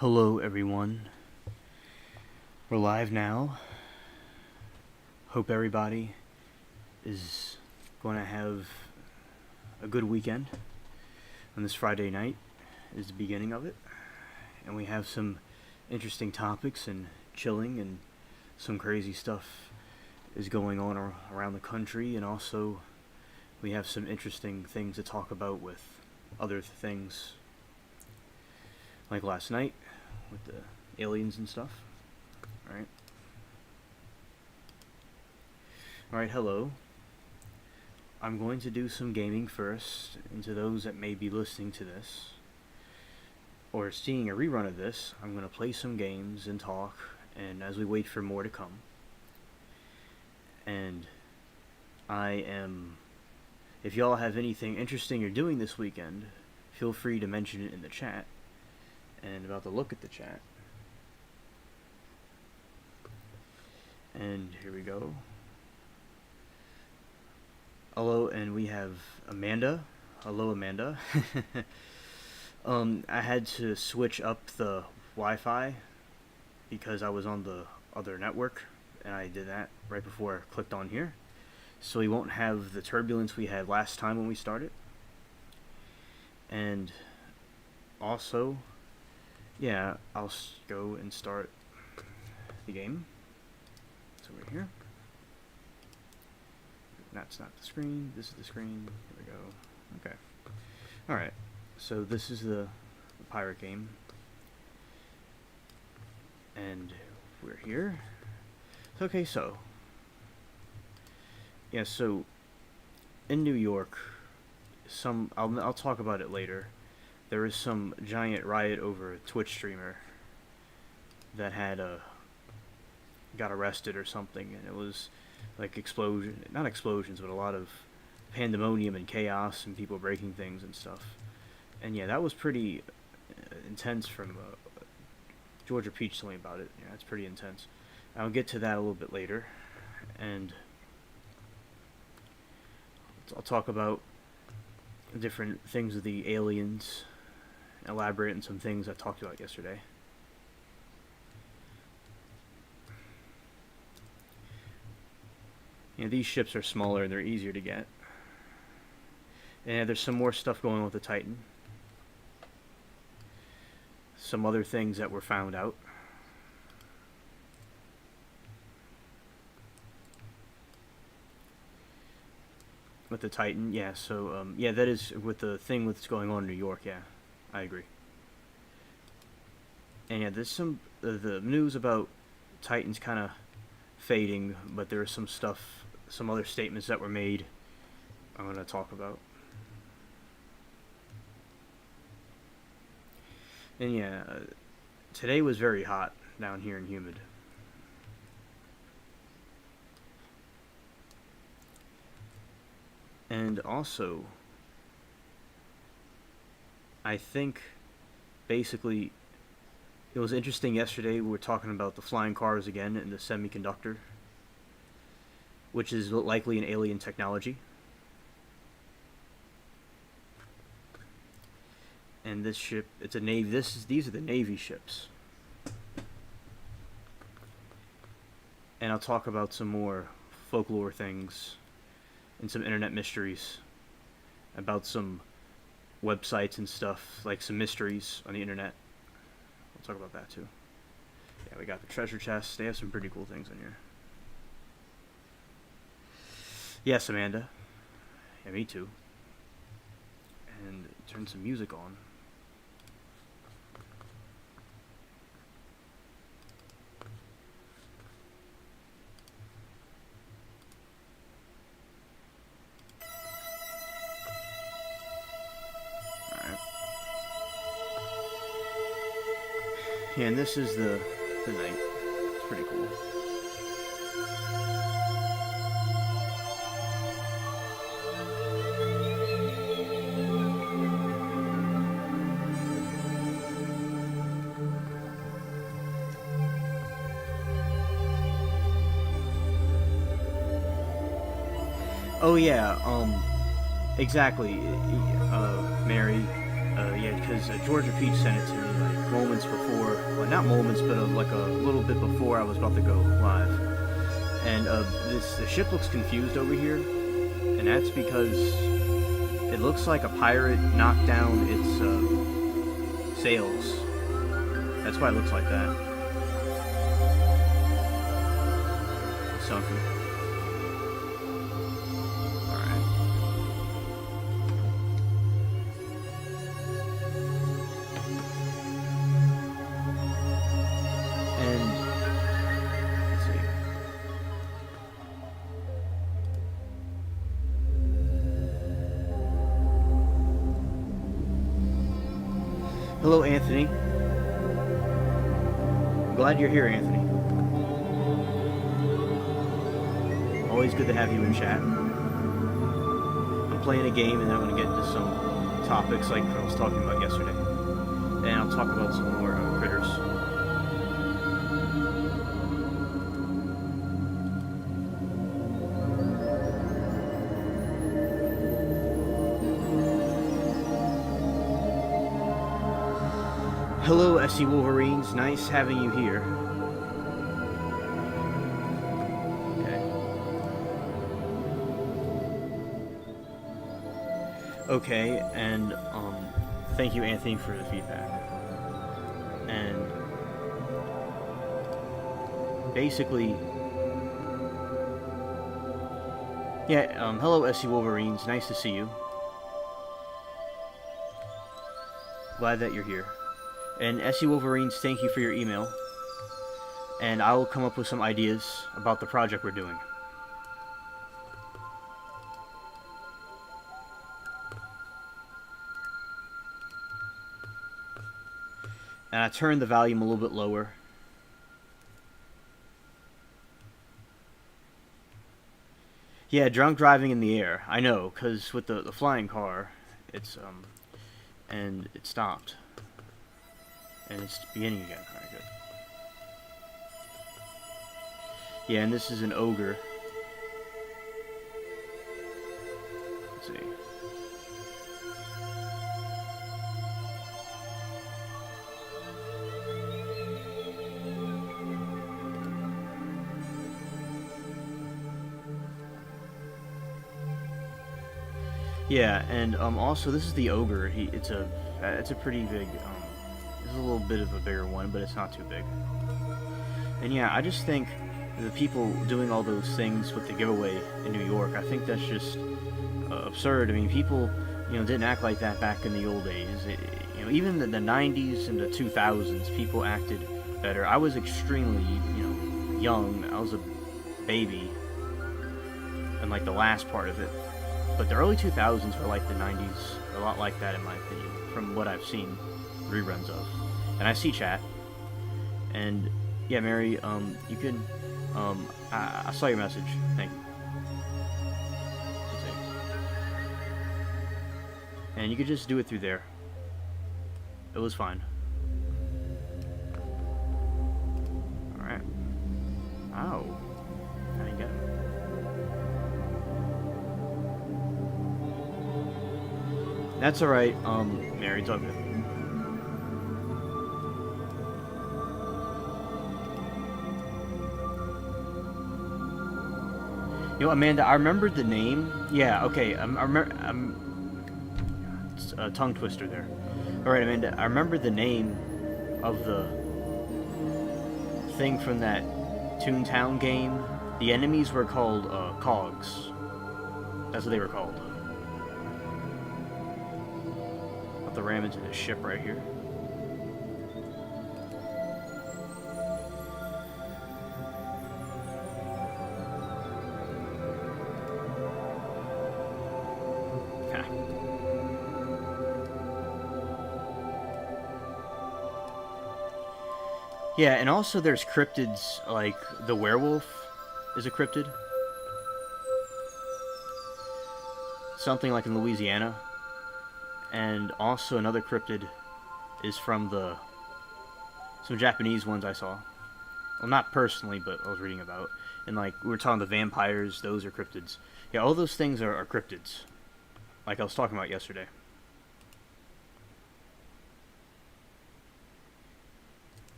Hello, everyone. We're live now. Hope everybody is going to have a good weekend. On this Friday night is the beginning of it, and we have some interesting topics and chilling, and some crazy stuff is going on around the country, and also we have some interesting things to talk about with other things, like last night with the aliens and stuff. Alright, hello. I'm going to do some gaming first, and to those that may be listening to this, or seeing a rerun of this, I'm going to play some games and talk, and as we wait for more to come. And if y'all have anything interesting you're doing this weekend, feel free to mention it in the chat. And about to look at the chat. And here we go. Hello, and we have Amanda. Hello, Amanda. I had to switch up the Wi-Fi because I was on the other network, and I did that right before I clicked on here. So we won't have the turbulence we had last time when we started. And also, yeah, I'll go and start the game. So we're here. That's not the screen. This is the screen. Here we go. Okay. Alright. So this is the pirate game. And we're here. Okay, so. Yeah, so in New York, I'll talk about it later. There was some giant riot over a Twitch streamer that had got arrested or something, and it was like not explosions, but a lot of pandemonium and chaos and people breaking things and stuff. And yeah, that was pretty intense. From Georgia Peach told me about it. Yeah, it's pretty intense. I'll get to that a little bit later, and I'll talk about different things with the aliens, elaborate on some things I talked about yesterday. You know, these ships are smaller and they're easier to get. And there's some more stuff going on with the Titan. Some other things that were found out. With the Titan, yeah, so, yeah, that is with the thing that's going on in New York, yeah, I agree. And yeah, there's some, the news about Titan's kind of fading, but there's some stuff, some other statements that were made I'm going to talk about. And yeah, today was very hot down here and humid. And also, I think, basically, it was interesting yesterday, we were talking about the flying cars again and the semiconductor, which is likely an alien technology. And this ship, it's a Navy, these are the Navy ships. And I'll talk about some more folklore things and some internet mysteries about some websites and stuff, like some mysteries on the internet. We'll talk about that too. Yeah, we got the treasure chest. They have some pretty cool things in here. Yes, Amanda. Yeah, me too. And turn some music on. Yeah, and this is the night. It's pretty cool. Oh yeah, exactly. Mary, Yeah, because Georgia Peach sent it to me like moments before, well, not moments, but like a little bit before I was about to go live. And the ship looks confused over here, and that's because it looks like a pirate knocked down its sails. That's why it looks like that. It's sunken. Hello, Anthony. I'm glad you're here, Anthony. Always good to have you in chat. I'm playing a game and then I'm going to get into some topics like I was talking about yesterday. And I'll talk about some more critters. Hello, SC Wolverines. Nice having you here. Okay, and thank you, Anthony, for the feedback. And basically, yeah. Hello, SC Wolverines. Nice to see you. Glad that you're here. And SC Wolverines, thank you for your email. And I will come up with some ideas about the project we're doing. And I turned the volume a little bit lower. Yeah, drunk driving in the air. I know, because with the flying car, it's, and it stopped. And it's beginning again. Alright, good. Yeah, and this is an ogre. Let's see. Yeah, and also this is the ogre. It's a pretty big. It's a little bit of a bigger one, but it's not too big. And yeah, I just think the people doing all those things with the giveaway in New York, I think that's just absurd. I mean, people, didn't act like that back in the old days. Even the 90s and the 2000s, people acted better. I was extremely, young. I was a baby, and like the last part of it. But the early 2000s were like the 90s, a lot like that in my opinion, from what I've seen reruns of. And I see chat. And yeah, Mary, you can, I saw your message. Thank you. Let's see. And you could just do it through there. It was fine. Alright. Ow. I didn't get him. That's alright, Mary, it's all good. Amanda, I remembered the name. Yeah, okay, it's a tongue twister there. Alright, Amanda, I remember the name of the thing from that Toontown game. The enemies were called, Cogs. That's what they were called. I'll have to ram into this ship right here. Yeah, and also there's cryptids, like the werewolf is a cryptid. Something like in Louisiana. And also another cryptid is from some Japanese ones I saw. Well, not personally, but I was reading about. And like, we were talking the vampires, those are cryptids. Yeah, all those things are cryptids. Like I was talking about yesterday.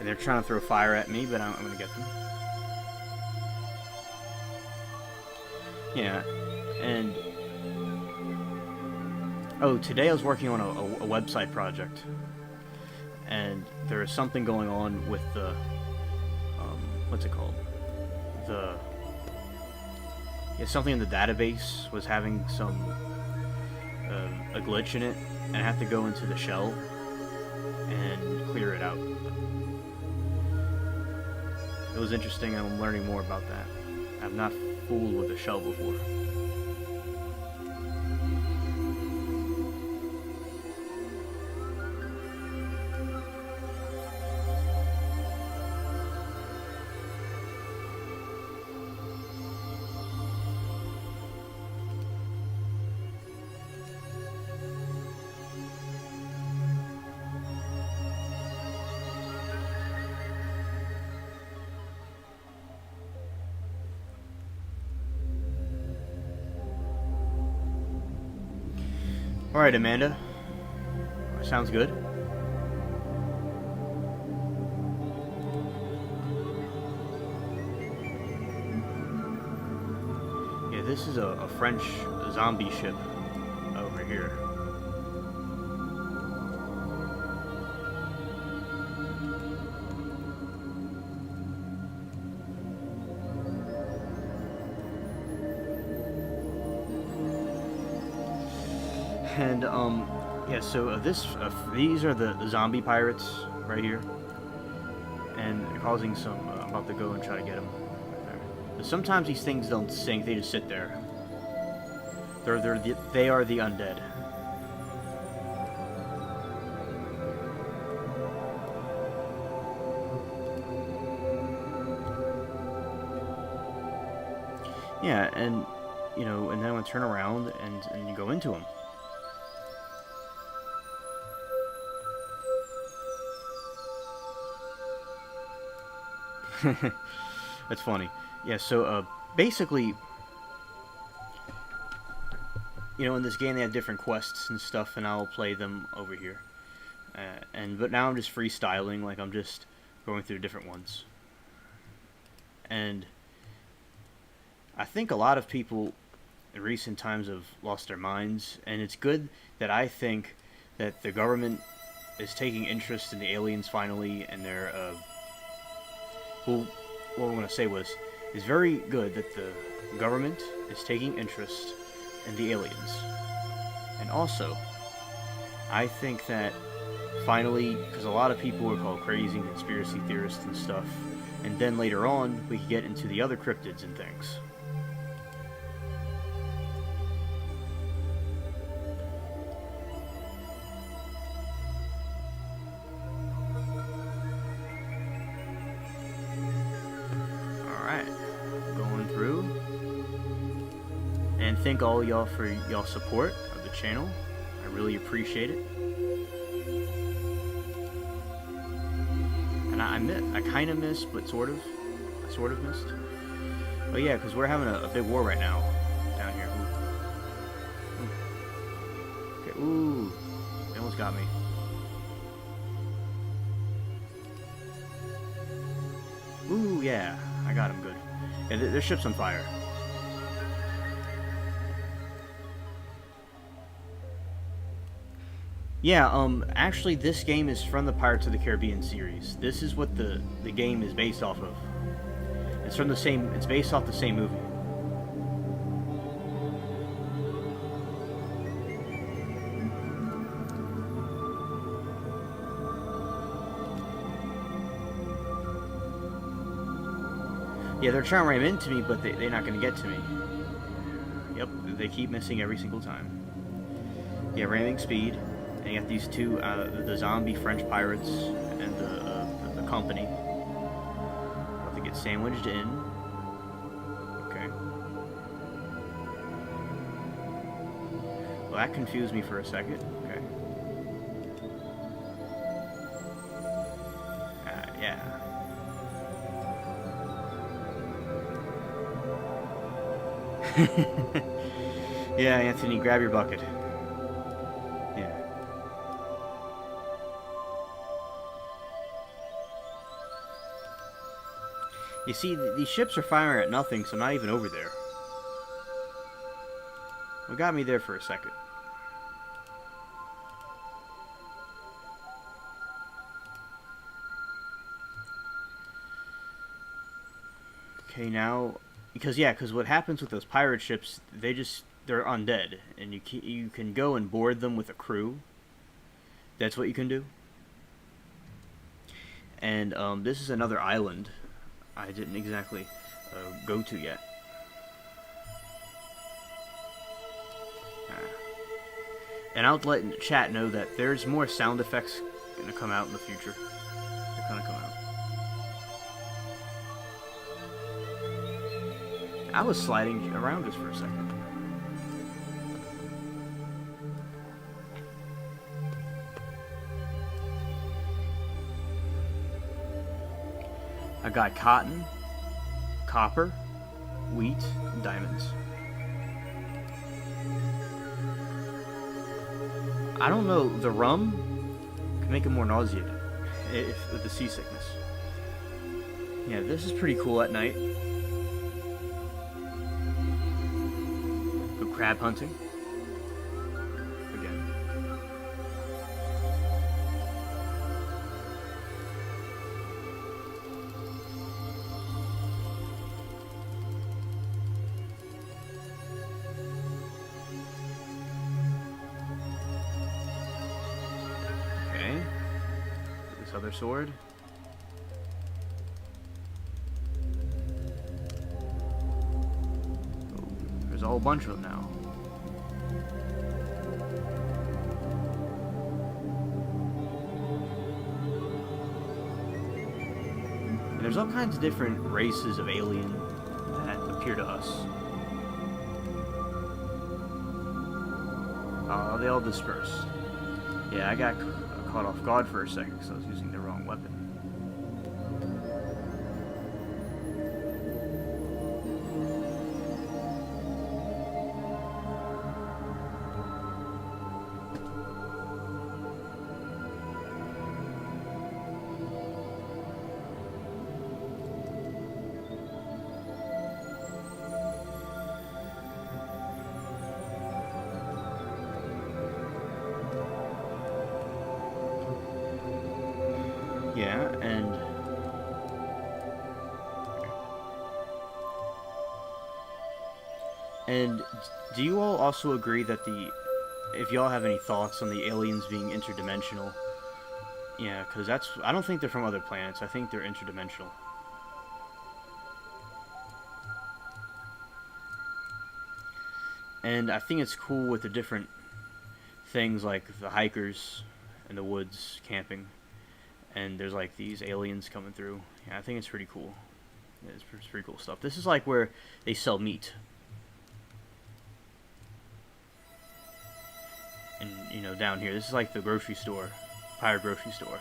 And they're trying to throw fire at me, but I'm gonna get them. Yeah, and oh, today I was working on a website project, and there is something going on with the what's it called? Something in the database was having some a glitch in it, and I have to go into the shell and clear it out. It was interesting, and I'm learning more about that. I've not fooled with a shell before. Alright, Amanda. Sounds good. Yeah, this is a French zombie ship over here. And yeah, so these are the zombie pirates right here, and they're causing some. I'm about to go and try to get them. But sometimes these things don't sink; they just sit there. They are the undead. Yeah, and you know, and then I want to turn around and you go into them. That's funny. Yeah, so basically, you know, in this game they have different quests and stuff, and I'll play them over here. But now I'm just freestyling, like I'm just going through different ones. And I think a lot of people in recent times have lost their minds, and it's good that I think that the government is taking interest in the aliens finally, and they're well, what I'm going to say is very good that the government is taking interest in the aliens. And also, I think that finally, because a lot of people are called crazy and conspiracy theorists and stuff, and then later on, we can get into the other cryptids and things. And thank all y'all for y'all support of the channel. I really appreciate it. And I kind of missed, but sort of. I sort of missed. But yeah, because we're having a big war right now down here. Ooh. Okay, ooh. They almost got me. Ooh, yeah. I got him good. Yeah, their ship's on fire. Yeah, actually this game is from the Pirates of the Caribbean series. This is what the game is based off of. It's based off the same movie. Yeah, they're trying to ram into me, but they're not going to get to me. Yep, they keep missing every single time. Yeah, ramming speed. And you got these two, the zombie French pirates and the company. Have to get sandwiched in. Okay. Well, that confused me for a second. Okay. Yeah. Yeah, Anthony, grab your bucket. Yeah. You see, these ships are firing at nothing, so I'm not even over there. What got me there for a second? Okay, now, because what happens with those pirate ships, they're undead, and you can go and board them with a crew. That's what you can do. And this is another island I didn't exactly go to yet. And I'll let chat know that there's more sound effects gonna come out in the future. They're gonna come out. I was sliding around just for a second. I got cotton, copper, wheat, and diamonds. I don't know, the rum can make it more nauseating with the seasickness. Yeah, this is pretty cool at night. Go crab hunting. Again. Other sword. Oh, there's a whole bunch of them now. And there's all kinds of different races of alien that appear to us. They all disperse. Yeah, I got caught off guard for a second because I was using the wrong weapon. Yeah, and do you all also agree that if y'all have any thoughts on the aliens being interdimensional? Yeah, because I don't think they're from other planets. I think they're interdimensional. And I think it's cool with the different things like the hikers in the woods camping. And there's like these aliens coming through. Yeah, I think it's pretty cool. Yeah, it's pretty cool stuff. This is like where they sell meat. And, you know, down here, this is like the grocery store. Pirate grocery store.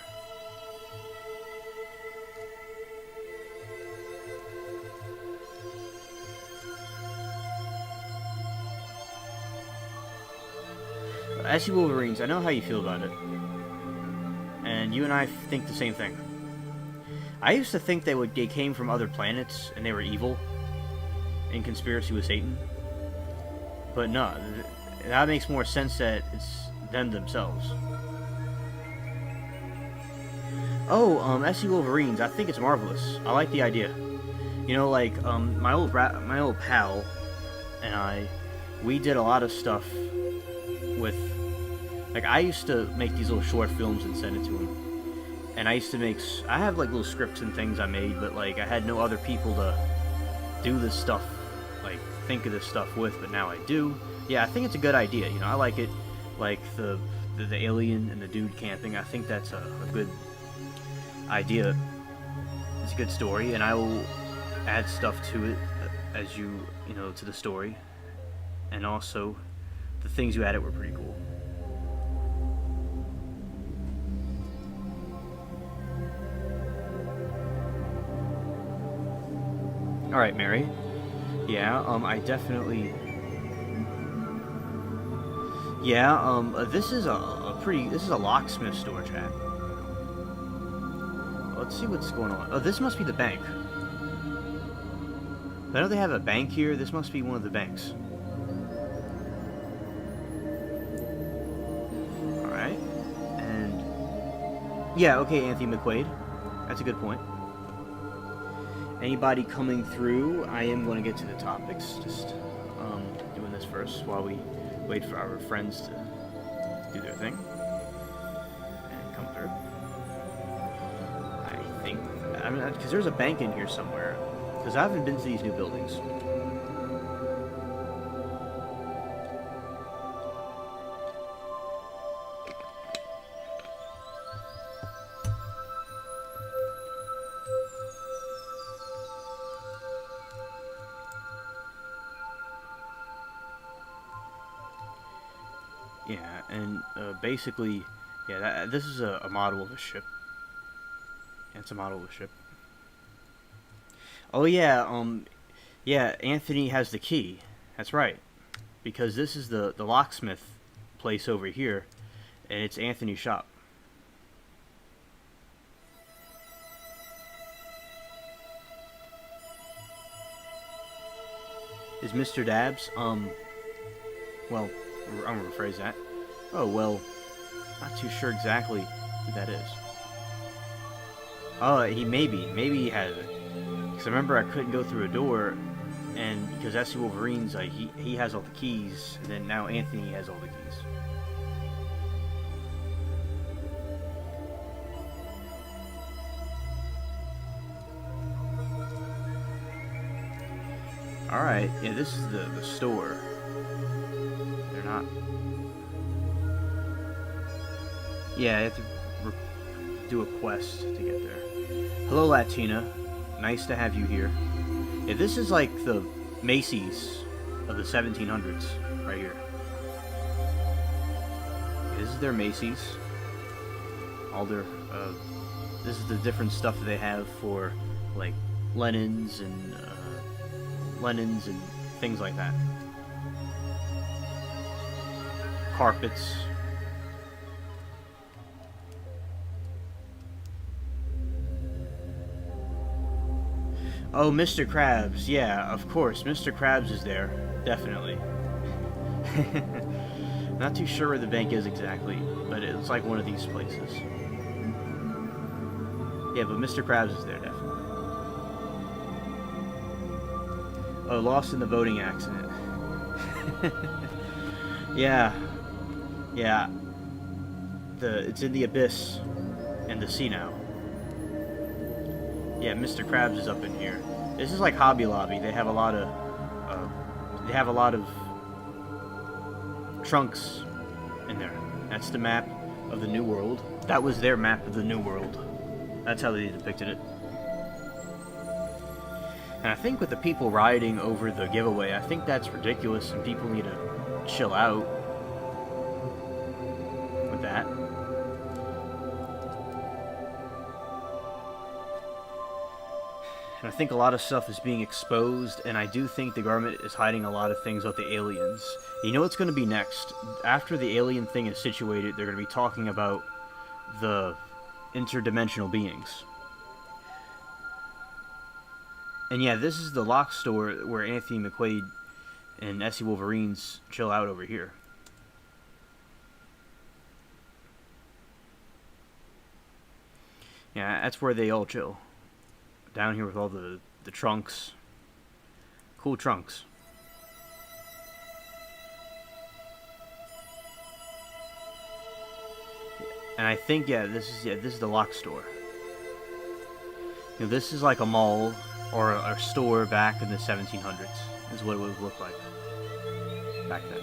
ASSV Wolverines, I know how you feel about it. And you and I think the same thing. I used to think they came from other planets and they were evil in conspiracy with Satan. But no, that makes more sense that it's them themselves. Oh, ASSV Wolverines, I think it's marvelous. I like the idea. You know, like my old pal and we did a lot of stuff with. Like, I used to make these little short films and send it to him. And I used to I have, like, little scripts and things I made, but, like, I had no other people to do this stuff, like, think of this stuff with, but now I do. Yeah, I think it's a good idea, you know, I like it. Like, the alien and the dude camping, I think that's a good idea. It's a good story, and I will add stuff to it as you know, to the story. And also, the things you added were pretty cool. Alright, Mary. Yeah, I definitely... Yeah, this is this is a locksmith store, chat. Let's see what's going on. Oh, this must be the bank. I know they have a bank here. This must be one of the banks. Alright. And... yeah, okay, Anthony McQuaid. That's a good point. Anybody coming through, I am going to get to the topics. Just doing this first while we wait for our friends to do their thing. And come through. I think... I mean, because there's a bank in here somewhere. Because I haven't been to these new buildings. Yeah, and basically, yeah, this is a model of a ship. Yeah, it's a model of a ship. Oh yeah, yeah, Anthony has the key. That's right. Because this is the locksmith place over here, and it's Anthony's shop. Is Mr. Dabbs, well, I'm gonna rephrase that. Oh, well, not too sure exactly who that is. Oh, maybe he has it. Because I remember I couldn't go through a door, and because ASSV Wolverine's, like, he has all the keys, and then now Anthony has all the keys. Alright, yeah, this is the store. They're not... yeah, I have to do a quest to get there. Hello, Latina. Nice to have you here. Yeah, this is like the Macy's of the 1700s, right here. This is their Macy's. All their, this is the different stuff that they have for, like, linens and things like that. Carpets. Oh, Mr. Krabs. Yeah, of course. Mr. Krabs is there. Definitely. Not too sure where the bank is exactly, but it's like one of these places. Yeah, but Mr. Krabs is there, definitely. Oh, lost in the boating accident. Yeah. Yeah. It's in the abyss and the sea now. Yeah, Mr. Krabs is up in here. This is like Hobby Lobby. They have a lot of trunks in there. That's the map of the New World. That was their map of the New World. That's how they depicted it. And I think with the people rioting over the giveaway, I think that's ridiculous, and people need to chill out with that. And I think a lot of stuff is being exposed, and I do think the government is hiding a lot of things about the aliens. You know what's going to be next? After the alien thing is situated, they're going to be talking about the interdimensional beings. And yeah, this is the lock store where Anthony McQuaid and ASSV Wolverines chill out over here. Yeah, that's where they all chill. Down here with all the trunks. Cool trunks. And I think, yeah, this is the lock store. You know, this is like a mall or a store back in the 1700s, is what it would look like back then.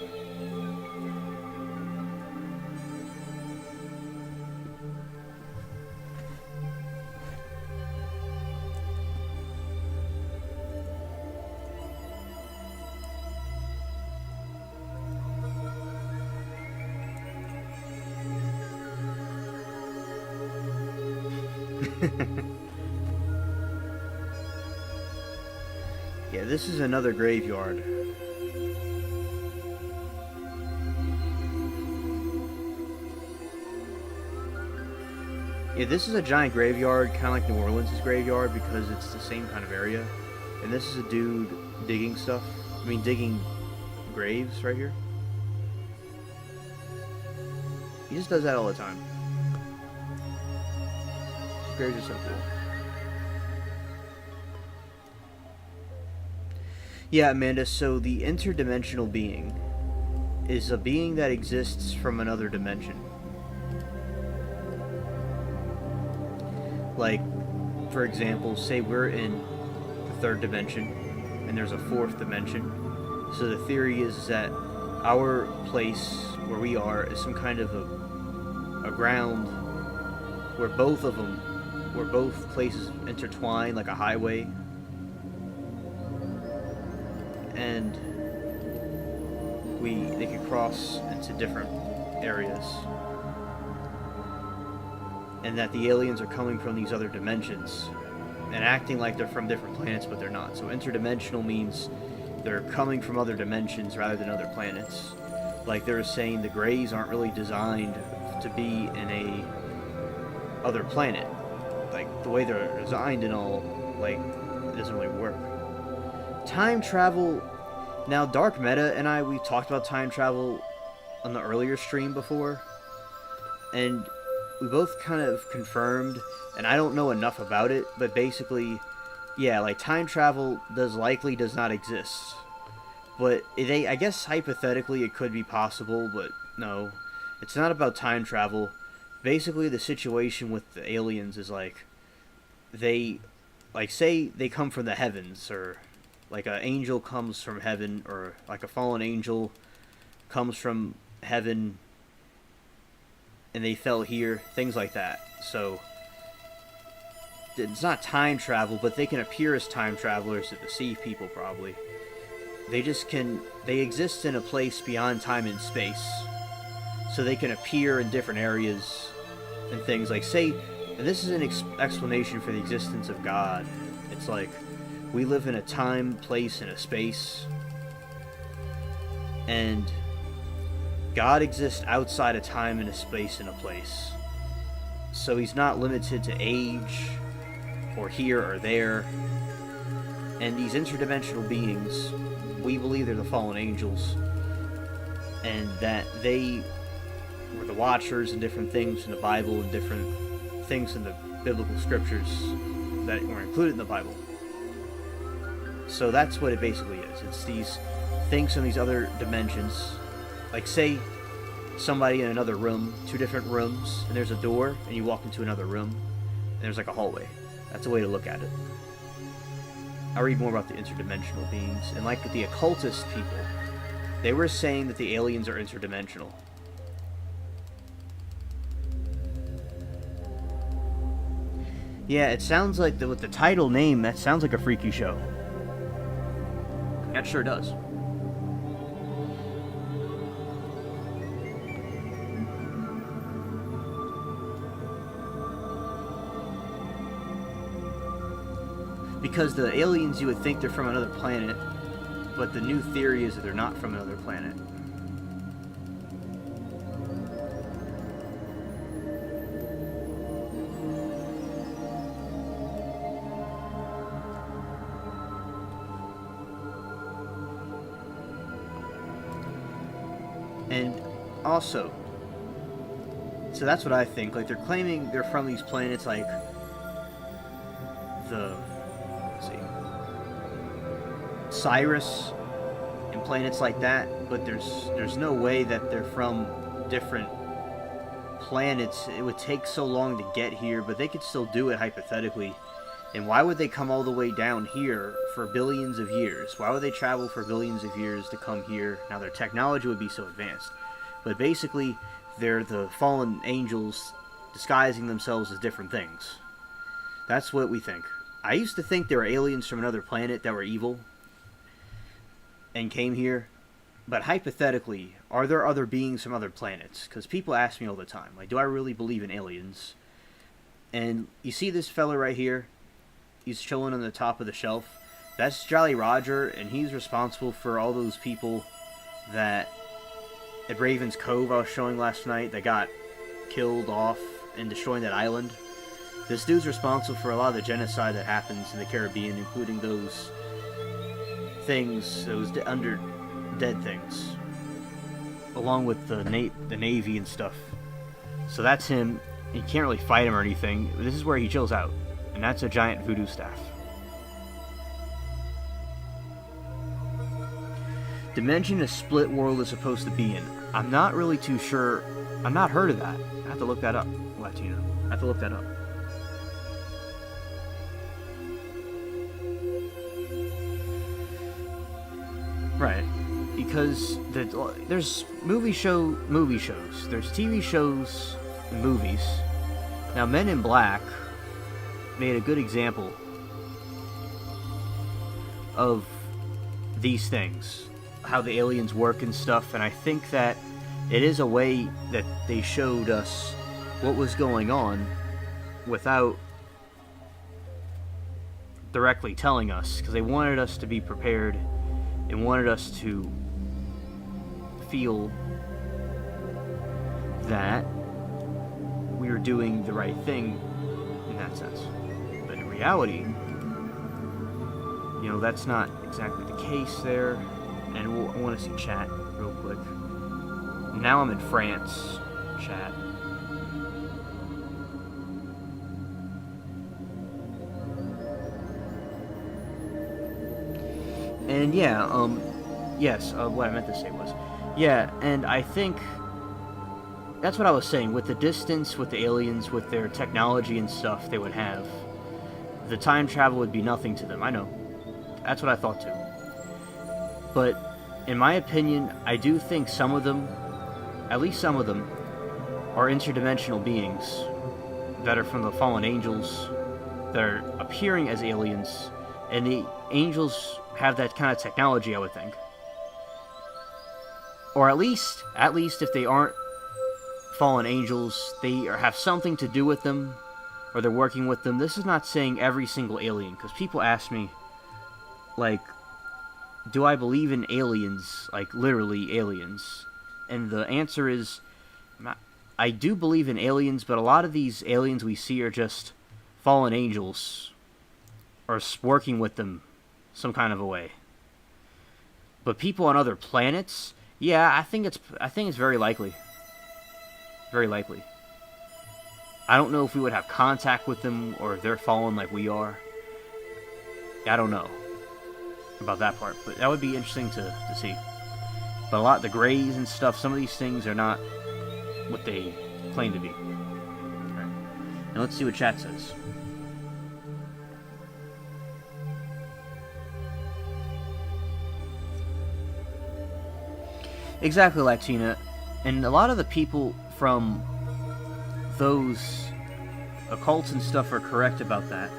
Yeah, this is another graveyard. Yeah, this is a giant graveyard, kind of like New Orleans' graveyard, because it's the same kind of area. And this is a dude digging stuff. I mean, digging graves right here. He just does that all the time. Graves are so cool. Yeah, Amanda, so the interdimensional being is a being that exists from another dimension. Like, for example, say we're in the third dimension and there's a fourth dimension. So the theory is that our place where we are is some kind of a ground where both places intertwine like a highway. And they could cross into different areas. And that the aliens are coming from these other dimensions and acting like they're from different planets, but they're not. So interdimensional means they're coming from other dimensions rather than other planets. Like they were saying, the Greys aren't really designed to be in a other planet. Like the way they're designed and all, like, it doesn't really work. Time travel. Now, Dark Meta and we talked about time travel on the earlier stream before, and we both kind of confirmed, and I don't know enough about it, but basically, yeah, like, time travel does not exist. But I guess hypothetically it could be possible, but no. It's not about time travel. Basically, the situation with the aliens is, like, say they come from the heavens, or like an angel comes from heaven, or like a fallen angel comes from heaven and they fell here, things like that. So it's not time travel, but they can appear as time travelers to deceive people, probably. They exist in a place beyond time and space, so they can appear in different areas and things. Like, say, and this is an explanation for the existence of God. It's like, we live in a time, place, and a space, and God exists outside of time and a space and a place. So he's not limited to age, or here or there. And these interdimensional beings, we believe they're the fallen angels, and that they were the watchers and different things in the Bible and different things in the biblical scriptures that were included in the Bible. So that's what it basically is. It's these things from these other dimensions. Like, say somebody in another room, two different rooms, and there's a door, and you walk into another room, and there's like a hallway. That's a way to look at it. I read more about the interdimensional beings, and like with the occultist people, they were saying that the aliens are interdimensional. Yeah, it sounds like, with the title name, that sounds like a freaky show. That sure does. Because the aliens, you would think they're from another planet, but the new theory is that they're not from another planet. And also, so that's what I think. Like, they're claiming they're from these planets, like Cyrus and planets like that, but there's no way that they're from different planets. It would take so long to get here, but they could still do it hypothetically. And why would they come all the way down here for billions of years? Why would they travel for billions of years to come here? Now, their technology would be so advanced. But basically, they're the fallen angels disguising themselves as different things. That's what we think. I used to think there were aliens from another planet that were evil and came here. But hypothetically, are there other beings from other planets? Because people ask me all the time, like, do I really believe in aliens? And you see this fella right here? He's chilling on the top of the shelf. That's Jolly Roger, and he's responsible for all those people that at Raven's Cove I was showing last night that got killed off and destroying that island. This dude's responsible for a lot of the genocide that happens in the Caribbean, including those things, those under dead things, along with the Navy and stuff. So that's him. You can't really fight him or anything. This is where he chills out, and that's a giant voodoo staff. Dimension a split world is supposed to be in. I'm not really too sure. I've not heard of that. I have to look that up, Latino. I have to look that up. Right, because there's movie shows, there's TV shows and movies. Now, Men in Black made a good example of these things, how the aliens work and stuff, and I think that it is a way that they showed us what was going on without directly telling us, because they wanted us to be prepared and wanted us to feel that we were doing the right thing in that sense. But in reality, you know, that's not exactly the case there. And I want to see chat real quick. Now I'm in France, chat. And yeah, yes, what I meant to say was, yeah, and I think that's what I was saying, with the distance, with the aliens, with their technology and stuff they would have, the time travel would be nothing to them. I know. That's what I thought too. But in my opinion, I do think some of them, at least some of them, are interdimensional beings that are from the fallen angels, that are appearing as aliens, and the angels have that kind of technology, I would think. Or at least if they aren't fallen angels, they have something to do with them, or they're working with them. This is not saying every single alien, because people ask me, like, do I believe in aliens, like literally aliens? And the answer is, I do believe in aliens, but a lot of these aliens we see are just fallen angels, or working with them some kind of a way. But people on other planets, yeah, I think it's very likely. Very likely. I don't know if we would have contact with them, or if they're fallen like we are. I don't know about that part, but that would be interesting to see. But a lot of the Greys and stuff, some of these things are not what they claim to be. Alright. Now let's see what chat says. Exactly, Latina. And a lot of the people from those occults and stuff are correct about that.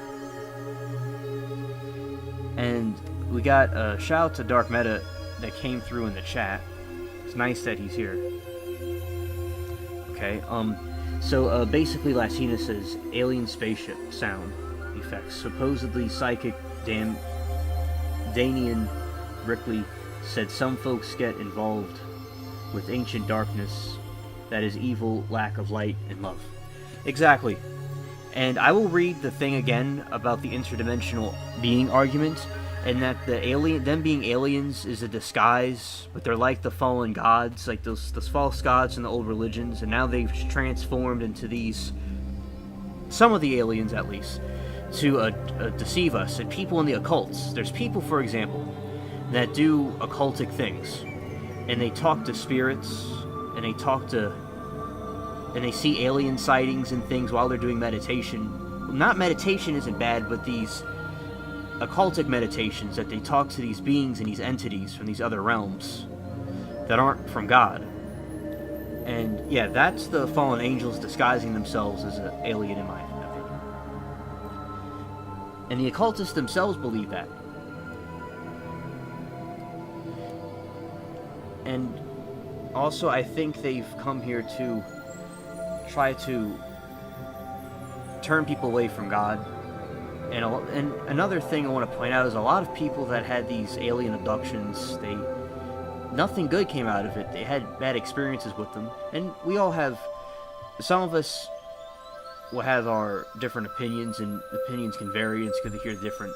And we got a shout out to Dark Meta that came through in the chat. It's nice that he's here. Okay, so basically Latina says alien spaceship sound effects. Supposedly psychic Danian Rickley said some folks get involved with ancient darkness that is evil, lack of light, and love. Exactly. And I will read the thing again about the interdimensional being argument, and that them being aliens is a disguise, but they're like the fallen gods, like those false gods in the old religions, and now they've transformed into these, some of the aliens at least, to deceive us, and people in the occults. There's people, for example, that do occultic things, and they talk to spirits, and they see alien sightings and things while they're doing meditation. Not meditation isn't bad, but these occultic meditations that they talk to these beings and these entities from these other realms that aren't from God. And yeah, that's the fallen angels disguising themselves as an alien in my opinion. And the occultists themselves believe that. And also I think they've come here to try to turn people away from God. And another thing I want to point out is a lot of people that had these alien abductions, nothing good came out of it. They had bad experiences with them. And we all have, some of us will have our different opinions, and opinions can vary, and it's good to hear different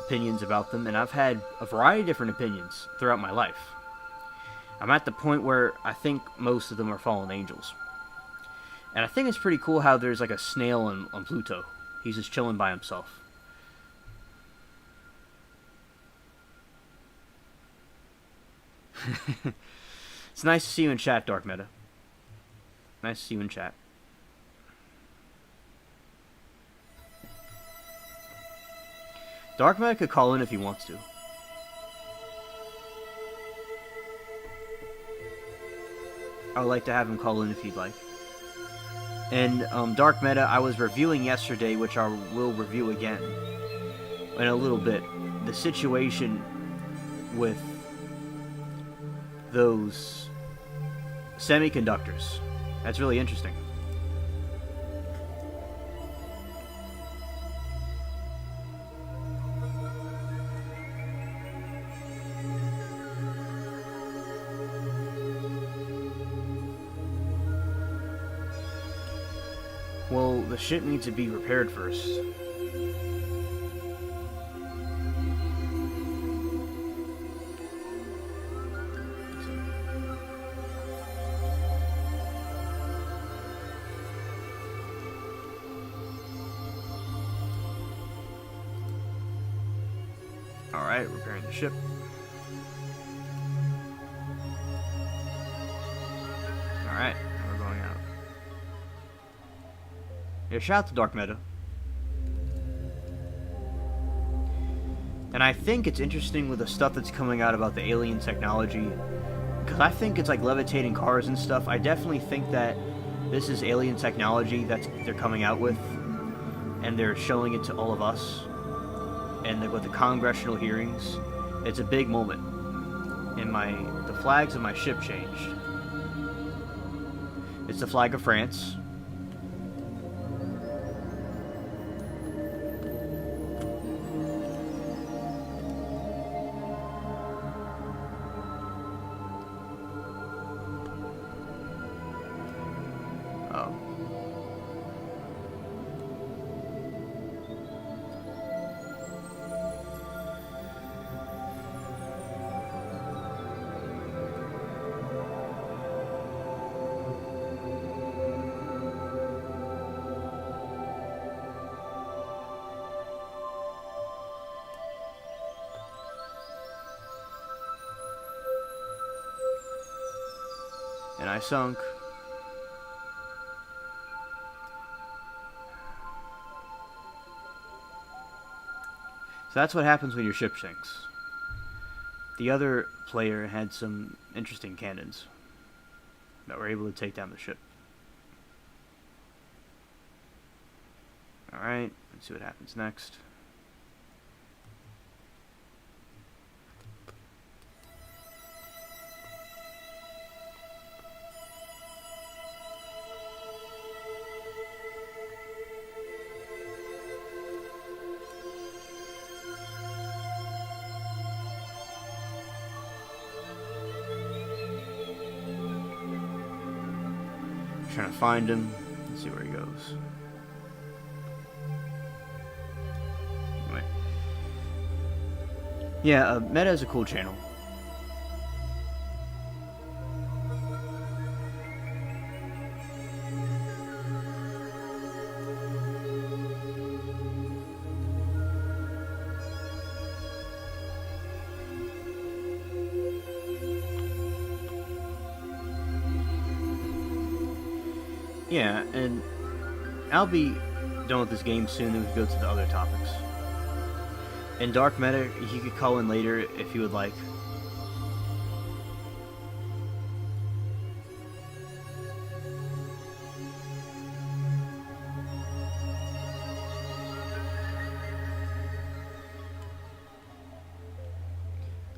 opinions about them, and I've had a variety of different opinions throughout my life. I'm at the point where I think most of them are fallen angels. And I think it's pretty cool how there's like a snail on Pluto. He's just chilling by himself. It's nice to see you in chat, Dark Meta. Nice to see you in chat. Dark Meta could call in if he wants to. I would like to have him call in if he'd like. And Dark Meta, I was reviewing yesterday, which I will review again in a little bit, the situation with those semiconductors. That's really interesting. Well, the ship needs to be repaired first. Alright, repairing the ship. Alright, now we're going out. Yeah, shout out to Dark Meta. And I think it's interesting with the stuff that's coming out about the alien technology, because I think it's like levitating cars and stuff. I definitely think that this is alien technology that they're coming out with, and they're showing it to all of us. And with the congressional hearings, it's a big moment. And the flags of my ship changed. It's the flag of France. Oh. And I sunk. So that's what happens when your ship sinks. The other player had some interesting cannons that were able to take down the ship. Alright, let's see what happens next. Trying to find him. Let's see where he goes. Anyway. Yeah, Meta is a cool channel. Yeah, and I'll be done with this game soon, and we can go to the other topics. And Dark Meta, he could call in later if he would like.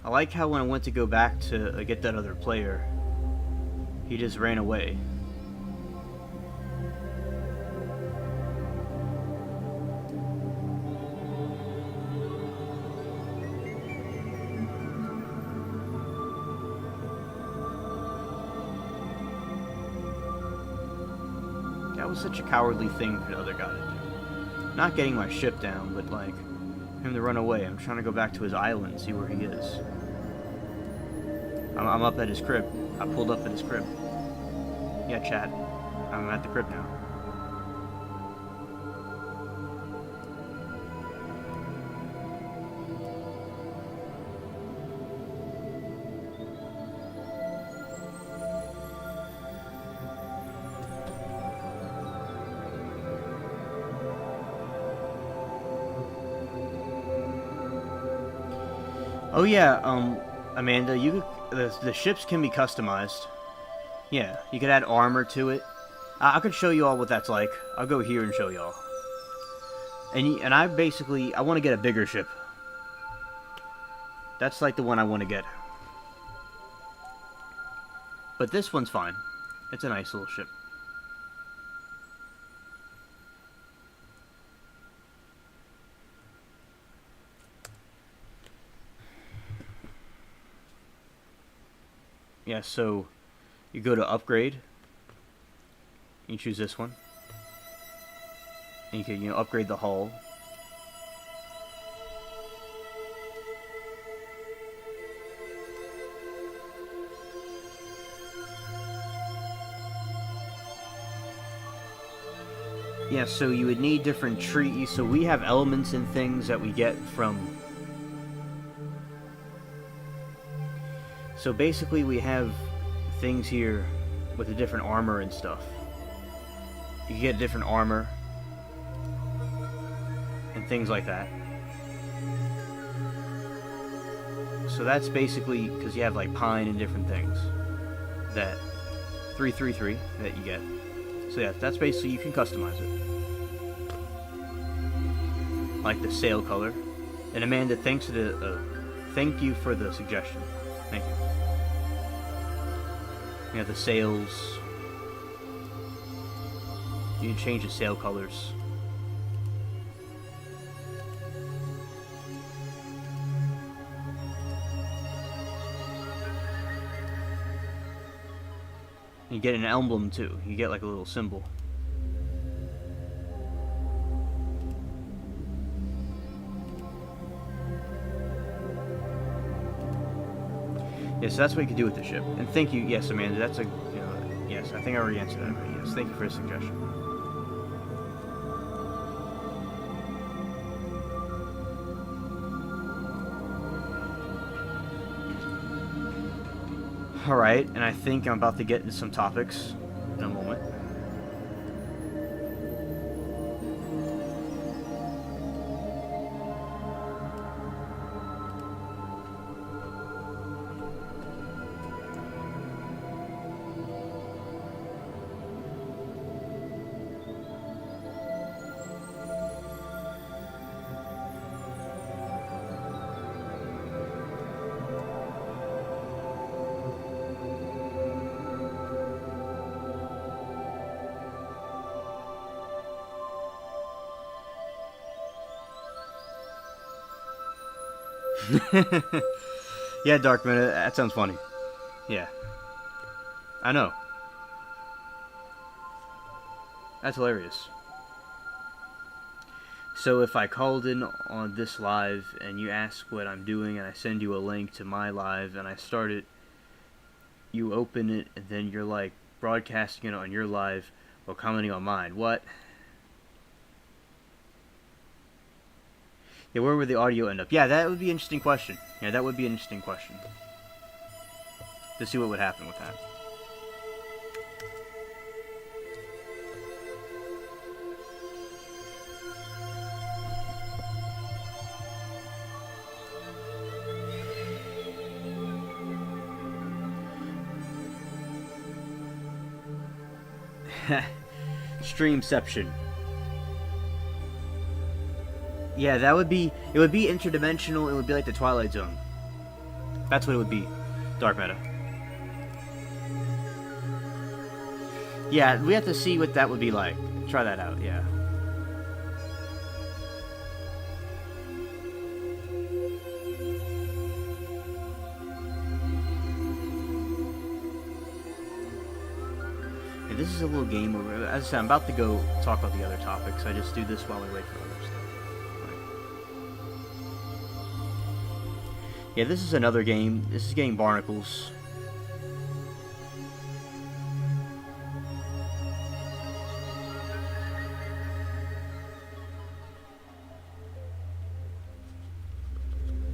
I like how when I went to go back to get that other player, he just ran away. That was such a cowardly thing for the other guy to do. Not getting my ship down, but like, him to run away. I'm trying to go back to his island and see where he is. I'm up at his crib. I pulled up at his crib. Yeah, chat. I'm at the crib now. Oh yeah, Amanda, the ships can be customized. Yeah, you could add armor to it. I could show you all what that's like. I'll go here and show y'all. And I want to get a bigger ship. That's like the one I want to get. But this one's fine. It's a nice little ship. Yeah, so you go to upgrade. You choose this one. And you can, upgrade the hull. Yeah, so you would need different trees. So we have elements and things that we get from... So basically we have things here with the different armor and stuff. You can get different armor and things like that. So that's basically because you have like pine and different things that 333 that you get. So yeah, that's basically, you can customize it. Like the sail color. And Amanda, thank you for the suggestion. Thank you. You have the sails. You can change the sail colors. You get an emblem too. You get like a little symbol. Yes, so that's what you can do with the ship. And thank you, yes, Amanda. That's yes. I think I already answered that already. Yes, thank you for the suggestion. Alright, and I think I'm about to get into some topics in a moment. Yeah, Darkman, that sounds funny. Yeah. I know. That's hilarious. So if I called in on this live and you ask what I'm doing and I send you a link to my live and I start it, you open it and then you're like broadcasting it on your live while commenting on mine. What? Yeah, where would the audio end up? Yeah, that would be an interesting question. Yeah, that would be an interesting question. To see what would happen with that. Streamception. Yeah, that would be... It would be interdimensional. It would be like the Twilight Zone. That's what it would be. Dark Meta. Yeah, we have to see what that would be like. Try that out, yeah. Yeah, this is a little game where, as I said, I'm about to go talk about the other topics. I just do this while we wait for other stuff. Yeah, this is another game. This is getting barnacles.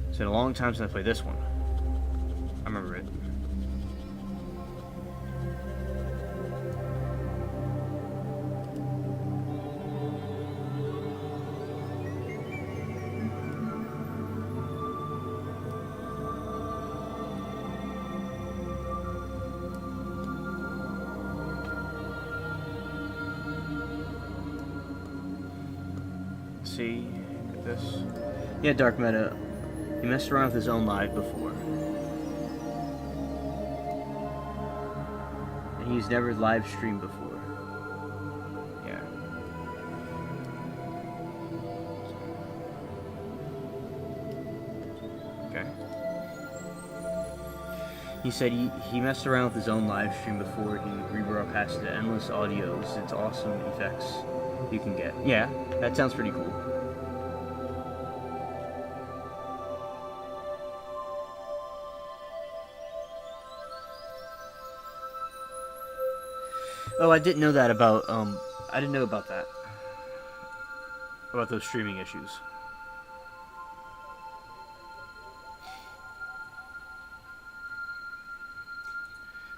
It's been a long time since I played this one. I remember it. See, look at this. Yeah, Dark Meta. He messed around with his own live before. And he's never live streamed before. Yeah. Okay. He said he messed around with his own live stream before. He rebroadcasted endless audios. It's awesome effects you can get. Yeah, that sounds pretty cool. Oh, I didn't know that about, I didn't know about that. About those streaming issues.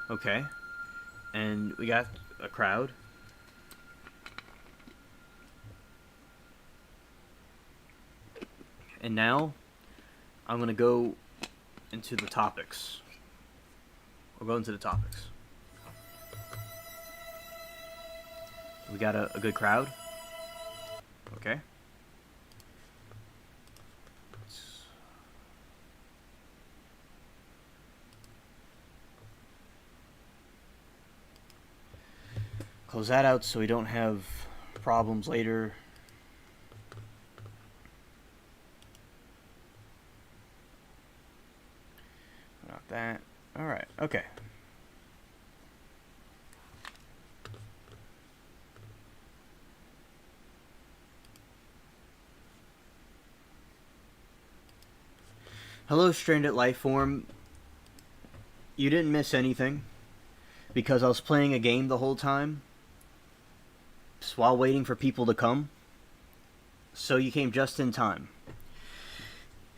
Okay. And we got a crowd. And now, I'm going to go into the topics. We'll go into the topics. We got a good crowd. Okay. Close that out so we don't have problems later. Not that. Alright, okay. Hello, Stranded Lifeform. You didn't miss anything because I was playing a game the whole time just while waiting for people to come. So you came just in time.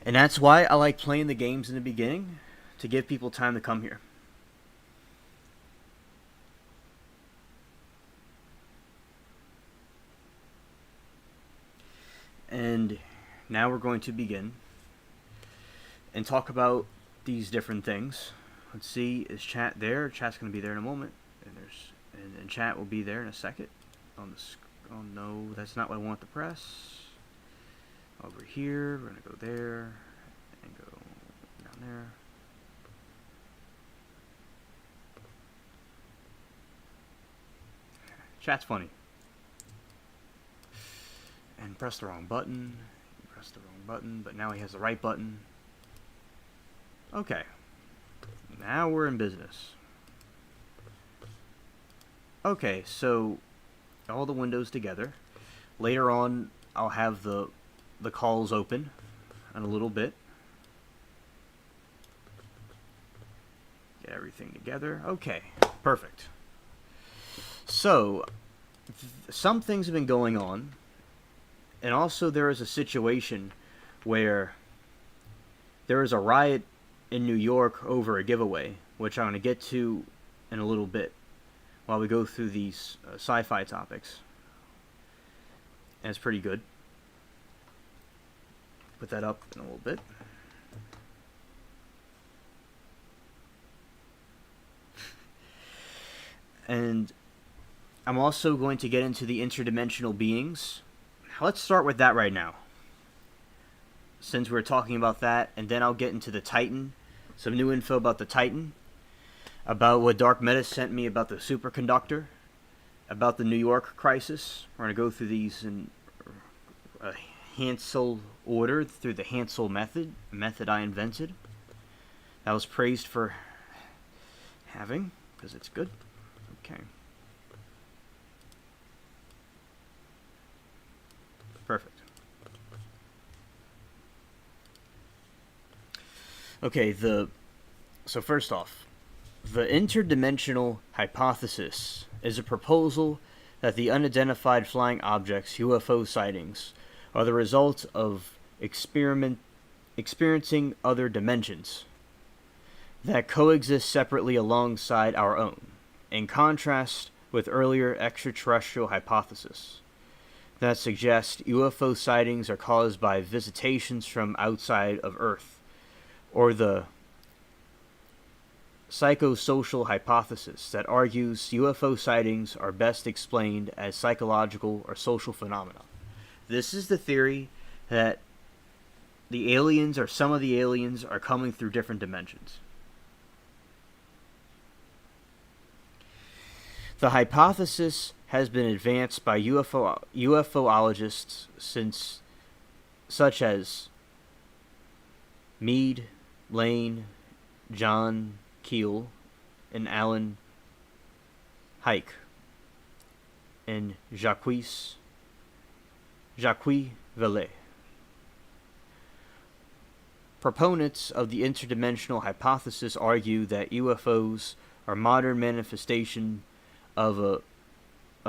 And that's why I like playing the games in the beginning, to give people time to come here. And now we're going to begin and talk about these different things. Let's see, is chat there? Chat's going to be there in a moment, and chat will be there in a second. On the oh no, that's not what I want to press. Over here, we're going to go there and go down there. Chat's funny. And press the wrong button. He pressed the wrong button, but now he has the right button. Okay. Now we're in business. Okay, so all the windows together. Later on, I'll have the calls open in a little bit. Get everything together. Okay, perfect. So, some things have been going on. And also there is a situation where there is a riot in New York over a giveaway, which I'm going to get to in a little bit while we go through these sci-fi topics. And it's pretty good. Put that up in a little bit. And I'm also going to get into the interdimensional beings. Let's start with that right now, since we're talking about that, and then I'll get into the Titan, some new info about the Titan, about what Dark Meta sent me about the superconductor, about the New York crisis. We're going to go through these in a Hansel order, through the Hansel method I invented. I was praised for having, because it's good. Okay. Perfect. Okay, so first off, the interdimensional hypothesis is a proposal that the unidentified flying objects (UFO) sightings are the result of experiencing other dimensions that coexist separately alongside our own, in contrast with earlier extraterrestrial hypotheses that suggest UFO sightings are caused by visitations from outside of Earth, or the psychosocial hypothesis that argues UFO sightings are best explained as psychological or social phenomena. This is the theory that the aliens, or some of the aliens, are coming through different dimensions. The hypothesis has been advanced by UFOologists such as Mead, Lane, John Keel, and Alan Hike, and Jacques Vallée. Proponents of the interdimensional hypothesis argue that UFOs are modern manifestation of a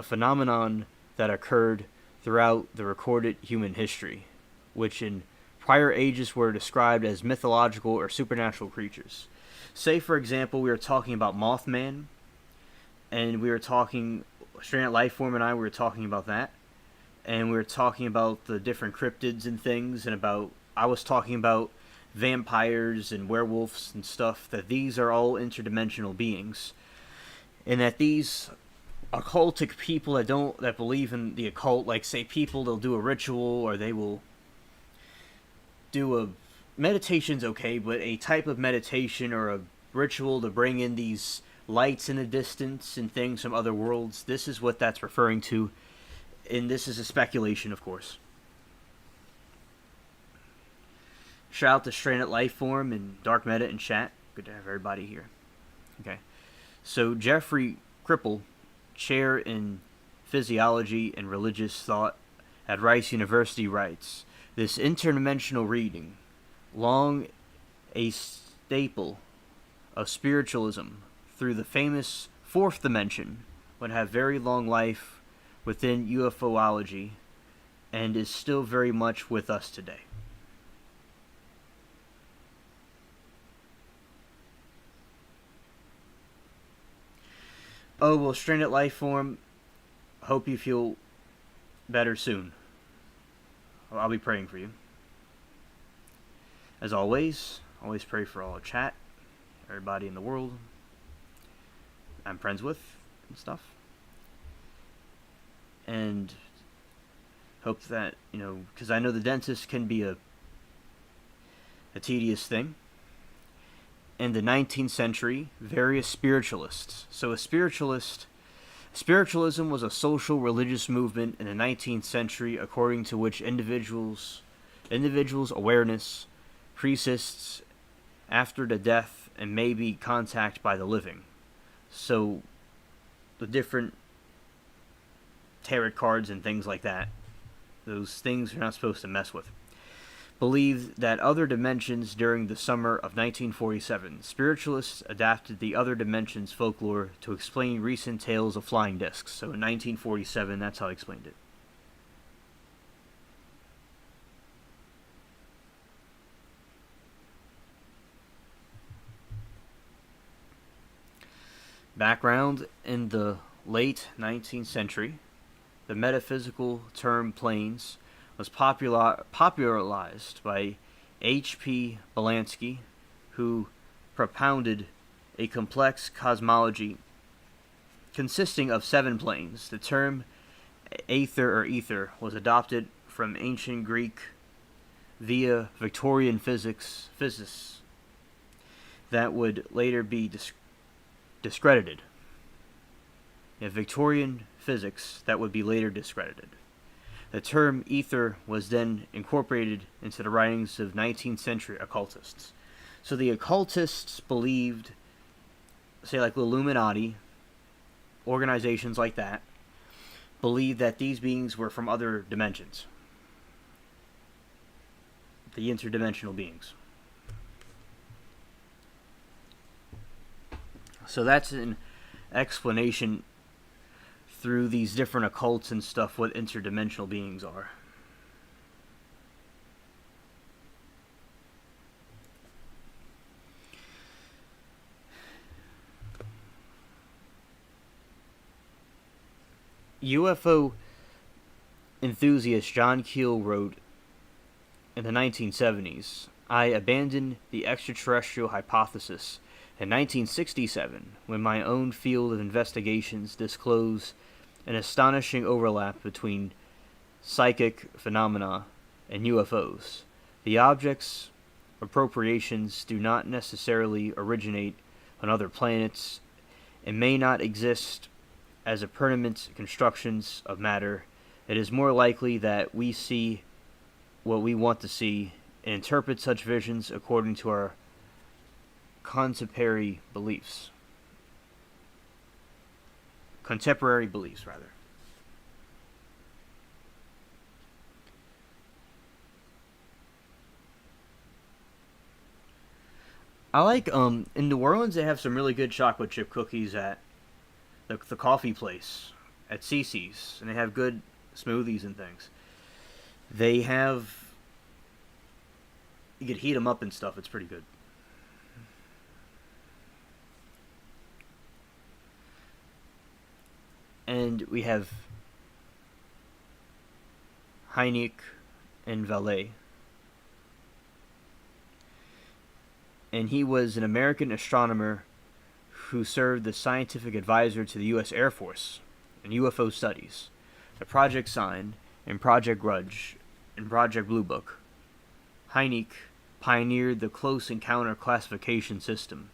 phenomenon that occurred throughout the recorded human history, which in prior ages were described as mythological or supernatural creatures. Say, for example, we were talking about Mothman, and we were talking, Stranded Lifeform and I were talking about that, and we were talking about the different cryptids and things, and I was talking about vampires and werewolves and stuff, that these are all interdimensional beings, and that these occultic people that believe in the occult, like say people, they'll do a ritual, or they will do a meditation's okay, but a type of meditation or a ritual to bring in these lights in the distance and things from other worlds. This is what that's referring to, and this is a speculation, of course. Shout out to Stranded Lifeform and Dark Meta and chat. Good to have everybody here. Okay, so Jeffrey Kripal, chair in physiology and religious thought at Rice University, writes, "This interdimensional reading, long a staple of spiritualism through the famous fourth dimension, would have very long life within UFOlogy and is still very much with us today." Oh, well, Stranded Lifeform, hope you feel better soon. I'll be praying for you. As always pray for all the chat, everybody in the world I'm friends with and stuff. And hope that, because I know the dentist can be a tedious thing. In the 19th century, various spiritualists. So spiritualism was a social religious movement in the 19th century according to which individuals' awareness persists after the death and may be contacted by the living. So the different tarot cards and things like that, those things you're not supposed to mess with, believed that other dimensions. During the summer of 1947, spiritualists adapted the other dimensions folklore to explain recent tales of flying discs. So in 1947, that's how I explained it. Background: in the late 19th century, the metaphysical term planes was popularized by H.P. Belansky, who propounded a complex cosmology consisting of 7 planes. The term ether was adopted from ancient Greek via Victorian physics that would later be discredited. Victorian physics that would be later discredited. The term ether was then incorporated into the writings of 19th century occultists. So the occultists believed, say like the Illuminati, organizations like that, believed that these beings were from other dimensions. The interdimensional beings. So that's an explanation through these different occults and stuff what interdimensional beings are. UFO enthusiast John Keel wrote in the 1970s, "I abandoned the extraterrestrial hypothesis in 1967 when my own field of investigations disclosed an astonishing overlap between psychic phenomena and UFOs. The objects' appropriations do not necessarily originate on other planets and may not exist as a permanent constructions of matter. It is more likely that we see what we want to see and interpret such visions according to our contemporary beliefs." Contemporary beliefs, rather. I like, in New Orleans, they have some really good chocolate chip cookies at the coffee place at Cece's, and they have good smoothies and things. They have, you could heat them up and stuff. It's pretty good. And we have Heineck and Vallée. And he was an American astronomer who served as scientific advisor to the U.S. Air Force in UFO studies. The Project Sign and Project Grudge and Project Blue Book. Heineck pioneered the close encounter classification system.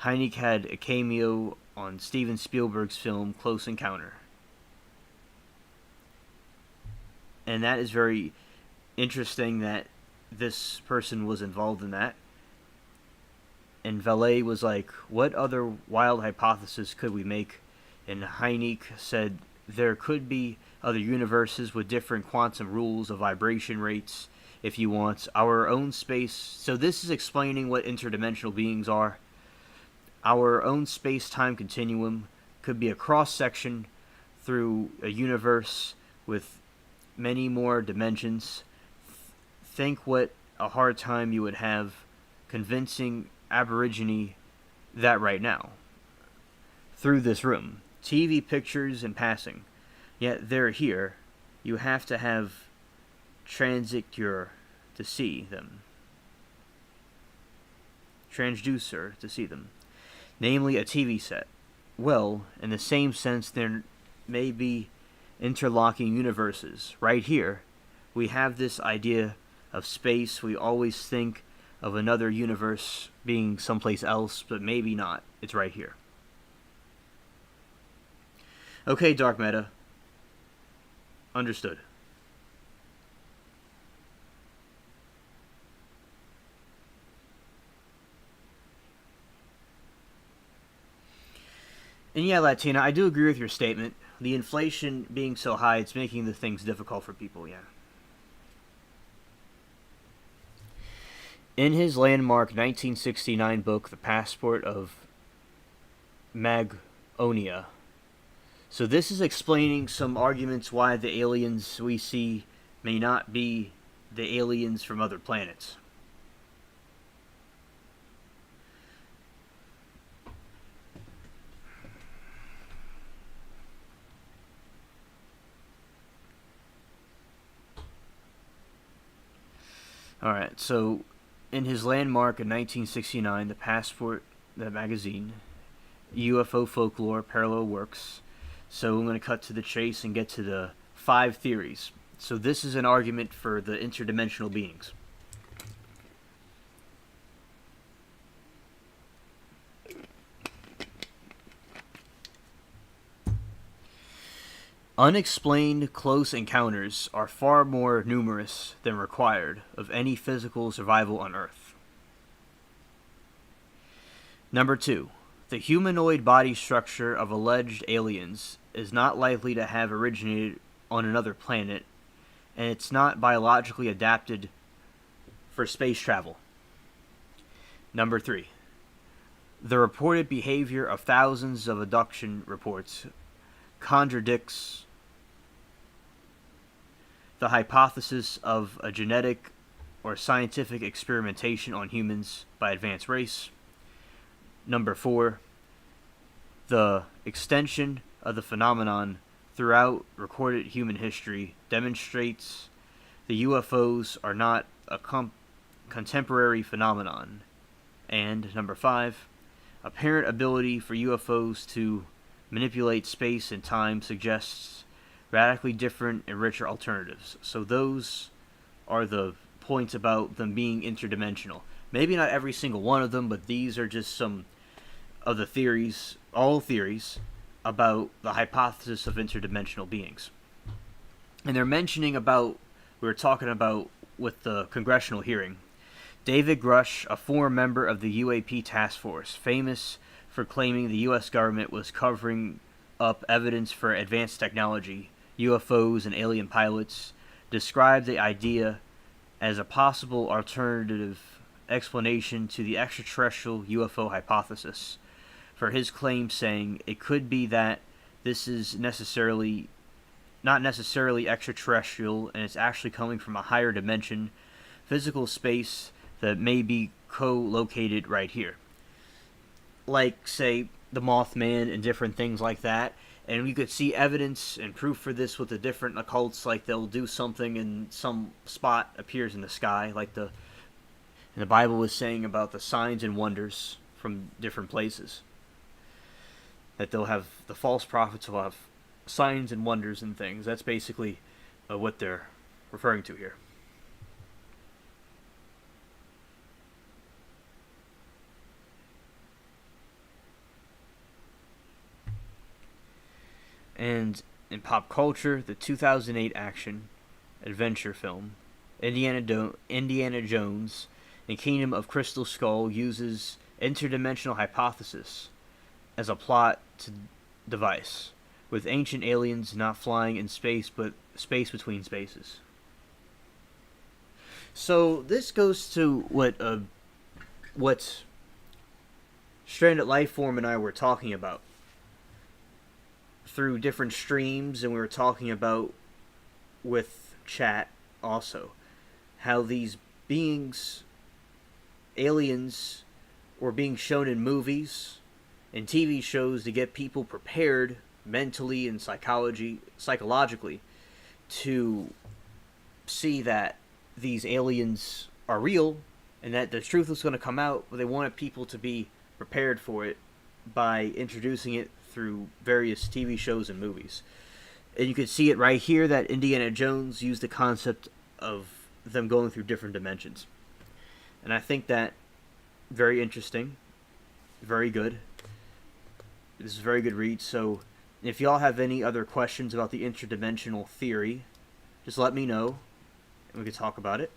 Heineck had a cameo on Steven Spielberg's film Close Encounter. And that is very interesting that this person was involved in that. And Vallée was like, what other wild hypothesis could we make? And Heineck said there could be other universes with different quantum rules of vibration rates if you want. Our own space. So this is explaining what interdimensional beings are. Our own space-time continuum could be a cross-section through a universe with many more dimensions. Think what a hard time you would have convincing Aborigine that right now. Through this room. TV pictures in passing. Yet they're here. You have to have transducer to see them. Transducer to see them. Namely a TV set. Well, in the same sense, there may be interlocking universes. Right here, we have this idea of space. We always think of another universe being someplace else, but maybe not. It's right here. Okay, Dark Meta. Understood. And yeah, Latina, I do agree with your statement. The inflation being so high, it's making the things difficult for people, yeah. In his landmark 1969 book, The Passport of Magonia. So this is explaining some arguments why the aliens we see may not be the aliens from other planets. Alright, so in his landmark in 1969, The Passport, the magazine, UFO folklore, parallel works. So I'm going to cut to the chase and get to the 5 theories. So this is an argument for the interdimensional beings. Unexplained close encounters are far more numerous than required of any physical survival on Earth. Number 2. The humanoid body structure of alleged aliens is not likely to have originated on another planet, and it's not biologically adapted for space travel. Number 3. The reported behavior of thousands of abduction reports contradicts the hypothesis of a genetic or scientific experimentation on humans by advanced race. Number 4, the extension of the phenomenon throughout recorded human history demonstrates the UFOs are not a contemporary phenomenon. And number 5, apparent ability for UFOs to manipulate space and time suggests radically different and richer alternatives. So those are the points about them being interdimensional. Maybe not every single one of them, but these are just some of the theories, all theories, about the hypothesis of interdimensional beings. And they're mentioning about, we were talking about with the congressional hearing, David Grush, a former member of the UAP task force, famous for claiming the U.S. government was covering up evidence for advanced technology, UFOs, and alien pilots, described the idea as a possible alternative explanation to the extraterrestrial UFO hypothesis. For his claim, saying it could be that this is not necessarily extraterrestrial, and it's actually coming from a higher dimension, physical space that may be co-located right here. Like, say, the Mothman and different things like that. And we could see evidence and proof for this with the different occults, like they'll do something and some spot appears in the sky, like the Bible was saying about the signs and wonders from different places. That they'll have, the false prophets will have signs and wonders and things. That's basically what they're referring to here. And in pop culture, the 2008 action-adventure film Indiana Jones and Kingdom of Crystal Skull uses interdimensional hypothesis as a plot device, with ancient aliens not flying in space but space between spaces. So this goes to what Stranded Lifeform and I were talking about through different streams, and we were talking about with chat also, how these beings, aliens, were being shown in movies and TV shows to get people prepared mentally and psychologically to see that these aliens are real and that the truth was going to come out, but they wanted people to be prepared for it by introducing it through various TV shows and movies. And you can see it right here that Indiana Jones used the concept of them going through different dimensions. And I think that very interesting, very good. This is a very good read. So if y'all have any other questions about the interdimensional theory, just let me know and we can talk about it.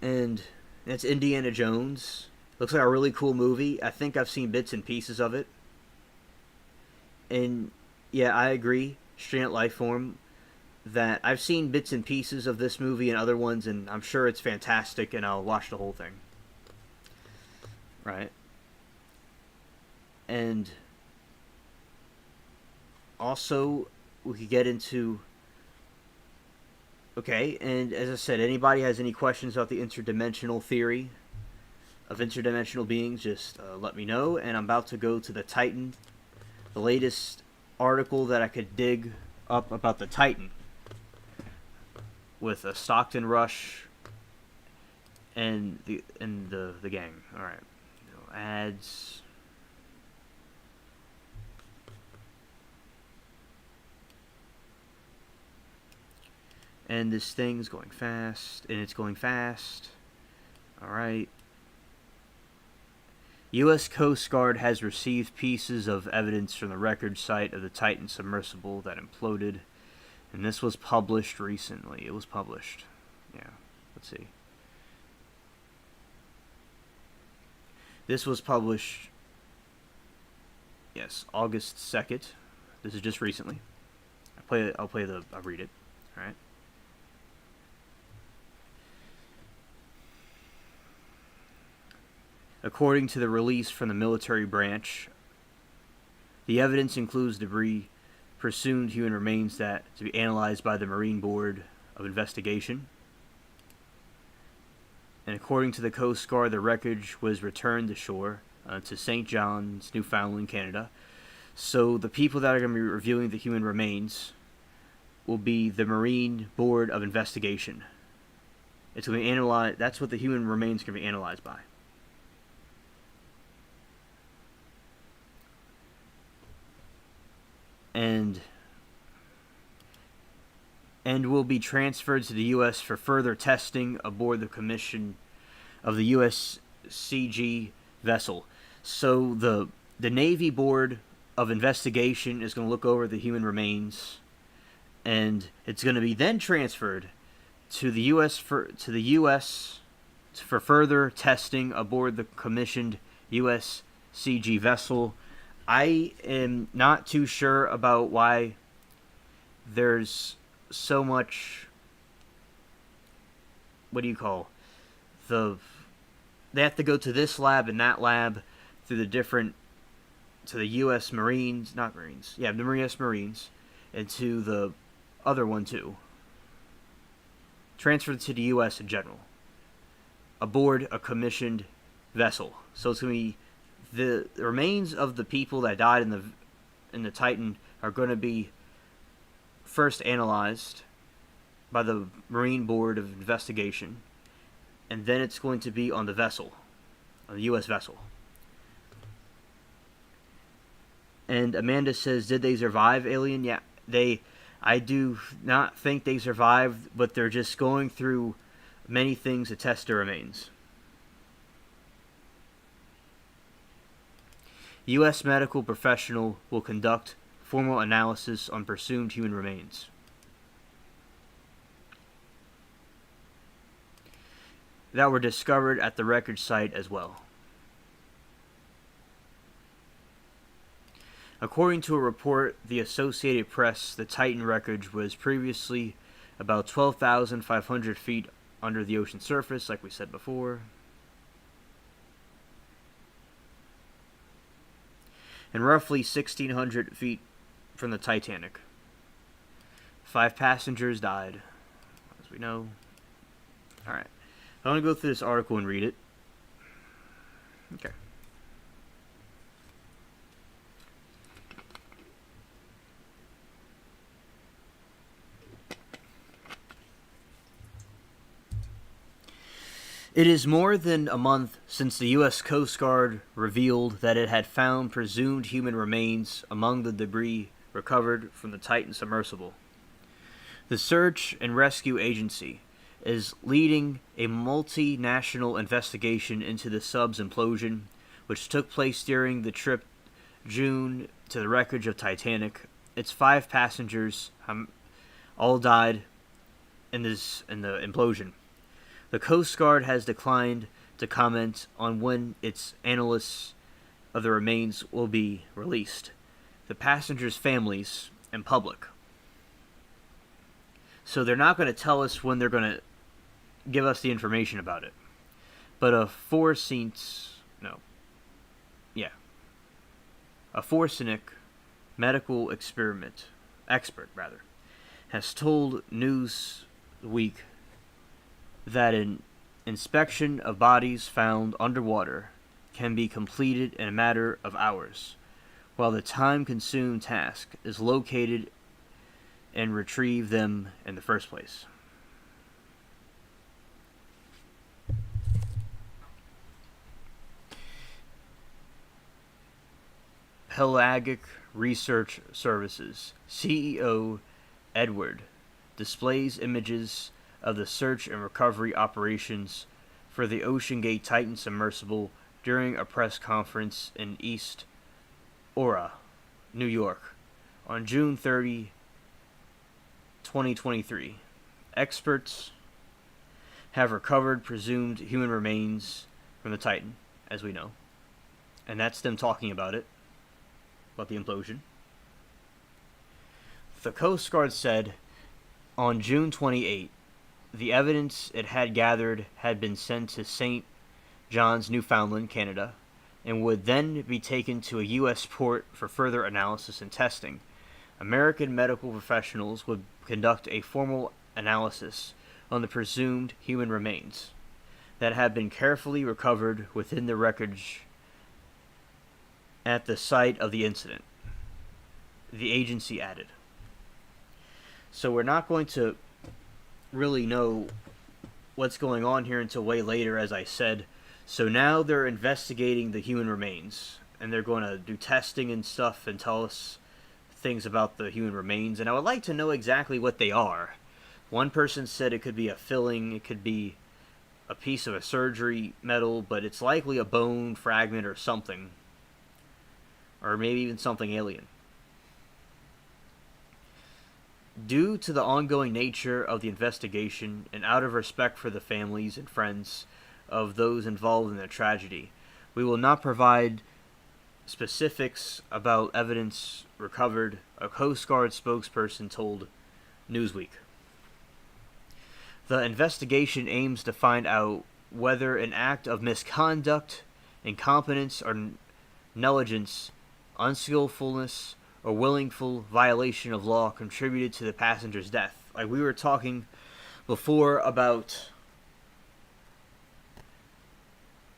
And that's Indiana Jones. Looks like a really cool movie. I think I've seen bits and pieces of it. And yeah, I agree, Stranded Lifeform, that I've seen bits and pieces of this movie and other ones, and I'm sure it's fantastic, and I'll watch the whole thing. Right? And also, we could get into... Okay, and as I said, anybody has any questions about the interdimensional theory of interdimensional beings, just let me know. And I'm about to go to the Titan, the latest article that I could dig up about the Titan, with a Stockton Rush and the gang. All right, ads. And this thing's going fast, and it's going fast. Alright. U.S. Coast Guard has received pieces of evidence from the record site of the Titan submersible that imploded. And this was published recently. It was published. Yeah, let's see. This was published Yes, August 2nd. This is just recently. I'll read it. All right. According to the release from the military branch, the evidence includes debris, presumed human remains that to be analyzed by the Marine Board of Investigation. And according to the Coast Guard, the wreckage was returned to shore to St. John's, Newfoundland, Canada. So the people that are going to be reviewing the human remains will be the Marine Board of Investigation. It's going to be analyzed. That's what the human remains can be analyzed by. And will be transferred to the U.S. for further testing aboard the commission of the USCG vessel. So the Navy Board of Investigation is going to look over the human remains, and it's going to be then transferred to the U.S. for further testing aboard the commissioned USCG vessel. I am not too sure about why there's so much, they have to go to this lab and that lab to the U.S. Marines, the U.S. Marines, and to the other one too. Transferred to the U.S. in general, aboard a commissioned vessel. So it's going to be the remains of the people that died in the Titan are going to be first analyzed by the Marine Board of Investigation, and then it's going to be on the vessel, on the U.S. vessel. And Amanda says, did they survive, Alien? Yeah, I do not think they survived, but they're just going through many things to test their remains. U.S. medical professional will conduct formal analysis on presumed human remains. That were discovered at the wreckage site as well. According to a report, the Associated Press, the Titan wreckage was previously about 12,500 feet under the ocean surface, like we said before. And roughly 1,600 feet from the Titanic. 5 passengers died, as we know. Alright. I'm going to go through this article and read it. Okay. It is more than a month since the U.S. Coast Guard revealed that it had found presumed human remains among the debris recovered from the Titan submersible. The Search and Rescue Agency is leading a multinational investigation into the sub's implosion, which took place during the trip June to the wreckage of Titanic. Its 5 passengers all died in the implosion. The Coast Guard has declined to comment on when its analysis of the remains will be released. The passengers' families and public. So they're not going to tell us when they're going to give us the information about it. But a Forsynic medical expert has told Newsweek that an inspection of bodies found underwater can be completed in a matter of hours, while the time-consuming task is located and retrieve them in the first place. Pelagic Research Services CEO Edward displays images of the search and recovery operations for the OceanGate Titan submersible during a press conference in East Aura, New York, on June 30, 2023. Experts have recovered presumed human remains from the Titan, as we know, and that's them talking about it. about the implosion. The Coast Guard said on June 28, the evidence it had gathered had been sent to St. John's, Newfoundland, Canada, and would then be taken to a U.S. port for further analysis and testing. American medical professionals would conduct a formal analysis on the presumed human remains that had been carefully recovered within the wreckage at the site of the incident, the agency added. So we're not going to really know what's going on here until way later, as I said. So now they're investigating the human remains, and they're going to do testing and stuff and tell us things about the human remains. And I would like to know exactly what they are. One person said it could be a filling, it could be a piece of a surgery metal, but it's likely a bone fragment or something. Or maybe even something alien. Due to the ongoing nature of the investigation and out of respect for the families and friends of those involved in the tragedy, we will not provide specifics about evidence recovered, a Coast Guard spokesperson told Newsweek. The investigation aims to find out whether an act of misconduct, incompetence, or negligence, unskillfulness, or willful violation of law contributed to the passenger's death. Like we were talking before about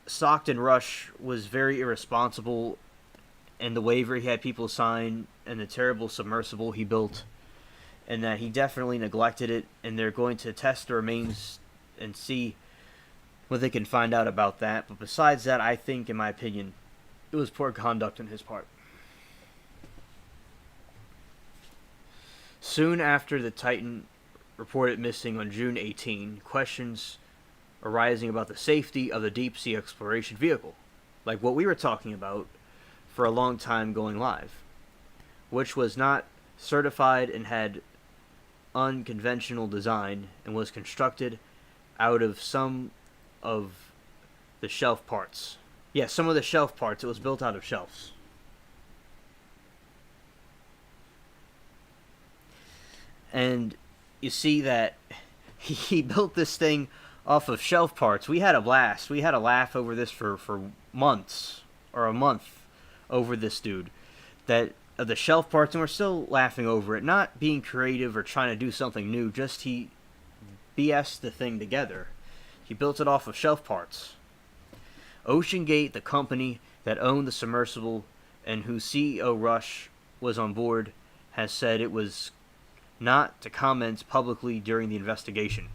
Stockton Rush was very irresponsible in the waiver he had people sign and the terrible submersible he built, and that he definitely neglected it, and they're going to test the remains and see what they can find out about that. But besides that, I think, in my opinion, it was poor conduct on his part. Soon after the Titan reported missing on June 18, questions arising about the safety of the deep-sea exploration vehicle, like what we were talking about for a long time going live, which was not certified and had unconventional design and was constructed out of some of the shelf parts. Yeah, some of the shelf parts. It was built out of shelves. And you see that he built this thing off of shelf parts. We had a blast. We had a laugh over this for months, or a month over this dude. That the shelf parts, and we're still laughing over it. Not being creative or trying to do something new, just he BS'd the thing together. He built it off of shelf parts. OceanGate, the company that owned the submersible and whose CEO Rush was on board, has said it was not to comment publicly during the investigation.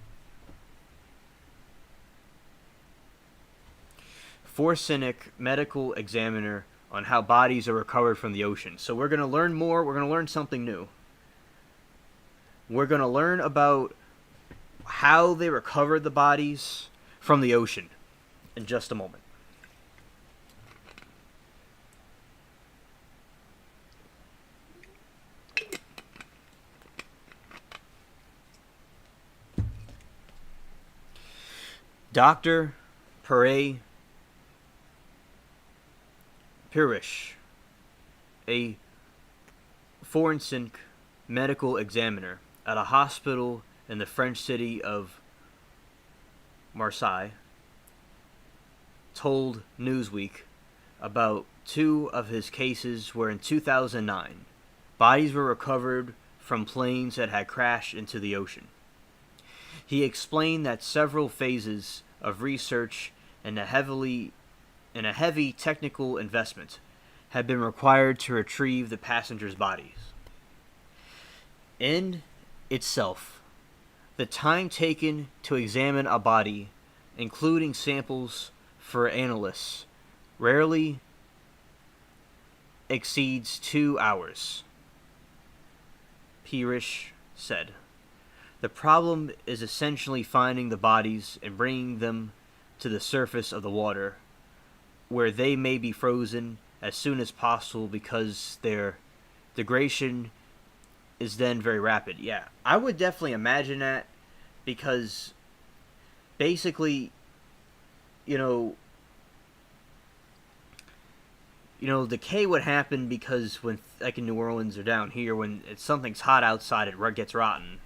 Forsynic, medical examiner, on how bodies are recovered from the ocean. So we're going to learn more. We're going to learn something new. We're going to learn about how they recovered the bodies from the ocean in just a moment. Dr. Pirish, a forensic medical examiner at a hospital in the French city of Marseille, told Newsweek about two of his cases where in 2009, bodies were recovered from planes that had crashed into the ocean. He explained that several phases of research and a heavy technical investment had been required to retrieve the passengers' bodies. In itself, the time taken to examine a body, including samples for analysts, rarely exceeds 2 hours, Pirish said. The problem is essentially finding the bodies and bringing them to the surface of the water, where they may be frozen as soon as possible because their degradation is then very rapid. Yeah, I would definitely imagine that, because basically, decay would happen because when, like in New Orleans or down here, when something's hot outside, it gets rotten.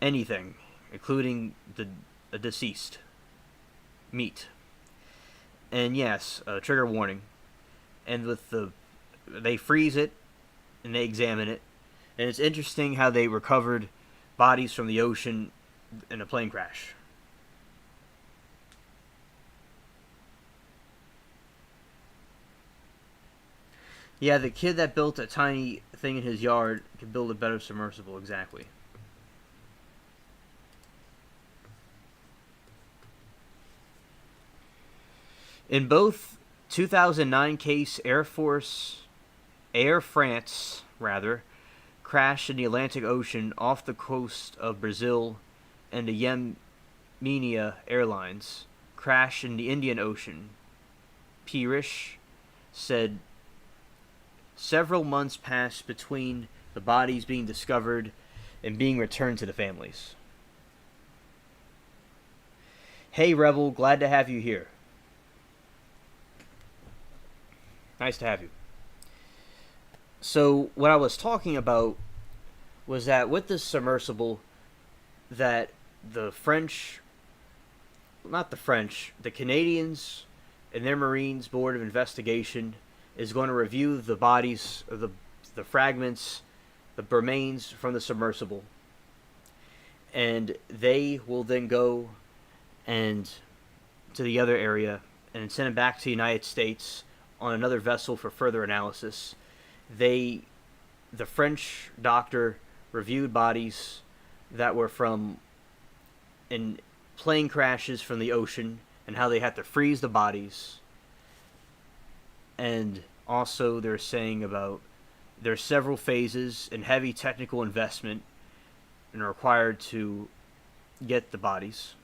Anything, including the deceased meat. And yes, trigger warning. And they freeze it and they examine it. And it's interesting how they recovered bodies from the ocean in a plane crash. Yeah, the kid that built a tiny thing in his yard could build a better submersible, exactly. In both 2009 case, Air France, crashed in the Atlantic Ocean off the coast of Brazil, and the Yemenia Airlines crashed in the Indian Ocean. Pirish said several months passed between the bodies being discovered and being returned to the families. Hey, Rebel, glad to have you here. Nice to have you. So, what I was talking about was that with this submersible, that the Canadians and their Marines Board of Investigation is going to review the bodies, or the fragments, the remains from the submersible. And they will then go and to the other area and send it back to the United States on another vessel for further analysis. The French doctor reviewed bodies that were in plane crashes from the ocean and how they had to freeze the bodies. And also they're saying about there's several phases and heavy technical investment and are required to get the bodies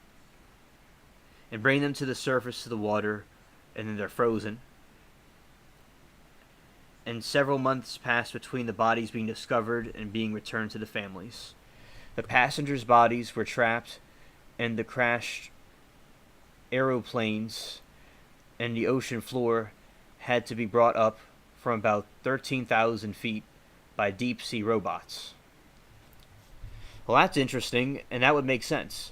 and bring them to the surface of the water, and then they're frozen. And several months passed between the bodies being discovered and being returned to the families. The passengers' bodies were trapped in the crashed aeroplanes, and the ocean floor had to be brought up from about 13,000 feet by deep-sea robots. Well, that's interesting, and that would make sense.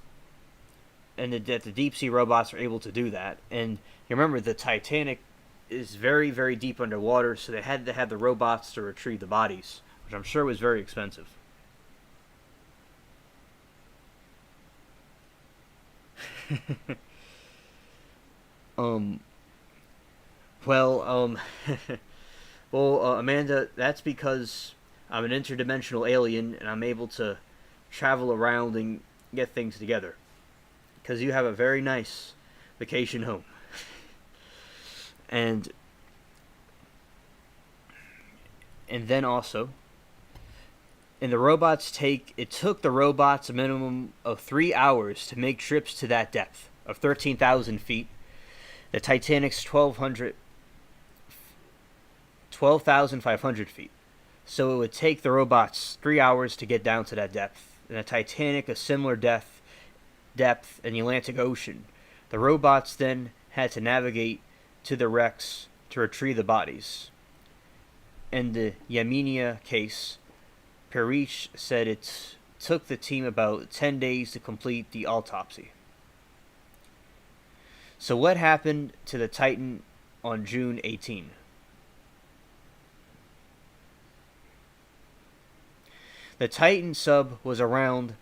And that the deep-sea robots are able to do that. And you remember, the Titanic is very, very deep underwater, so they had to have the robots to retrieve the bodies, which I'm sure was very expensive. Well, Amanda, that's because I'm an interdimensional alien and I'm able to travel around and get things together. Because you have a very nice vacation home. And then also, and it took the robots a minimum of 3 hours to make trips to that depth of 13,000 feet. The Titanic's 12,500 feet. So it would take the robots 3 hours to get down to that depth. And the Titanic, a similar depth in the Atlantic Ocean. The robots then had to navigate to the wrecks to retrieve the bodies. In the Yemenia case, Parich said it took the team about 10 days to complete the autopsy. So what happened to the Titan on June 18? The Titan sub was around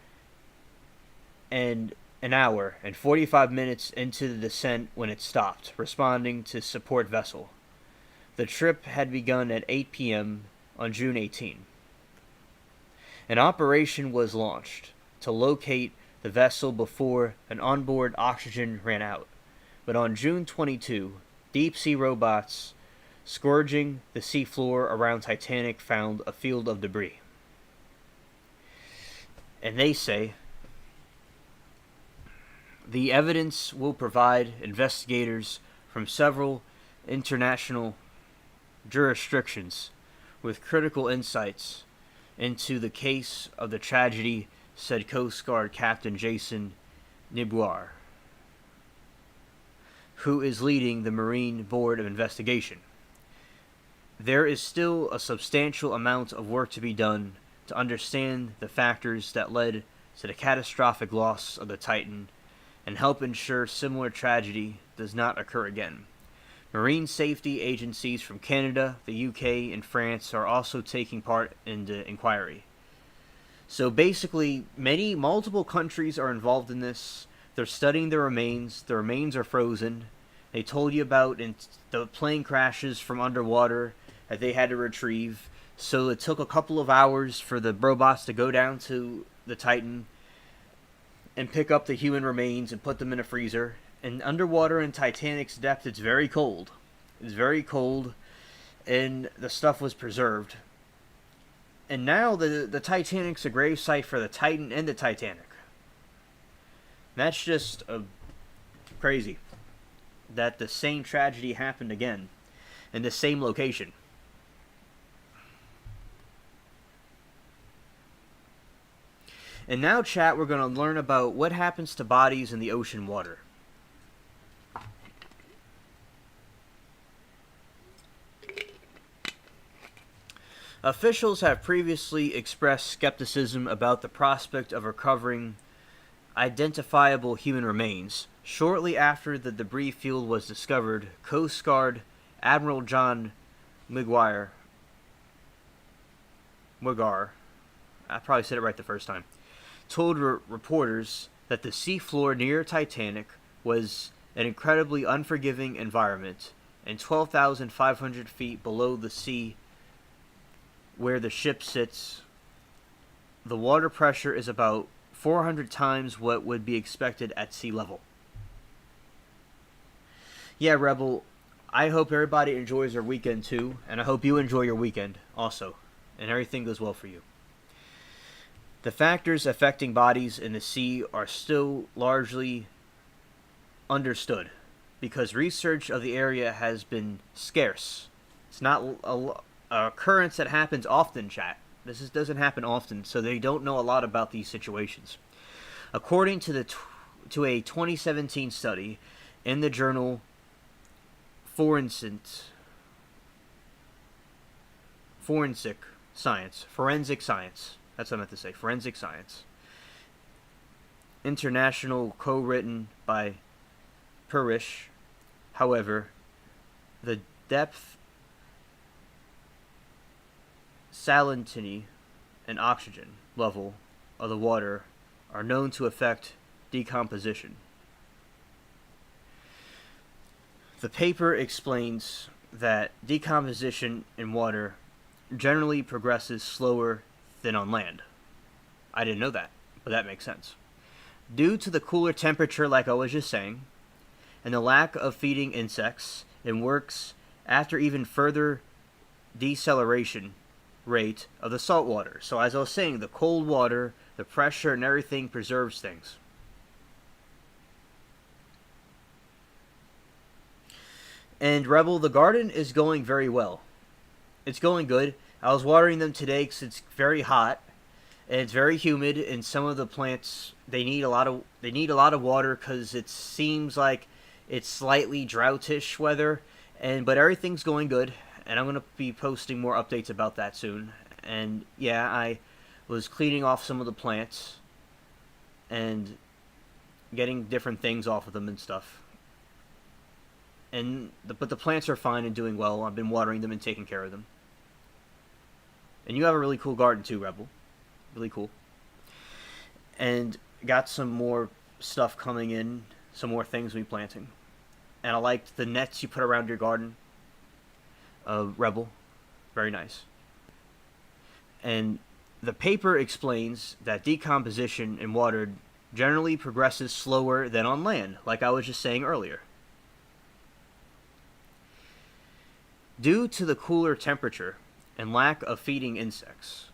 an hour and 45 minutes into the descent when it stopped, responding to support vessel. The trip had begun at 8 p.m. on June 18. An operation was launched to locate the vessel before an onboard oxygen ran out. But on June 22, deep-sea robots scourging the seafloor around Titanic found a field of debris. And they say the evidence will provide investigators from several international jurisdictions with critical insights into the case of the tragedy, said Coast Guard Captain Jason Niboir, who is leading the Marine Board of Investigation. there is still a substantial amount of work to be done to understand the factors that led to the catastrophic loss of the Titan and help ensure similar tragedy does not occur again. Marine safety agencies from Canada, the UK, and France are also taking part in the inquiry. So basically, multiple countries are involved in this. They're studying the remains. The remains are frozen. They told you about the plane crashes from underwater that they had to retrieve. So it took a couple of hours for the robots to go down to the Titan and pick up the human remains and put them in a freezer. And underwater in Titanic's depth, it's very cold. It's very cold, and the stuff was preserved. And now the Titanic's a grave site for the Titan and the Titanic. That's just crazy that the same tragedy happened again in the same location. And now, chat, we're going to learn about what happens to bodies in the ocean water. Officials have previously expressed skepticism about the prospect of recovering identifiable human remains. Shortly after the debris field was discovered, Coast Guard Admiral John Miguar, I probably said it right the first time, told reporters that the seafloor near Titanic was an incredibly unforgiving environment, and 12,500 feet below the sea where the ship sits, the water pressure is about 400 times what would be expected at sea level. Yeah, Rebel, I hope everybody enjoys their weekend too, and I hope you enjoy your weekend also, and everything goes well for you. The factors affecting bodies in the sea are still largely understood because research of the area has been scarce. It's not an occurrence that happens often, chat. This doesn't happen often, so they don't know a lot about these situations. According to a 2017 study in the journal Forensic Science. That's what I meant to say. Forensic Science. International, co-written by Purish. However, the depth, salinity, and oxygen level of the water are known to affect decomposition. The paper explains that decomposition in water generally progresses slower than on land. I didn't know that, but that makes sense. Due to the cooler temperature, like I was just saying, and the lack of feeding insects, it works after even further deceleration rate of the salt water. So as I was saying, the cold water, the pressure, and everything preserves things. And Rebel, the garden is going very well. It's going good. I was watering them today because it's very hot and it's very humid, and some of the plants they need a lot of water because it seems like it's slightly droughtish weather. But everything's going good, and I'm gonna be posting more updates about that soon. And yeah, I was cleaning off some of the plants and getting different things off of them and stuff. But the plants are fine and doing well. I've been watering them and taking care of them. And you have a really cool garden too, Rebel. Really cool. And got some more stuff coming in, some more things we'll be planting. And I liked the nets you put around your garden, Rebel. Very nice. And the paper explains that decomposition in water generally progresses slower than on land, like I was just saying earlier. Due to the cooler temperature and lack of feeding insects,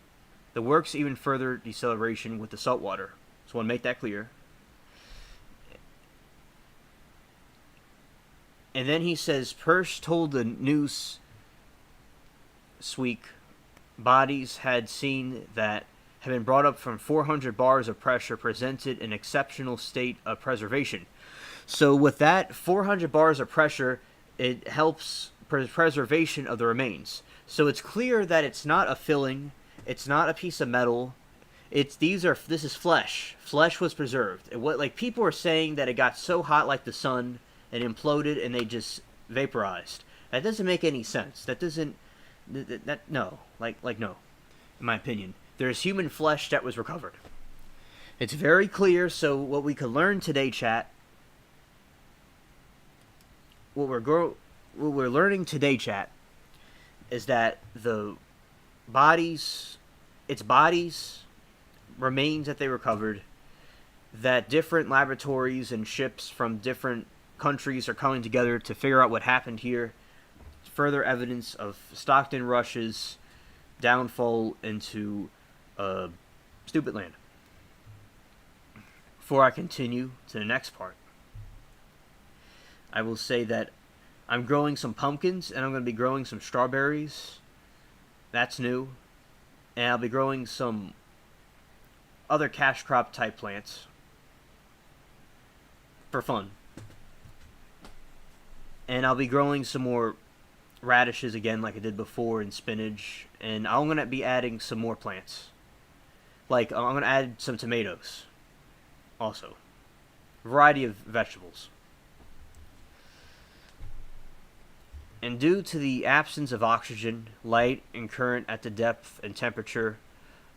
the works even further deceleration with the salt water. So I want to make that clear. And then he says, Persh told the Newsweek bodies had seen that had been brought up from 400 bars of pressure presented an exceptional state of preservation. So with that 400 bars of pressure, it helps preservation of the remains. So it's clear that it's not a filling, it's not a piece of metal. This is flesh. Flesh was preserved. And what like people are saying that it got so hot like the sun and imploded and they just vaporized. That doesn't make any sense. That doesn't no. Like no. In my opinion, there's human flesh that was recovered. It's very clear. So what we could learn today, chat, what we're learning today, chat, is that the bodies remains that they recovered, that different laboratories and ships from different countries are coming together to figure out what happened here. Further evidence of Stockton Rush's downfall into stupid land. Before I continue to the next part, I will say that I'm growing some pumpkins and I'm going to be growing some strawberries. That's new. And I'll be growing some other cash crop type plants for fun. And I'll be growing some more radishes again like I did before, and spinach. And I'm going to be adding some more plants. Like, I'm going to add some tomatoes also. A variety of vegetables. And due to the absence of oxygen, light, and current at the depth and temperature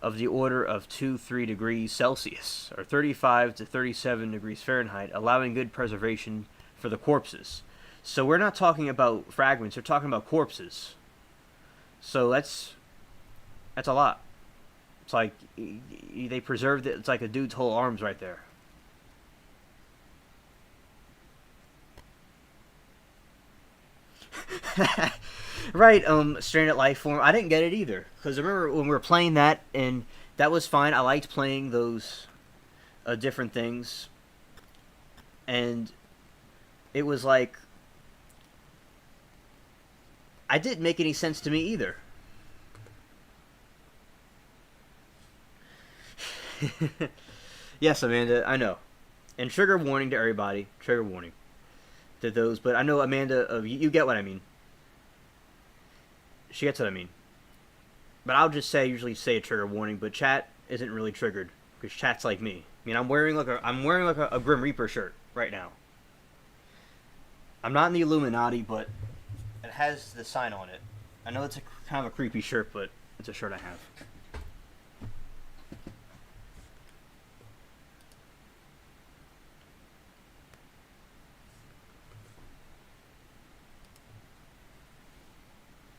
of the order of 2-3 degrees Celsius, or 35 to 37 degrees Fahrenheit, allowing good preservation for the corpses. So we're not talking about fragments, we're talking about corpses. So that's a lot. It's like they preserved it. It's like a dude's whole arms right there. Right, Stranded Life Form. I didn't get it either, because I remember when we were playing that, and that was fine. I liked playing those different things, and it was like, it didn't make any sense to me either. Yes, Amanda, I know. And trigger warning to everybody. Trigger warning to those, but I know, Amanda, you get what I mean. She gets what I mean. But I'll just usually say a trigger warning, but chat isn't really triggered, because chat's like me. I mean, I'm wearing like a Grim Reaper shirt right now. I'm not in the Illuminati, but it has the sign on it. I know it's kind of a creepy shirt, but it's a shirt I have.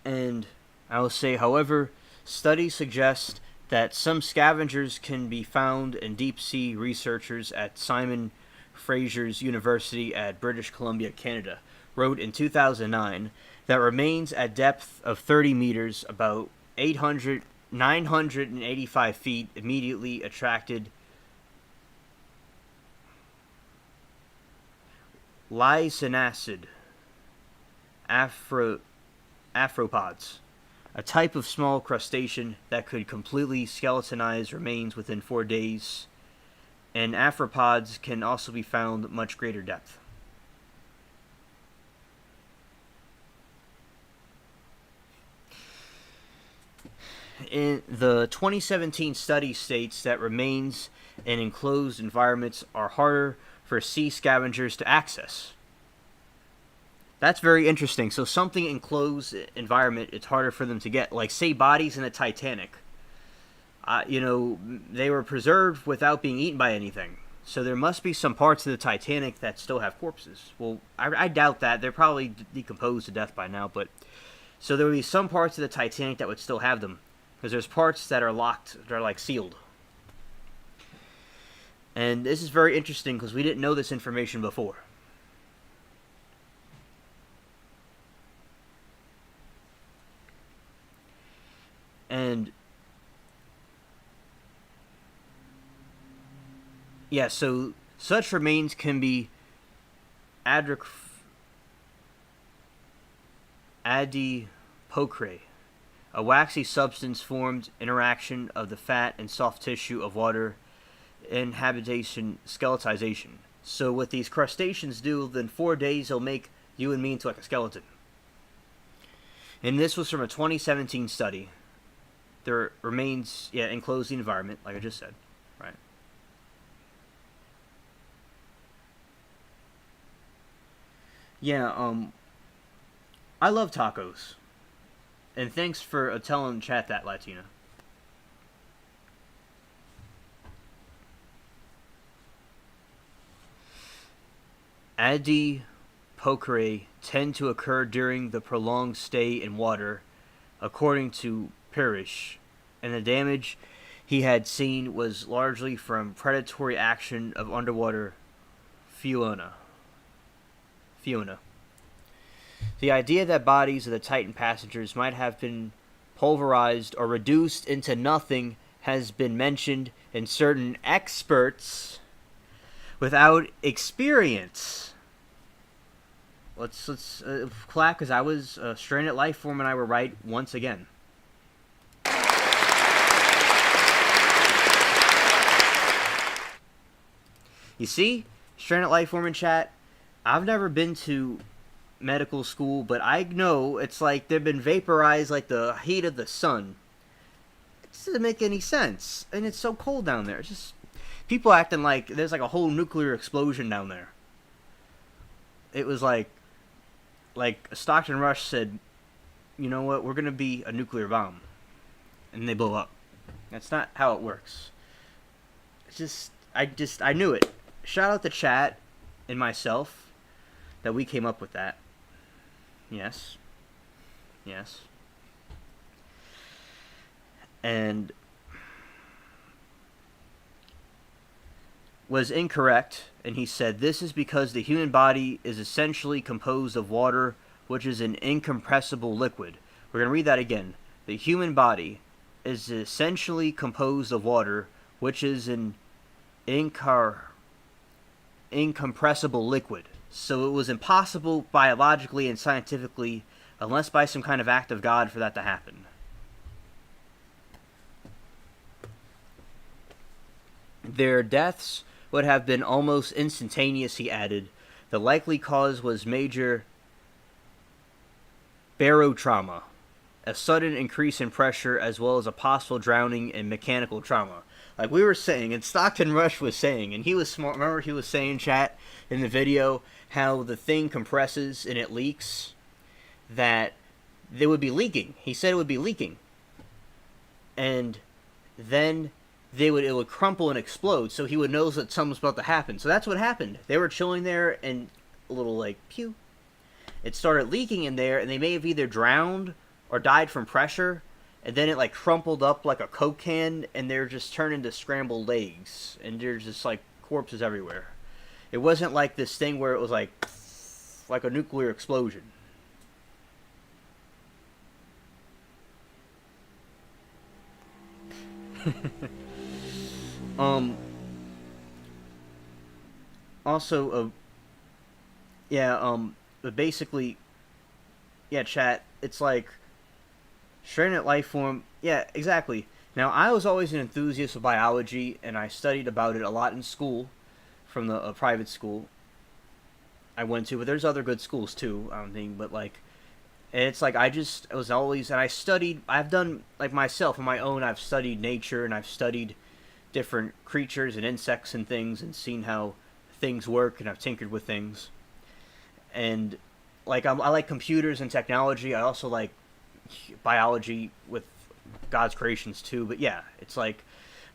And I will say, however, studies suggest that some scavengers can be found, and deep sea researchers at Simon Fraser's University at British Columbia, Canada, wrote in 2009 that remains at depth of 30 meters, about 985 feet, immediately attracted lysinasid arthropods, a type of small crustacean that could completely skeletonize remains within 4 days, and arthropods can also be found at much greater depth. In the 2017 study states that remains in enclosed environments are harder for sea scavengers to access. That's very interesting. So something enclosed environment, it's harder for them to get. Like, say, bodies in the Titanic. They were preserved without being eaten by anything. So there must be some parts of the Titanic that still have corpses. Well, I doubt that. They're probably decomposed to death by now. But so there would be some parts of the Titanic that would still have them. Because there's parts that are locked, that are like sealed. And this is very interesting because we didn't know this information before. And yeah, so such remains can be adipocrate, a waxy substance formed interaction of the fat and soft tissue of water inhabitation skeletization. So what these crustaceans do, in 4 days they'll make you and me into like a skeleton. And this was from a 2017 study. There remains, enclosed the environment, like I just said, right? Yeah, I love tacos. And thanks for telling chat that, Latina. Adipocere tend to occur during the prolonged stay in water, according to Parrish, and the damage he had seen was largely from predatory action of underwater fauna. The idea that bodies of the Titan passengers might have been pulverized or reduced into nothing has been mentioned in certain experts without experience. Let's clap, because I was stranded life form and I were right once again. You see, stranded life form in chat. I've never been to medical school, but I know it's like they've been vaporized like the heat of the sun. It doesn't make any sense, and it's so cold down there. It's just people acting like there's like a whole nuclear explosion down there. It was like Stockton Rush said, you know what, we're gonna be a nuclear bomb, and they blow up. That's not how it works. It's I knew it. Shout out to chat and myself that we came up with that. Yes. And was incorrect, and he said this is because the human body is essentially composed of water, which is an incompressible liquid. We're going to read that again. The human body is essentially composed of water, which is an incompressible liquid. So it was impossible biologically and scientifically, unless by some kind of act of God, for that to happen. Their deaths would have been almost instantaneous, he added. The likely cause was major barotrauma, a sudden increase in pressure, as well as a possible drowning and mechanical trauma. Like we were saying, and Stockton Rush was saying, and he was smart. Remember, he was saying, chat, in the video, how the thing compresses and it leaks, that they would be leaking. He said it would be leaking. And then it would crumple and explode, so he would know that something's about to happen. So that's what happened. They were chilling there, and a little, like, pew. It started leaking in there, and they may have either drowned or died from pressure, and then it, like, crumpled up like a Coke can, and they're just turned into scrambled eggs, and there's just, like, corpses everywhere. It wasn't like this thing where it was, like a nuclear explosion. Also, but basically, chat, it's like stranded life form. Yeah, exactly. Now, I was always an enthusiast of biology, and I studied about it a lot in school, from the private school I went to, but there's other good schools too, I don't think, but like, and it's like I was always, and I've done, like myself on my own, I've studied nature, and I've studied different creatures and insects and things, and seen how things work, and I've tinkered with things. And like I like computers and technology. I also like biology with God's creations too. But yeah, it's like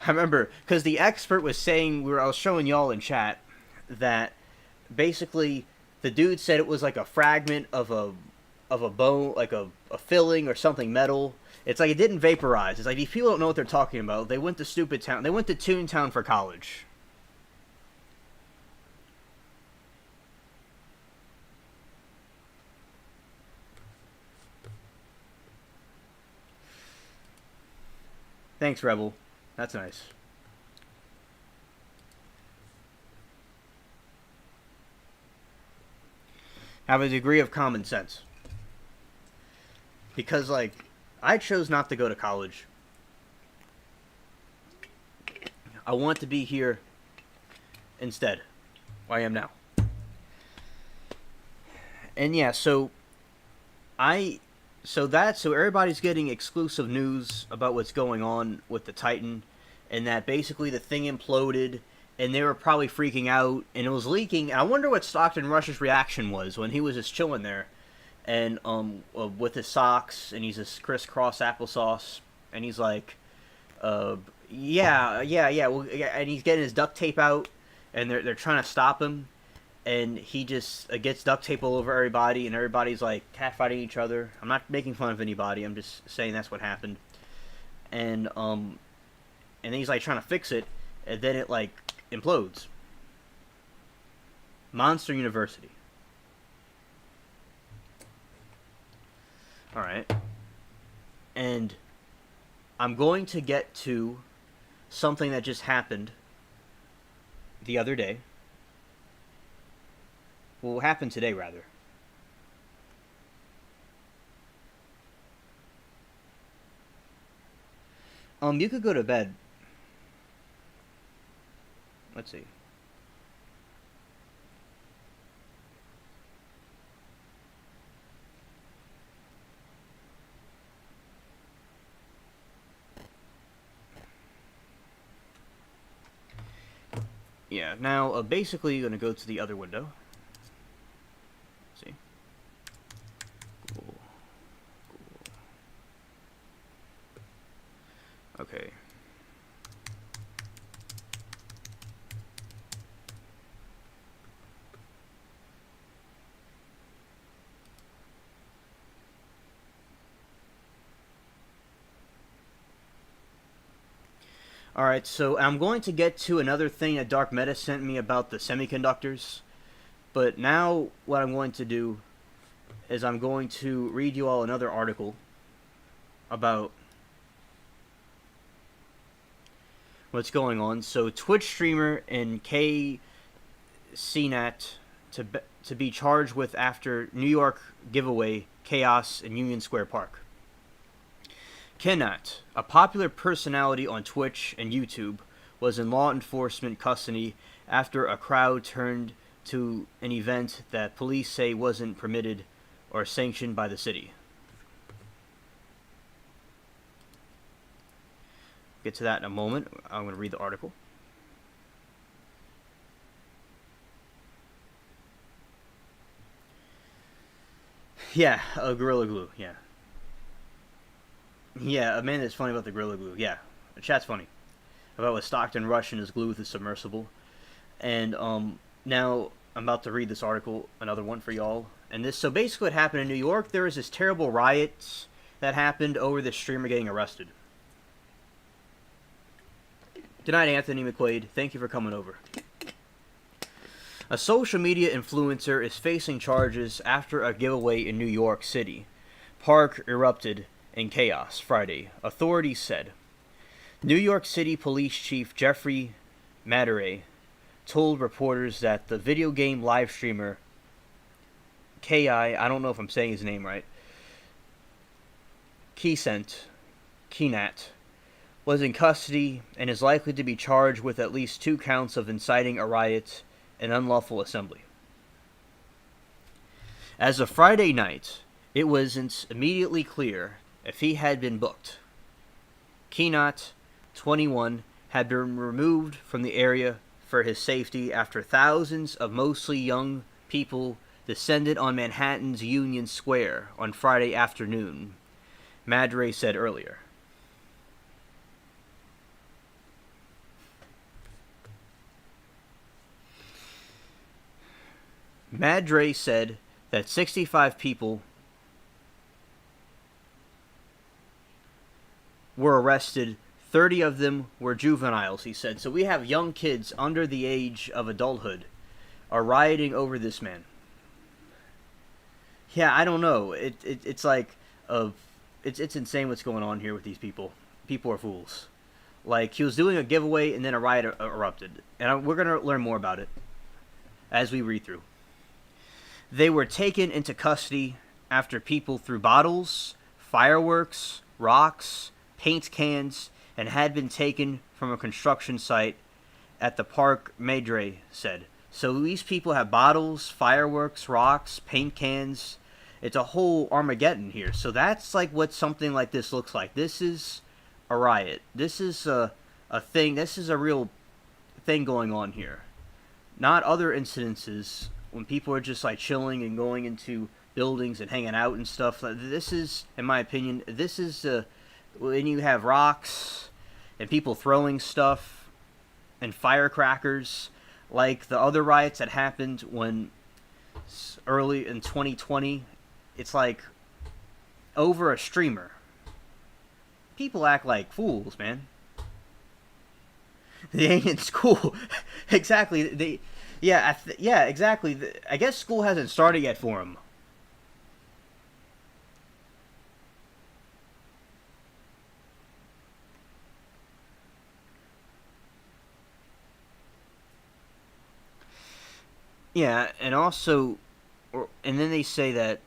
I remember because the expert was saying I was showing y'all in chat that basically the dude said it was like a fragment of a bone, like a filling or something metal. It's like it didn't vaporize. It's like these people don't know what they're talking about. They went to stupid town. They went to Toontown for college. Thanks, Rebel. That's nice. Have a degree of common sense. Because, like, I chose not to go to college. I want to be here instead, where I am now. And yeah, so I So everybody's getting exclusive news about what's going on with the Titan, and that basically the thing imploded, and they were probably freaking out, and it was leaking. And I wonder what Stockton Rush's reaction was when he was just chilling there, and with his socks, and he's just crisscross applesauce, and he's like, yeah, well, yeah, and he's getting his duct tape out, and they're trying to stop him, and he just gets duct tape all over everybody, and everybody's like catfighting each other. I'm not making fun of anybody. I'm just saying that's what happened. And then he's like trying to fix it, and then it like implodes. Monster University. All right, and I'm going to get to something that just happened the other day. Well, what happened today, rather. You could go to bed. Let's see. Yeah, now, basically, you're going to go to the other window. See? Cool. Okay. Alright, so I'm going to get to another thing that Dark Meta sent me about the semiconductors. But now what I'm going to do is I'm going to read you all another article about what's going on. So Twitch streamer and CNET to be charged with after New York giveaway chaos in Union Square Park. Kennat, a popular personality on Twitch and YouTube, was in law enforcement custody after a crowd turned to an event that police say wasn't permitted or sanctioned by the city. Get to that in a moment. I'm going to read the article. Yeah, Gorilla Glue, yeah. Yeah, Amanda's funny about the Gorilla Glue. Yeah, the chat's funny about what Stockton Rush and his glue with his submersible. And now I'm about to read this article, another one for y'all. And this, so basically what happened in New York, there was this terrible riot that happened over this streamer getting arrested. Good night, Anthony McQuaid. Thank you for coming over. A social media influencer is facing charges after a giveaway in New York City. Park erupted in chaos Friday, authorities said. New York City Police Chief Jeffrey Madurai told reporters that the video game live streamer I don't know if I'm saying his name right, Keenat, was in custody and is likely to be charged with at least 2 counts of inciting a riot and unlawful assembly. As of Friday night, it wasn't immediately clear if he had been booked. Keenat, 21, had been removed from the area for his safety after thousands of mostly young people descended on Manhattan's Union Square on Friday afternoon, Madurai said earlier. Madurai said that 65 people were arrested. 30 of them were juveniles, he said. So we have young kids under the age of adulthood are rioting over this man. Yeah, I don't know. It's like it's insane what's going on here with these people. People are fools. Like, he was doing a giveaway and then a riot erupted. And we're going to learn more about it as we read through. They were taken into custody after people threw bottles, fireworks, rocks, paint cans, and had been taken from a construction site at the park, Madurai said. So these people have bottles, fireworks, rocks, paint cans, It's a whole Armageddon here. So that's like what something like this looks like. This is a riot. This is a thing. This is a real thing going on here. Not other incidences when people are just like chilling and going into buildings and hanging out and stuff. This is, in my opinion, this is when you have rocks and people throwing stuff and firecrackers, like the other riots that happened when early in 2020. It's like over a streamer. People act like fools, man. They ain't in school. Exactly. Yeah, exactly. I guess school hasn't started yet for them. Yeah, and also, and then they say that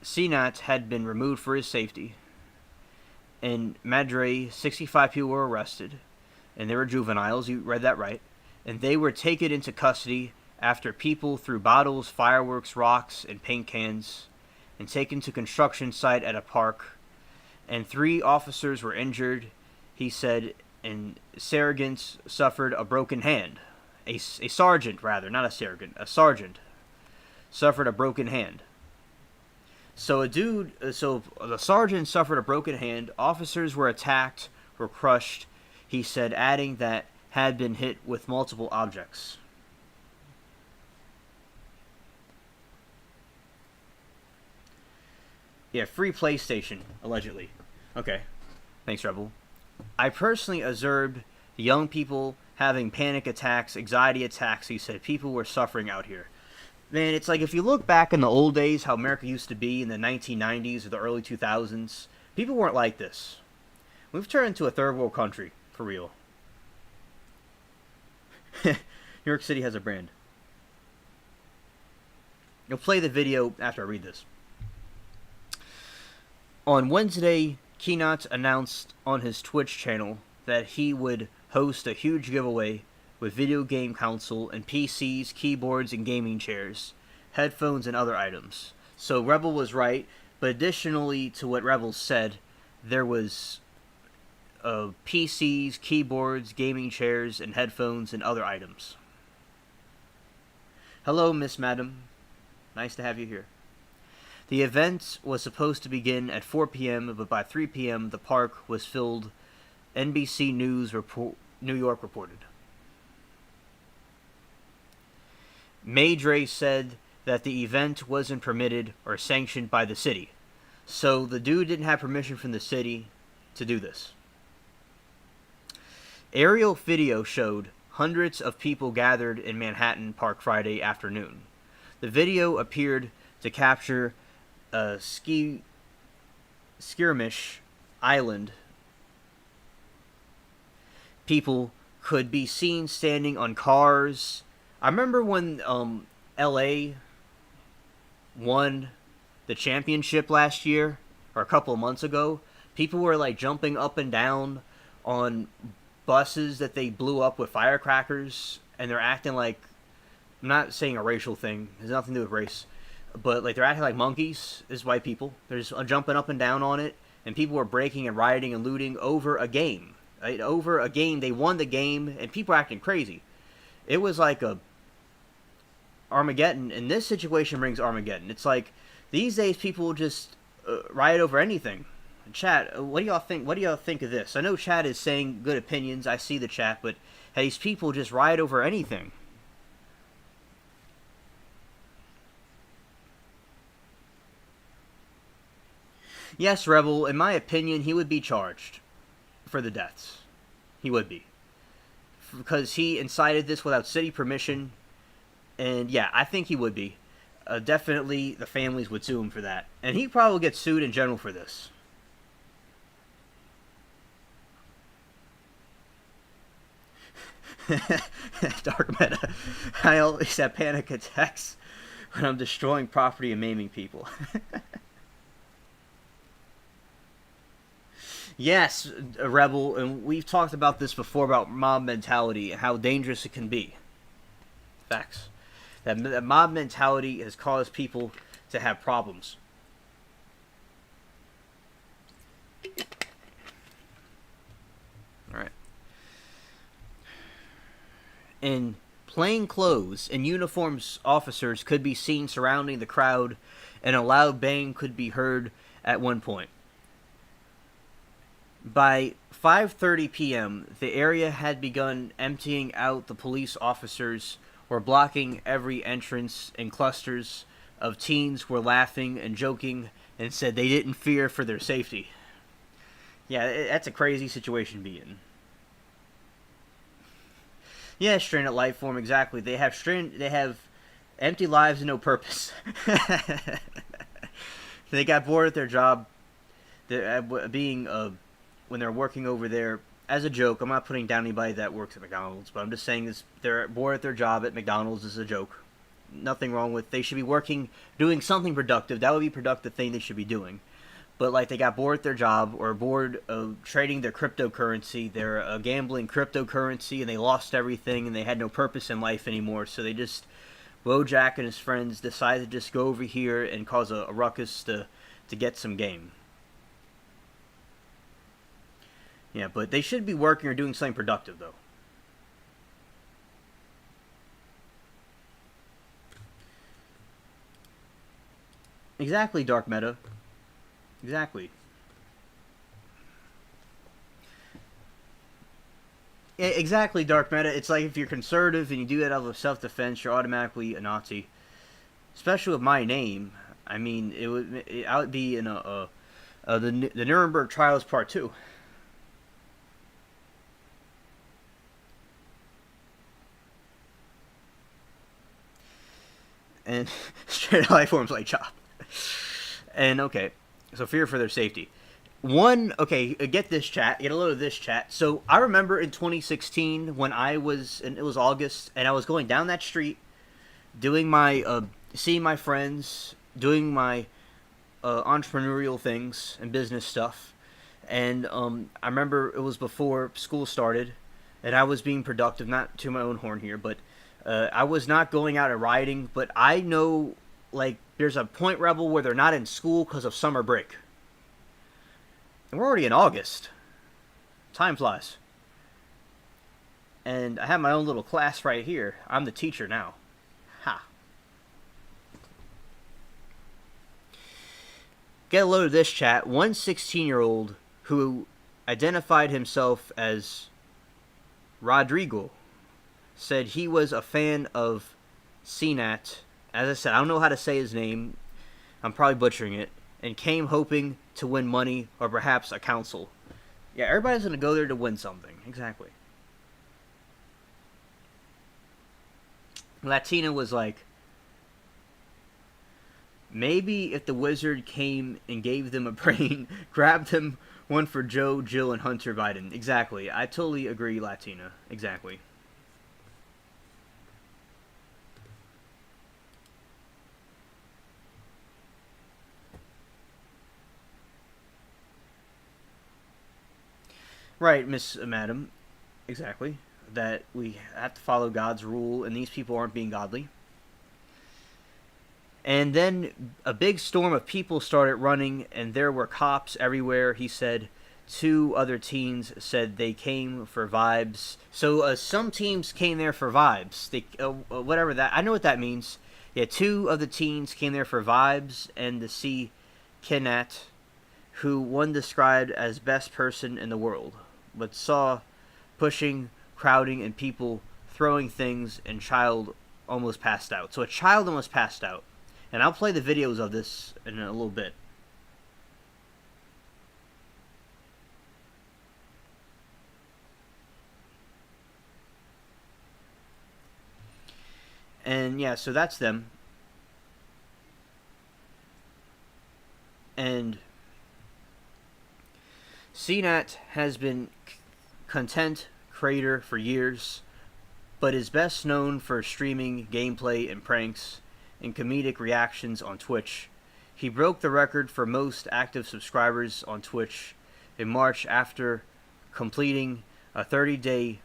CNAT had been removed for his safety. In Madrid, 65 people were arrested, and they were juveniles. You read that right. And they were taken into custody after people threw bottles, fireworks, rocks, and paint cans, and taken to construction site at a park. And 3 officers were injured, he said, and Sergeant suffered a broken hand. A sergeant, rather, not a sergeant. A sergeant suffered a broken hand. So the sergeant suffered a broken hand. Officers were attacked, were crushed, he said, adding that had been hit with multiple objects. Yeah, free PlayStation, allegedly. Okay. Thanks, Rebel. I personally observed the young people having panic attacks, anxiety attacks. He said people were suffering out here. Man, it's like if you look back in the old days, how America used to be in the 1990s or the early 2000s, people weren't like this. We've turned into a third world country, for real. New York City has a brand. You'll play the video after I read this. On Wednesday, Keynote announced on his Twitch channel that he would host a huge giveaway with video game console and PCs, keyboards, and gaming chairs, headphones, and other items. So Rebel was right, but additionally to what Rebel said, there was PCs, keyboards, gaming chairs, and headphones, and other items. Hello, Miss Madam. Nice to have you here. The event was supposed to begin at 4 p.m., but by 3 p.m. the park was filled, NBC News New York reported. Madre said that the event wasn't permitted or sanctioned by the city. So the dude didn't have permission from the city to do this. Aerial video showed hundreds of people gathered in Manhattan Park Friday afternoon. The video appeared to capture a skirmish island. People could be seen standing on cars. I remember when LA won the championship last year, or a couple of months ago, people were like jumping up and down on buses that they blew up with firecrackers, and they're acting like, I'm not saying a racial thing, it has nothing to do with race, but like they're acting like monkeys, as white people. They're just jumping up and down on it, and people were breaking and rioting and looting over a game. Right? Over a game, they won the game, and people are acting crazy. It was like a Armageddon, and this situation brings Armageddon. It's like these days people just riot over anything. Chat, what do y'all think? What do y'all think of this? I know chat is saying good opinions. I see the chat, but these people just riot over anything. Yes, Rebel, in my opinion, he would be charged for the deaths. He would be. Because he incited this without city permission. And yeah, I think he would be. Definitely the families would sue him for that. And he'd probably get sued in general for this. Dark meta. I always have panic attacks when I'm destroying property and maiming people. Yes, Rebel, and we've talked about this before about mob mentality and how dangerous it can be. Facts. That mob mentality has caused people to have problems. All right. In plain clothes and uniforms, officers could be seen surrounding the crowd, and a loud bang could be heard at one point. By 5:30 p.m., the area had begun emptying out. The police officers were blocking every entrance, and clusters of teens were laughing and joking and said they didn't fear for their safety. Yeah, that's a crazy situation to be in. Yeah, stranded life form, exactly. They have empty lives and no purpose. They got bored at their job. When they're working over there, as a joke, I'm not putting down anybody that works at McDonald's, but I'm just saying this: they're bored at their job at McDonald's is a joke. Nothing wrong with. They should be working, doing something productive. That would be a productive thing they should be doing. But like they got bored at their job, or bored of trading their cryptocurrency. They're gambling cryptocurrency, and they lost everything, and they had no purpose in life anymore. So they just, Bojack and his friends decided to just go over here and cause a ruckus to get some game. Yeah, but they should be working or doing something productive, though. Exactly, Dark Meta. Exactly. Yeah, exactly, Dark Meta. It's like if you're conservative and you do that out of self-defense, you're automatically a Nazi. Especially with my name. I mean, I would be in the Nuremberg Trials Part 2. And straight life forms like Chop. And okay, so fear for their safety. Get this chat, get a load of this chat. So I remember in 2016 when it was August, and I was going down that street, doing my, seeing my friends, doing my entrepreneurial things and business stuff. And I remember it was before school started, and I was being productive, not to my own horn here, but I was not going out and rioting, but I know, like, there's a Point Rebel where they're not in school because of summer break. And we're already in August. Time flies. And I have my own little class right here. I'm the teacher now. Ha. Get a load of this chat. One 16-year-old who identified himself as Rodrigo said he was a fan of CNAT. As I said, I don't know how to say his name. I'm probably butchering it. And came hoping to win money or perhaps a council. Yeah, everybody's going to go there to win something. Exactly. Latina was like, maybe if the wizard came and gave them a brain, grabbed them one for Joe, Jill, and Hunter Biden. Exactly. I totally agree, Latina. Exactly. Right, Miss Madam. Exactly. That we have to follow God's rule, and these people aren't being godly. And then a big storm of people started running, and there were cops everywhere, he said. Two other teens said they came for vibes. So some teams came there for vibes. They whatever that. I know what that means. Yeah, two of the teens came there for vibes and to see Kennat, who one described as best person in the world, but saw pushing, crowding, and people throwing things, and child almost passed out. So a child almost passed out. And I'll play the videos of this in a little bit. And yeah, so that's them. And CNAT has been content creator for years, but is best known for streaming gameplay and pranks and comedic reactions on Twitch. He broke the record for most active subscribers on Twitch in March after completing a 30-day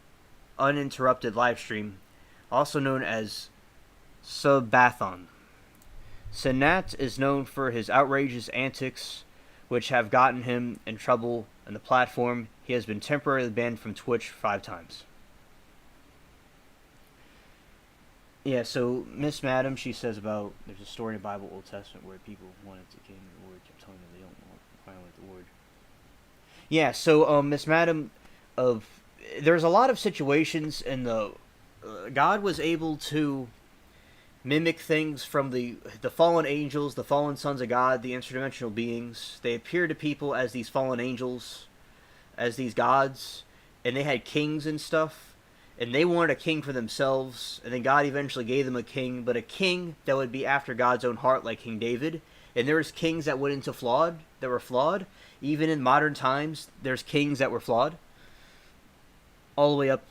uninterrupted live stream, also known as Subathon. Senat is known for his outrageous antics, which have gotten him in trouble on the platform. He has been temporarily banned from Twitch 5 times. Yeah, so Miss Madam, she says about there's a story in the Bible, Old Testament, where people wanted to king, the Lord kept telling them they don't want violate the Lord. Yeah, so Miss Madam, of there's a lot of situations in the God was able to mimic things from the fallen angels, the fallen sons of God, the interdimensional beings. They appear to people as these fallen angels, as these gods, and they had kings and stuff, and they wanted a king for themselves, and then God eventually gave them a king, but a king that would be after God's own heart, like King David. And there's kings that went into that were flawed. Even in modern times, there's kings that were flawed. All the way up,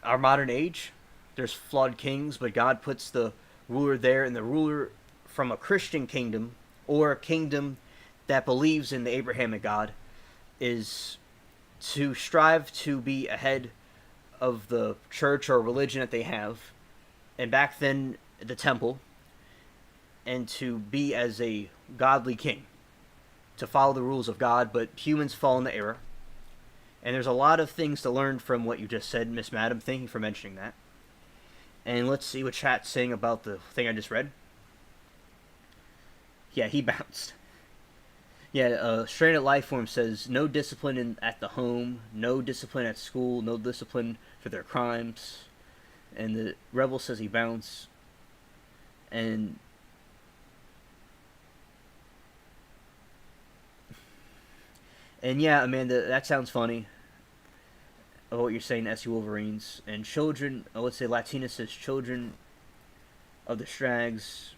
our modern age, there's flawed kings, but God puts the ruler there, and the ruler from a Christian kingdom, or a kingdom that believes in the Abrahamic God, is to strive to be ahead of the church or religion that they have, and back then the temple, and to be as a godly king, to follow the rules of God, but humans fall into error. And there's a lot of things to learn from what you just said, Miss Madam. Thank you for mentioning that. And let's see what chat's saying about the thing I just read. Yeah, he bounced. Yeah, Stranded Lifeform says, no discipline at the home, no discipline at school, no discipline for their crimes. And the Rebel says he bounced. And yeah, Amanda, that sounds funny. What you're saying, SU Wolverines. And children, let's say Latina says children of the Strags,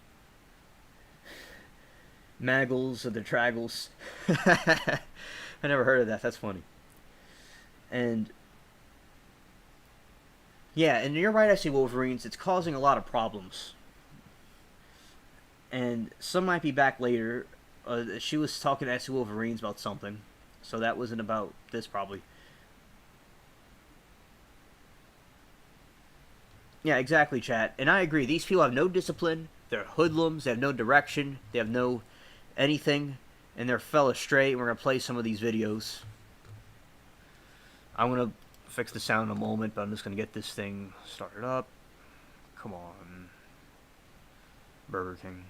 Maggles of the Traggles. I never heard of that. That's funny. And yeah, and you're right, SU Wolverines. It's causing a lot of problems. And some might be back later. She was talking to SU Wolverines about something. So that wasn't about this, probably. Yeah, exactly, chat. And I agree. These people have no discipline. They're hoodlums. They have no direction. They have no anything. And they're fell astray. We're going to play some of these videos. I'm going to fix the sound in a moment, but I'm just going to get this thing started up. Come on. Burger King.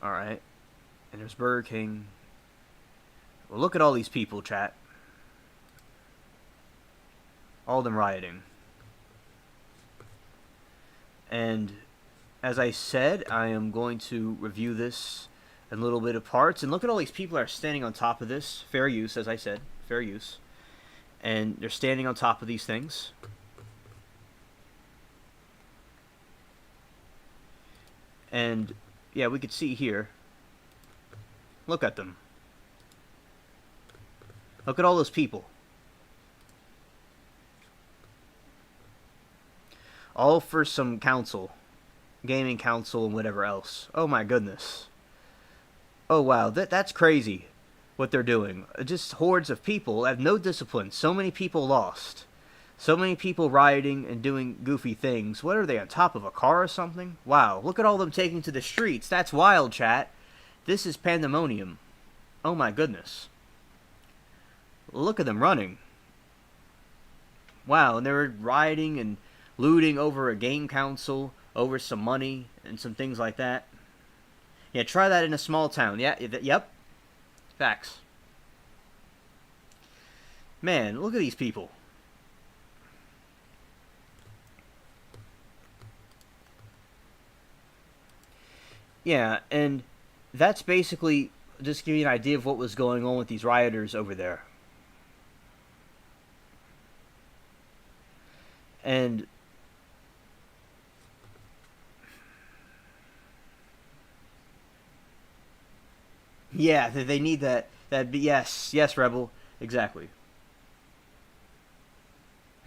Alright. And there's Burger King. Well, look at all these people, chat. All of them rioting. And as I said, I am going to review this in a little bit of parts. And look at all these people that are standing on top of this. Fair use, as I said. Fair use. And they're standing on top of these things. And yeah, we could see here. Look at them. Look at all those people. All for some council. Gaming council and whatever else. Oh my goodness. Oh wow, that's crazy what they're doing. Just hordes of people have no discipline. So many people lost. So many people rioting and doing goofy things. What are they, on top of a car or something? Wow, look at all them taking to the streets. That's wild, chat. This is pandemonium. Oh my goodness. Look at them running. Wow, and they were rioting and looting over a game console, over some money, and some things like that. Yeah, try that in a small town. Yeah, yep. Facts. Man, look at these people. Yeah, and that's basically just to give you an idea of what was going on with these rioters over there. And yeah, they need that. Yes, Rebel, exactly.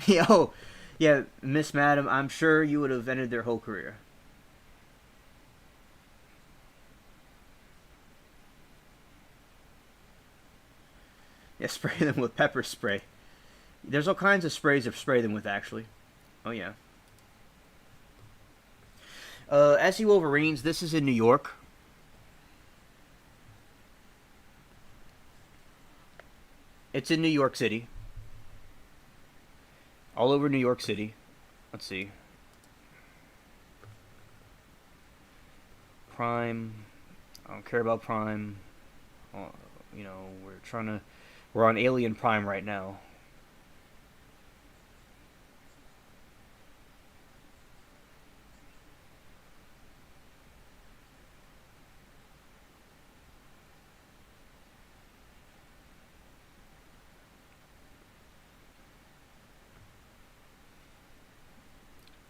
Oh, yeah, Miss Madam, I'm sure you would have ended their whole career. Yeah, spray them with pepper spray. There's all kinds of sprays to spray them with, actually. Oh, yeah. ASSV Wolverines, this is in New York. It's in New York City. All over New York City. Let's see. Prime. I don't care about Prime. You know, we're on Alien Prime right now.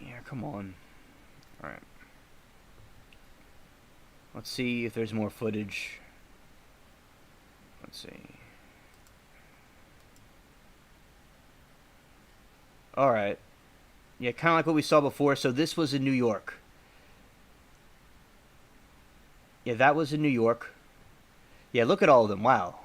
Yeah, come on. Alright. Let's see if there's more footage. Let's see. Alright. Yeah, kind of like what we saw before. So this was in New York. Yeah, that was in New York. Yeah, look at all of them. Wow.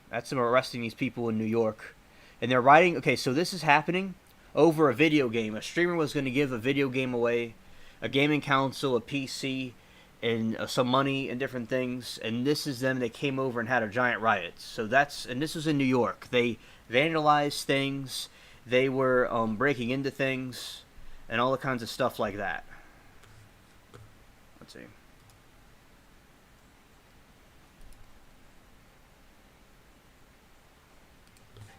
That's them arresting these people in New York. And they're writing... Okay, so this is happening over a video game. A streamer was going to give a video game away. A gaming console, a PC, and some money and different things. And this is them. They came over and had a giant riot. So that's... And this was in New York. They vandalized things. They were breaking into things. And all the kinds of stuff like that. Let's see.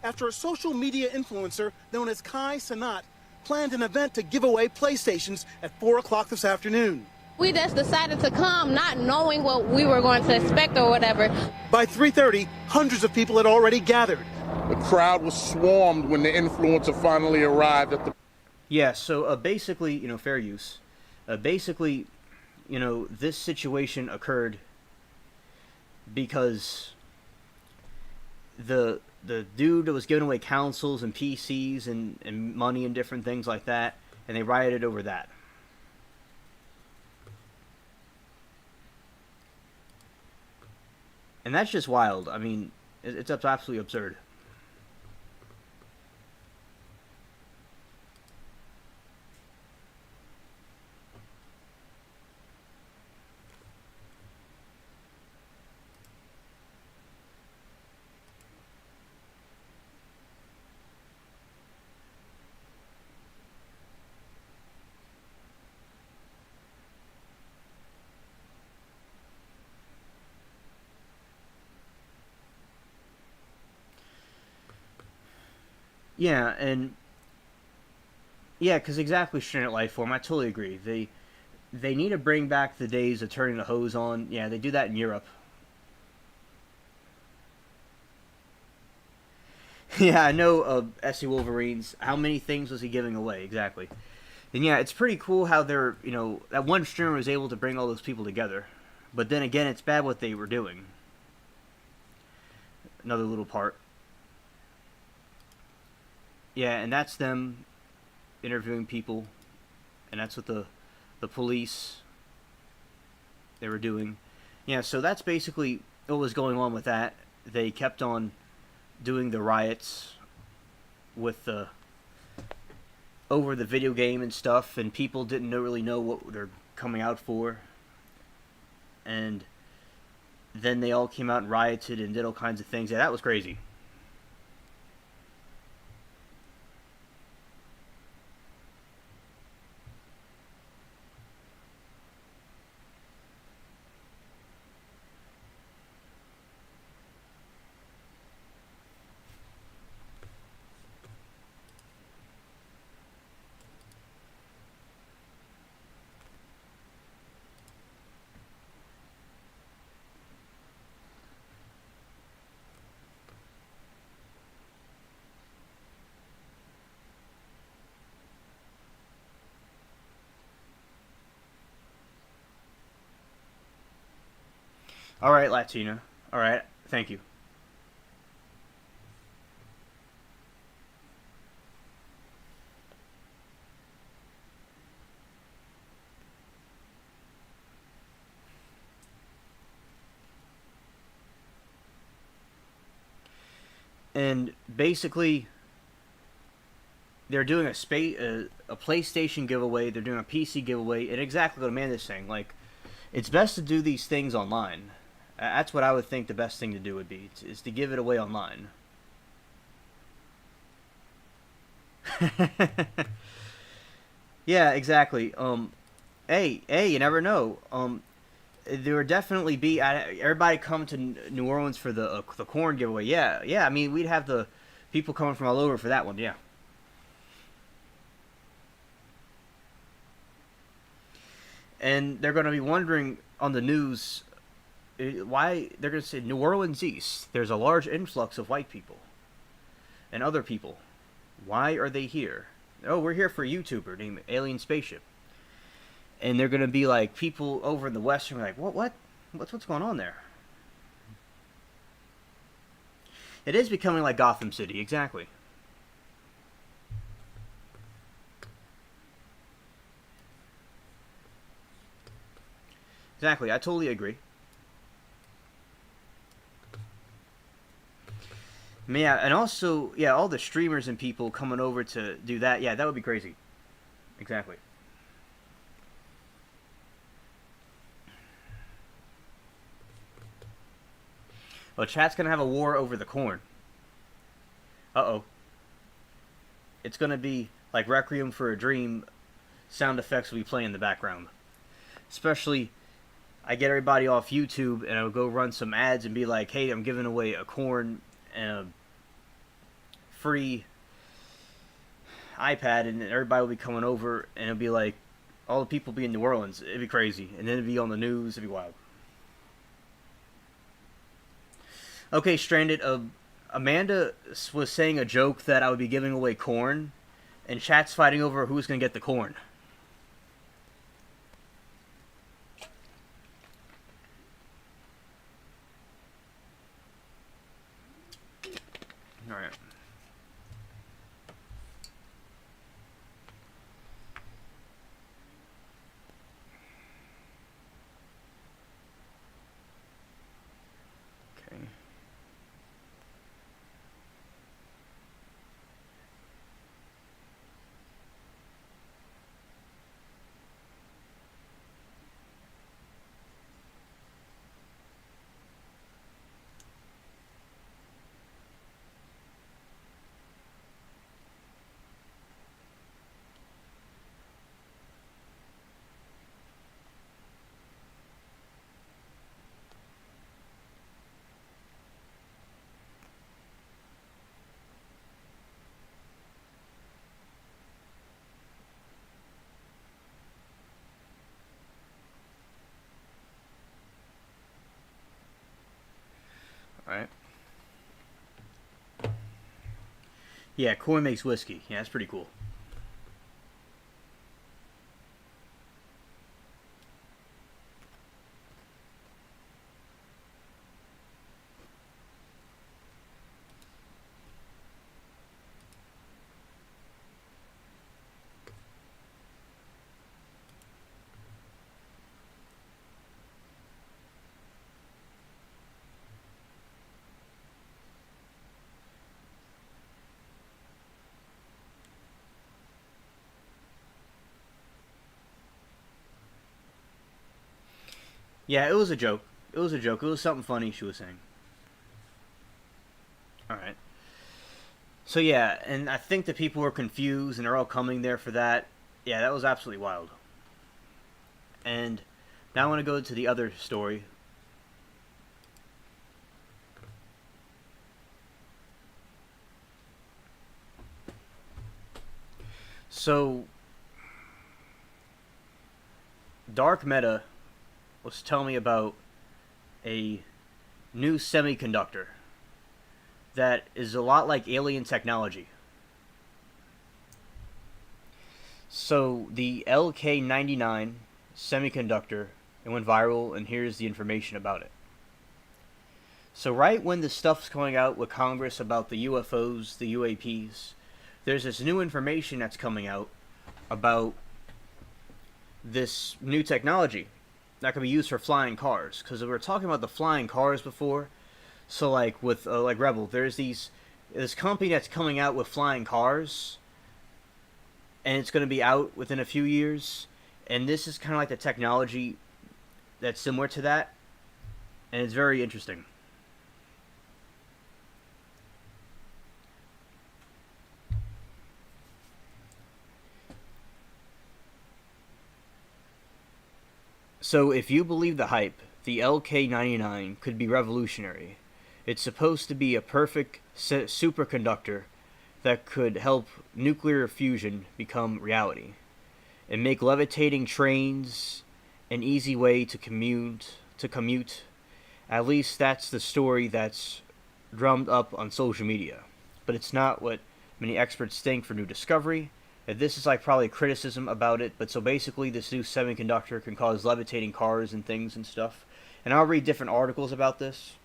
After a social media influencer known as Kai Sanat planned an event to give away PlayStations at 4 o'clock this afternoon. We just decided to come not knowing what we were going to expect or whatever. By 3:30, hundreds of people had already gathered. The crowd was swarmed when the influencer finally arrived at the... Yeah, so basically, you know, fair use. Basically, you know, this situation occurred because the dude that was giving away consoles and PCs and money and different things like that, and they rioted over that. And that's just wild. I mean, it's absolutely absurd. Yeah, and yeah, because exactly, Stranded Lifeform, I totally agree. They need to bring back the days of turning the hose on. Yeah, they do that in Europe. Yeah, I know ASSV Wolverines. How many things was he giving away exactly? And yeah, it's pretty cool how they're, you know, that one streamer was able to bring all those people together. But then again, it's bad what they were doing. Another little part. Yeah, and that's them interviewing people, and that's what the police they were doing. Yeah, so that's basically what was going on with that. They kept on doing the riots with the over the video game and stuff, and people didn't really know what they're coming out for. And then they all came out and rioted and did all kinds of things. Yeah, that was crazy. All right, Latina. All right, thank you. And basically, they're doing a PlayStation giveaway. They're doing a PC giveaway, and exactly what Amanda's saying. Like, it's best to do these things online. That's what I would think the best thing to do would be, is to give it away online. Yeah, exactly. Hey, you never know. There would definitely be everybody come to New Orleans for the corn giveaway. Yeah. I mean, we'd have the people coming from all over for that one. Yeah. And they're going to be wondering on the news why they're going to say New Orleans East. There's a large influx of white people and other people. Why are they here? Oh, we're here for a YouTuber named Alien Spaceship. And they're going to be like, people over in the West are like, what's going on there? It is becoming like Gotham City, exactly. Exactly, I totally agree. Yeah, and also, yeah, all the streamers and people coming over to do that, yeah, that would be crazy. Exactly. Well, chat's gonna have a war over the corn. Uh-oh. It's gonna be like Requiem for a Dream sound effects will be playing in the background. Especially, I get everybody off YouTube and I'll go run some ads and be like, hey, I'm giving away a corn and a free iPad, and everybody will be coming over and it'll be like, all the people be in New Orleans. It'd be crazy. And then it'd be on the news. It'd be wild. Okay, Stranded, Amanda was saying a joke that I would be giving away corn, and chat's fighting over who's going to get the corn. Alright. Okay. Alright. Yeah, corn makes whiskey. Yeah, that's pretty cool. Yeah, it was a joke. It was a joke. It was something funny she was saying. Alright. So yeah, and I think the people were confused and they're all coming there for that. Yeah, that was absolutely wild. And now I want to go to the other story. So, Dark Meta was telling me about a new semiconductor that is a lot like alien technology. So the LK99 semiconductor, it went viral, and here's the information about it. So right when the stuff's coming out with Congress about the UFOs, the UAPs, there's this new information that's coming out about this new technology that can be used for flying cars. Because we were talking about the flying cars before. So like with like Rebel, there's these this company that's coming out with flying cars, and it's going to be out within a few years. And this is kind of like the technology that's similar to that, and it's very interesting. So if you believe the hype, the LK99 could be revolutionary. It's supposed to be a perfect superconductor that could help nuclear fusion become reality and make levitating trains an easy way to commute. At least that's the story that's drummed up on social media. But it's not what many experts think for new discovery. And this is like probably criticism about it, but so basically this new semiconductor can cause levitating cars and things and stuff. And I'll read different articles about this.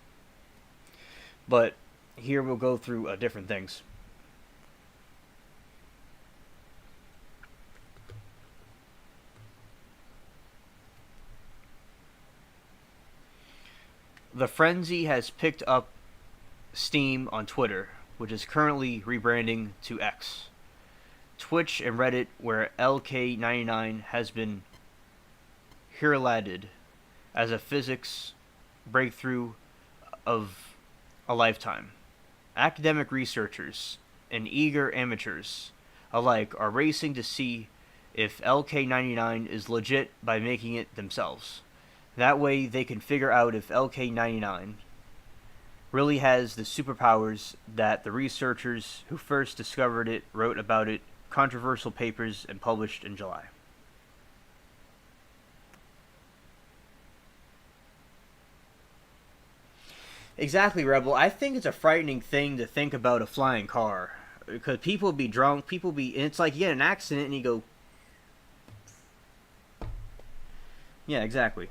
But here we'll go through different things. The frenzy has picked up steam on Twitter, which is currently rebranding to X. Twitch and Reddit, where LK99 has been heralded as a physics breakthrough of a lifetime. Academic researchers and eager amateurs alike are racing to see if LK99 is legit by making it themselves. That way they can figure out if LK99 really has the superpowers that the researchers who first discovered it wrote about it, controversial papers, and published in July. Exactly, Rebel. I think it's a frightening thing to think about a flying car. Because people be drunk, and it's like you get an accident and you go... Yeah, exactly.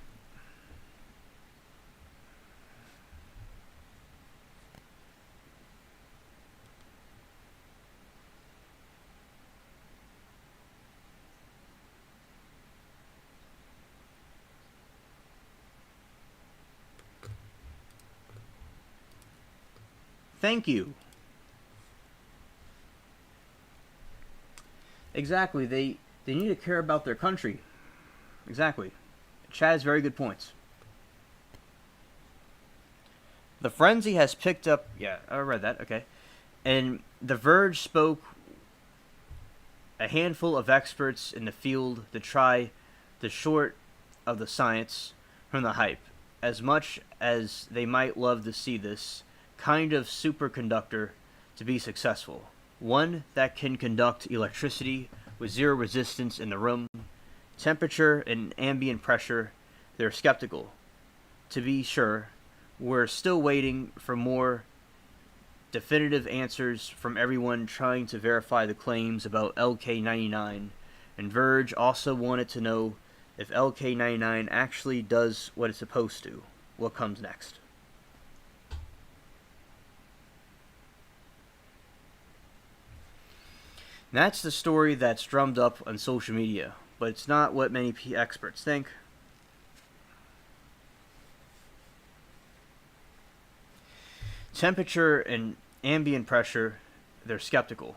Thank you. Exactly. They need to care about their country. Exactly. Chad has very good points. The frenzy has picked up... Yeah, I read that. Okay. And The Verge spoke a handful of experts in the field to try the short of the science from the hype. As much as they might love to see this kind of superconductor to be successful, one that can conduct electricity with zero resistance in the room, temperature and ambient pressure, they're skeptical. To be sure, we're still waiting for more definitive answers from everyone trying to verify the claims about LK99, and Verge also wanted to know if LK99 actually does what it's supposed to. What comes next? That's the story that's drummed up on social media, but it's not what many experts think. Temperature and ambient pressure, they're skeptical.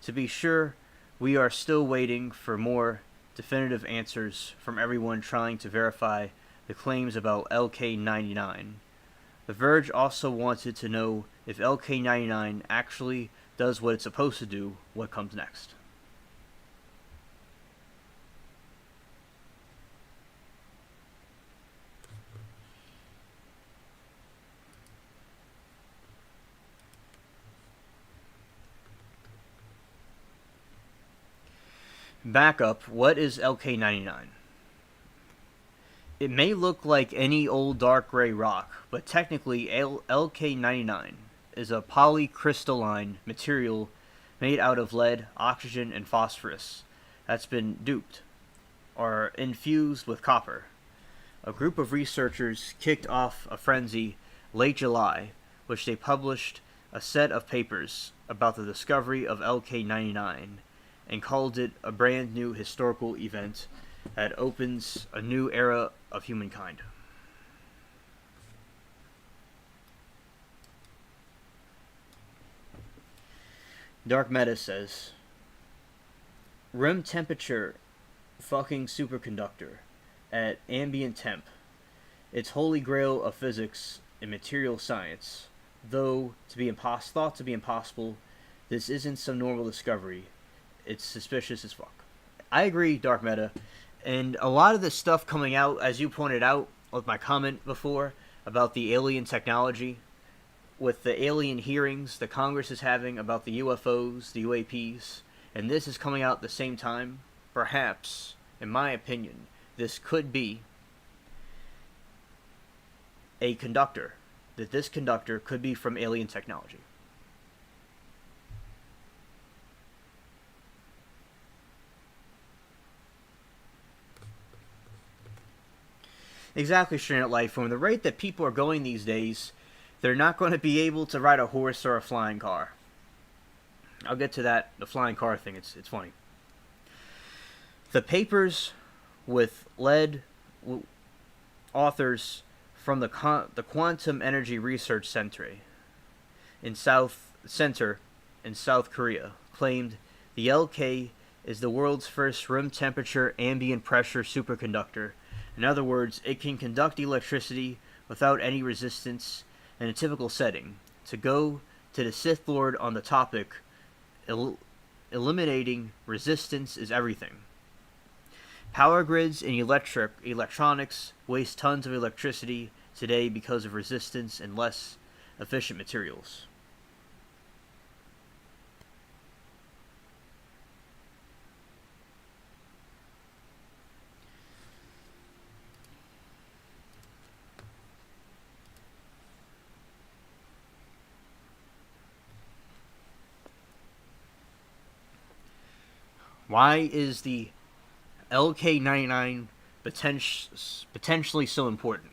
To be sure, we are still waiting for more definitive answers from everyone trying to verify the claims about LK99. The Verge also wanted to know if LK99 actually does what it's supposed to do. What comes next? Back up, what is LK99? It may look like any old dark gray rock, but technically LK99 is a polycrystalline material made out of lead, oxygen, and phosphorus that's been doped or infused with copper. A group of researchers kicked off a frenzy late July, which they published a set of papers about the discovery of LK99 and called it a brand new historical event that opens a new era of humankind. Dark Meta says, room temperature fucking superconductor at ambient temp. It's holy grail of physics and material science. Though thought to be impossible, this isn't some normal discovery. It's suspicious as fuck. I agree, Dark Meta. And a lot of this stuff coming out, as you pointed out with my comment before, about the alien technology, with the alien hearings the Congress is having about the UFOs, the UAPs, and this is coming out at the same time, perhaps, in my opinion, this could be a conductor. That this conductor could be from alien technology. Exactly, Stranded Life Form. The rate that people are going these days, they're not going to be able to ride a horse or a flying car. I'll get to that, the flying car thing. It's funny. The papers with lead authors from the Quantum Energy Research Center in South Korea claimed the LK is the world's first room temperature ambient pressure superconductor. In other words, it can conduct electricity without any resistance in a typical setting. To go to the Sith Lord on the topic, eliminating resistance is everything. Power grids and electronics waste tons of electricity today because of resistance and less efficient materials. Why is the LK99 potentially so important?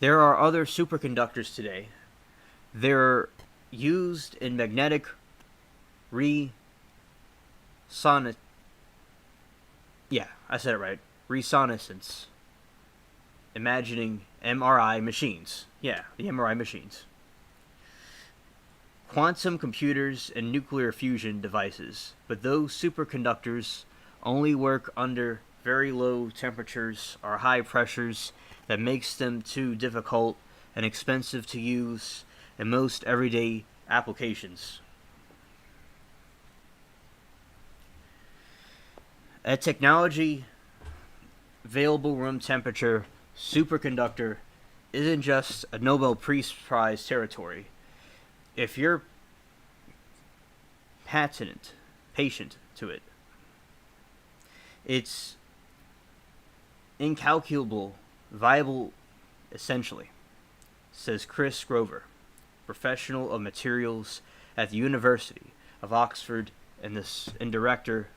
There are other superconductors today. They're used in magnetic resonance. Yeah, I said it right. Reconnaissance. Imagining MRI machines. Yeah, the MRI machines. Quantum computers and nuclear fusion devices. But those superconductors only work under very low temperatures or high pressures that makes them too difficult and expensive to use in most everyday applications. A technology available room temperature superconductor isn't just a Nobel Peace Prize territory. If you're patient to it, it's incalculable, viable, essentially, says Chris Grover, professional of materials at the University of Oxford and director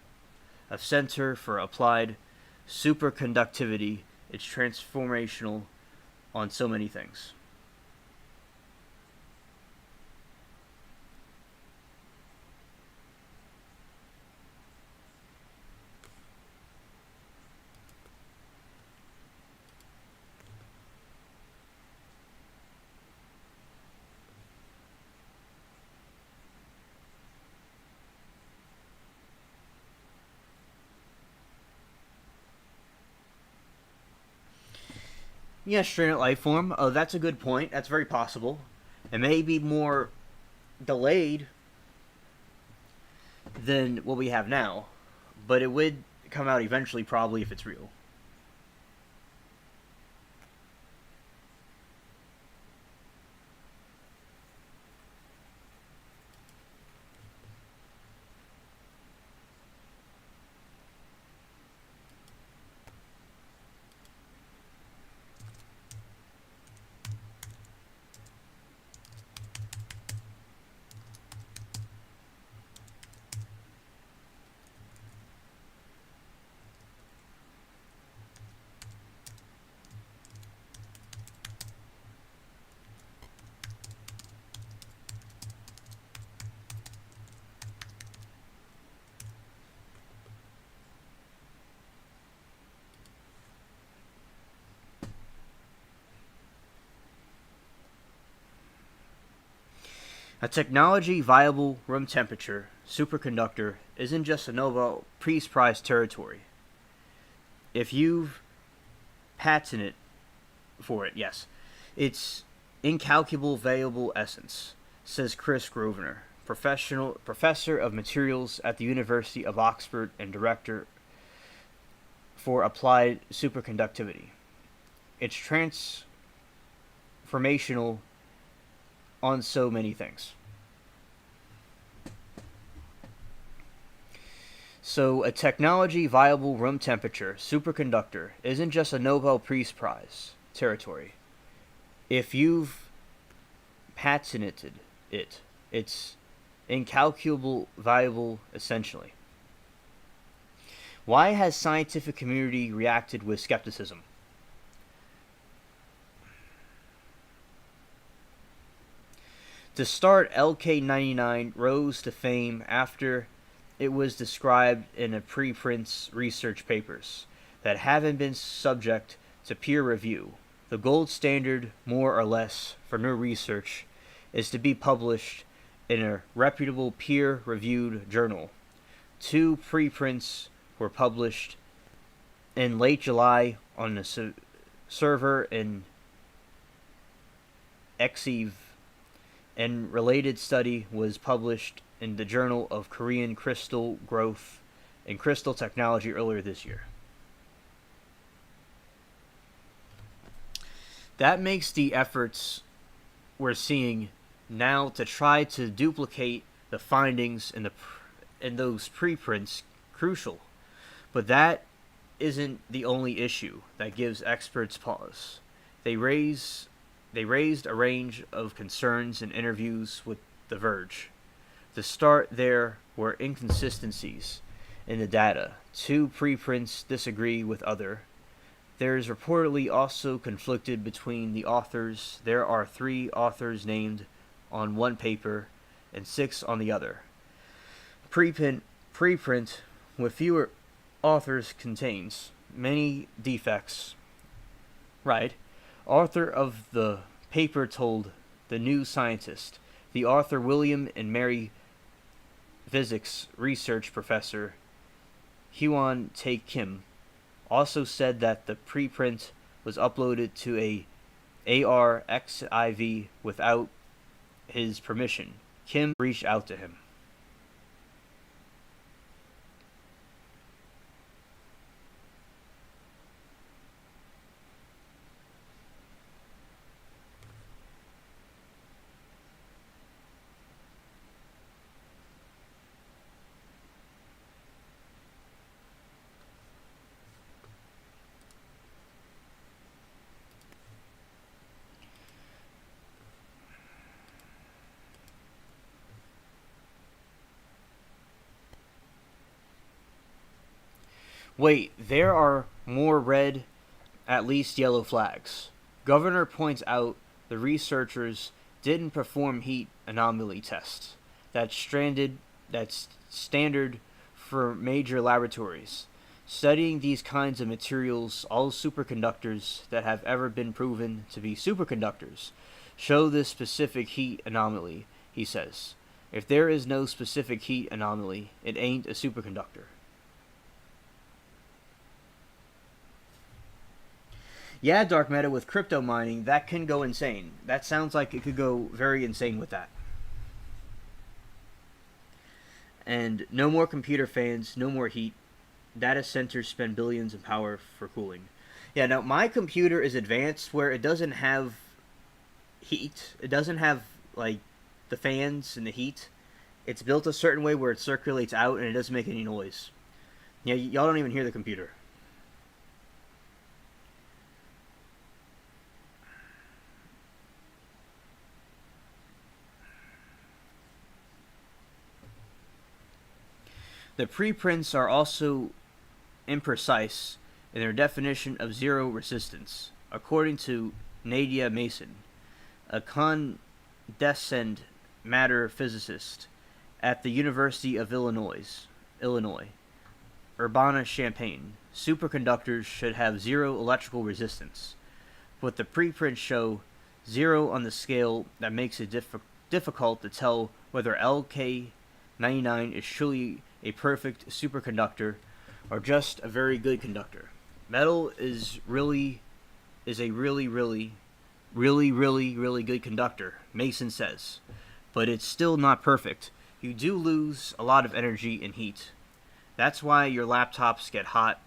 of Center for Applied Superconductivity. It's transformational on so many things. Yeah, Stranded Life Form. Oh, that's a good point. That's very possible. It may be more delayed than what we have now, but it would come out eventually, probably, if it's real. A technology viable room temperature superconductor isn't just a Nobel Peace Prize territory. If you've patented for it, yes, it's incalculable variable essence, says Chris Grosvenor, professor of materials at the University of Oxford and director for applied superconductivity. It's transformational on so many things. So, a technology viable room temperature superconductor isn't just a Nobel Peace Prize territory. If you've patented it, it's incalculable viable essentially. Why has scientific community reacted with skepticism? To start, LK99 rose to fame after it was described in a preprint research papers that haven't been subject to peer review. The gold standard, more or less, for new research is to be published in a reputable peer-reviewed journal. 2 preprints were published in late July on a server in ASSV, and related study was published in the Journal of Korean Crystal Growth and Crystal Technology earlier this year. That makes the efforts we're seeing now to try to duplicate the findings in those preprints crucial. But that isn't the only issue that gives experts pause. They raised a range of concerns in interviews with The Verge. To start, there were inconsistencies in the data. 2 preprints disagree with other. There is reportedly also conflicted between the authors. There are 3 authors named on one paper and 6 on the other. Preprint with fewer authors contains many defects. Right. Author of the paper told The New Scientist. The author, William and Mary physics research professor Hyun Tae Kim, also said that the preprint was uploaded to a ASSV without his permission. Kim reached out to him. Wait, there are more red, at least yellow flags. Governor points out the researchers didn't perform heat anomaly tests. That's standard for major laboratories. Studying these kinds of materials, all superconductors that have ever been proven to be superconductors show this specific heat anomaly, he says. If there is no specific heat anomaly, it ain't a superconductor. Yeah, dark matter with crypto mining, that can go insane. That sounds like it could go very insane with that. And no more computer fans, no more heat. Data centers spend billions in power for cooling. Yeah, now my computer is advanced where it doesn't have heat. It doesn't have, like, the fans and the heat. It's built a certain way where it circulates out and it doesn't make any noise. Yeah, y'all don't even hear the computer. The preprints are also imprecise in their definition of zero resistance. According to Nadia Mason, a condensate matter physicist at the University of Illinois, Urbana-Champaign, superconductors should have zero electrical resistance, but the preprints show 0 on the scale that makes it difficult to tell whether LK99 is truly a perfect superconductor or just a very good conductor. Metal is a really good conductor, Mason says, but it's still not perfect. You do lose a lot of energy and heat. That's why your laptops get hot,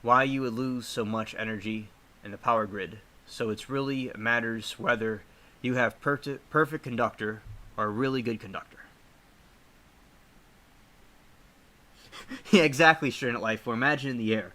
why you would lose so much energy in the power grid. So it really matters whether you have perfect conductor or a really good conductor. Yeah, exactly, Strain Life Form. Imagine in the air.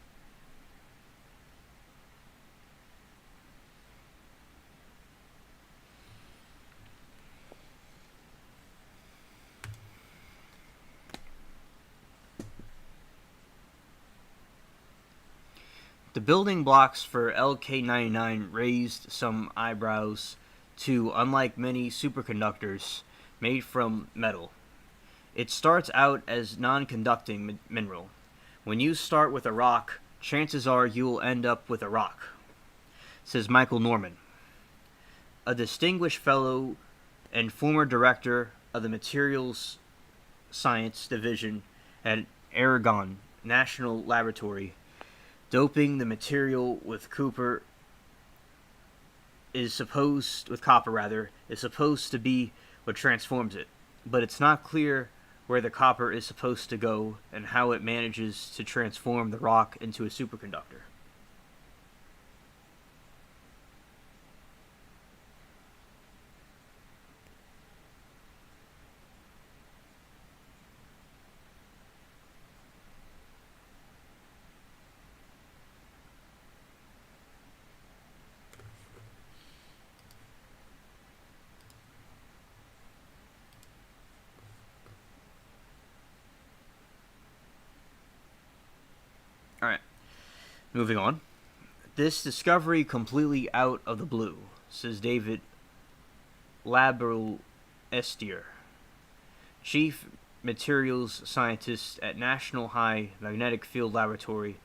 The building blocks for LK99 raised some eyebrows too, unlike many superconductors made from metal. It starts out as non-conducting mineral. When you start with a rock, chances are you will end up with a rock, says Michael Norman, a distinguished fellow and former director of the Materials Science Division at Aragon National Laboratory. Doping the material with copper is supposed to be what transforms it, but it's not clear where the copper is supposed to go and how it manages to transform the rock into a superconductor. Alright, moving on. This discovery completely out of the blue, says David Laberl-Estier, chief materials scientist at National High Magnetic Field Laboratory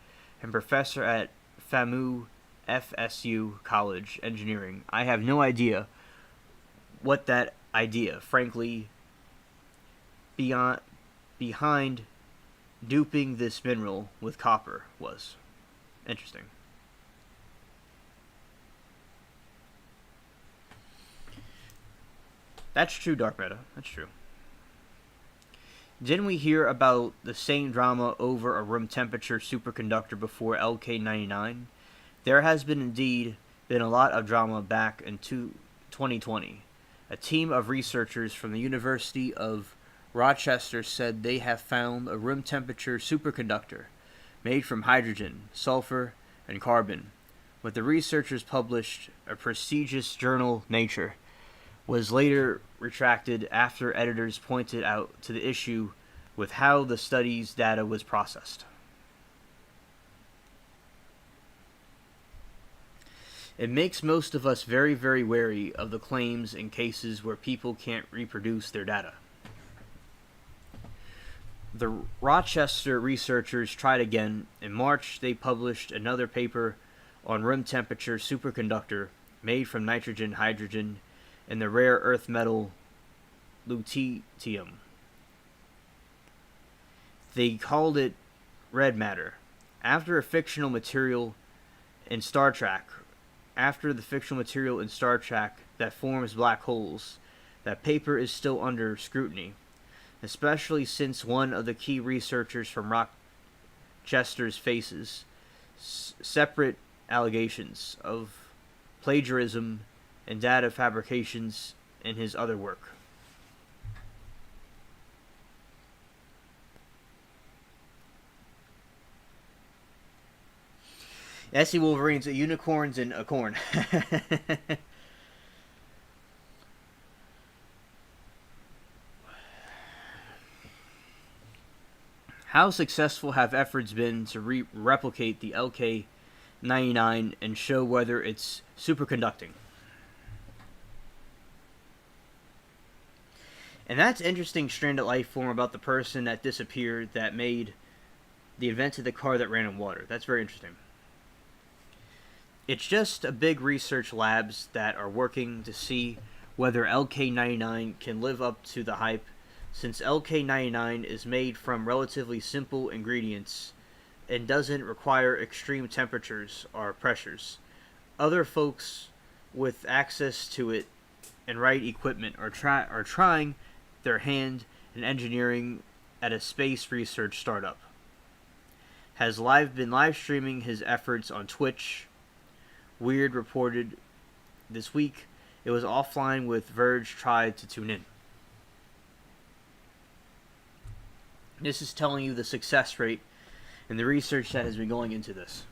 and professor at FSU College Engineering. I have no idea what that idea, frankly, behind duping this mineral with copper was. Interesting. That's true, Dark Meta. That's true. Didn't we hear about the same drama over a room temperature superconductor before LK99? There has indeed been a lot of drama back in 2020. A team of researchers from the University of Rochester said they have found a room temperature superconductor made from hydrogen, sulfur, and carbon. What the researchers published, a prestigious journal Nature, was later retracted after editors pointed out to the issue with how the study's data was processed. It makes most of us very, very wary of the claims in cases where people can't reproduce their data. The Rochester researchers tried again. In March, they published another paper on room temperature superconductor made from nitrogen, hydrogen, and the rare earth metal lutetium. They called it red matter. After the fictional material in Star Trek that forms black holes, that paper is still under scrutiny, especially since one of the key researchers from Rochester's faces separate allegations of plagiarism and data fabrications in his other work. SC Wolverines, unicorns, and a corn. How successful have efforts been to replicate the LK99 and show whether it's superconducting? And that's interesting stranded life form about the person that disappeared that invented the car that ran in water. That's very interesting. It's just a big research labs that are working to see whether LK99 can live up to the hype, since LK99 is made from relatively simple ingredients and doesn't require extreme temperatures or pressures. Other folks with access to it and right equipment are trying their hand in engineering at a space research startup. Has been live streaming his efforts on Twitch. Weird reported this week it was offline with Verge tried to tune in. This is telling you the success rate and the research that has been going into this.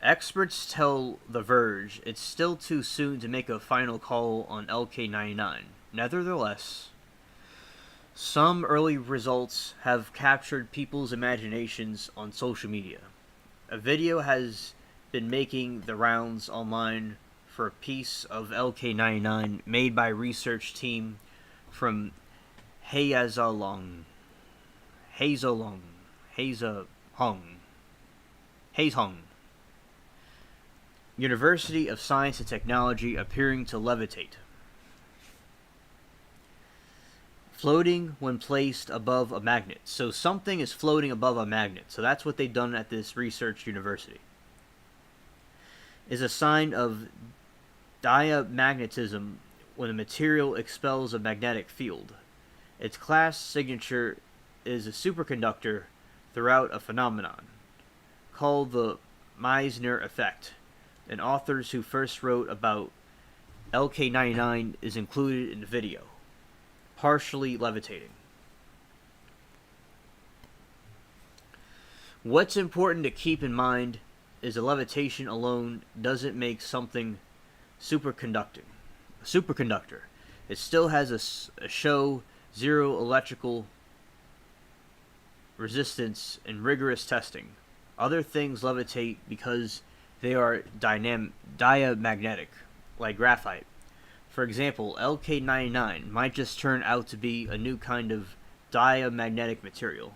Experts tell The Verge it's still too soon to make a final call on LK99. Nevertheless, some early results have captured people's imaginations on social media. A video has been making the rounds online for a piece of LK99 made by a research team from Hazehong University of Science and Technology, appearing to levitate, floating when placed above a magnet. So something is floating above a magnet. So that's what they've done at this research university. Is a sign of diamagnetism when a material expels a magnetic field. Its class signature is a superconductor throughout a phenomenon called the Meissner effect. And authors who first wrote about LK99 is included in the video, partially levitating. What's important to keep in mind is that levitation alone doesn't make something superconducting. A superconductor. It still has a show zero electrical resistance in rigorous testing. Other things levitate because they are diamagnetic, like graphite. For example, LK99 might just turn out to be a new kind of diamagnetic material.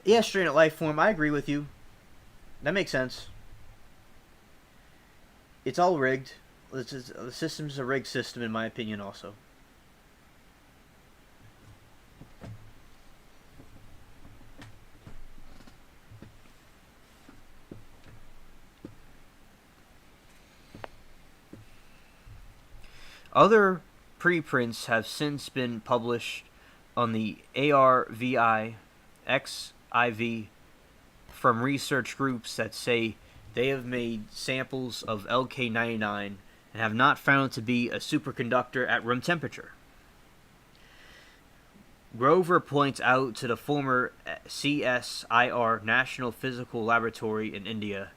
Yeah, strain of life form, I agree with you. That makes sense. It's all rigged. The system's a rigged system, in my opinion, also. Other preprints have since been published on the ARVI XIV from research groups that say they have made samples of LK99 and have not found to be a superconductor at room temperature. Grover points out to the former CSIR National Physical Laboratory in India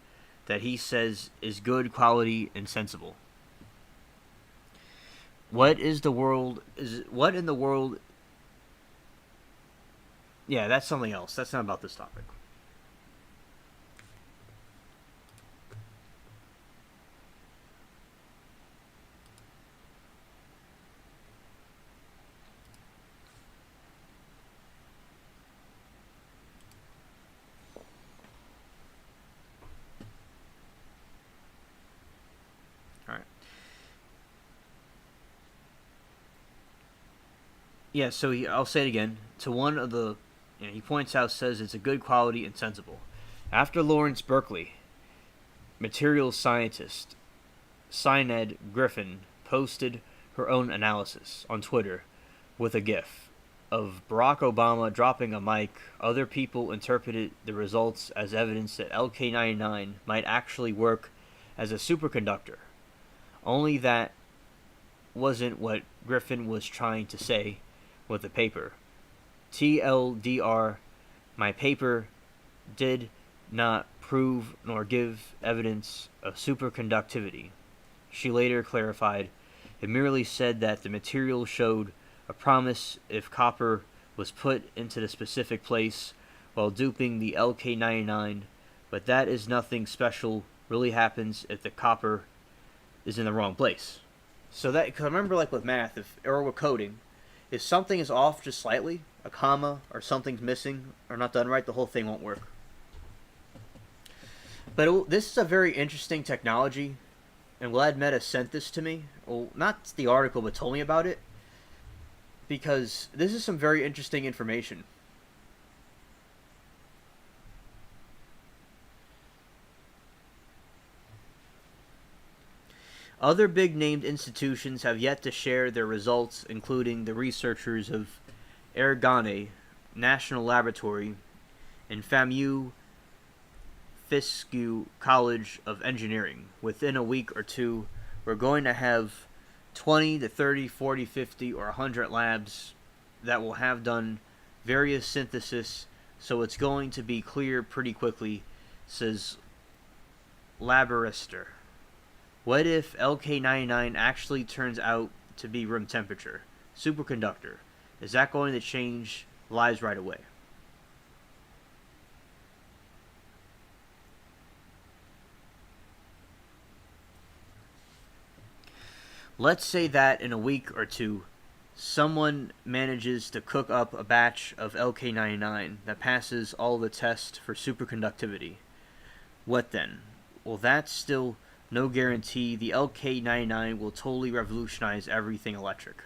that he says is good quality and sensible. What in the world? Yeah, that's something else. That's not about this topic. Yeah, so I'll say it again. To one of the, he points out, says it's a good quality and sensible. After Lawrence Berkeley, materials scientist Sinead Griffin posted her own analysis on Twitter with a GIF of Barack Obama dropping a mic. Other people interpreted the results as evidence that LK99 might actually work as a superconductor. Only that wasn't what Griffin was trying to say with the paper. TLDR, my paper did not prove nor give evidence of superconductivity. She later clarified, It merely said that the material showed a promise if copper was put into the specific place while duping the LK99, but that is nothing special really happens if the copper is in the wrong place. So that, because I remember like with math, or with coding, if something is off just slightly, a comma or something's missing or not done right, the whole thing won't work. But this is a very interesting technology, and Vlad Meta sent this to me. Well, not the article, but told me about it, because this is some very interesting information. Other big named institutions have yet to share their results, including the researchers of Ergane National Laboratory and FAMU Fiske College of Engineering. Within a week or two, we're going to have 20 to 30, 40, 50, or 100 labs that will have done various synthesis, so it's going to be clear pretty quickly, says Labarister. What if LK99 actually turns out to be room temperature? Superconductor. Is that going to change lives right away? Let's say that in a week or two, someone manages to cook up a batch of LK99 that passes all the tests for superconductivity. What then? Well, that's still no guarantee the LK99 will totally revolutionize everything electric.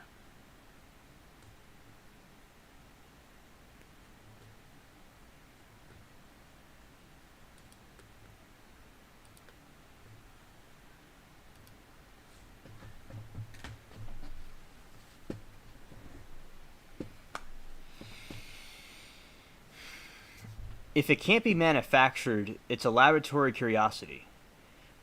If it can't be manufactured, it's a laboratory curiosity.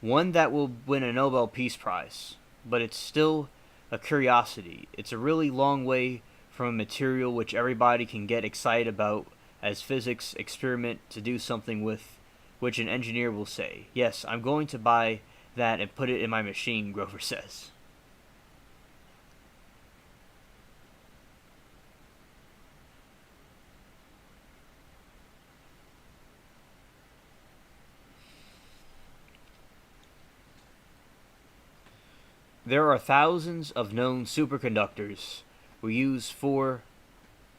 One that will win a Nobel Peace Prize, but it's still a curiosity. It's a really long way from a material which everybody can get excited about as physics experiment to do something with, which an engineer will say, yes, I'm going to buy that and put it in my machine, Grover says. There are thousands of known superconductors we use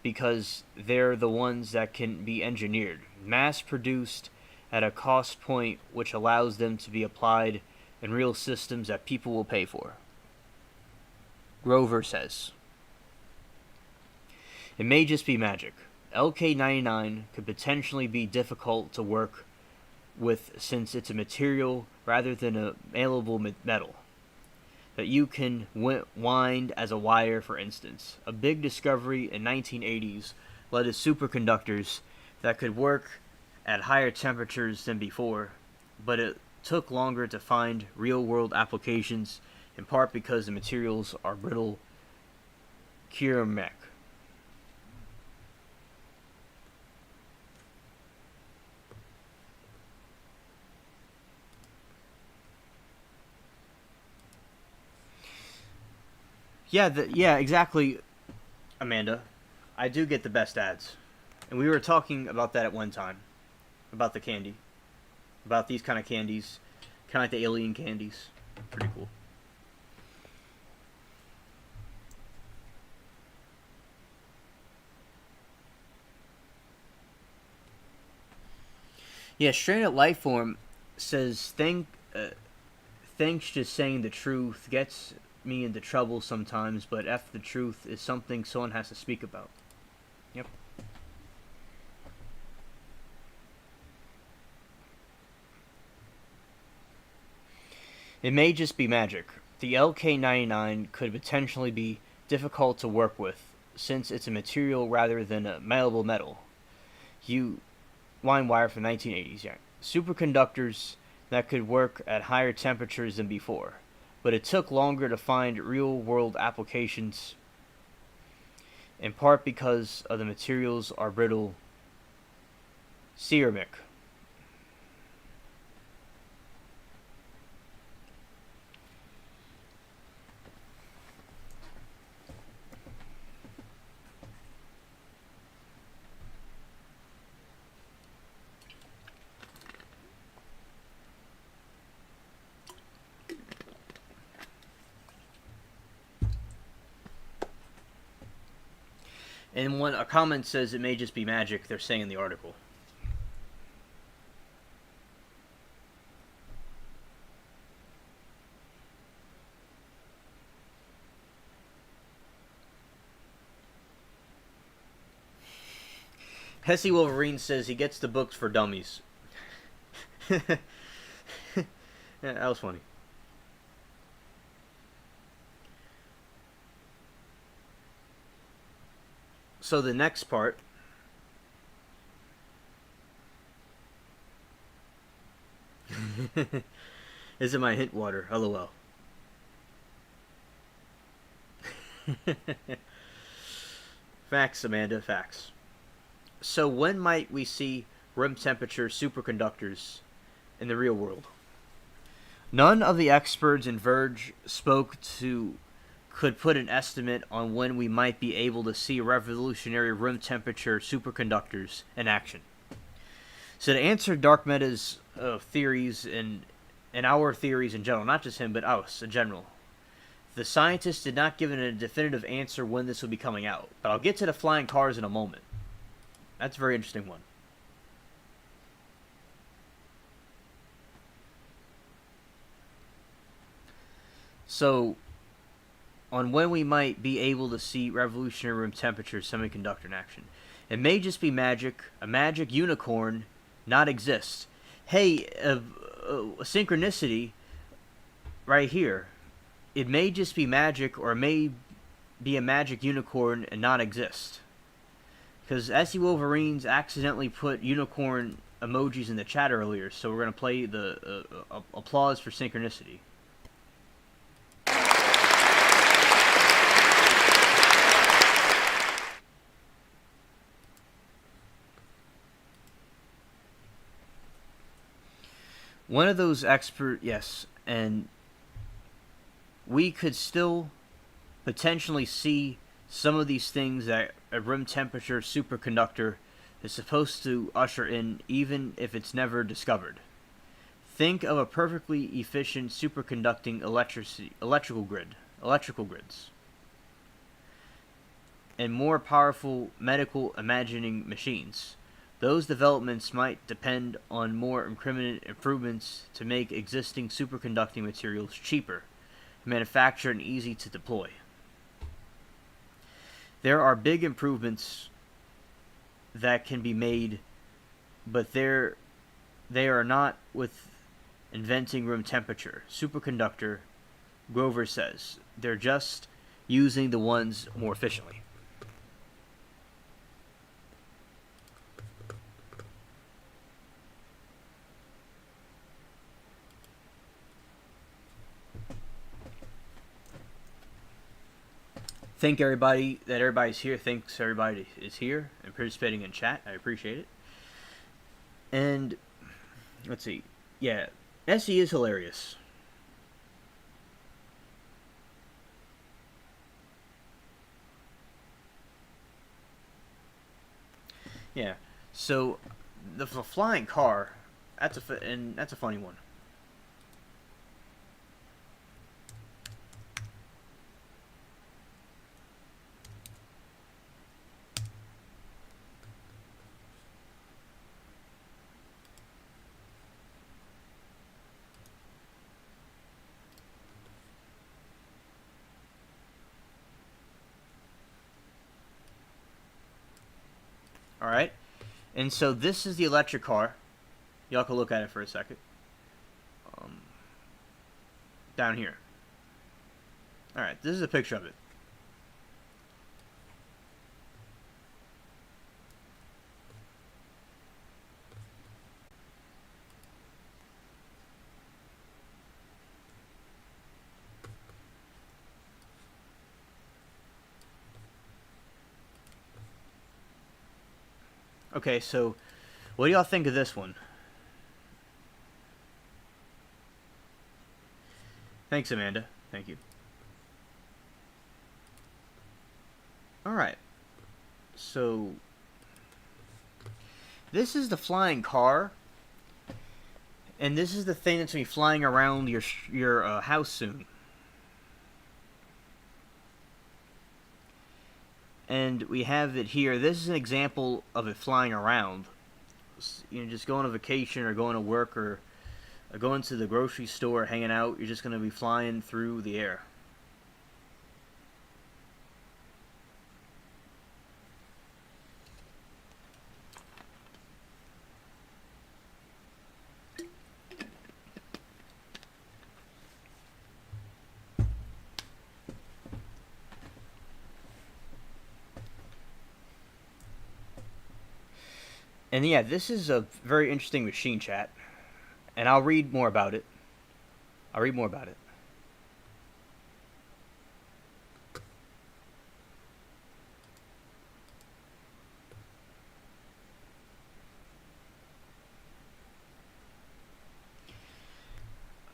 because they're the ones that can be engineered, mass-produced at a cost point which allows them to be applied in real systems that people will pay for. Grover says, it may just be magic. LK99 could potentially be difficult to work with since it's a material rather than a malleable metal that you can wind as a wire, for instance. A big discovery in 1980s led to superconductors that could work at higher temperatures than before, but it took longer to find real-world applications, in part because the materials are brittle ceramic. Yeah, exactly, Amanda. I do get the best ads. And we were talking about that at one time. About the candy. About these kind of candies. Kind of like the alien candies. Pretty cool. Yeah, Stranded Lifeform says, thanks just saying the truth gets me into trouble sometimes, but F the truth is something someone has to speak about. Yep. It may just be magic. The LK99 could potentially be difficult to work with, since it's a material rather than a malleable metal. Line wire from 1980s, yeah. Superconductors that could work at higher temperatures than before, but it took longer to find real-world applications, in part because of the materials are brittle ceramic. And when a comment says it may just be magic, they're saying in the article. Hesse Wolverine says he gets the books for dummies. Yeah, that was funny. So the next part. Is it my hint water? LOL. Facts, Amanda, facts. So when might we see room temperature superconductors in the real world? None of the experts in Verge could put an estimate on when we might be able to see revolutionary room temperature superconductors in action. So to answer Dark Meta's theories and our theories in general, not just him, but us in general, the scientists did not give it a definitive answer when this would be coming out. But I'll get to the flying cars in a moment. That's a very interesting one. So, on when we might be able to see revolutionary room temperature semiconductor in action. It may just be magic, a magic unicorn not exist. Hey, a synchronicity right here. It may just be magic, or it may be a magic unicorn and not exist. Because SE Wolverines accidentally put unicorn emojis in the chat earlier, so we're going to play the applause for synchronicity. One of those yes, and we could still potentially see some of these things that a room temperature superconductor is supposed to usher in, even if it's never discovered. Think of a perfectly efficient superconducting electrical grids, and more powerful medical imaging machines. Those developments might depend on more incriminating improvements to make existing superconducting materials cheaper to manufacture and easy to deploy. There are big improvements that can be made, but they are not with inventing room temperature. Superconductor, Grover says. They're just using the ones more efficiently. Thank everybody that everybody's here. Thanks everybody is here and participating in chat. I appreciate it. And let's see. Yeah, SE is hilarious. Yeah. So the flying car, that's a funny one. Alright, and so this is the electric car. Y'all can look at it for a second. Down here. Alright, this is a picture of it. Okay, so what do y'all think of this one? Thanks, Amanda. Thank you. Alright. So this is the flying car. And this is the thing that's going to be flying around your house soon. And we have it here. This is an example of it flying around. You know, just going on vacation or going to work or going to the grocery store, hanging out. You're just going to be flying through the air. And yeah, this is a very interesting machine, chat. And I'll read more about it.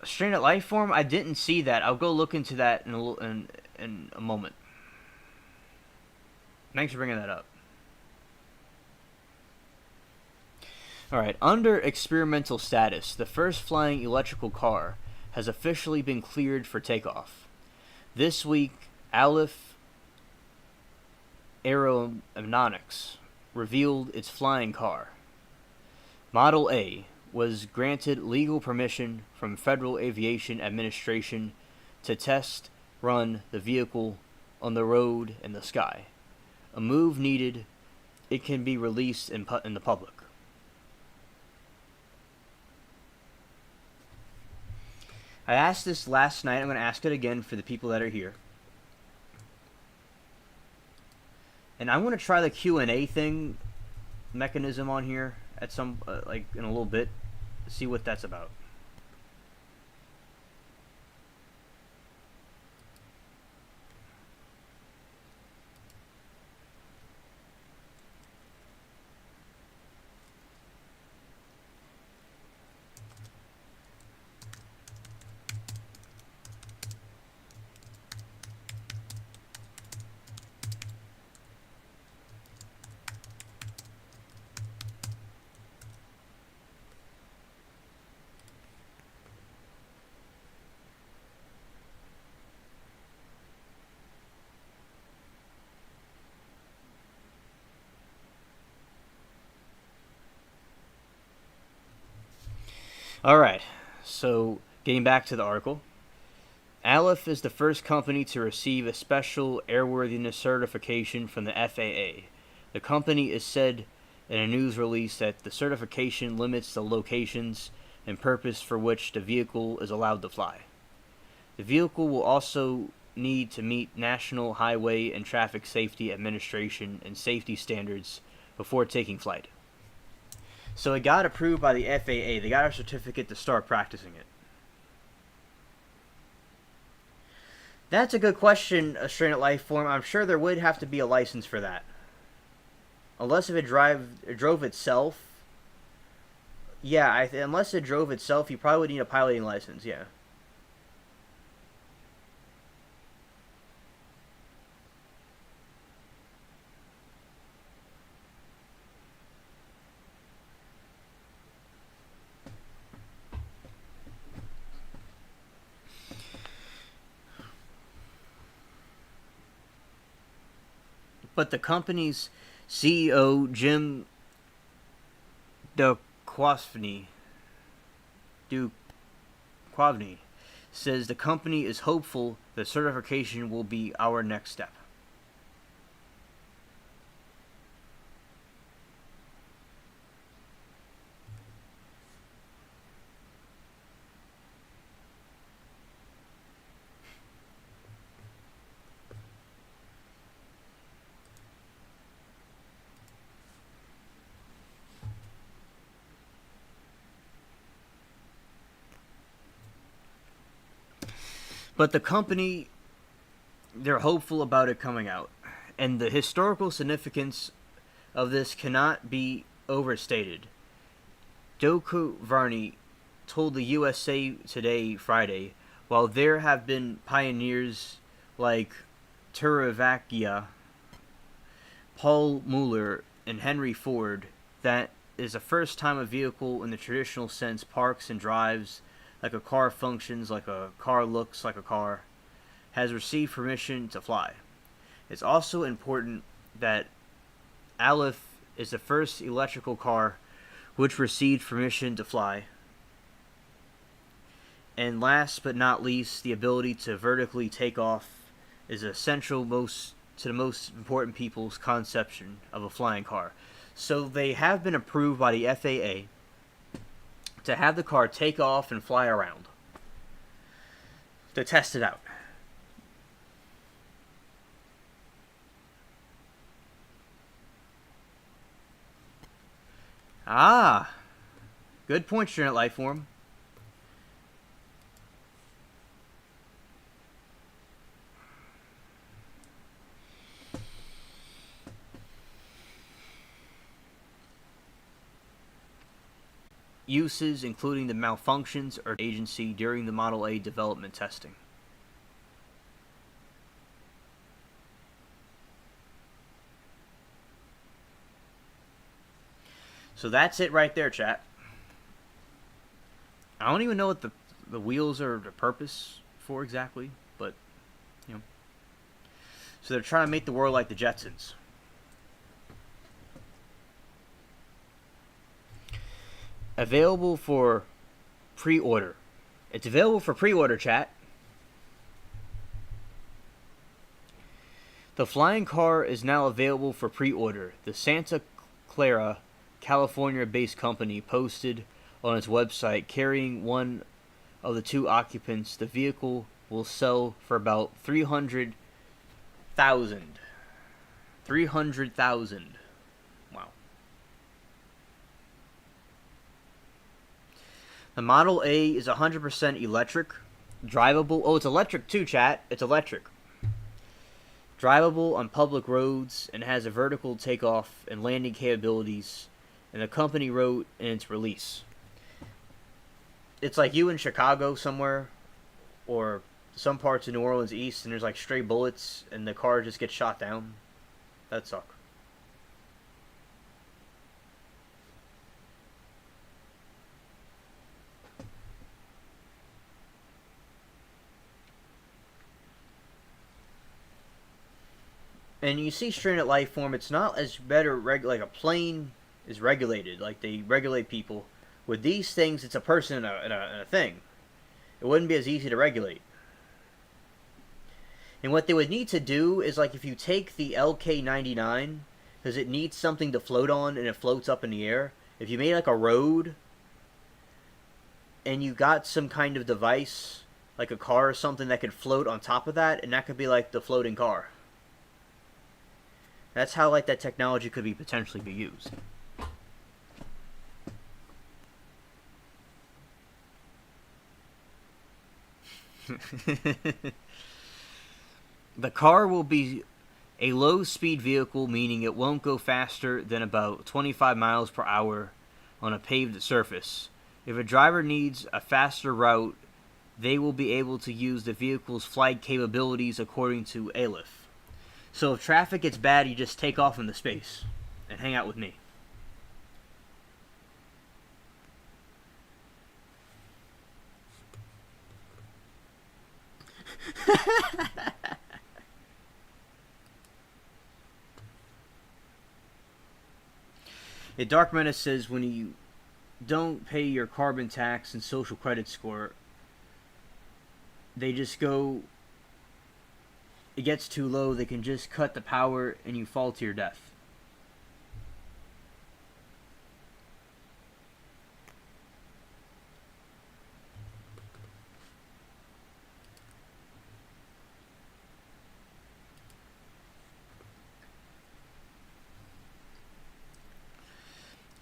Stranded life form, I didn't see that. I'll go look into that in a moment. Thanks for bringing that up. Alright, under experimental status, the first flying electrical car has officially been cleared for takeoff. This week, Aleph Aeronautics revealed its flying car. Model A was granted legal permission from Federal Aviation Administration to test run the vehicle on the road and the sky. A move needed, it can be released in the public. I asked this last night. I'm going to ask it again for the people that are here. And I want to try the Q&A thing mechanism on here at some like in a little bit. See what that's about. Alright, so getting back to the article. Aleph is the first company to receive a special airworthiness certification from the FAA. The company is said in a news release that the certification limits the locations and purpose for which the vehicle is allowed to fly. The vehicle will also need to meet National Highway and Traffic Safety Administration and safety standards before taking flight. So it got approved by the FAA. They got our certificate to start practicing it. That's a good question, a stranded life form. I'm sure there would have to be a license for that. Unless if it drove itself. Yeah, unless it drove itself, you probably would need a piloting license, yeah. But the company's CEO, Jim Duquesne, says the company is hopeful that certification will be our next step. But the company, they're hopeful about it coming out. And the historical significance of this cannot be overstated. Duquesne told the USA Today Friday, while there have been pioneers like Turavacchia, Paul Mueller, and Henry Ford, that is the first time a vehicle in the traditional sense parks and drives like a car, functions like a car, looks like a car, has received permission to fly. It's also important that Aleph is the first electrical car which received permission to fly. And last but not least, the ability to vertically take off is essential to the most important people's conception of a flying car. So they have been approved by the FAA to have the car take off and fly around to test it out. Ah, good point, Street Lifeform. Uses including the malfunctions or agency during the Model A development testing. So that's it right there, chat. I don't even know what the wheels are the purpose for exactly, but, you know. So they're trying to make the world like the Jetsons. Available for pre-order. It's available for pre-order, chat. The flying car is now available for pre-order. The Santa Clara, California-based company posted on its website carrying one of the two occupants. The vehicle will sell for about $300,000. 300,000. Wow. The Model A is 100% electric, drivable. Oh, it's electric too, chat. It's electric. Drivable on public roads and has a vertical takeoff and landing capabilities. And the company wrote in its release, it's like you in Chicago somewhere, or some parts of New Orleans East, and there's like stray bullets, and the car just gets shot down. That'd suck. And you see Stranded Lifeform, it's not as better like a plane is regulated, like they regulate people. With these things, it's a person and a thing. It wouldn't be as easy to regulate. And what they would need to do is, like, if you take the LK99, because it needs something to float on and it floats up in the air, if you made like a road and you got some kind of device, like a car or something that could float on top of that, and that could be like the floating car. That's how like that technology could be potentially be used. The car will be a low-speed vehicle, meaning it won't go faster than about 25 miles per hour on a paved surface. If a driver needs a faster route, they will be able to use the vehicle's flight capabilities according to Aleph. So if traffic gets bad, you just take off into space and hang out with me. Dark Menace says when you don't pay your carbon tax and social credit score, they just go, it gets too low, they can just cut the power and you fall to your death.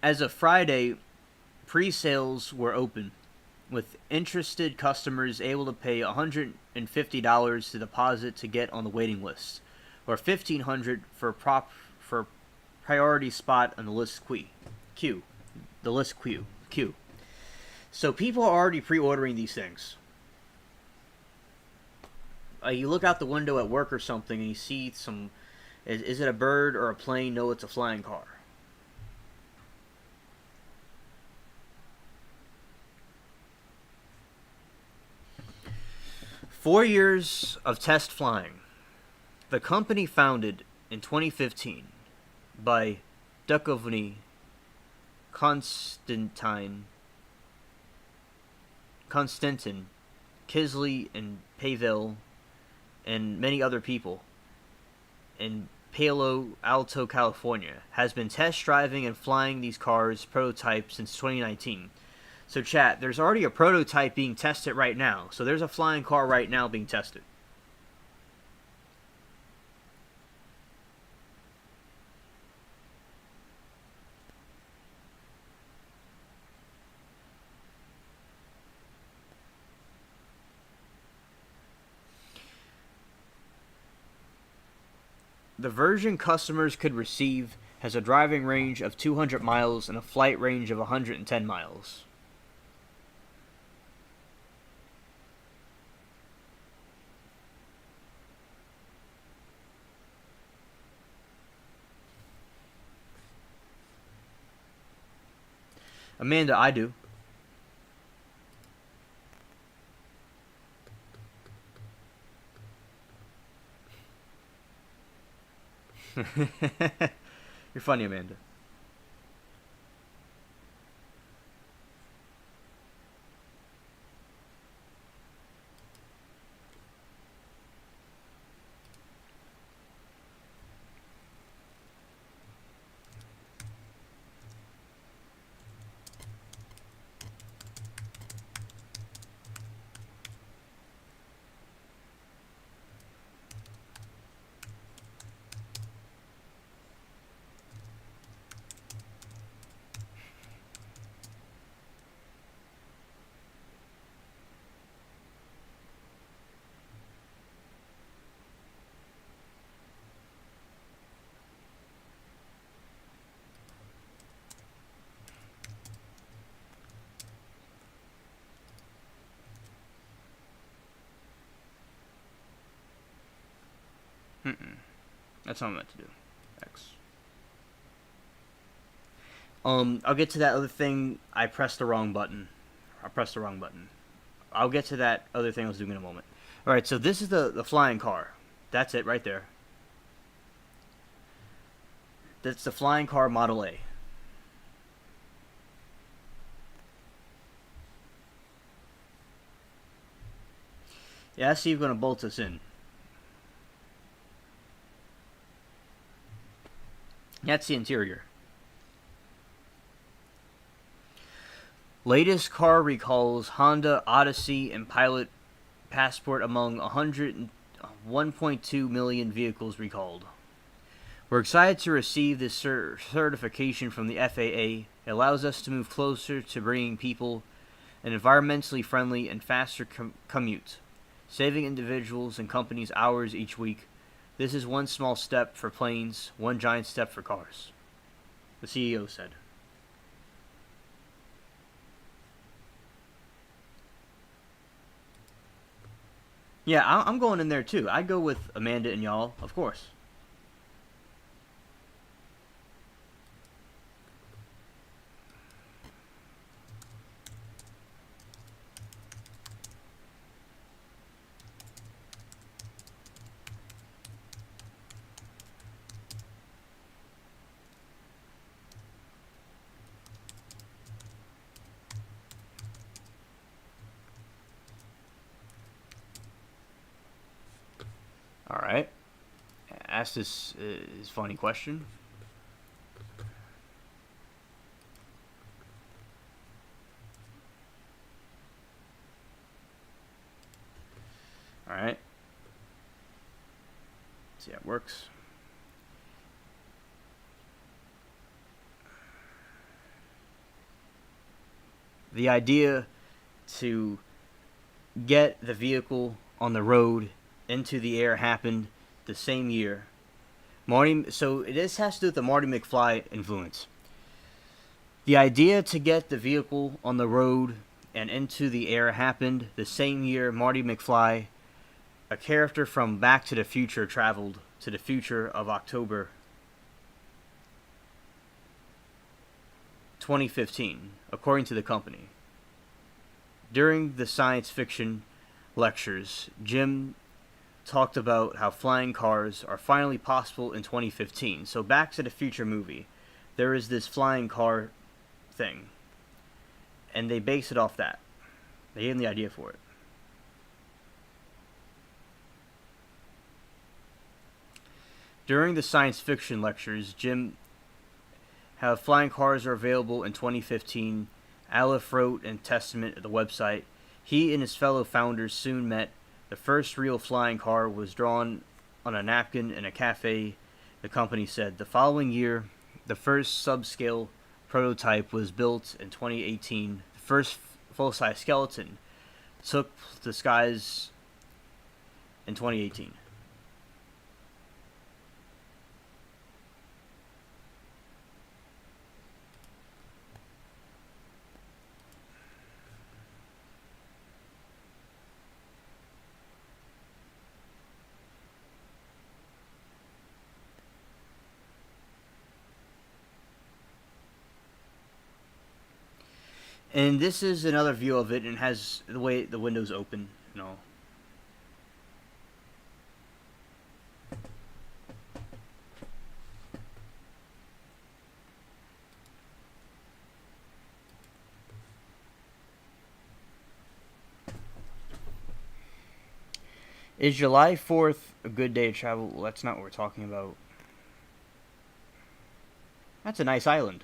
As of Friday, pre-sales were open, with interested customers able to pay $150 to deposit to get on the waiting list, or $1,500 for priority spot on the list queue. The list queue. So people are already pre-ordering these things. You look out the window at work or something and you see some. Is it a bird or a plane? No, it's a flying car. "4 years of test flying. The company founded in 2015 by Duchovny, Constantin, Kisley, and Pavel, and many other people in Palo Alto, California, has been test driving and flying these cars prototypes since 2019. So chat, there's already a prototype being tested right now. So there's a flying car right now being tested. The version customers could receive has a driving range of 200 miles and a flight range of 110 miles. Amanda, I do. You're funny, Amanda. That's what I'm meant to do. X. I'll get to that other thing. I pressed the wrong button. I'll get to that other thing I was doing in a moment. Alright, so this is the flying car. That's it right there. That's the flying car Model A. Yeah, I see you're going to bolt us in. That's the interior. Latest car recalls Honda Odyssey and Pilot Passport among 1.2 million vehicles recalled. We're excited to receive this certification from the FAA. It allows us to move closer to bringing people an environmentally friendly and faster commute, saving individuals and companies hours each week. This is one small step for planes, one giant step for cars, the CEO said. Yeah, I'm going in there too. I'd go with Amanda and y'all, of course. Alright. Ask this funny question. Alright. See how it works. The idea to get the vehicle on the road into the air happened the same year. So this has to do with the Marty McFly influence. The idea to get the vehicle on the road and into the air happened the same year Marty McFly, a character from Back to the Future, traveled to the future of October 2015, according to the company. During the science fiction lectures, Jim talked about how flying cars are finally possible in 2015. So Back to the Future movie, there is this flying car thing, and they base it off that. They gave him the idea for it. During the science fiction lectures, Jim how flying cars are available in 2015, Aleph wrote in Testament at the website, he and his fellow founders soon met. The first real flying car was drawn on a napkin in a cafe, the company said. The following year, the first subscale prototype was built in 2018. The first full-size skeleton took the skies in 2018. And this is another view of it, and has the way the windows open and all. Is July 4th a good day to travel? Well, that's not what we're talking about. That's a nice island.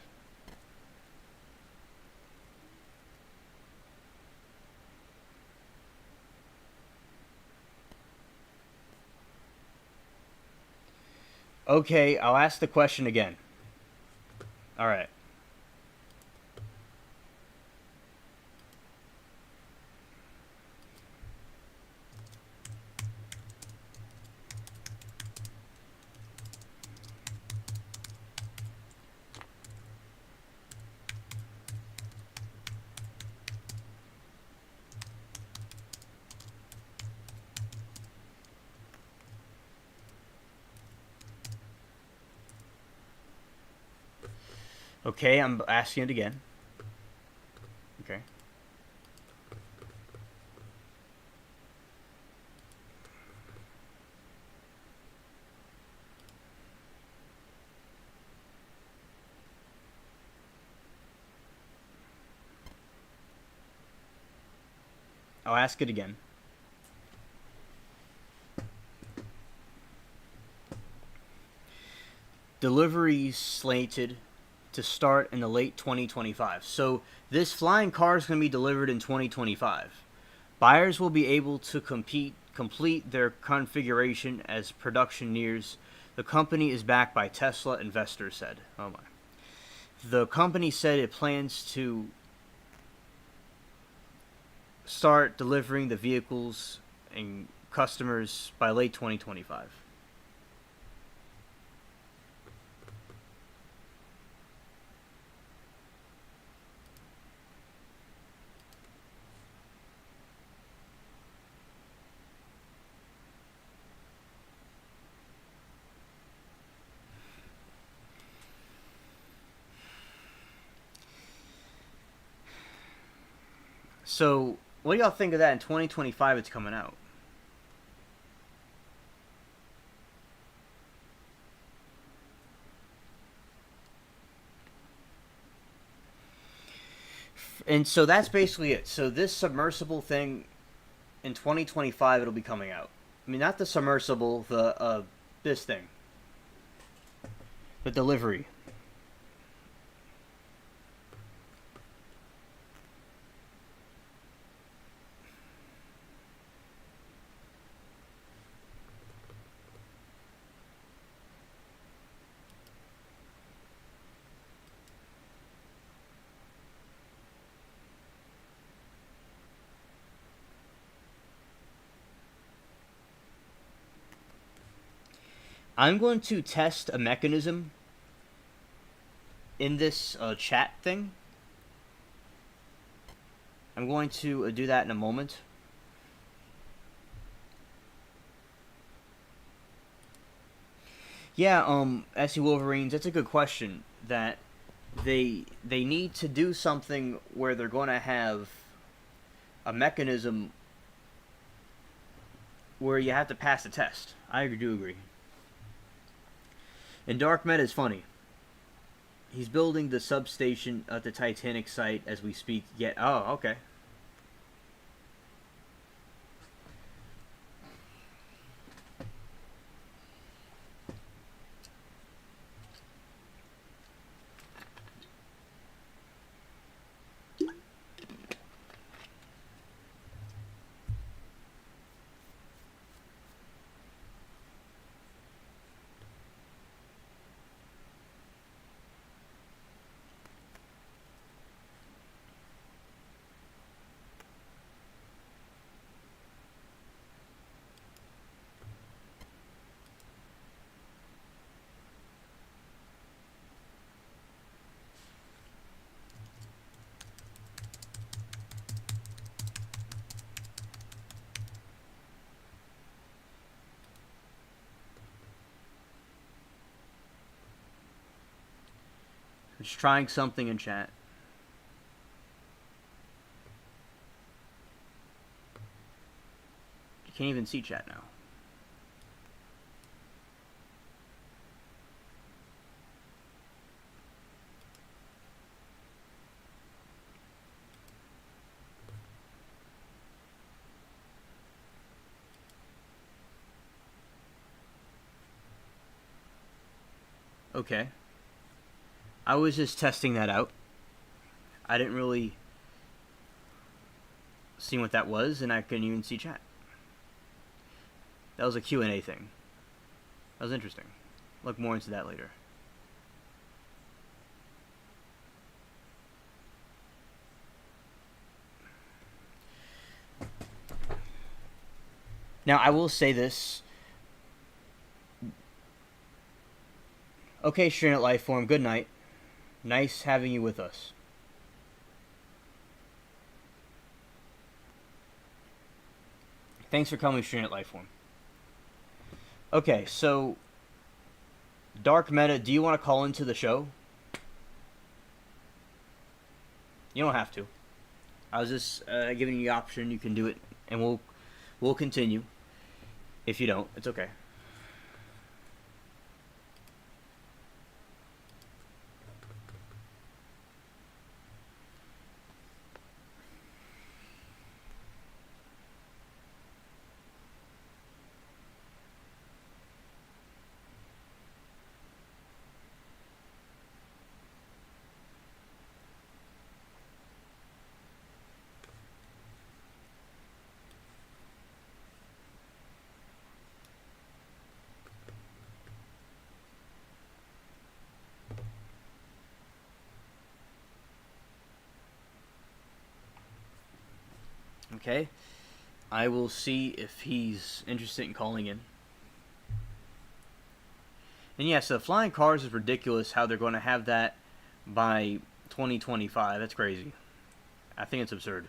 Okay, I'll ask the question again. Alright. Okay, I'm asking it again. Okay. I'll ask it again. Deliveries slated to start in the late 2025. So this flying car is going to be delivered in 2025. Buyers will be able to complete their configuration as production nears. The company is backed by Tesla, investors said. Oh my. The company said it plans to start delivering the vehicles and customers by late 2025. So, what do y'all think of that? In 2025 it's coming out. And so that's basically it. So this submersible thing, in 2025 it'll be coming out. I mean, not the submersible, the this thing. The delivery. I'm going to test a mechanism in this chat thing. I'm going to do that in a moment. Yeah, SC Wolverines, that's a good question. That they need to do something where they're going to have a mechanism where you have to pass a test. I do agree. And Dark Meta is funny. He's building the substation at the Titanic site as we speak. Yet, oh, okay. Just trying something in chat. You can't even see chat now. Okay. I was just testing that out. I didn't really see what that was, and I couldn't even see chat. That was a Q&A thing. That was interesting. Look more into that later. Now, I will say this. Okay, Stream Lifeform, good night. Nice having you with us. Thanks for coming, Stream Lifeform. Okay, so Dark Meta, do you want to call into the show? You don't have to. I was just giving you the option. You can do it, and we'll continue. If you don't, it's okay. Okay, I will see if he's interested in calling in. And yes, the flying cars is ridiculous how they're going to have that by 2025. That's crazy. I think it's absurd.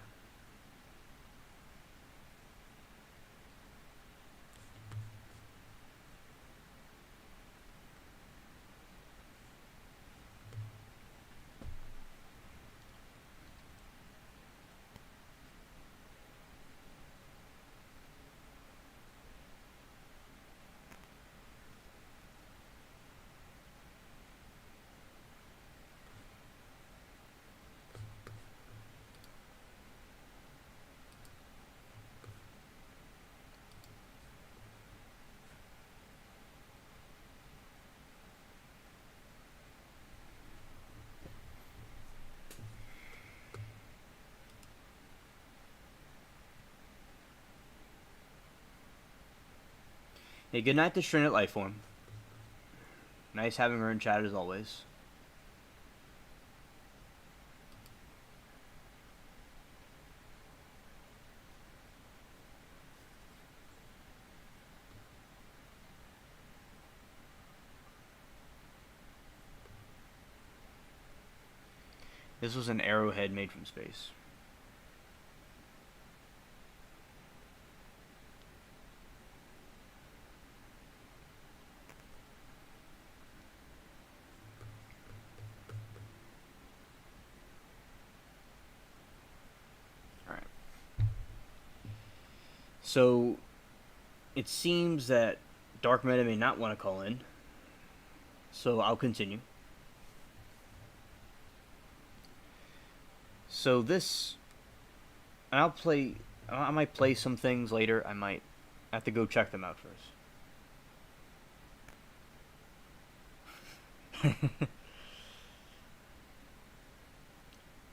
Hey, good night to Stream Lifeform. Nice having her in chat as always. This was an arrowhead made from space. Alright. So, it seems that Dark Matter may not want to call in, so I'll continue. So this, and I might play some things later. I might have to go check them out first.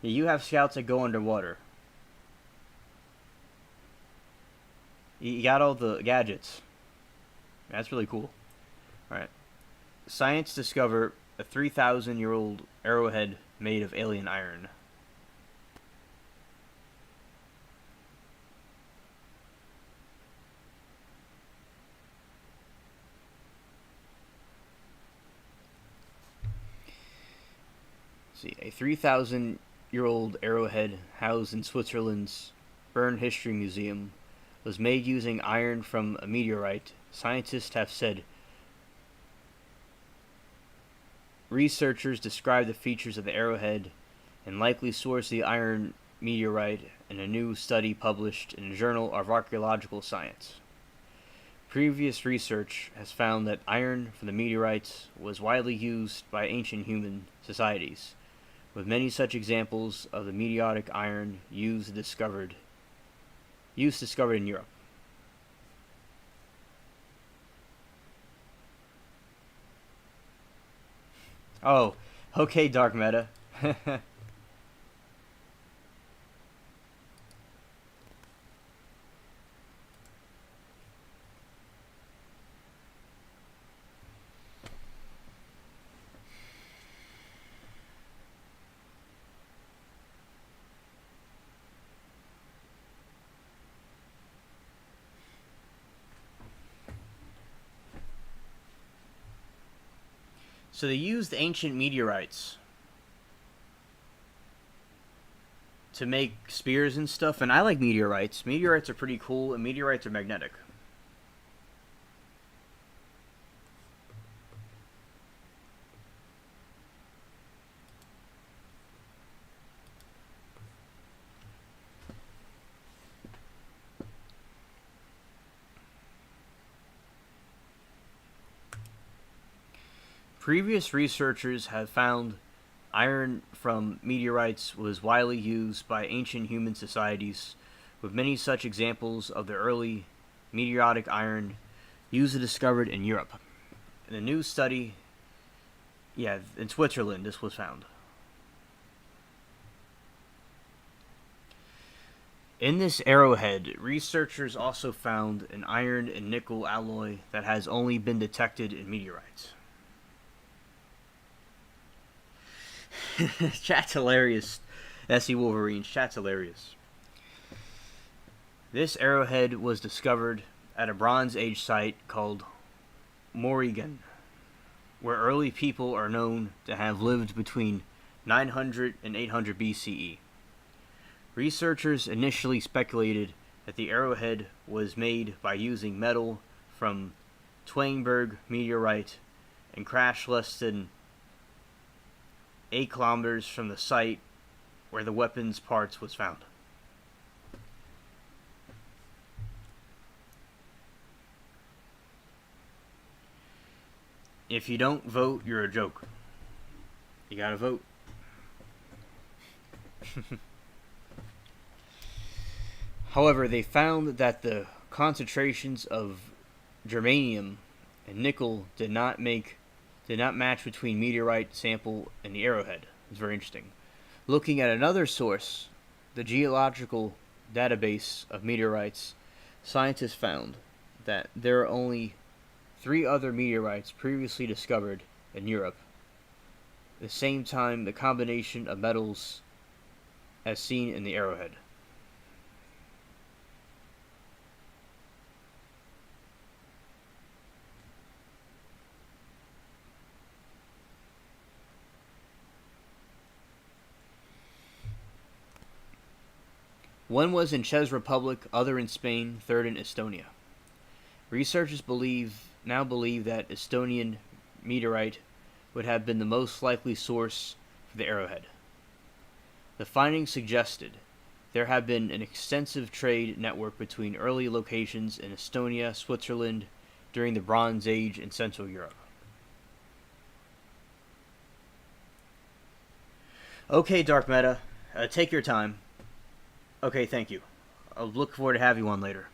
Yeah, you have scouts that go underwater. You got all the gadgets. That's really cool. Alright. Science discover a 3,000-year-old arrowhead made of alien iron. See, a 3,000-year-old arrowhead housed in Switzerland's Bern History Museum was made using iron from a meteorite. Scientists have said researchers described the features of the arrowhead and likely source of the iron meteorite in a new study published in the Journal of Archaeological Science. Previous research has found that iron from the meteorites was widely used by ancient human societies, with many such examples of the meteoric iron use discovered in Europe. Oh, okay, Dark Meta. So they used ancient meteorites to make spears and stuff, and I like meteorites. Meteorites are pretty cool, and meteorites are magnetic. Previous researchers have found iron from meteorites was widely used by ancient human societies, with many such examples of the early meteoric iron used and discovered in Europe. In a new study, in Switzerland, this was found. In this arrowhead, researchers also found an iron and nickel alloy that has only been detected in meteorites. Chat's hilarious. SE Wolverine. Chat's hilarious. This arrowhead was discovered at a Bronze Age site called Morrigan, where early people are known to have lived between 900 and 800 BCE. Researchers initially speculated that the arrowhead was made by using metal from Twangenberg meteorite and crashed less than 8 kilometers from the site where the weapon's parts was found. If you don't vote, you're a joke. You gotta vote. However, they found that the concentrations of germanium and nickel did not match between meteorite sample and the arrowhead. It's very interesting. Looking at another source, the geological database of meteorites, scientists found that there are only 3 other meteorites previously discovered in Europe. At the same time, the combination of metals as seen in the arrowhead. One was in Czech Republic, other in Spain, third in Estonia. Researchers now believe that Estonian meteorite would have been the most likely source for the arrowhead. The findings suggested there have been an extensive trade network between early locations in Estonia, Switzerland, during the Bronze Age in Central Europe. Okay, Dark Meta, take your time. Okay, thank you. I'll look forward to having you on later.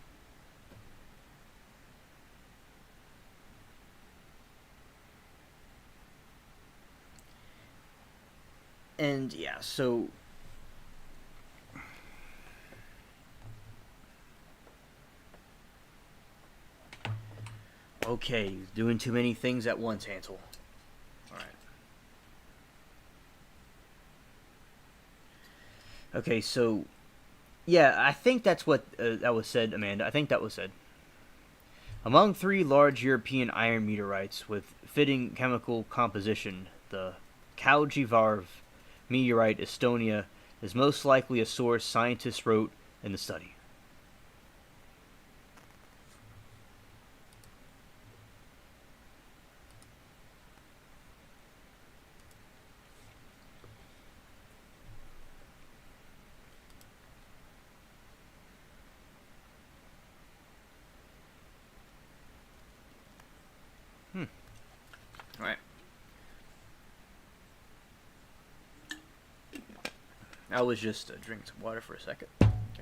And yeah, so okay, doing too many things at once, Hansel. Alright. Okay, so yeah, I think that's what that was said, Amanda. I think that was said. Among three large European iron meteorites with fitting chemical composition, the Kaujivarv meteorite, Estonia, is most likely a source scientists wrote in the study. Alright. I was just drinking some water for a second. Okay.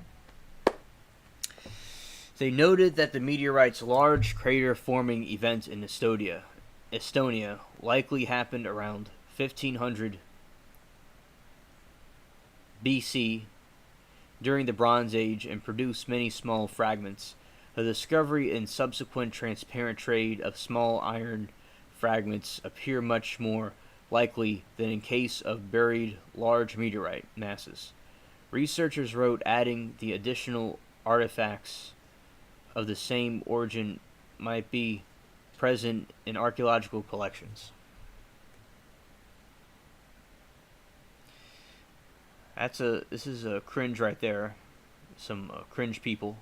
They noted that the meteorite's large crater-forming event in Estonia likely happened around 1500 BC during the Bronze Age and produced many small fragments. The discovery and subsequent transparent trade of small iron fragments appear much more likely than in case of buried large meteorite masses. Researchers wrote adding the additional artifacts of the same origin might be present in archaeological collections. This is a cringe right there. Some cringe people.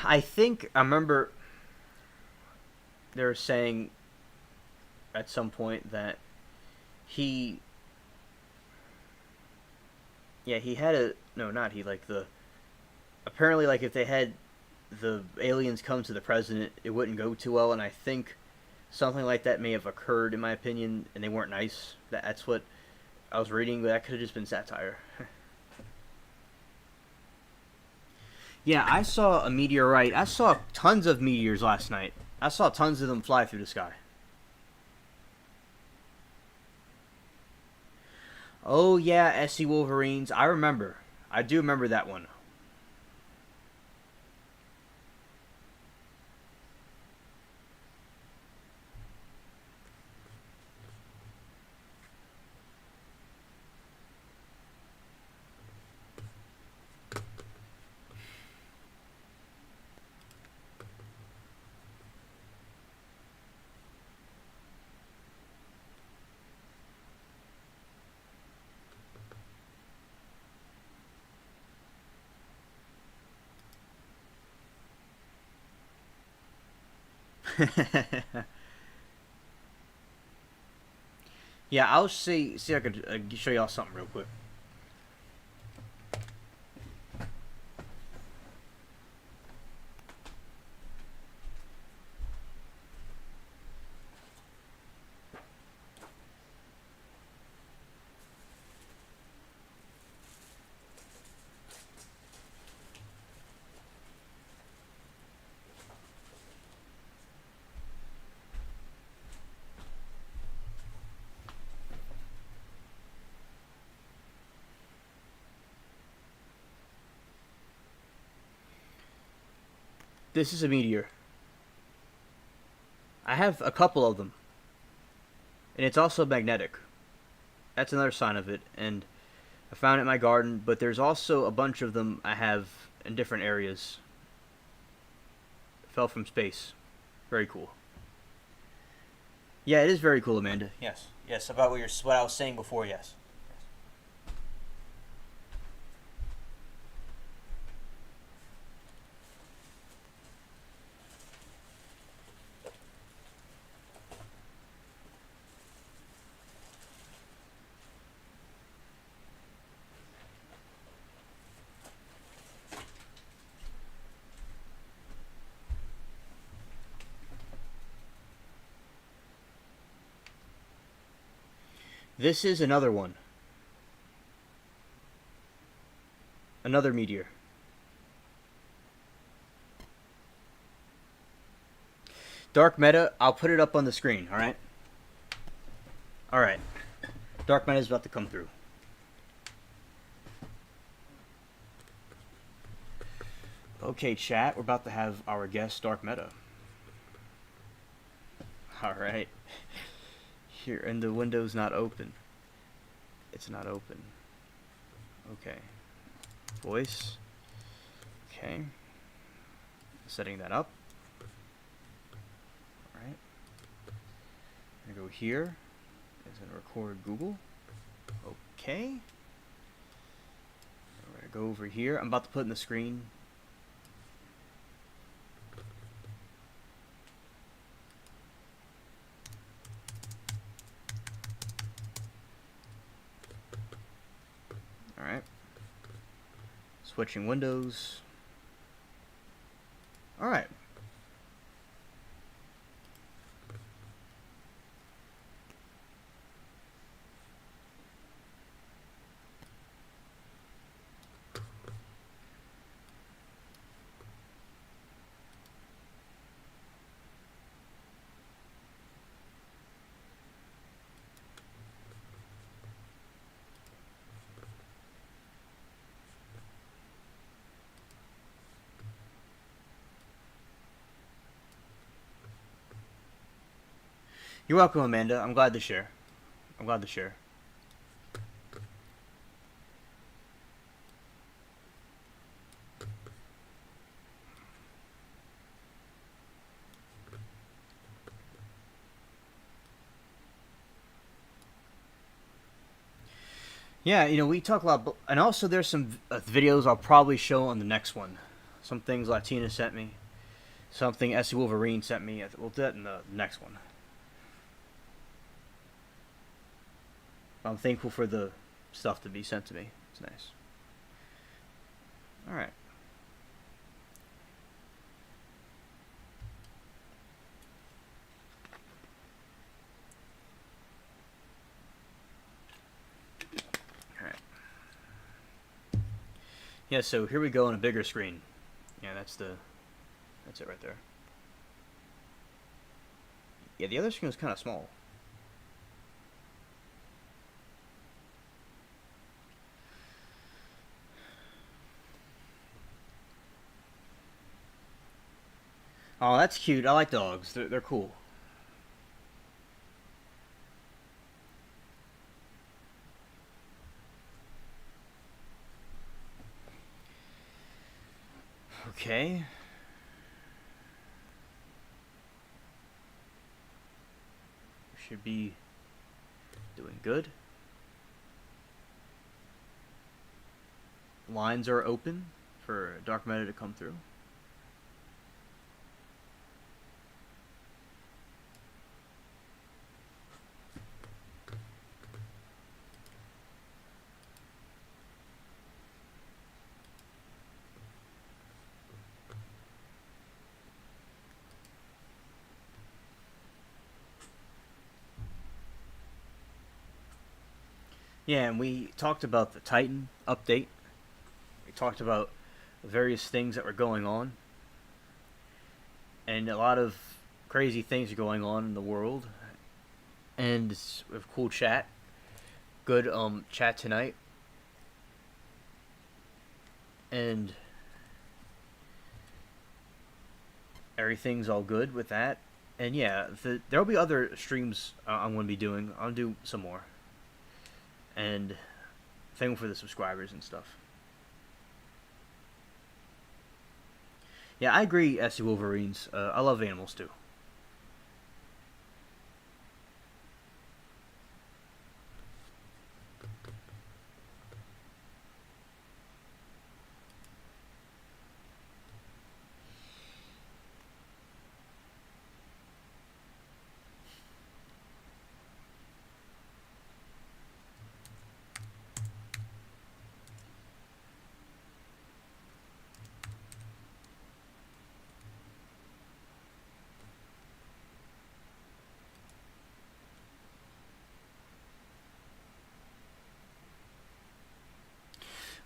I remember they were saying at some point that he had a, no, not he, like the, apparently, like, if they had the aliens come to the president, it wouldn't go too well, and I think something like that may have occurred, in my opinion, and they weren't nice. That's what I was reading, but that could have just been satire. Yeah, I saw a meteorite. I saw tons of meteors last night. I saw tons of them fly through the sky. Oh, yeah, SC Wolverines. I remember. I do remember that one. Yeah, I'll see if I could show y'all something real quick. This is a meteor. I have a couple of them. And it's also magnetic. That's another sign of it. And I found it in my garden, but there's also a bunch of them I have in different areas. Fell from space. Very cool. Yeah, it is very cool, Amanda. Yes. Yes, about what I was saying before, yes. This is another one. Another meteor. Dark matter, I'll put it up on the screen, alright? Alright. Dark matter is about to come through. Okay, chat, we're about to have our guest, Dark Meta. Alright. Here, and the window's not open. It's not open. Okay. Voice. Okay. Setting that up. Alright. I'm gonna go here. It's gonna record Google. Okay. We're gonna go over here. I'm about to put in the screen. Alright. Switching windows. Alright. You're welcome, Amanda. I'm glad to share. I'm glad to share. Yeah, you know, we talk a lot, and also there's some videos I'll probably show on the next one. Some things Latina sent me. Something SC Wolverine sent me. We'll do that in the next one. I'm thankful for the stuff to be sent to me. It's nice. Alright. Alright. Yeah, so here we go on a bigger screen. Yeah, that's it right there. Yeah, the other screen was kind of small. Oh, that's cute. I like dogs. They're cool. Okay. Should be doing good. Lines are open for dark matter to come through. Yeah, and we talked about the Titan update. We talked about various things that were going on. And a lot of crazy things are going on in the world. And we have cool chat. Good chat tonight. And everything's all good with that. And yeah, there'll be other streams I'm going to be doing. I'll do some more. And thankful for the subscribers and stuff. Yeah, I agree, ASSV Wolverines. I love animals too.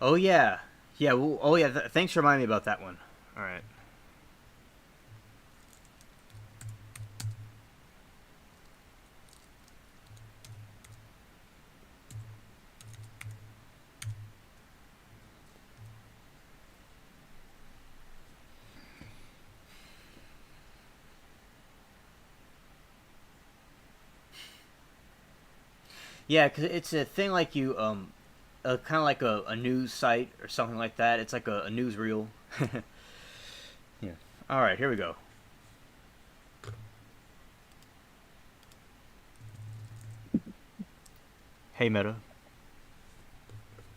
Oh yeah, yeah. Well, oh yeah. Thanks for reminding me about that one. All right. Yeah, because it's a thing like you kind of like a news site or something like that. It's like a newsreel. Yeah. All right, here we go. Hey, Meta.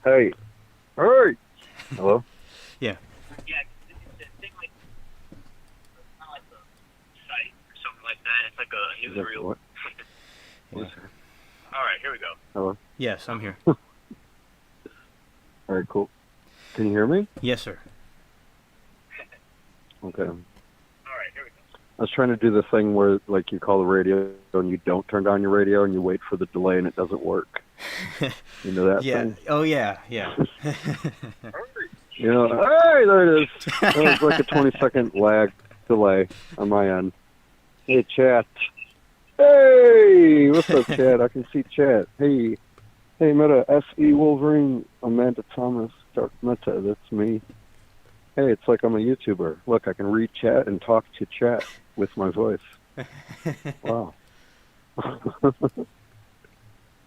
Hey. Hey. Hello? Yeah. Yeah, it's a thing like kind of like a site or something like that. It's like a newsreel. What? Yeah. All right, here we go. Hello? Yes, I'm here. All right, cool. Can you hear me? Yes, sir. Okay. All right, here we go. I was trying to do the thing where, like, you call the radio and you don't turn down your radio and you wait for the delay and it doesn't work. You know that Yeah. thing? Oh, yeah, yeah. You know, hey, there it is. That was like a 20-second lag delay on my end. Hey, chat. Hey, what's up, chat? I can see chat. Hey, Meta, SE Wolverine, Amanda Thomas, Dark Meta, that's me. Hey, it's like I'm a YouTuber. Look, I can read chat and talk to chat with my voice. Wow.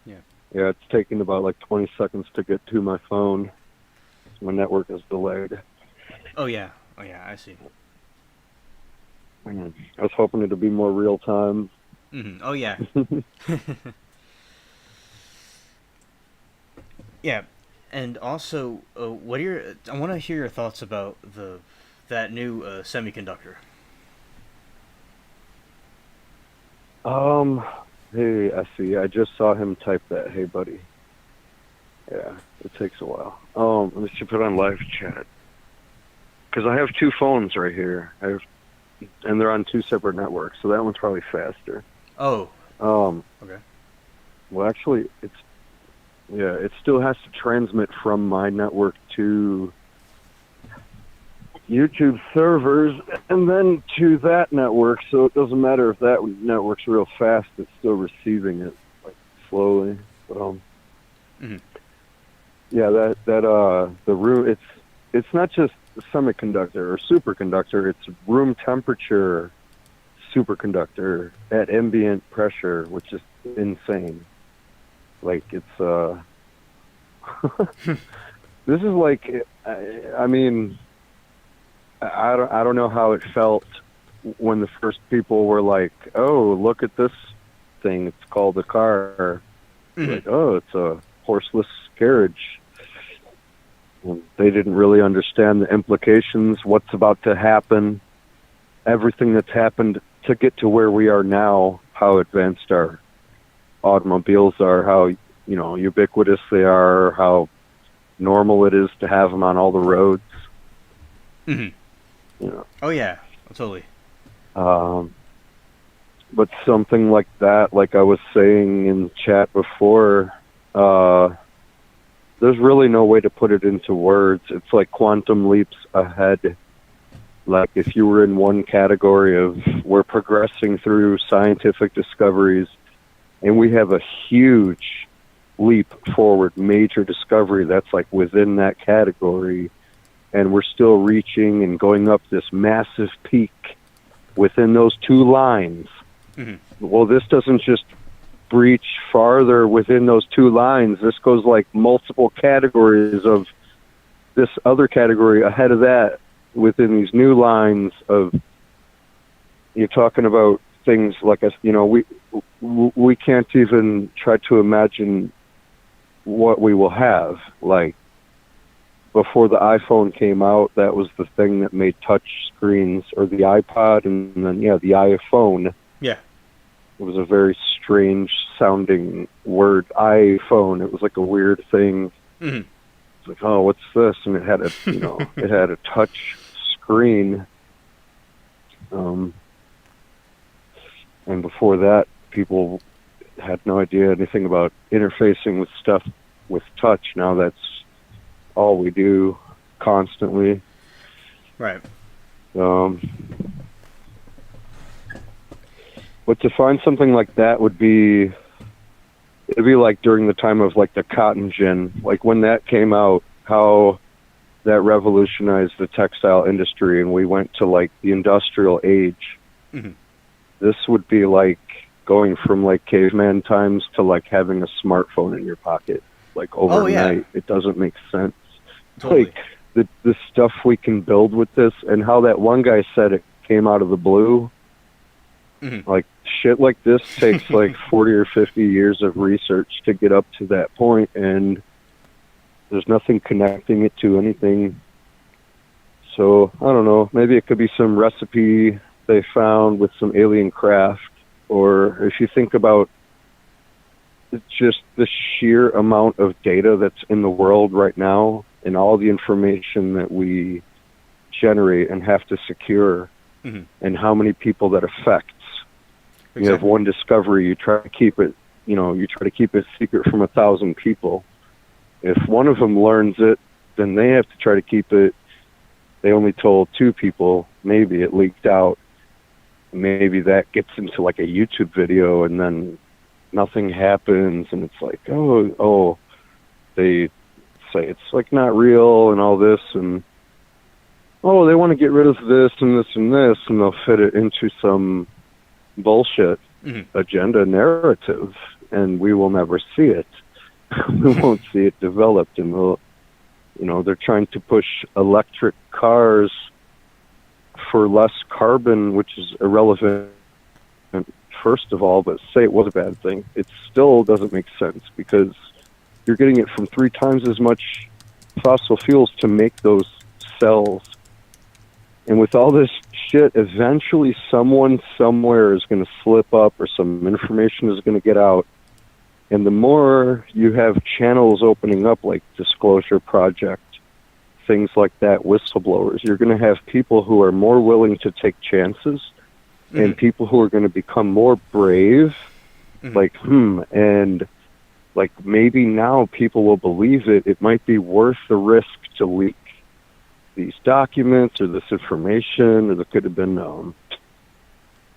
Yeah. Yeah, it's taking about like 20 seconds to get to my phone. My network is delayed. Oh, yeah. Oh, yeah, I see. I was hoping it'd be more real time. Mm-hmm. Oh, yeah. Yeah. And also, what are your? I want to hear your thoughts about that new semiconductor. Hey, SE, I just saw him type that. Hey, buddy. Yeah, it takes a while. Let me just put on live chat. Because I have two phones right here. And they're on two separate networks, so that one's probably faster. Oh. Okay. Well, actually, it still has to transmit from my network to YouTube servers and then to that network, so it doesn't matter if that network's real fast, it's still receiving it like slowly. But Mm-hmm. yeah, the room, it's not just semiconductor or superconductor, it's room temperature superconductor at ambient pressure, which is insane. Like, it's this is like, I mean, I don't know how it felt when the first people were like, oh, look at this thing, it's called a car. Mm-hmm. Like, oh, it's a horseless carriage. And they didn't really understand the implications, what's about to happen, everything that's happened to get to where we are now, how advanced our automobiles are, how ubiquitous they are, how normal it is to have them on all the roads. Mm-hmm. Oh yeah, totally. But something like that, like I was saying in chat before, there's really no way to put it into words. It's like quantum leaps ahead. Like, if you were in one category of we're progressing through scientific discoveries and we have a huge leap forward, major discovery that's like within that category, and we're still reaching and going up this massive peak within those two lines. Mm-hmm. Well, this doesn't just breach farther within those two lines. This goes like multiple categories of this other category ahead of that, within these new lines of, you're talking about things like, we can't even try to imagine what we will have. Like, before the iPhone came out, that was the thing that made touch screens, or the iPod, and then, the iPhone. Yeah. It was a very strange sounding word, iPhone. It was like a weird thing. Mm-hmm. It's like, oh, what's this? And it had a, it had a touch screen. And before that, people had no idea anything about interfacing with stuff with touch. Now that's all we do constantly. Right. But to find something like that it'd be like during the time of like the cotton gin, like when that came out, how that revolutionized the textile industry, and we went to like the industrial age. Mm-hmm. This would be like going from like caveman times to like having a smartphone in your pocket, like overnight. Oh, yeah. It doesn't make sense. Totally. Like the stuff we can build with this, and how that one guy said it came out of the blue. Mm-hmm. Like shit like this takes like 40 or 50 years of research to get up to that point, and there's nothing connecting it to anything. So I don't know, maybe it could be some recipe they found with some alien craft, or if you think about just the sheer amount of data that's in the world right now, and all the information that we generate and have to secure, mm-hmm. and how many people that affects. Exactly. You have one discovery, you try to keep it, secret from 1,000 people. If one of them learns it, then they have to try to keep it. They only told 2 people, maybe it leaked out. Maybe that gets into like a YouTube video, and then nothing happens, and it's like, oh, they say it's like not real and all this, and oh, they want to get rid of this and this and this, and they'll fit it into some bullshit mm-hmm. agenda narrative, and we will never see it. We won't see it developed, and they're trying to push electric cars for less carbon, which is irrelevant, first of all, but say it was a bad thing, it still doesn't make sense, because you're getting it from 3 times as much fossil fuels to make those cells. And with all this shit, eventually someone somewhere is going to slip up, or some information is going to get out. And the more you have channels opening up, like Disclosure Project, things like that, whistleblowers, you're going to have people who are more willing to take chances, mm-hmm. and people who are going to become more brave, mm-hmm. And like maybe now people will believe it. It might be worth the risk to leak these documents or this information, or there could have been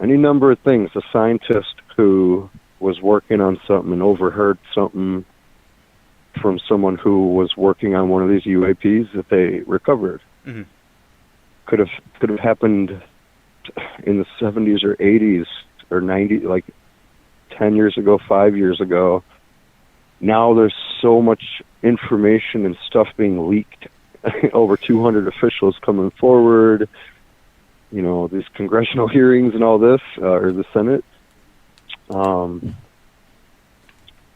any number of things. A scientist who was working on something and overheard something from someone who was working on one of these UAPs that they recovered. Mm-hmm. Could have happened in the 70s or 80s or 90s, like 10 years ago, 5 years ago. Now there's so much information and stuff being leaked. Over 200 officials coming forward, these congressional hearings and all this, or the Senate.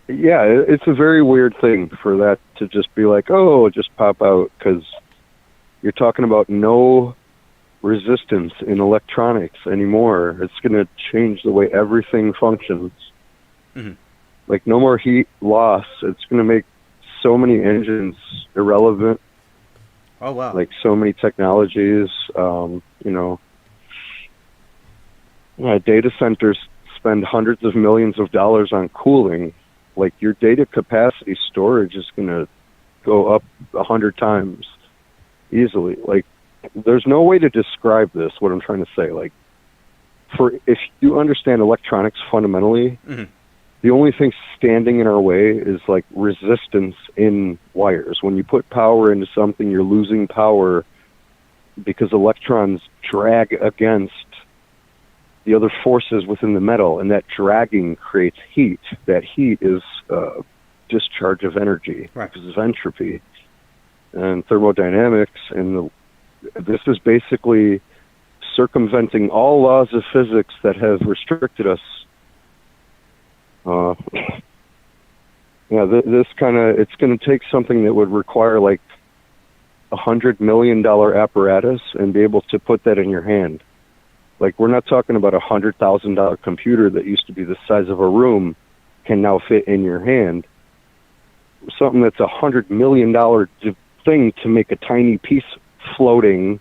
It's a very weird thing for that to just be like, oh, just pop out, because you're talking about no resistance in electronics anymore. It's going to change the way everything functions. Mm-hmm. Like, no more heat loss. It's going to make so many engines irrelevant. Oh, wow. Like, so many technologies, data centers spend hundreds of millions of dollars on cooling. Like, your data capacity storage is going to go up 100 times easily. Like, there's no way to describe this, what I'm trying to say. Like, if you understand electronics fundamentally, mm-hmm. the only thing standing in our way is like resistance in wires. When you put power into something, you're losing power because electrons drag against the other forces within the metal, and that dragging creates heat. That heat is discharge of energy, right. Because of entropy. And thermodynamics and this is basically circumventing all laws of physics that have restricted us. This kind of, it's going to take something that would require like $100 million apparatus and be able to put that in your hand. Like, we're not talking about $100,000 computer that used to be the size of a room can now fit in your hand. Something that's $100 million thing to make a tiny piece floating,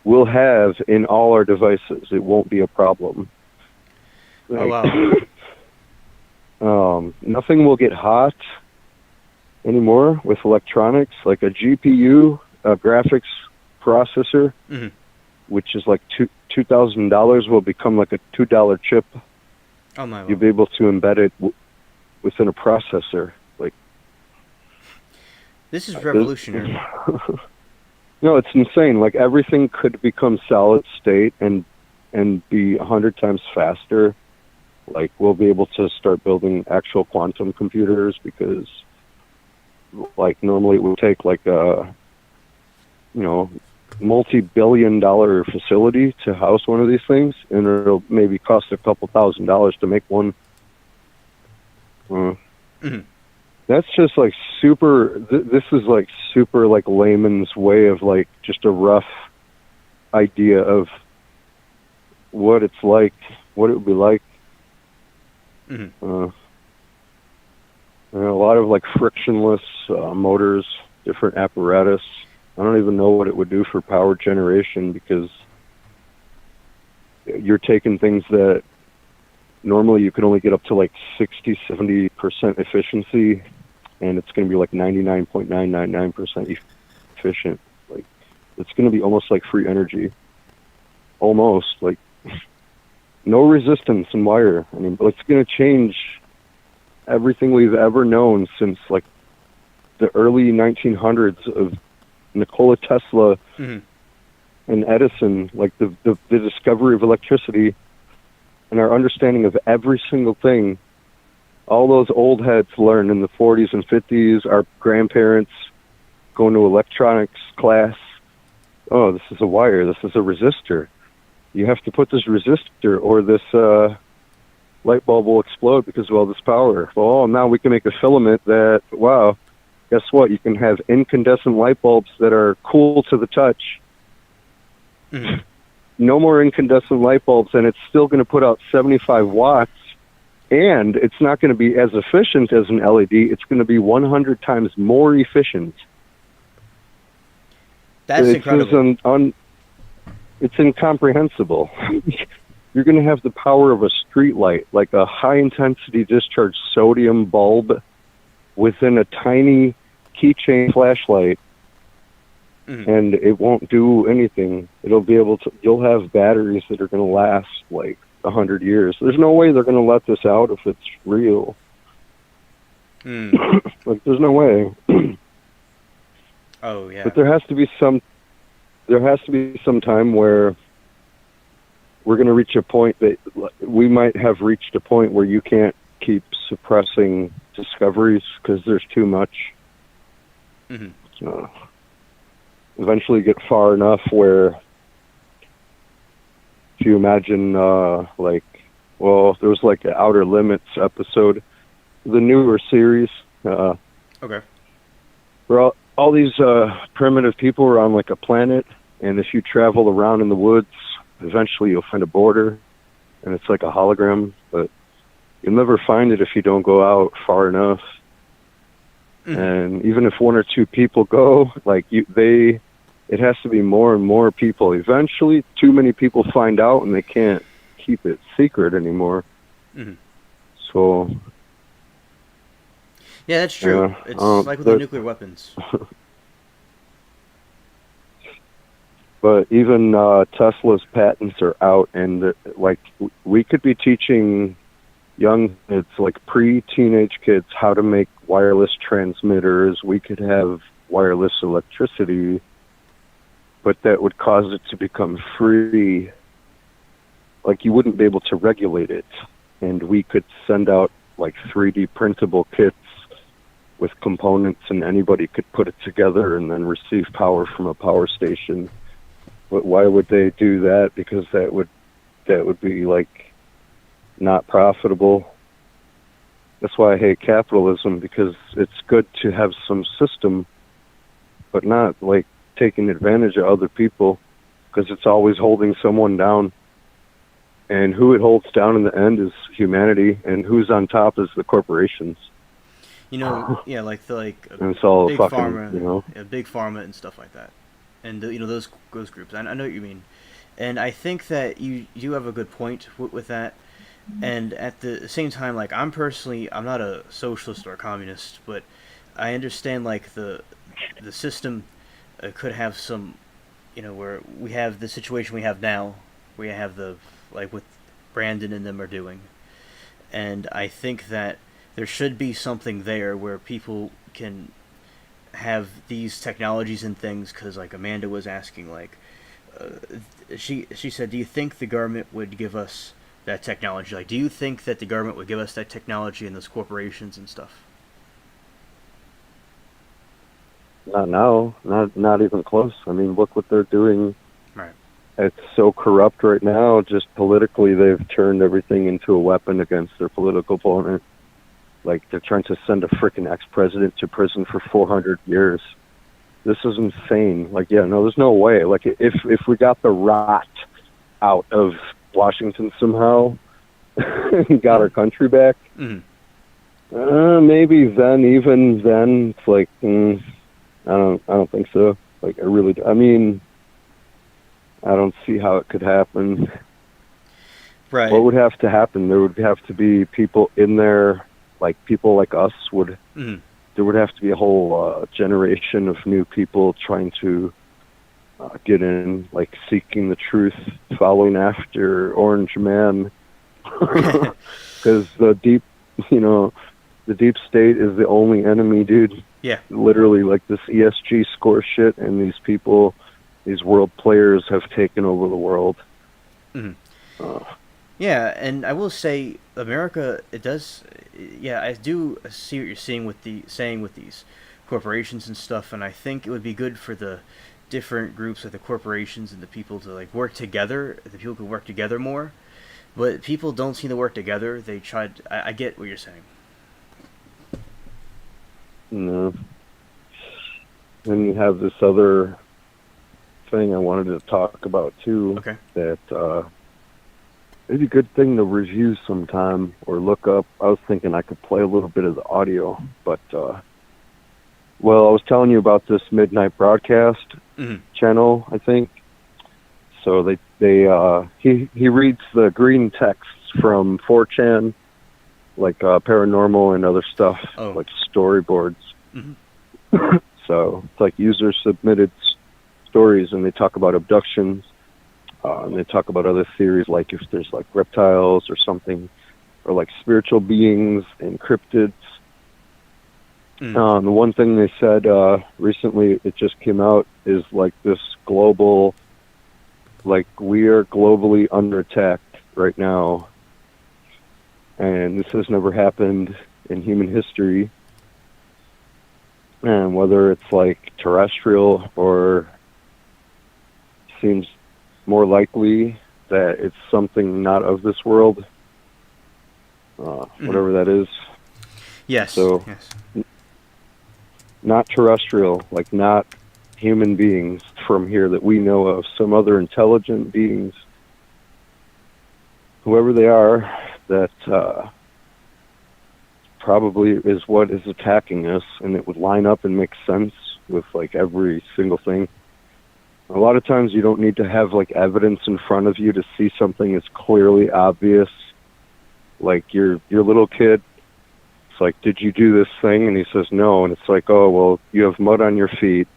we'll have in all our devices. It won't be a problem. Oh, wow. Nothing will get hot anymore with electronics. Like a GPU, a graphics processor, which is like $2,000, will become like a $2 chip. Oh my! You'll be able to embed it within a processor. Like, this is revolutionary. No, it's insane. Like, everything could become solid state and be 100 times faster. Like, we'll be able to start building actual quantum computers, because like normally it would take like a, you know, multi-billion-dollar facility to house one of these things, and it'll maybe cost a couple $1,000s to make one. That's just like super. This is like super like layman's way of like just a rough idea of what it's like, what it would be like. A lot of like frictionless motors, different apparatus. I don't even know what it would do for power generation, because you're taking things that normally you could only get up to like 60-70% efficiency, and it's going to be like 99.999% efficient. Like, it's going to be almost like free energy. Almost like no resistance in wire. I mean, it's going to change everything we've ever known since like the early 1900s of Nikola Tesla and Edison, like the discovery of electricity and our understanding of every single thing. All those old heads learned in the 40s and 50s, our grandparents going to electronics class. Oh, this is a wire, this is a resistor. You have to put this resistor or this light bulb will explode because of all this power. Well, now we can make a filament that, wow, guess what? You can have incandescent light bulbs that are cool to the touch. No more incandescent light bulbs, and it's still going to put out 75 watts, and it's not going to be as efficient as an LED. It's going to be 100 times more efficient. That's incredible. It's incomprehensible. You're going to have the power of a street light, like a high-intensity discharge sodium bulb within a tiny keychain flashlight, and it won't do anything. It'll be able to. You'll have batteries that are going to last like 100 years. There's no way they're going to let this out if it's real. Like, there's no way. Oh yeah. But there has to be some time where we're going to reach a point that we might have reached a point where you can't keep suppressing discoveries because there's too much. Eventually get far enough where, if you imagine, there was like an Outer Limits episode, the newer series. Okay. Where all these primitive people are on like a planet, and if you travel around in the woods, eventually you'll find a border, and it's like a hologram, but you'll never find it if you don't go out far enough. And even if one or two people go, like it has to be more and more people. Eventually, too many people find out, and they can't keep it secret anymore. So, yeah, that's true. It's like with the nuclear weapons. But even Tesla's patents are out, and like we could be teaching young kids, like pre-teenage kids, how to make wireless transmitters. We could have wireless electricity, but that would cause it to become free. Like, you wouldn't be able to regulate it, and we could send out like 3D printable kits with components, and anybody could put it together and then receive power from a power station. But why would they do that? Because that would be like not profitable. That's why I hate capitalism, because it's good to have some system, but not like taking advantage of other people, because it's always holding someone down. And who it holds down in the end is humanity, and who's on top is the corporations. Yeah, And it's all big fucking, pharma, yeah, big pharma and stuff like that, and those groups. I know what you mean, and I think that you have a good point with that. And at the same time, like I'm not a socialist or a communist, but I understand like the system could have some, where we have the situation we have now, where you have the like what Brandon and them are doing, and I think that there should be something there where people can have these technologies and things, because like Amanda was asking, like she said, do you think the government would give us that technology? Like, do you think that the government would give us that technology and those corporations and stuff? Not now, not even close. I mean, look what they're doing. Right. It's so corrupt right now. Just politically, they've turned everything into a weapon against their political opponent. Like, they're trying to send a freaking ex-president to prison for 400 years. This is insane. Like, yeah, no, there's no way. Like, if we got the rot out of Washington somehow and got our country back, maybe then, even then, it's like, I don't think so. Like, I mean, I don't see how it could happen. Right. What would have to happen? There would have to be people in there, like people like us would. There would have to be a whole generation of new people trying to get in, like seeking the truth, following after Orange Man, because the deep state is the only enemy, dude. Yeah. Literally, like this ESG score shit, and these people, these world players have taken over the world. Yeah, and I will say, America, it does. Yeah, I do see what you're saying with these corporations and stuff, and I think it would be good for the different groups, like the corporations and the people, to like work together. The people could work together more, but people don't seem to work together. They tried. I get what you're saying. No. Then you have this other thing I wanted to talk about too. Okay. That it'd be a good thing to review sometime or look up. I was thinking I could play a little bit of the audio, but well, I was telling you about this midnight broadcast channel, I think. So he reads the green texts from 4chan, like paranormal and other stuff, like storyboards. So it's like user submitted stories, and they talk about abductions, and they talk about other theories, like if there's like reptiles or something, or like spiritual beings and cryptids. The one thing they said recently, it just came out, is like this global, like we are globally under attack right now, and this has never happened in human history. And whether it's like terrestrial, or seems more likely that it's something not of this world, whatever that is. Yes. So, yes. Not terrestrial, like not human beings from here that we know of, some other intelligent beings, whoever they are, that probably is what is attacking us, and it would line up and make sense with like every single thing. A lot of times you don't need to have like evidence in front of you to see something that's clearly obvious. Like your little kid, it's like, did you do this thing? And he says no, and it's like, oh well, you have mud on your feet,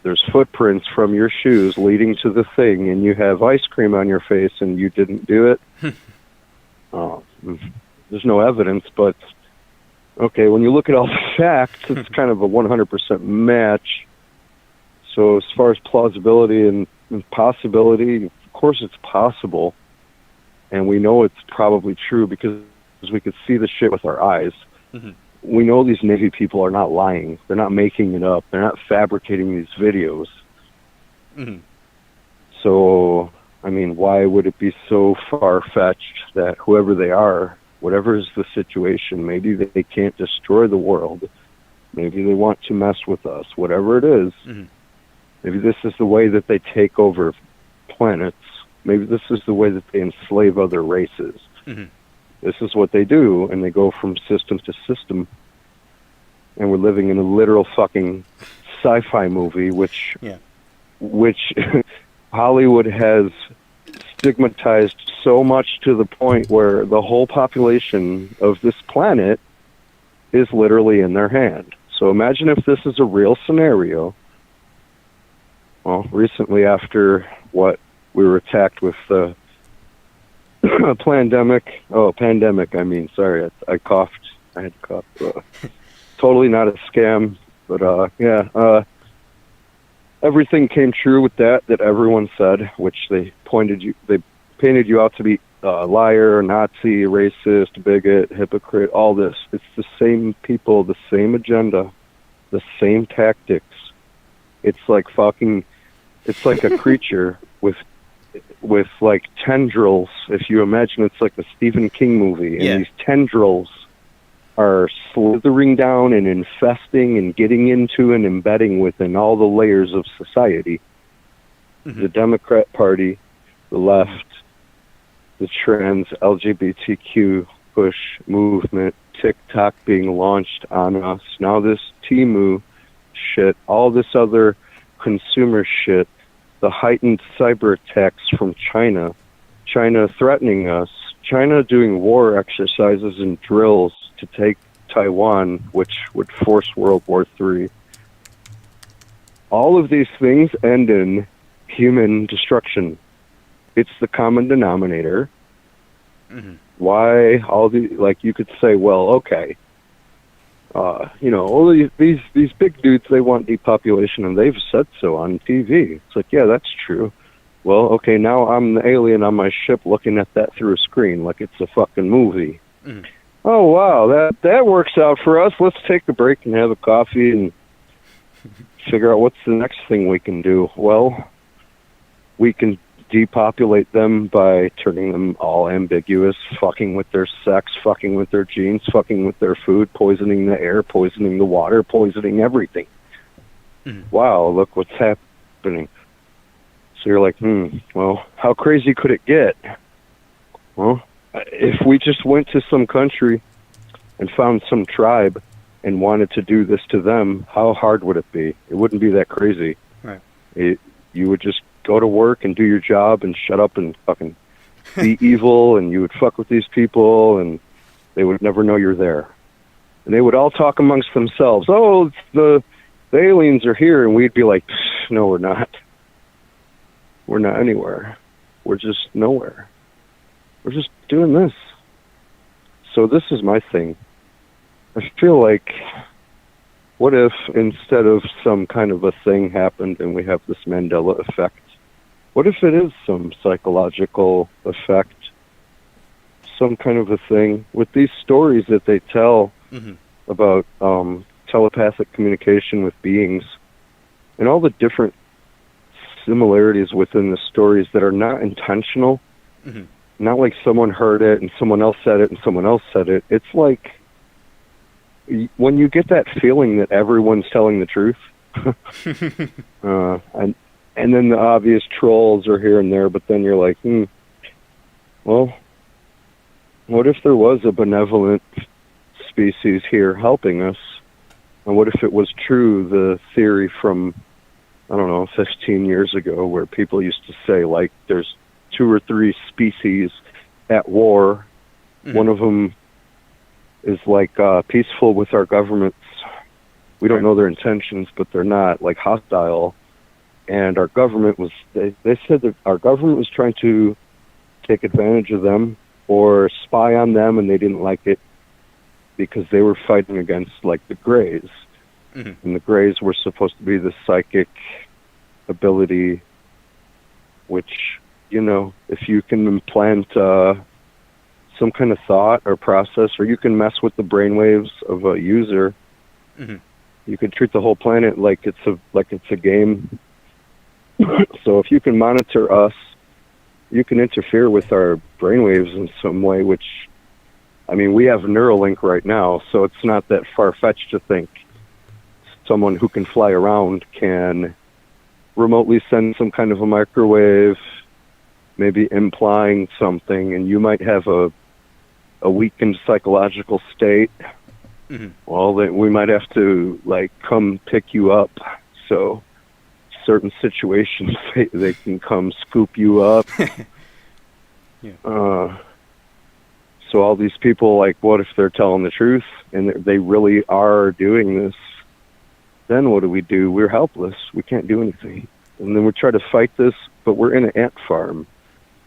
there's footprints from your shoes leading to the thing, and you have ice cream on your face and you didn't do it. There's no evidence, but okay, when you look at all the facts, it's kind of a 100% match. So as far as plausibility and possibility, of course it's possible. And we know it's probably true because we could see the shit with our eyes. We know these Navy people are not lying. They're not making it up. They're not fabricating these videos. So So, I mean, why would it be so far-fetched that whoever they are, whatever is the situation, maybe they can't destroy the world, maybe they want to mess with us, whatever it is, maybe this is the way that they take over planets, maybe this is the way that they enslave other races. This is what they do, and they go from system to system, and we're living in a literal fucking sci-fi movie, which Hollywood has stigmatized so much to the point where the whole population of this planet is literally in their hand. So imagine if this is a real scenario. Well, recently after what we were attacked with the pandemic, I mean, sorry, I coughed. I had to cough. Totally not a scam, but everything came true with that everyone said, which they painted you out to be a liar, Nazi, racist, bigot, hypocrite, all this. It's the same people, the same agenda, the same tactics. It's like a creature with like tendrils. If you imagine, it's like a Stephen King movie, and these tendrils are slithering down and infesting and getting into and embedding within all the layers of society. The Democrat Party, the left, the trans LGBTQ push movement, TikTok being launched on us, now this Temu shit, all this other consumer shit, the heightened cyber attacks from China threatening us, China doing war exercises and drills to take Taiwan, which would force World War III. All of these things end in human destruction. It's the common denominator. Why all the, like, you could say, well, okay, all these big dudes, they want depopulation, and they've said so on TV. It's like, yeah, that's true. Well, okay, now I'm the alien on my ship looking at that through a screen like it's a fucking movie. Oh, wow, that works out for us. Let's take a break and have a coffee and figure out what's the next thing we can do. Well, we can depopulate them by turning them all ambiguous, fucking with their sex, fucking with their genes, fucking with their food, poisoning the air, poisoning the water, poisoning everything. Wow, look what's happening. So you're like, well, how crazy could it get? Well, if we just went to some country and found some tribe and wanted to do this to them, how hard would it be? It wouldn't be that crazy. Right. You would just go to work and do your job and shut up and fucking be evil, and you would fuck with these people, and they would never know you're there. And they would all talk amongst themselves. Oh, the aliens are here, and we'd be like, no, we're not. We're not anywhere. We're just nowhere. We're just doing this. So this is my thing. I feel like, what if instead of some kind of a thing happened and we have this Mandela effect, what if it is some psychological effect, some kind of a thing? With these stories that they tell about telepathic communication with beings, and all the different similarities within the stories that are not intentional, not like someone heard it and someone else said it and someone else said it. It's like when you get that feeling that everyone's telling the truth, and then the obvious trolls are here and there, but then you're like, well, what if there was a benevolent species here helping us? And what if it was true, the theory from, 15 years ago, where people used to say, like, there's 2 or 3 species at war. One of them is, like, peaceful with our governments. We don't know their intentions, but they're not, like, hostile. And our government was, they said that our government was trying to take advantage of them or spy on them, and they didn't like it because they were fighting against, like, the Greys. And the Greys were supposed to be the psychic ability, which, if you can implant some kind of thought or process, or you can mess with the brainwaves of a user, you could treat the whole planet like it's a game. So if you can monitor us, you can interfere with our brainwaves in some way, which, I mean, we have Neuralink right now, so it's not that far-fetched to think someone who can fly around can remotely send some kind of a microwave, maybe implying something, and you might have a weakened psychological state. Mm-hmm. Well, then we might have to, like, come pick you up. So certain situations, they can come scoop you up. Yeah. So all these people, like, what if they're telling the truth and they really are doing this? Then what do? We're helpless. We can't do anything. And then we try to fight this, but we're in an ant farm.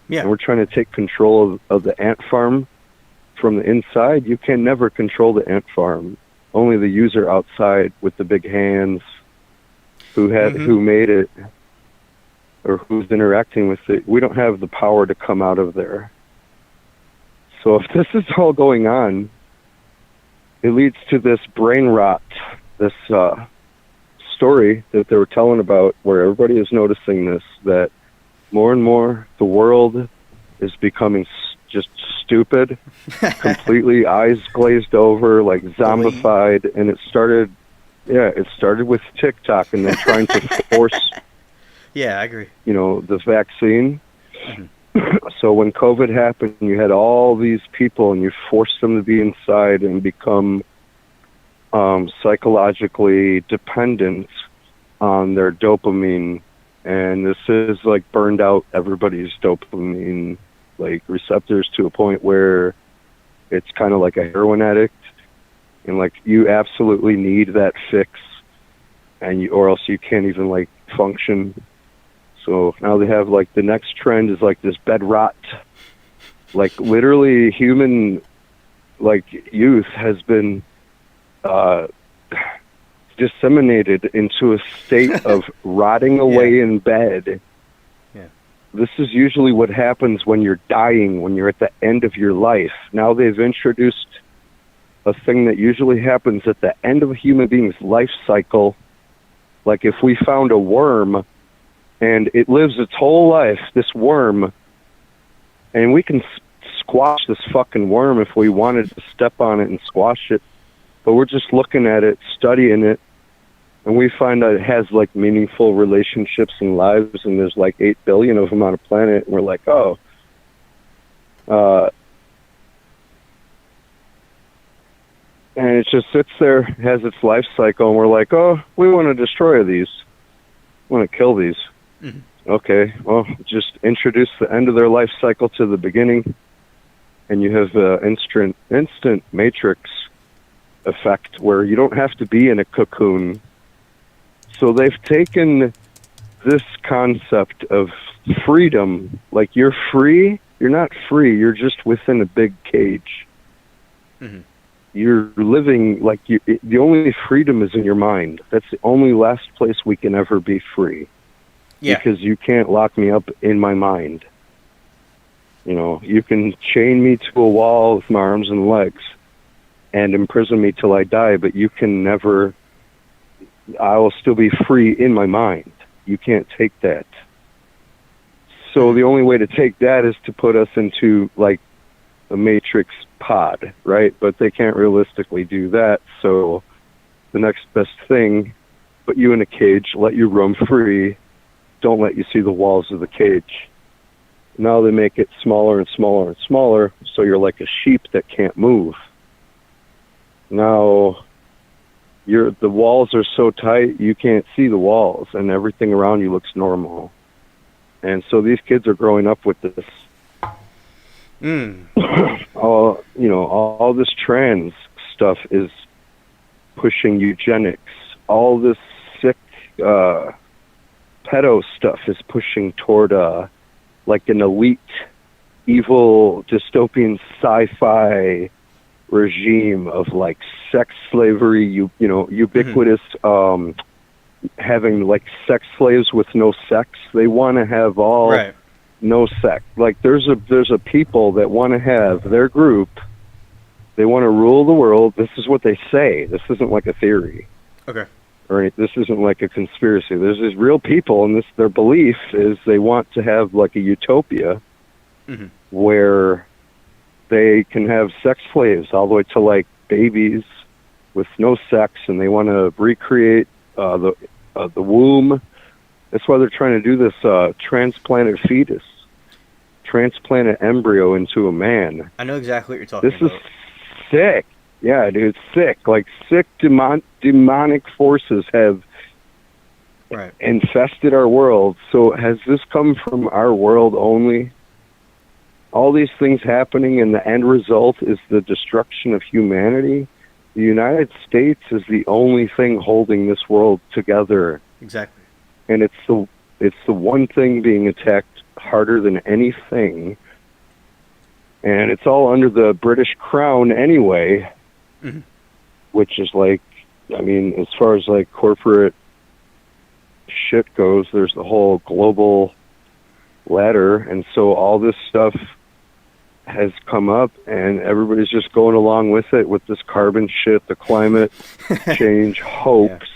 Yeah. And we're trying to take control of the ant farm from the inside. You can never control the ant farm. Only the user outside with the big hands who made it or who's interacting with it. We don't have the power to come out of there. So if this is all going on, it leads to this brain rot, this story that they were telling about where everybody is noticing this, that more and more the world is becoming just stupid, completely eyes glazed over, like zombified, and it started with TikTok and then trying to force Yeah, I agree. the vaccine. Mm-hmm. So when COVID happened, you had all these people and you forced them to be inside and become psychologically dependent on their dopamine. And this is like burned out everybody's dopamine like receptors to a point where it's kind of like a heroin addict. And like you absolutely need that fix, or else you can't even like function. So now they have like the next trend is like this bed rot. Like literally human like youth has been disseminated into a state of rotting away in bed. Yeah. This is usually what happens when you're dying, when you're at the end of your life. Now they've introduced a thing that usually happens at the end of a human being's life cycle. Like if we found a worm and it lives its whole life, this worm, and we can squash this fucking worm if we wanted to step on it and squash it, but we're just looking at it, studying it, and we find that it has like meaningful relationships and lives, and there's like 8 billion of them on a planet, and we're like, and it just sits there, has its life cycle, and we're like, we want to destroy these. We want to kill these. Mm-hmm. Okay, well, just introduce the end of their life cycle to the beginning, and you have the instant matrix effect where you don't have to be in a cocoon. So they've taken this concept of freedom, like you're free, you're not free, you're just within a big cage. Mm-hmm. You're living like the only freedom is in your mind. That's the only last place we can ever be free. Yeah. Because you can't lock me up in my mind. You can chain me to a wall with my arms and legs and imprison me till I die, but you can never, I will still be free in my mind. You can't take that. So the only way to take that is to put us into like a matrix pod, right? But they can't realistically do that. So the next best thing, put you in a cage, let you roam free, don't let you see the walls of the cage. Now they make it smaller and smaller and smaller, so you're like a sheep that can't move. Now the walls are so tight you can't see the walls, and everything around you looks normal. And so these kids are growing up with this. All this trans stuff is pushing eugenics. All this sick pedo stuff is pushing toward like an elite, evil, dystopian sci-fi regime of like sex slavery, ubiquitous, having like sex slaves with no sex. They want to have all no sex. Like there's a people that want to have their group. They want to rule the world. This is what they say. This isn't like a theory. Okay. this isn't like a conspiracy. There's these real people, and their belief is they want to have like a utopia where they can have sex slaves all the way to like babies with no sex, and they want to recreate the womb. That's why they're trying to do this transplanted fetus, transplanted embryo into a man. I know exactly what you're talking about. This is sick. Yeah, dude, it's sick. Like, sick demonic forces have infested our world. So has this come from our world only? All these things happening, and the end result is the destruction of humanity? The United States is the only thing holding this world together. Exactly. And it's the one thing being attacked harder than anything. And it's all under the British Crown anyway, which is like, I mean, as far as like corporate shit goes, there's the whole global ladder. And so all this stuff has come up, and everybody's just going along with it, with this carbon shit, the climate change hoax.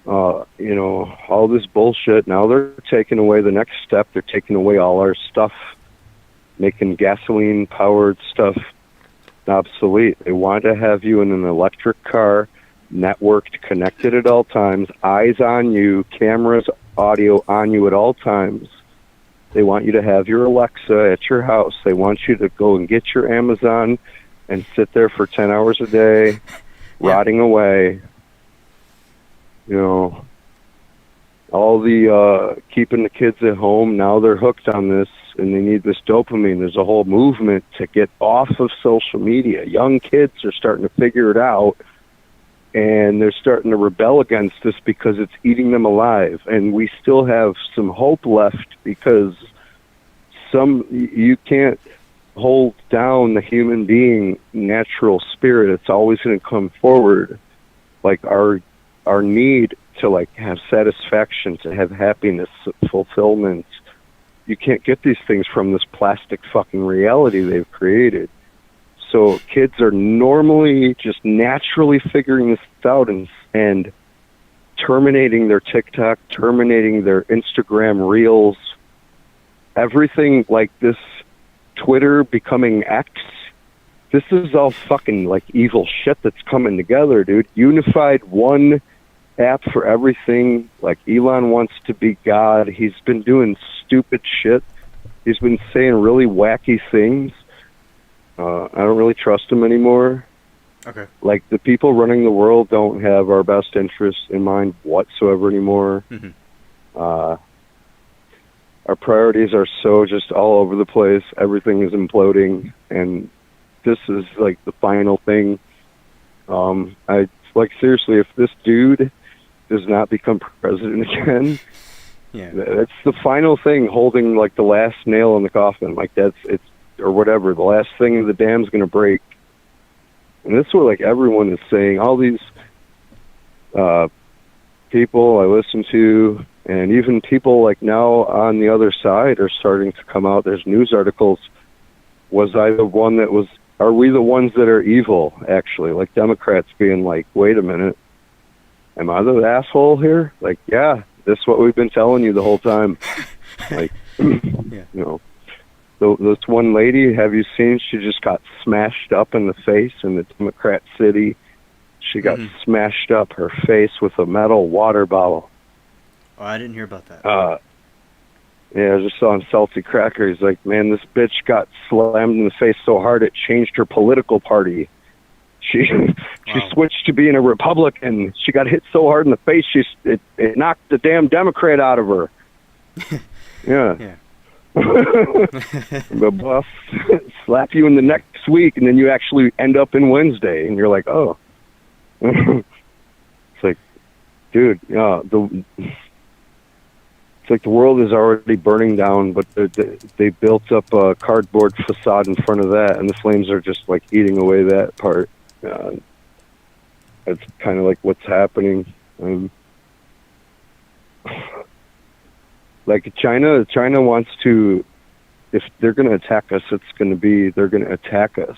You know, all this bullshit. Now they're taking away the next step. They're taking away all our stuff, making gasoline-powered stuff obsolete. They want to have you in an electric car, networked, connected at all times, eyes on you, cameras, audio on you at all times. They want you to have your Alexa at your house. They want you to go and get your Amazon and sit there for 10 hours a day, rotting away. You know, all the keeping the kids at home, now they're hooked on this, and they need this dopamine. There's a whole movement to get off of social media. Young kids are starting to figure it out, and they're starting to rebel against this because it's eating them alive. And we still have some hope left, because you can't hold down the human being natural spirit. It's always going to come forward. Like our need to like have satisfaction, to have happiness, fulfillment. You can't get these things from this plastic fucking reality they've created. So kids are normally just naturally figuring this out and terminating their TikTok, terminating their Instagram Reels, everything like this, Twitter becoming X. This is all fucking like evil shit that's coming together, dude. Unified one app for everything. Like Elon wants to be God. He's been doing stupid shit. He's been saying really wacky things. I don't really trust him anymore. Okay. Like, the people running the world don't have our best interests in mind whatsoever anymore. Our priorities are so just all over the place. Everything is imploding, and this is like the final thing. Seriously, if this dude does not become president again, that's the final thing holding like the last nail in the coffin. Like or whatever, the last thing the dam's going to break. And this is what like everyone is saying. All these people I listen to, and even people like now on the other side, are starting to come out. There's news articles. Are we the ones that are evil, actually? Like Democrats being like, wait a minute, am I the asshole here? Like, yeah, this is what we've been telling you the whole time. Like, you know, this one lady, have you seen? She just got smashed up in the face in the Democrat city. She got smashed up her face with a metal water bottle. Oh, I didn't hear about that. Yeah, I just saw on Salty Cracker. He's like, man, this bitch got slammed in the face so hard it changed her political party. She switched to being a Republican. She got hit so hard in the face, it knocked the damn Democrat out of her. Yeah. The buff slap you in the next week, and then you actually end up in Wednesday, and you're like, oh. It's like, dude, it's like the world is already burning down, but they built up a cardboard facade in front of that, and the flames are just like eating away that part. That's kind of like what's happening. Like China wants to, if they're going to attack us, they're going to attack us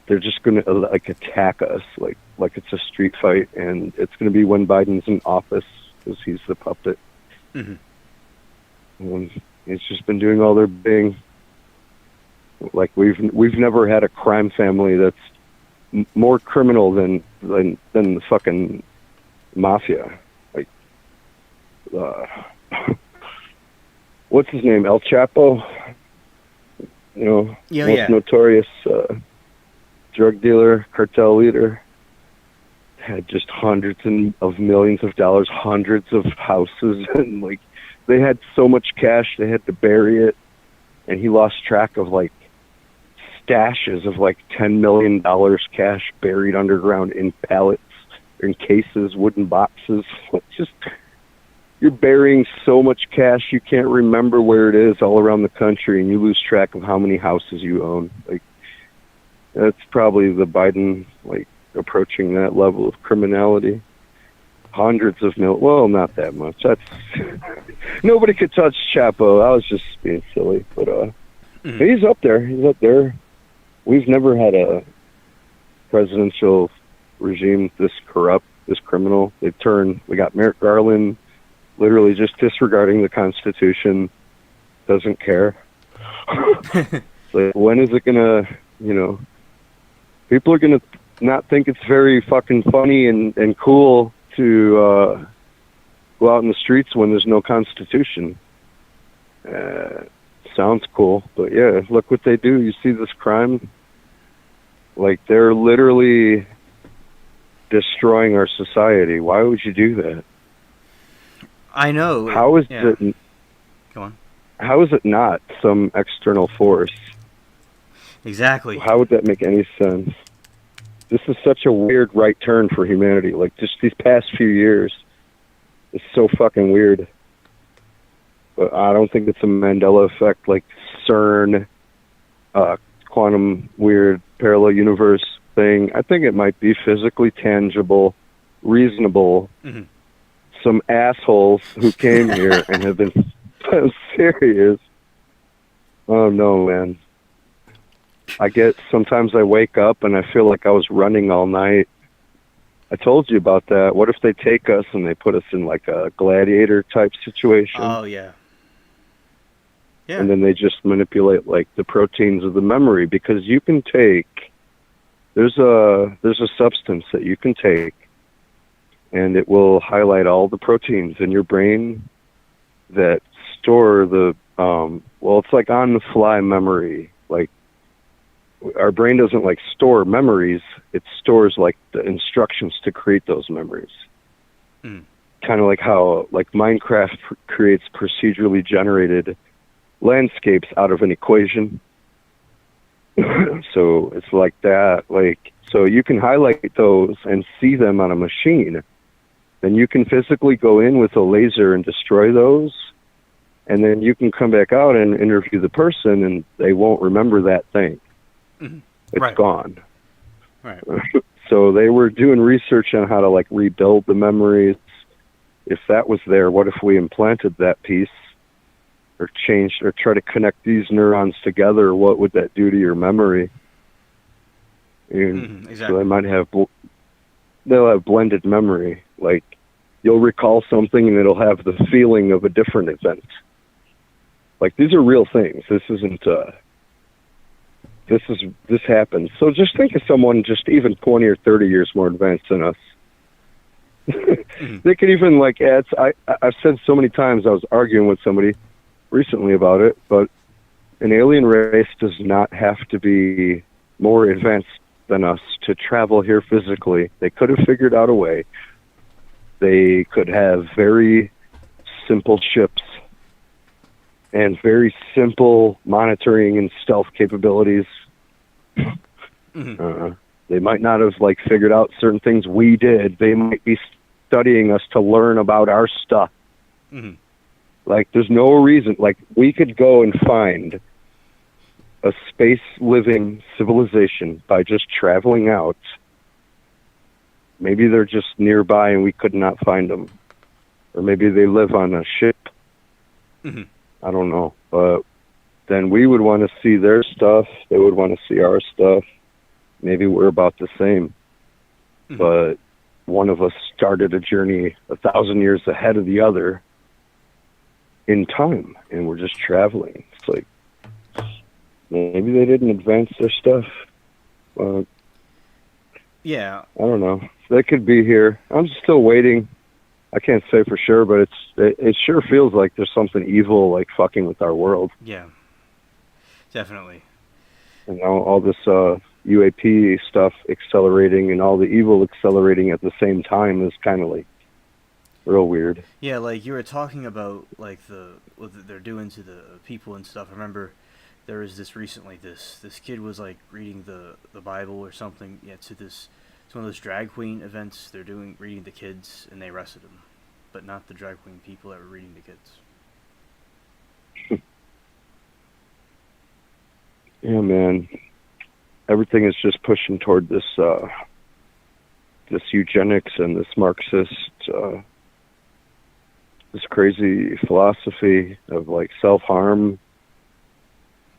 they're just going to like attack us like it's a street fight, and it's going to be when Biden's in office because he's the puppet. And he's just been doing all their bidding. Like we've never had a crime family that's more criminal than the fucking mafia. Like, what's his name? El Chapo. You know, most notorious drug dealer, cartel leader. Had just hundreds of millions of dollars, hundreds of houses, and like they had so much cash they had to bury it, and he lost track of like stashes of like $10 million cash buried underground in pallets, in cases, wooden boxes. Just you're burying so much cash you can't remember where it is all around the country, and you lose track of how many houses you own. Like that's probably the Biden like approaching that level of criminality. Hundreds of well, not that much. That's nobody could touch Chapo. I was just being silly, but he's up there. He's up there. We've never had a presidential regime this corrupt, this criminal. We got Merrick Garland, literally just disregarding the Constitution, doesn't care. Like, when is it gonna, people are gonna not think it's very fucking funny and cool to go out in the streets when there's no Constitution. Sounds cool, but yeah, look what they do. You see this crime? Like, they're literally destroying our society. Why would you do that? I know. How is it? Go on. How is it not some external force? Exactly. How would that make any sense? This is such a weird right turn for humanity. Like, just these past few years, it's so fucking weird. But I don't think it's a Mandela effect, like CERN, quantum weird parallel universe thing. I think it might be physically tangible, reasonable. Some assholes who came here and have been so serious. Oh no, man. Sometimes I wake up and I feel like I was running all night. I told you about that. What if they take us and they put us in like a gladiator type situation? Oh, yeah. Yeah. And then they just manipulate like the proteins of the memory, because you can take, there's a substance that you can take and it will highlight all the proteins in your brain that store the, it's like on the fly memory. Like, our brain doesn't like store memories, it stores like the instructions to create those memories. Kind of like how like Minecraft creates procedurally generated landscapes out of an equation. So it's like that. Like, so you can highlight those and see them on a machine. Then you can physically go in with a laser and destroy those, and then you can come back out and interview the person and they won't remember that thing. It's gone. Right. So they were doing research on how to like rebuild the memories. If that was there, what if we implanted that piece or changed or try to connect these neurons together? What would that do to your memory? Exactly. So they might have, they'll have blended memory. Like, you'll recall something and it'll have the feeling of a different event. Like, these are real things. This isn't, this happens. So just think of someone just even 20 or 30 years more advanced than us. They could even like add, I've said so many times, I was arguing with somebody recently about it, but an alien race does not have to be more advanced than us to travel here physically. They could have figured out a way. They could have very simple ships and very simple monitoring and stealth capabilities. They might not have like figured out certain things we did. They might be studying us to learn about our stuff. Like, there's no reason. Like, we could go and find a space-living civilization by just traveling out. Maybe they're just nearby and we could not find them. Or maybe they live on a ship. I don't know. But then we would want to see their stuff. They would want to see our stuff. maybe we're about the same, Mhm. but one of us started a journey 1,000 years ahead of the other in time, and we're just traveling. It's like, maybe they didn't advance their stuff. Yeah. I don't know. They could be here. I'm still waiting. I can't say for sure, but it sure feels like there's something evil like fucking with our world. Yeah. Definitely. And now all this UAP stuff accelerating and all the evil accelerating at the same time is kind of like real weird. Yeah, like you were talking about like what they're doing to the people and stuff. I remember there was this recently. This kid was like reading the Bible or something. Yeah, to one of those drag queen events. They're reading the kids, and they arrested him, but not the drag queen people that were reading the kids. Yeah, man. Everything is just pushing toward this eugenics and this Marxist, this crazy philosophy of like self-harm,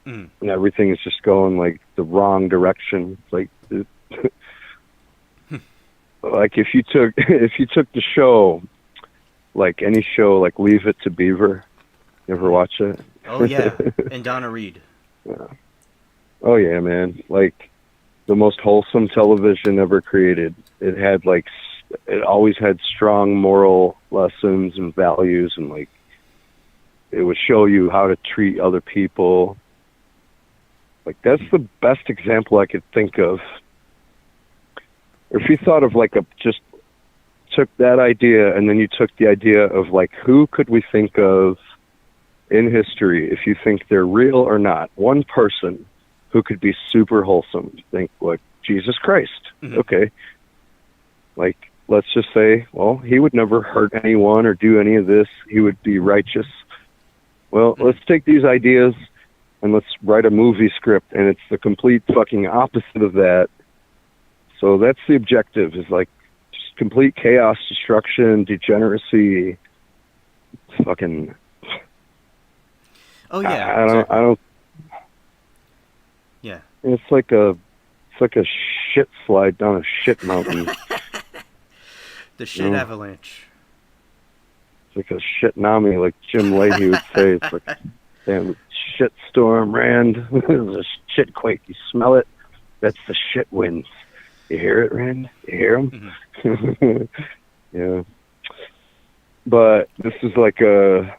and everything is just going like the wrong direction. Like, like if you took the show, like any show, like Leave It to Beaver. You ever watch it? Oh yeah, and Donna Reed. Yeah. Oh yeah, man! Like the most wholesome television ever created. It always had strong moral lessons and values, and like it would show you how to treat other people. Like that's the best example I could think of. If you thought of like just took that idea and then you took the idea of like who could we think of in history, if you think they're real or not, one person who could be super wholesome. Think like Jesus Christ. Mm-hmm. Okay. Like, let's just say, well, he would never hurt anyone or do any of this. He would be righteous. Well, let's take these ideas and let's write a movie script, and it's the complete fucking opposite of that. So that's the objective, is like just complete chaos, destruction, degeneracy. Fucking. Oh yeah. I don't. Yeah. It's like a shit slide down a shit mountain. The shit avalanche. It's like a shit-nami, like Jim Leahy would say. It's like, damn shit storm, Rand. There's a shit quake. You smell it? That's the shit winds. You hear it, Rand? You hear them? Mm-hmm. Yeah. But this is like an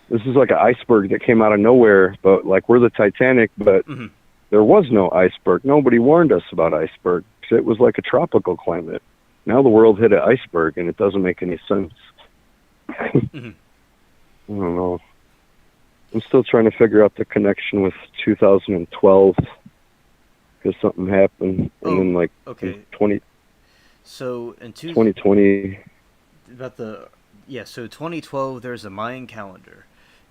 iceberg that came out of nowhere. But like we're the Titanic, but there was no iceberg. Nobody warned us about iceberg. It was like a tropical climate. Now the world hit an iceberg, and it doesn't make any sense. I don't know. I'm still trying to figure out the connection with 2012 because something happened, and then like okay. 20. So in 2020. So 2012, there's a Mayan calendar,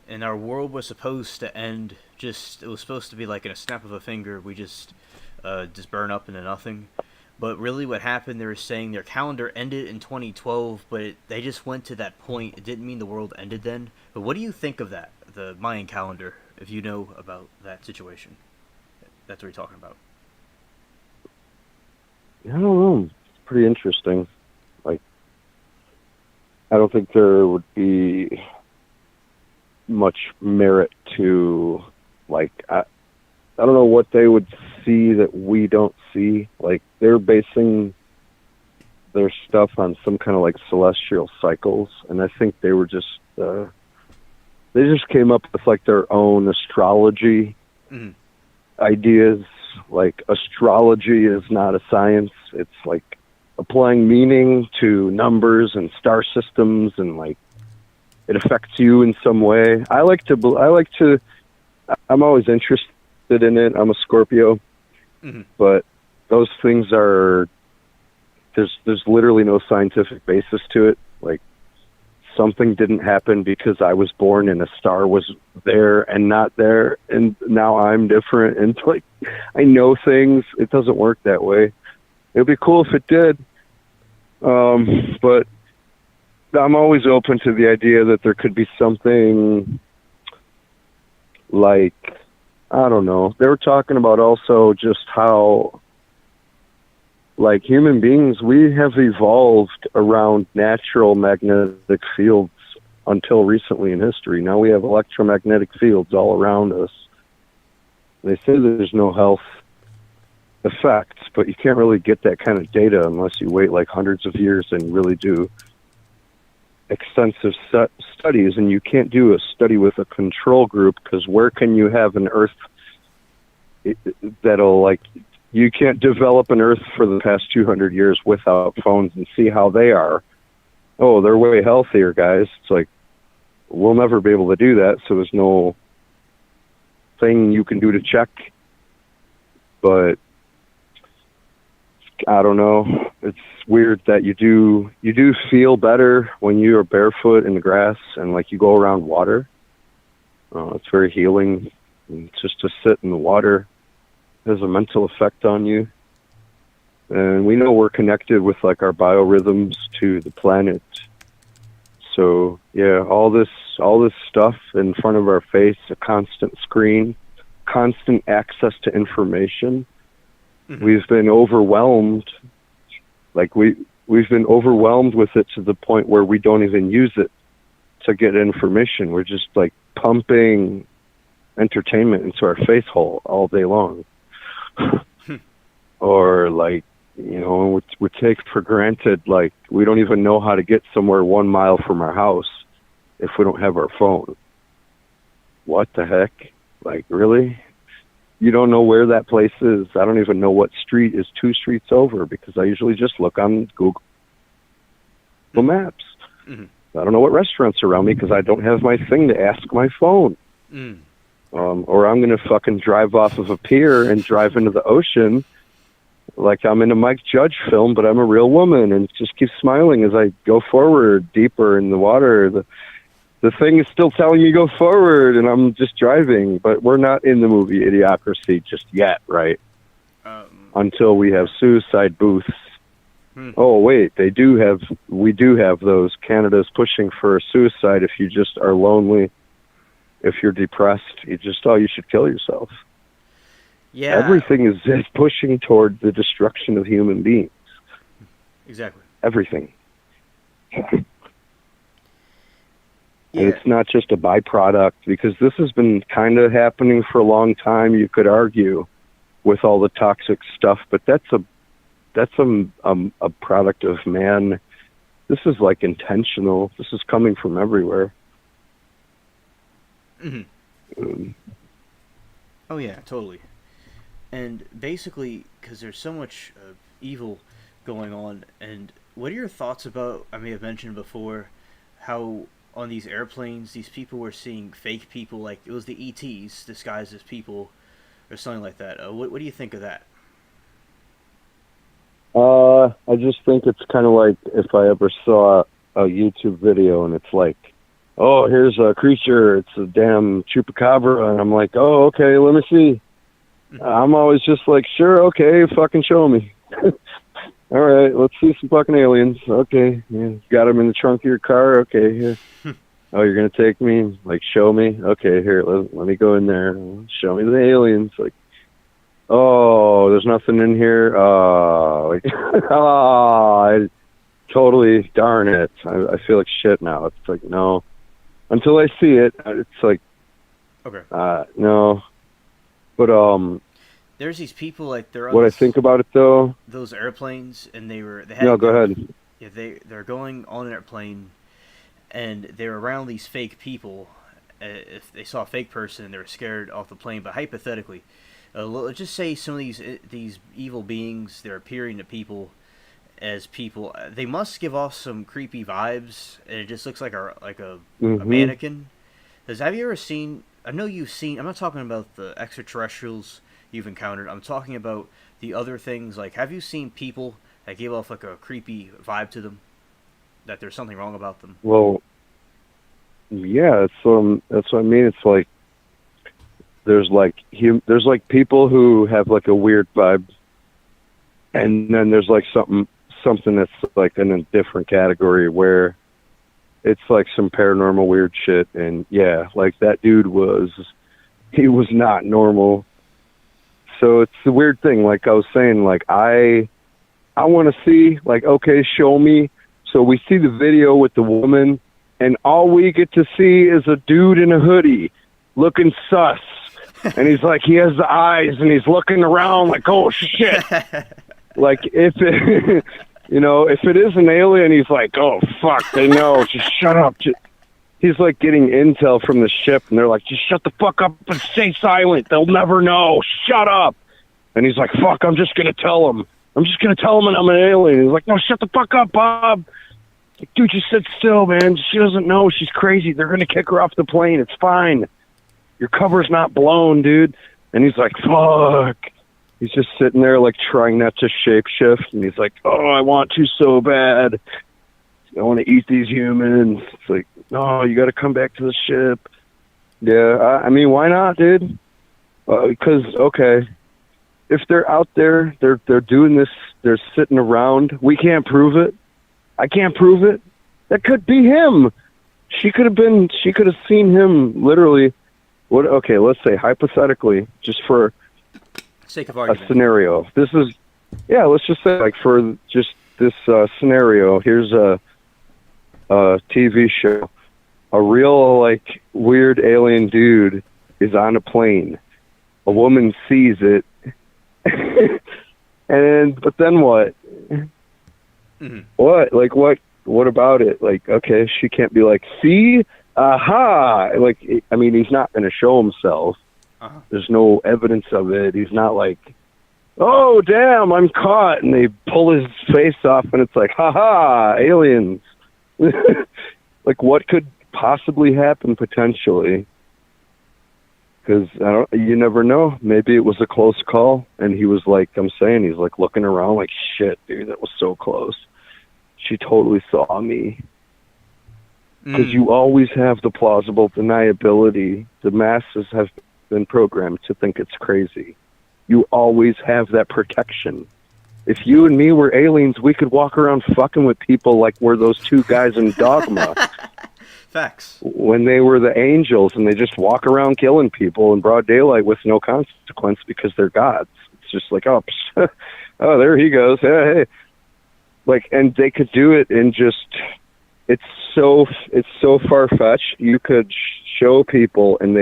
and our world was supposed to end. It was supposed to be like in a snap of a finger. We just burn up into nothing. But really what happened, they were saying their calendar ended in 2012, but they just went to that point. It didn't mean the world ended then. But what do you think of that, the Mayan calendar, if you know about that situation? That's what we're talking about. I don't know. It's pretty interesting. Like, I don't think there would be much merit to, like, I don't know what they would see that we don't see. Like, they're basing their stuff on some kind of like celestial cycles, and I think they were just they just came up with like their own astrology ideas. Like, astrology is not a science. It's like applying meaning to numbers and star systems, and like it affects you in some way. I'm always interested in it. I'm a Scorpio, but those things are, there's literally no scientific basis to it. Like, something didn't happen because I was born and a star was there and not there, and now I'm different. And like, I know things. It doesn't work that way. It'd be cool if it did, but I'm always open to the idea that there could be something like, I don't know. They were talking about also just how like human beings, we have evolved around natural magnetic fields until recently in history. Now we have electromagnetic fields all around us. They say there's no health effects, but you can't really get that kind of data unless you wait like hundreds of years and really do extensive studies. And you can't do a study with a control group, because where can you have an Earth that'll, like, you can't develop an Earth for the past 200 years without phones and see how they are. Oh, they're way healthier, guys. It's like, we'll never be able to do that, so there's no thing you can do to check. But I don't know. It's weird that you do feel better when you are barefoot in the grass and like you go around water. It's very healing. And just to sit in the water has a mental effect on you. And we know we're connected with like our biorhythms to the planet. So yeah, all this stuff in front of our face, a constant screen, constant access to information. Mm-hmm. We've been overwhelmed. Like we've been overwhelmed with it to the point where we don't even use it to get information. We're just like pumping entertainment into our face hole all day long. Or like, you know, we take for granted, like we don't even know how to get somewhere 1 mile from our house if we don't have our phone. What the heck? Like, really? You don't know where that place is. I don't even know what street is 2 streets over, because I usually just look on Google Maps. Mm-hmm. I don't know what restaurants are around me because I don't have my thing to ask my phone. Mm. Or I'm going to fucking drive off of a pier and drive into the ocean like I'm in a Mike Judge film, but I'm a real woman, and just keep smiling as I go forward deeper in the water. The thing is still telling you go forward, and I'm just driving. But we're not in the movie Idiocracy just yet, right? Until we have suicide booths. Oh, wait, we do have those. Canada's pushing for suicide if you just are lonely. If you're depressed, you should kill yourself. Yeah. Everything is pushing toward the destruction of human beings. Exactly. Everything. Yeah. And it's not just a byproduct, because this has been kind of happening for a long time, you could argue, with all the toxic stuff, but that's a product of man. This is like intentional. This is coming from everywhere. Mm-hmm. Oh yeah, totally. And basically, because there's so much evil going on, and what are your thoughts about, I may have mentioned before, how on these airplanes, these people were seeing fake people, like it was the ETs disguised as people, or something like that. What do you think of that? I just think it's kind of like if I ever saw a YouTube video and it's like, oh, here's a creature, it's a damn chupacabra, and I'm like, oh, okay, let me see. I'm always just like, sure, okay, fucking show me. All right, let's see some fucking aliens. Okay, yeah, got them in the trunk of your car. Okay, here. Oh, you're gonna take me? Like, show me? Okay, here, let me go in there. Show me the aliens. Like, oh, there's nothing in here. Oh, like, oh, totally, darn it. I feel like shit now. It's like, no. Until I see it, it's like, okay, no. But there's these people, like, they're on what I think about it though. Those airplanes, and they had. No, go ahead. Yeah, they're going on an airplane, and they're around these fake people. If they saw a fake person, they were scared off the plane. But hypothetically, let's just say some of these evil beings, they're appearing to people as people. They must give off some creepy vibes, and it just looks like a mannequin. Because have you ever seen? I know you've seen. I'm not talking about the extraterrestrials you've encountered. I'm talking about the other things. Like, have you seen people that give off like a creepy vibe to them? That there's something wrong about them. Well, yeah, that's what I mean. It's like there's like people who have like a weird vibe, and then there's like something that's like in a different category where it's like some paranormal weird shit. And yeah, like that dude was not normal. So it's the weird thing. Like I was saying, like I I want to see, like, okay, show me. So we see the video with the woman, and all we get to see is a dude in a hoodie looking sus. And he's like, he has the eyes, and he's looking around like, oh, shit. Like, if it, if it is an alien, he's like, oh, fuck, they know. Just shut up. He's like getting intel from the ship, and they're like, just shut the fuck up and stay silent. They'll never know. Shut up. And he's like, fuck, I'm just going to tell them. I'm an alien. He's like, no, shut the fuck up, Bob. Like, dude, just sit still, man. She doesn't know. She's crazy. They're going to kick her off the plane. It's fine. Your cover's not blown, dude. And he's like, fuck. He's just sitting there, like, trying not to shapeshift. And he's like, oh, I want to so bad. I want to eat these humans. It's like, no, you got to come back to the ship. Yeah, I mean, why not, dude? Because, okay, if they're out there, they're doing this, they're sitting around. We can't prove it. I can't prove it. That could be him. She could have seen him literally. Okay, let's say hypothetically, just for sake of argument, a scenario. Let's just say, like, for just this scenario, here's a TV show. A real, like, weird alien dude is on a plane. A woman sees it. But then what? Mm-hmm. What? Like, what about it? Like, okay, she can't be like, see? Aha! Like, I mean, he's not going to show himself. Uh-huh. There's no evidence of it. He's not like, oh, damn, I'm caught. And they pull his face off, and it's like, ha-ha, aliens. Like, what could possibly happen potentially? Because you never know. Maybe it was a close call, and he was like, he's like looking around like, shit, dude, that was so close. She totally saw me. Because you always have the plausible deniability. The masses have been programmed to think it's crazy. You always have that protection. If you and me were aliens, we could walk around fucking with people like we're those two guys in Dogma. Facts. When they were the angels, and they just walk around killing people in broad daylight with no consequence because they're gods. It's just like, oh, oh, there he goes. Hey. Like, and they could do it in just, it's so far-fetched. You could show people, and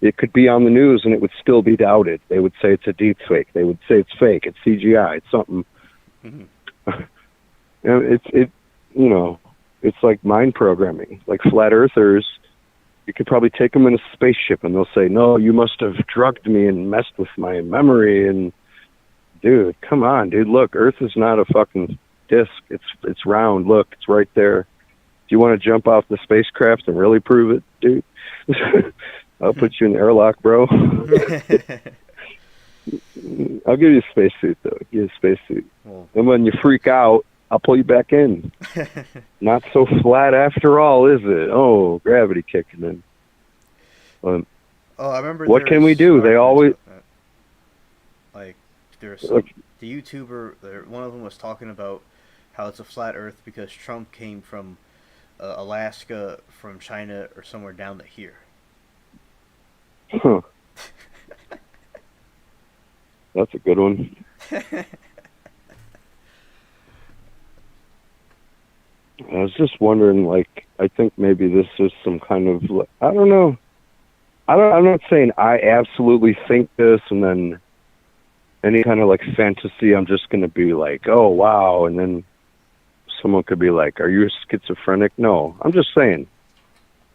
it could be on the news, and it would still be doubted. They would say it's a deep fake. They would say it's fake. It's CGI. It's something. Mm-hmm. It's like mind programming. Like flat earthers, you could probably take them in a spaceship, and they'll say, no, you must have drugged me and messed with my memory. And dude, come on, dude. Look, Earth is not a fucking disc. It's round. Look, it's right there. Do you want to jump off the spacecraft and really prove it, dude? I'll put you in the airlock, bro. I'll give you a spacesuit, though. Give you a spacesuit. Well, and when you freak out, I'll pull you back in. Not so flat after all, is it? Oh, gravity kicking in. I remember. What can we do? They always like. There's the YouTuber. One of them was talking about how it's a flat Earth because Trump came from Alaska, from China, or somewhere down to here. Huh. That's a good one. I was just wondering, like, I think maybe this is some kind of, I don't know. I'm not saying I absolutely think this, and then any kind of, like, fantasy, I'm just going to be like, oh, wow, and then someone could be like, are you schizophrenic? No, I'm just saying,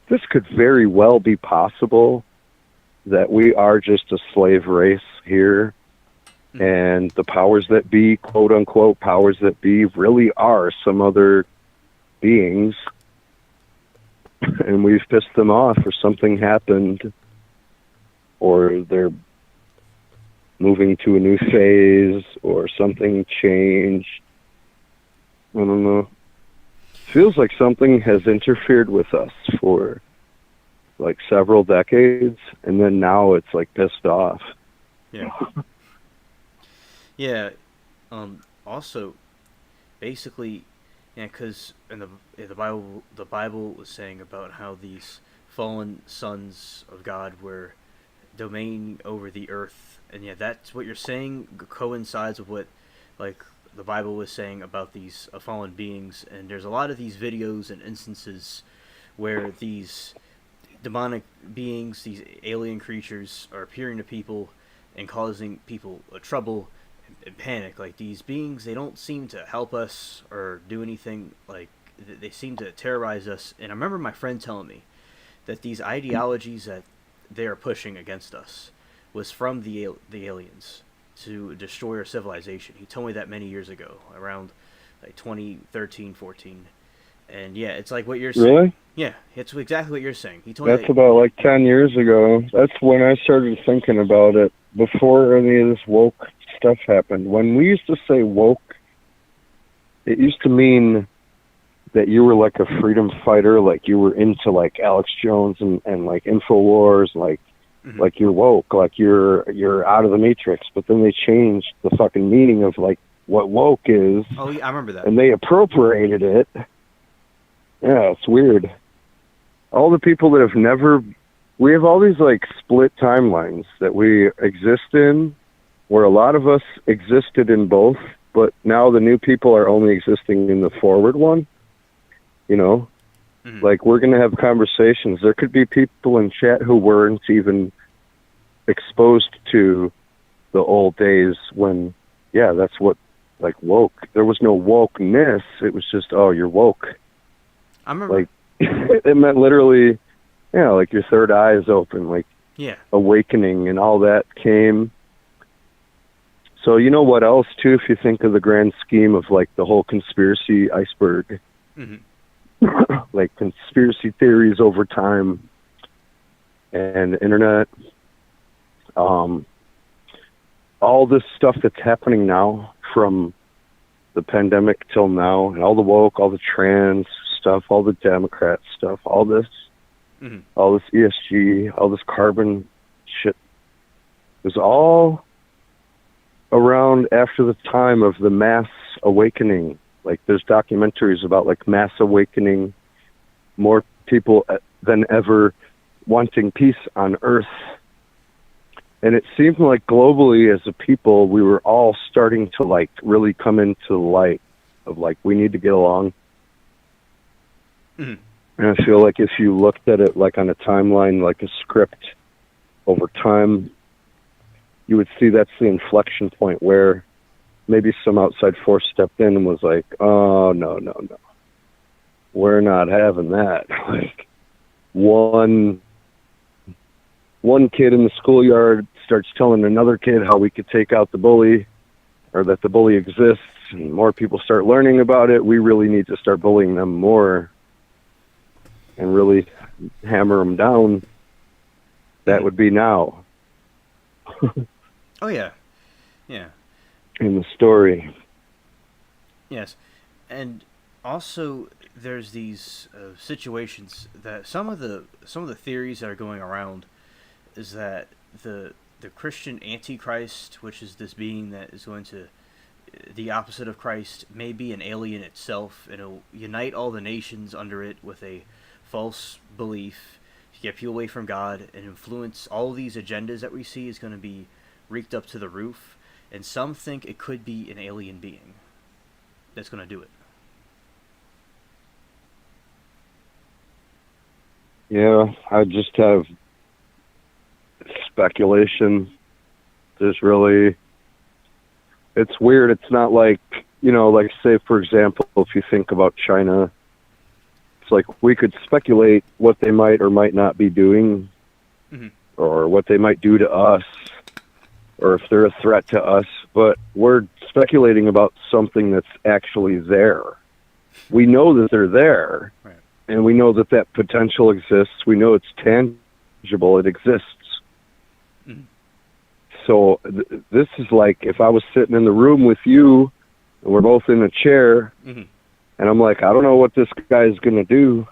this could very well be possible that we are just a slave race here, and the powers that be, quote-unquote, powers that be, really are some other beings, and we've pissed them off, or something happened, or they're moving to a new phase, or something changed. I don't know. Feels like something has interfered with us for like several decades, and then now it's like pissed off. Yeah. Yeah. Also, basically, yeah, because in the Bible was saying about how these fallen sons of God were domaining over the earth, and yeah, that's what you're saying coincides with what, like, the Bible was saying about these fallen beings, and there's a lot of these videos and instances where these demonic beings, these alien creatures, are appearing to people and causing people trouble and panic. Like, these beings, they don't seem to help us or do anything. Like, they seem to terrorize us. And I remember my friend telling me that these ideologies that they are pushing against us was from the aliens to destroy our civilization. He told me that many years ago, around like 2013, 14. And yeah, it's like what you're saying. Really? Yeah, it's exactly what you're saying. He told me That's about like 10 years ago. That's when I started thinking about it, before any of this woke stuff happened. When we used to say woke, it used to mean that you were like a freedom fighter, like you were into like Alex Jones and like InfoWars, like like you're woke, like you're out of the matrix. But then they changed the fucking meaning of like what woke is. Oh yeah, I remember that. And they appropriated it. Yeah, it's weird. All the people that have never, we have all these like split timelines that we exist in, where a lot of us existed in both, but now the new people are only existing in the forward one. You know, like we're going to have conversations. There could be people in chat who weren't even exposed to the old days when, yeah, that's what, like woke. There was no wokeness. It was just, oh, you're woke. I remember. Like, it meant literally, yeah, like your third eye is open, like awakening and all that came. So you know what else, too, if you think of the grand scheme of like the whole conspiracy iceberg, like conspiracy theories over time and the internet, all this stuff that's happening now from the pandemic till now, and all the woke, all the trans stuff, all the Democrat stuff, all this ESG, all this carbon shit, was all around after the time of the mass awakening. Like there's documentaries about like mass awakening, more people than ever wanting peace on Earth. And it seemed like globally as a people, we were all starting to like really come into the light of like, we need to get along. And I feel like if you looked at it like on a timeline, like a script over time, you would see that's the inflection point where maybe some outside force stepped in and was like, oh, no, we're not having that. Like one kid in the schoolyard starts telling another kid how we could take out the bully, or that the bully exists, and more people start learning about it. We really need to start bullying them more and really hammer them down. That would be now. Oh yeah, yeah. In the story. Yes, and also there's these situations that some of the theories that are going around is that the Christian Antichrist, which is this being that is going to the opposite of Christ, may be an alien itself, and it'll unite all the nations under it with a false belief to get people away from God and influence all these agendas that we see is going to be wreaked up to the roof. And some think it could be an alien being that's going to do it. Yeah, I just have speculation. There's really, it's weird. It's not like, you know, like say, for example, if you think about China, it's like we could speculate what they might or might not be doing, or what they might do to us, or if they're a threat to us, but we're speculating about something that's actually there. We know that they're there, and we know that that potential exists. We know it's tangible. It exists. So this is like if I was sitting in the room with you, and we're both in a chair, and I'm like, I don't know what this guy's going to do.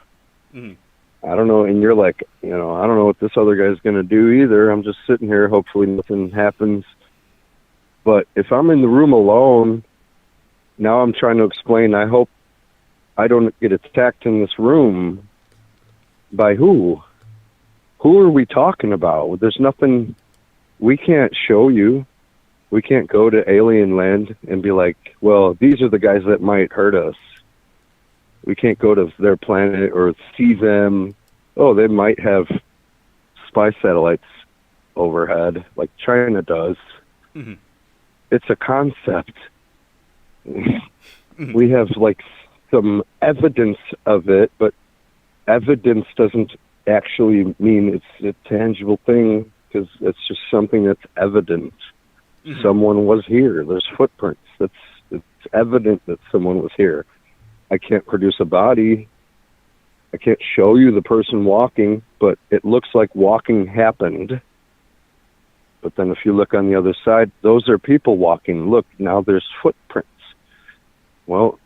I don't know. And you're like, you know, I don't know what this other guy's going to do either. I'm just sitting here. Hopefully nothing happens. But if I'm in the room alone, now I'm trying to explain, I hope I don't get attacked in this room. By who? Who are we talking about? There's nothing, we can't show you. We can't go to alien land and be like, well, these are the guys that might hurt us. We can't go to their planet or see them. Oh, they might have spy satellites overhead like China does. Mm-hmm. It's a concept. We have like some evidence of it, but evidence doesn't actually mean it's a tangible thing, because it's just something that's evident. Mm-hmm. Someone was here. There's footprints. It's evident that someone was here. I can't produce a body. I can't show you the person walking, but it looks like walking happened. But then if you look on the other side, those are people walking. Look, now there's footprints. Well,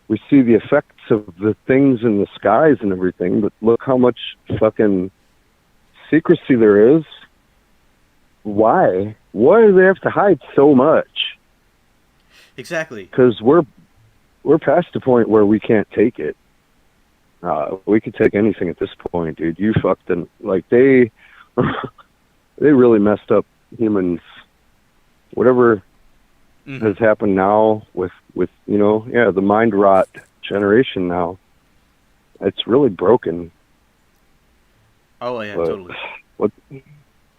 we see the effects of the things in the skies and everything, but look how much fucking secrecy there is. Why? Why do they have to hide so much? Exactly. Because we're past the point where we can't take it. We could take anything at this point, dude. You fucked them. Like, they really messed up humans. Whatever has happened now with the mind rot generation now, it's really broken. Oh, yeah, But totally.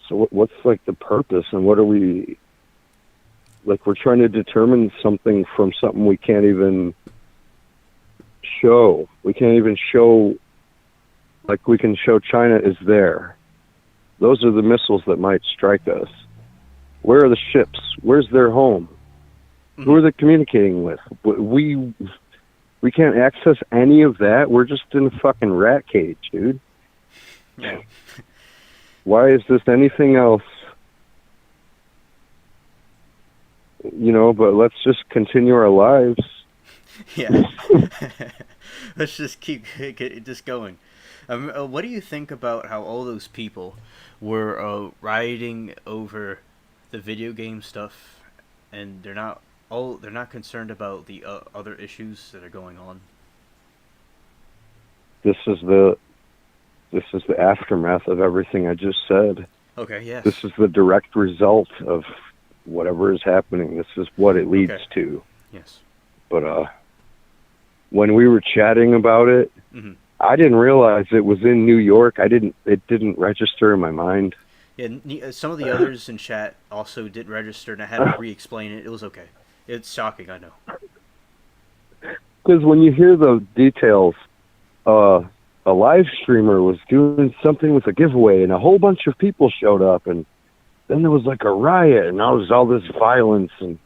What's like the purpose, and what are we, like, we're trying to determine something from something we can't even show. We can't even show, like, we can show China is there. Those are the missiles that might strike us. Where are the ships? Where's their home? Mm-hmm. Who are they communicating with? We can't access any of that. We're just in a fucking rat cage, dude. Yeah. Why is this anything else? But let's just continue our lives. Yeah. Let's just keep just going. What do you think about how all those people were rioting over the video game stuff, and they're not concerned about the other issues that are going on? This is the aftermath of everything I just said. Okay, yes. This is the direct result of whatever is happening. This is what it leads to. Yes. But when we were chatting about it, mm-hmm. I didn't realize it was in New York. It didn't register in my mind. Yeah, some of the others in chat also didn't register, and I had to re-explain it. It was okay. It's shocking, I know. Because when you hear the details, a live streamer was doing something with a giveaway, and a whole bunch of people showed up, and then there was like a riot, and there was all this violence, and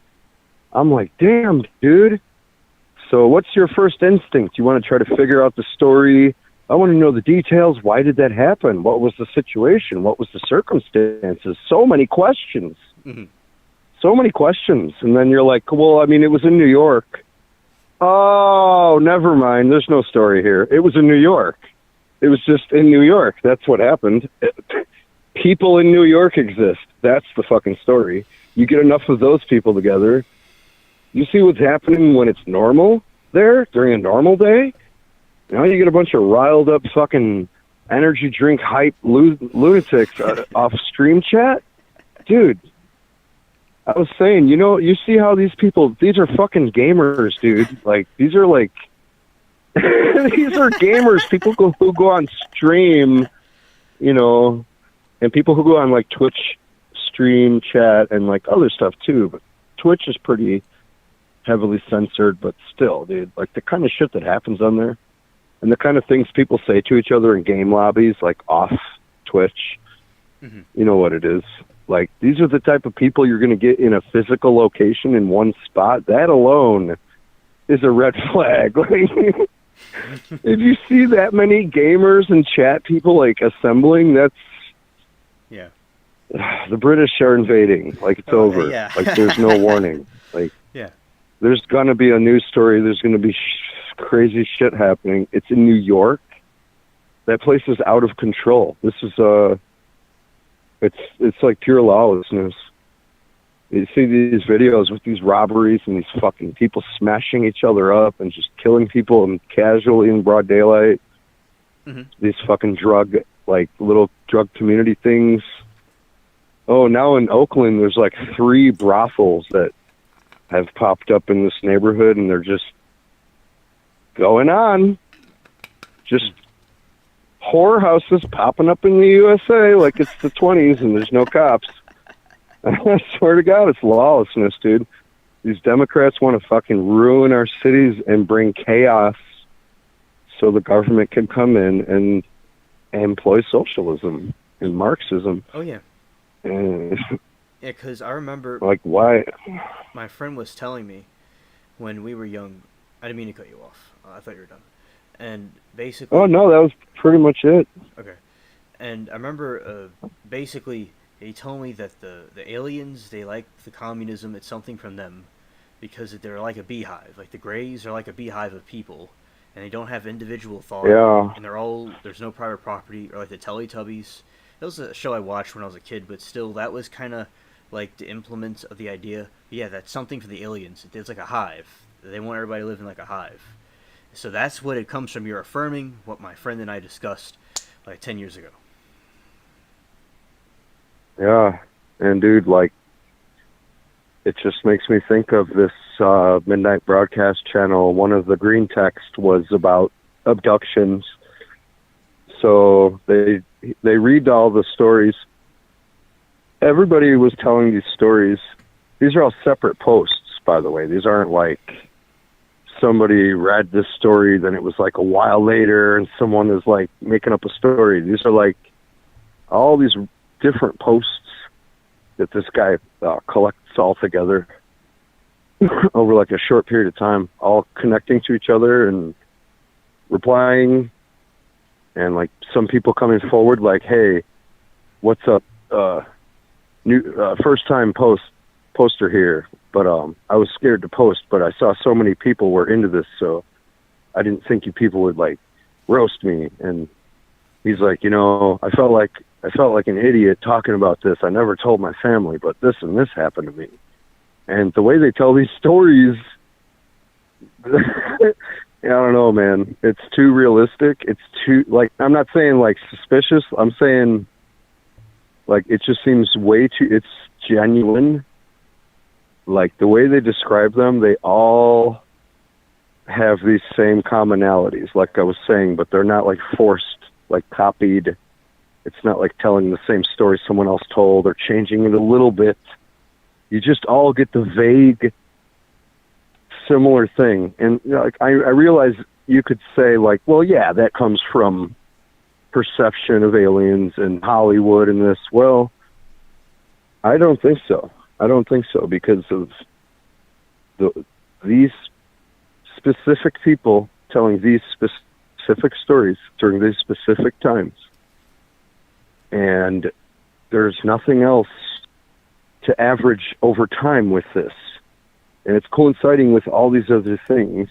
I'm like, damn, dude. So what's your first instinct? You want to try to figure out the story? I want to know the details. Why did that happen? What was the situation? What was the circumstances? So many questions. Mm-hmm. So many questions. And then you're like, well, I mean, it was in New York. Oh, never mind. There's no story here. It was in New York. It was just in New York. That's what happened. People in New York exist. That's the fucking story. You get enough of those people together. You see what's happening when it's normal there, during a normal day? Now you get a bunch of riled up fucking energy drink hype lunatics off stream chat? Dude, I was saying, you see how these are fucking gamers, dude. Like, these are like, these are gamers, people who go on stream, and people who go on like Twitch stream chat and like other stuff too, but Twitch is pretty heavily censored, but still, dude, like the kind of shit that happens on there and the kind of things people say to each other in game lobbies, like off Twitch, mm-hmm. You know what it is. Like, these are the type of people you're going to get in a physical location in one spot. That alone is a red flag. Like, if you see that many gamers and chat people like assembling, that's the British are invading. Like, it's over. Yeah. Like, there's no warning. Like, yeah. There's going to be a news story. There's going to be crazy shit happening. It's in New York. That place is out of control. This is it's like pure lawlessness. You see these videos with these robberies and these fucking people smashing each other up and just killing people and casually in broad daylight. Mm-hmm. These fucking little drug community things. Oh, now in Oakland, there's like 3 brothels that have popped up in this neighborhood, and they're just going on. Just whorehouses popping up in the USA like it's the 20s and there's no cops. I swear to God, it's lawlessness, dude. These Democrats want to fucking ruin our cities and bring chaos so the government can come in and employ socialism and Marxism. Oh, yeah. And Yeah, because I remember... Like, why? My friend was telling me when we were young... I didn't mean to cut you off. I thought you were done. And basically... Oh, no, that was pretty much it. Okay. And I remember, basically, he told me that the aliens, they like the communism. It's something from them because they're like a beehive. Like, the Greys are like a beehive of people, and they don't have individual thought. Yeah. And there's no private property, or like the Teletubbies. That was a show I watched when I was a kid, but still, that was kind of like the implements of the idea. Yeah, that's something for the aliens. It's like a hive. They want everybody living like a hive. So that's what it comes from. You're affirming what my friend and I discussed like 10 years ago. Yeah. And, dude, like, it just makes me think of this midnight broadcast channel. One of the green text was about abductions. So they read all the stories. Everybody was telling these stories. These are all separate posts, by the way. These aren't like somebody read this story, then it was like a while later and someone is like making up a story. These are like all these different posts that this guy collects all together over like a short period of time, all connecting to each other and replying. And like some people coming forward like, hey, what's up? New first time poster here. But I was scared to post, but I saw so many people were into this, so I didn't think you people would like roast me. And he's like, you know, I felt like an idiot talking about this. I never told my family, but this and this happened to me. And the way they tell these stories, I don't know, man. It's too realistic. It's too, like, I'm not saying, like, suspicious. I'm saying, like, it just seems way too, it's genuine. Like, the way they describe them, they all have these same commonalities, like I was saying, but they're not, like, forced, like, copied. It's not like telling the same story someone else told or changing it a little bit. You just all get the vague similar thing. And you know, like, I realize you could say like, well, yeah, that comes from perception of aliens and Hollywood and this. Well, I don't think so. Because of these specific people telling these specific stories during these specific times. And there's nothing else to average over time with this. And it's coinciding with all these other things.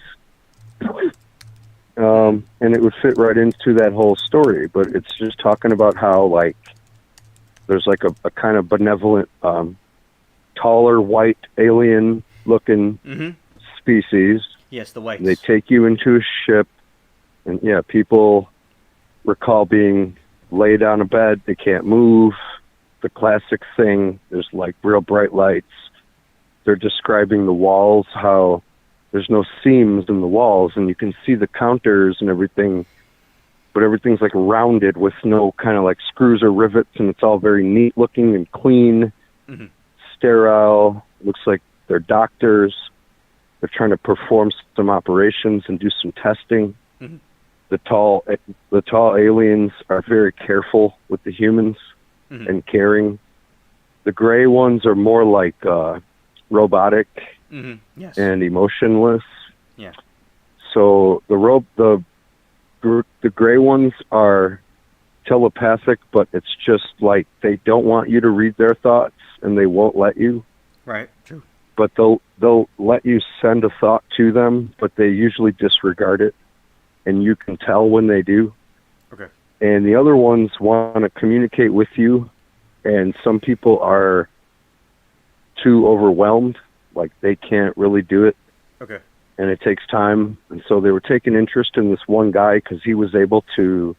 And it would fit right into that whole story. But it's just talking about how, like, there's like a kind of benevolent, taller, white, alien-looking species. Yes, the whites. They take you into a ship. And, yeah, people recall being laid on a bed. They can't move. The classic thing, there's, like, real bright lights. They're describing the walls, how there's no seams in the walls, and you can see the counters and everything, but everything's like rounded with no kind of like screws or rivets, and it's all very neat looking and clean, sterile. Looks like they're doctors. They're trying to perform some operations and do some testing. The tall aliens are very careful with the humans and caring. The gray ones are more like robotic Yes. and emotionless. Yeah. So the gray ones are telepathic, but it's just like they don't want you to read their thoughts, and they won't let you. Right. True. But they'll let you send a thought to them, but they usually disregard it, and you can tell when they do. Okay. And the other ones want to communicate with you, and some people are too overwhelmed, like they can't really do it. Okay. And it takes time. And so they were taking interest in this one guy because he was able to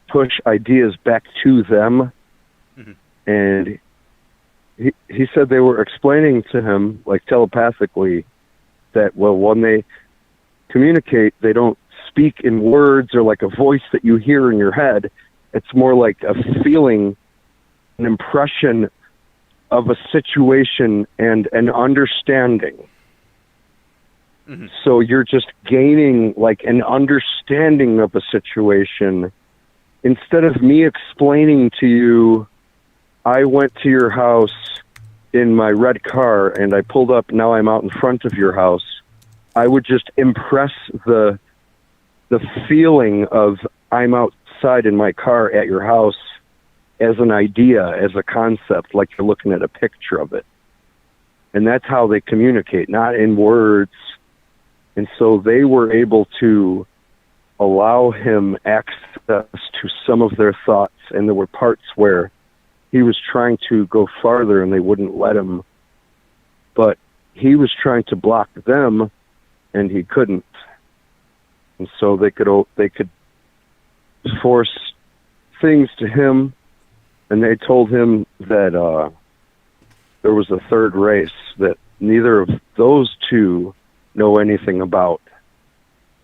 push ideas back to them and he said they were explaining to him, like telepathically, that, well, when they communicate, they don't speak in words or like a voice that you hear in your head. It's more like a feeling, an impression of a situation and an understanding. Mm-hmm. So you're just gaining like an understanding of a situation. Instead of me explaining to you, I went to your house in my red car and I pulled up, now I'm out in front of your house, I would just impress the feeling of I'm outside in my car at your house as an idea, as a concept, like you're looking at a picture of it. And that's how they communicate, not in words. And so they were able to allow him access to some of their thoughts, and there were parts where he was trying to go farther and they wouldn't let him, but he was trying to block them and he couldn't. And so they could force things to him, and they told him that there was a third race that neither of those two know anything about,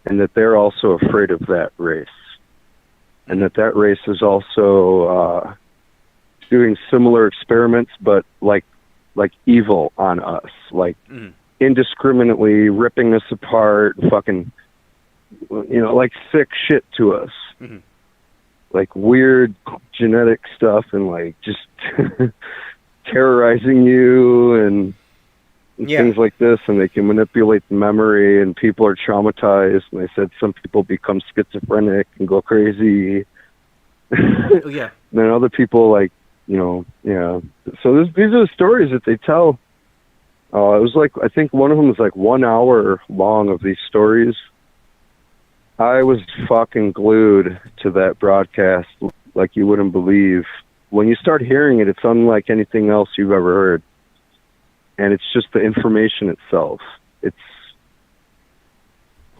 and that they're also afraid of that race, and that race is also doing similar experiments, but like evil on us, like indiscriminately ripping us apart, fucking, like sick shit to us, like weird genetic stuff, and like just terrorizing you and things like this, and they can manipulate the memory, and people are traumatized, and they said some people become schizophrenic and go crazy. Oh, yeah. And then other people, like, So these are the stories that they tell. It was like, I think one of them was like 1 hour long of these stories. I was fucking glued to that broadcast like you wouldn't believe. When you start hearing it, it's unlike anything else you've ever heard. And it's just the information itself.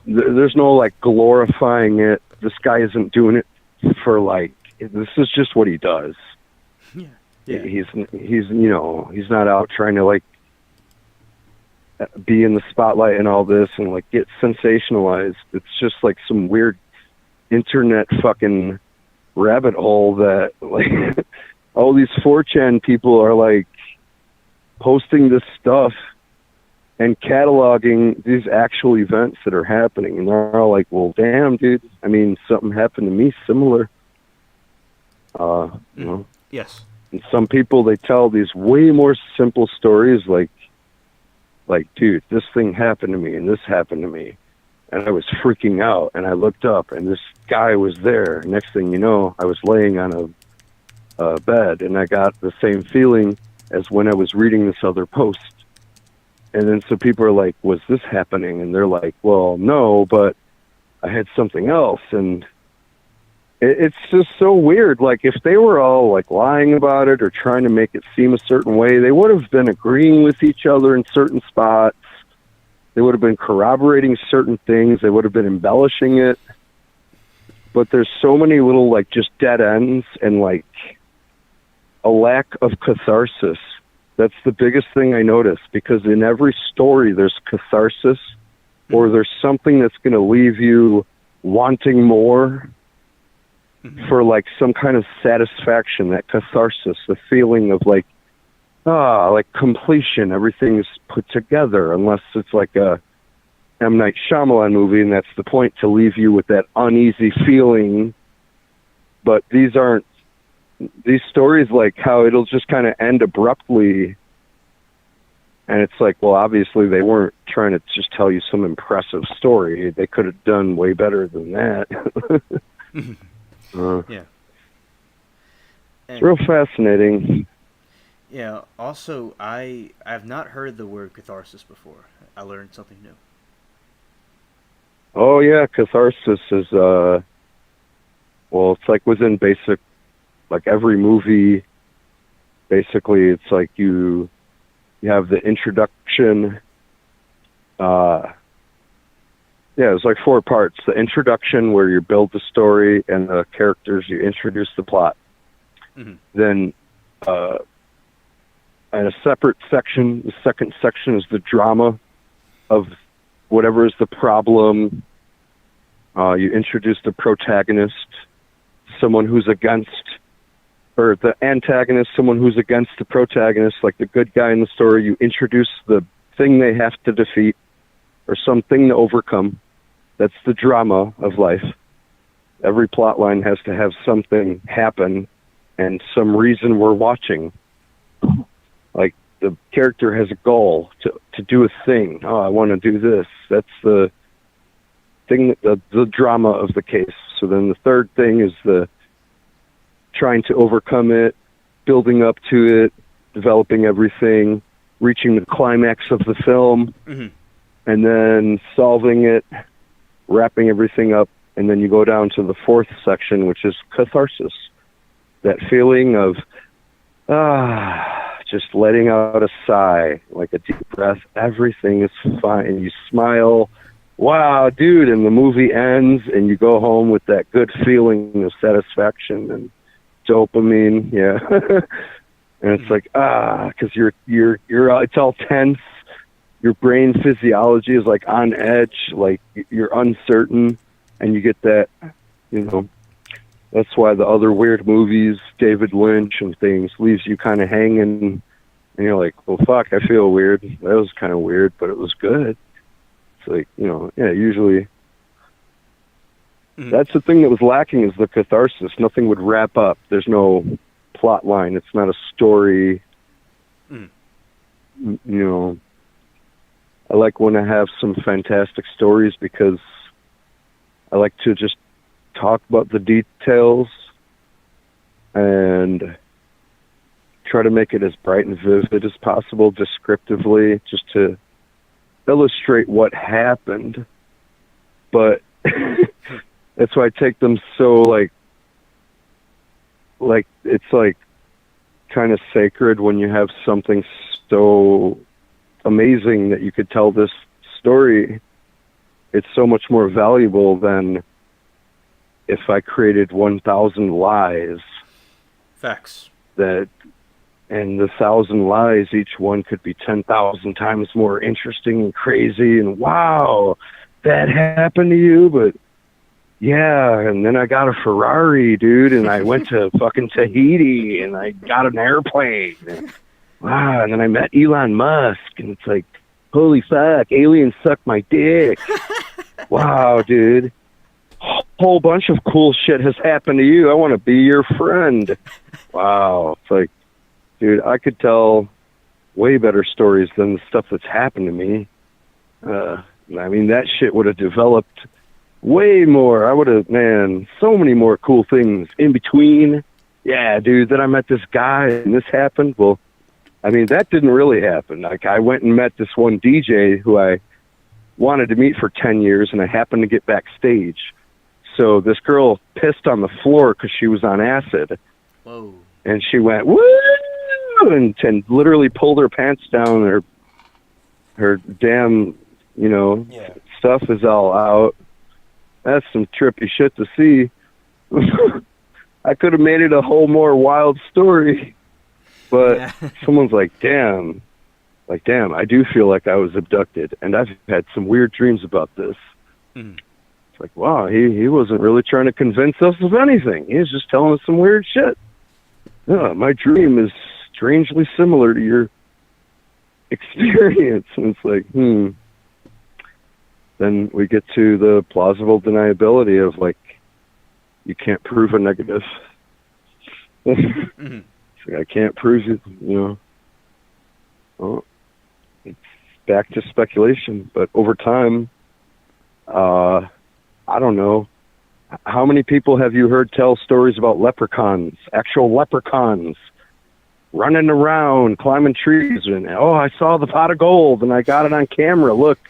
There's no like glorifying it. This guy isn't doing it for like, this is just what he does. Yeah. Yeah. He's not out trying to like be in the spotlight and all this and like get sensationalized. It's just like some weird internet fucking rabbit hole that like all these 4chan people are like posting this stuff and cataloging these actual events that are happening, and they're all like, well, damn, dude, I mean, something happened to me similar. Yes. And some people, they tell these way more simple stories like, dude, this thing happened to me and this happened to me, and I was freaking out, and I looked up and this guy was there. Next thing you know, I was laying on a bed, and I got the same feeling as when I was reading this other post. And then so people are like, was this happening? And they're like, well, no, but I had something else. And it's just so weird. Like, if they were all like lying about it or trying to make it seem a certain way, they would have been agreeing with each other in certain spots. They would have been corroborating certain things. They would have been embellishing it. But there's so many little like just dead ends and like a lack of catharsis. That's the biggest thing I noticed, because in every story there's catharsis, or there's something that's going to leave you wanting more for like some kind of satisfaction, that catharsis, the feeling of like, like completion, everything's put together, unless it's like a M. Night Shyamalan movie, and that's the point, to leave you with that uneasy feeling. But these stories, like how it'll just kind of end abruptly, and it's like, well, obviously they weren't trying to just tell you some impressive story. They could have done way better than that. Yeah. It's real fascinating. Yeah. Also, I've not heard the word catharsis before. I learned something new. Oh yeah, catharsis is well, it's like within basic, like every movie. Basically, it's like you have the introduction. Yeah, it's like 4 parts. The introduction, where you build the story and the characters, you introduce the plot. Then and a separate section. The second section is the drama of whatever is the problem. You introduce the protagonist, someone who's against, or the antagonist, someone who's against the protagonist, like the good guy in the story. You introduce the thing they have to defeat or something to overcome. That's the drama of life. Every plot line has to have something happen and some reason we're watching. Like the character has a goal to do a thing. Oh, I want to do this. That's the thing, the drama of the case. So then the third thing is the trying to overcome it, building up to it, developing everything, reaching the climax of the film, and then solving it, wrapping everything up, and then you go down to the fourth section, which is catharsis. That feeling of, just letting out a sigh, like a deep breath, everything is fine, and you smile, wow, dude, and the movie ends, and you go home with that good feeling of satisfaction and dopamine, yeah. And it's like, because you're it's all tense. Your brain physiology is like on edge, like you're uncertain, and you get that, that's why the other weird movies, David Lynch and things, leaves you kind of hanging, and you're like, well, fuck, I feel weird. That was kind of weird, but it was good. It's like, usually that's the thing that was lacking, is the catharsis. Nothing would wrap up. There's no plot line. It's not a story. I like when I have some fantastic stories because I like to just talk about the details and try to make it as bright and vivid as possible, descriptively, just to illustrate what happened. But that's why I take them so like it's like kind of sacred when you have something so amazing that you could tell this story. It's so much more valuable than if I created 1,000 lies. Facts. And the 1,000 lies, each one could be 10,000 times more interesting and crazy, and wow, that happened to you, but yeah, and then I got a Ferrari, dude, and I went to fucking Tahiti, and I got an airplane. And, wow, and then I met Elon Musk, and it's like, holy fuck, aliens suck my dick. Wow, dude. Whole bunch of cool shit has happened to you. I want to be your friend. Wow. It's like, dude, I could tell way better stories than the stuff that's happened to me. I mean, that shit would have developed way more. I would have, so many more cool things in between. Yeah, dude, then I met this guy and this happened. Well, I mean, that didn't really happen. Like, I went and met this one DJ who I wanted to meet for 10 years, and I happened to get backstage. So this girl pissed on the floor because she was on acid. Whoa. And she went, woo! And literally pulled her pants down. Her damn, stuff is all out. That's some trippy shit to see. I could have made it a whole more wild story. But someone's like, damn, I do feel like I was abducted. And I've had some weird dreams about this. It's like, wow, he wasn't really trying to convince us of anything. He was just telling us some weird shit. Yeah, my dream is strangely similar to your experience. And it's like, Then we get to the plausible deniability of, like, you can't prove a negative. I can't prove it, Well, it's back to speculation. But over time, I don't know. How many people have you heard tell stories about leprechauns, actual leprechauns, running around, climbing trees, and, I saw the pot of gold, and I got it on camera, look.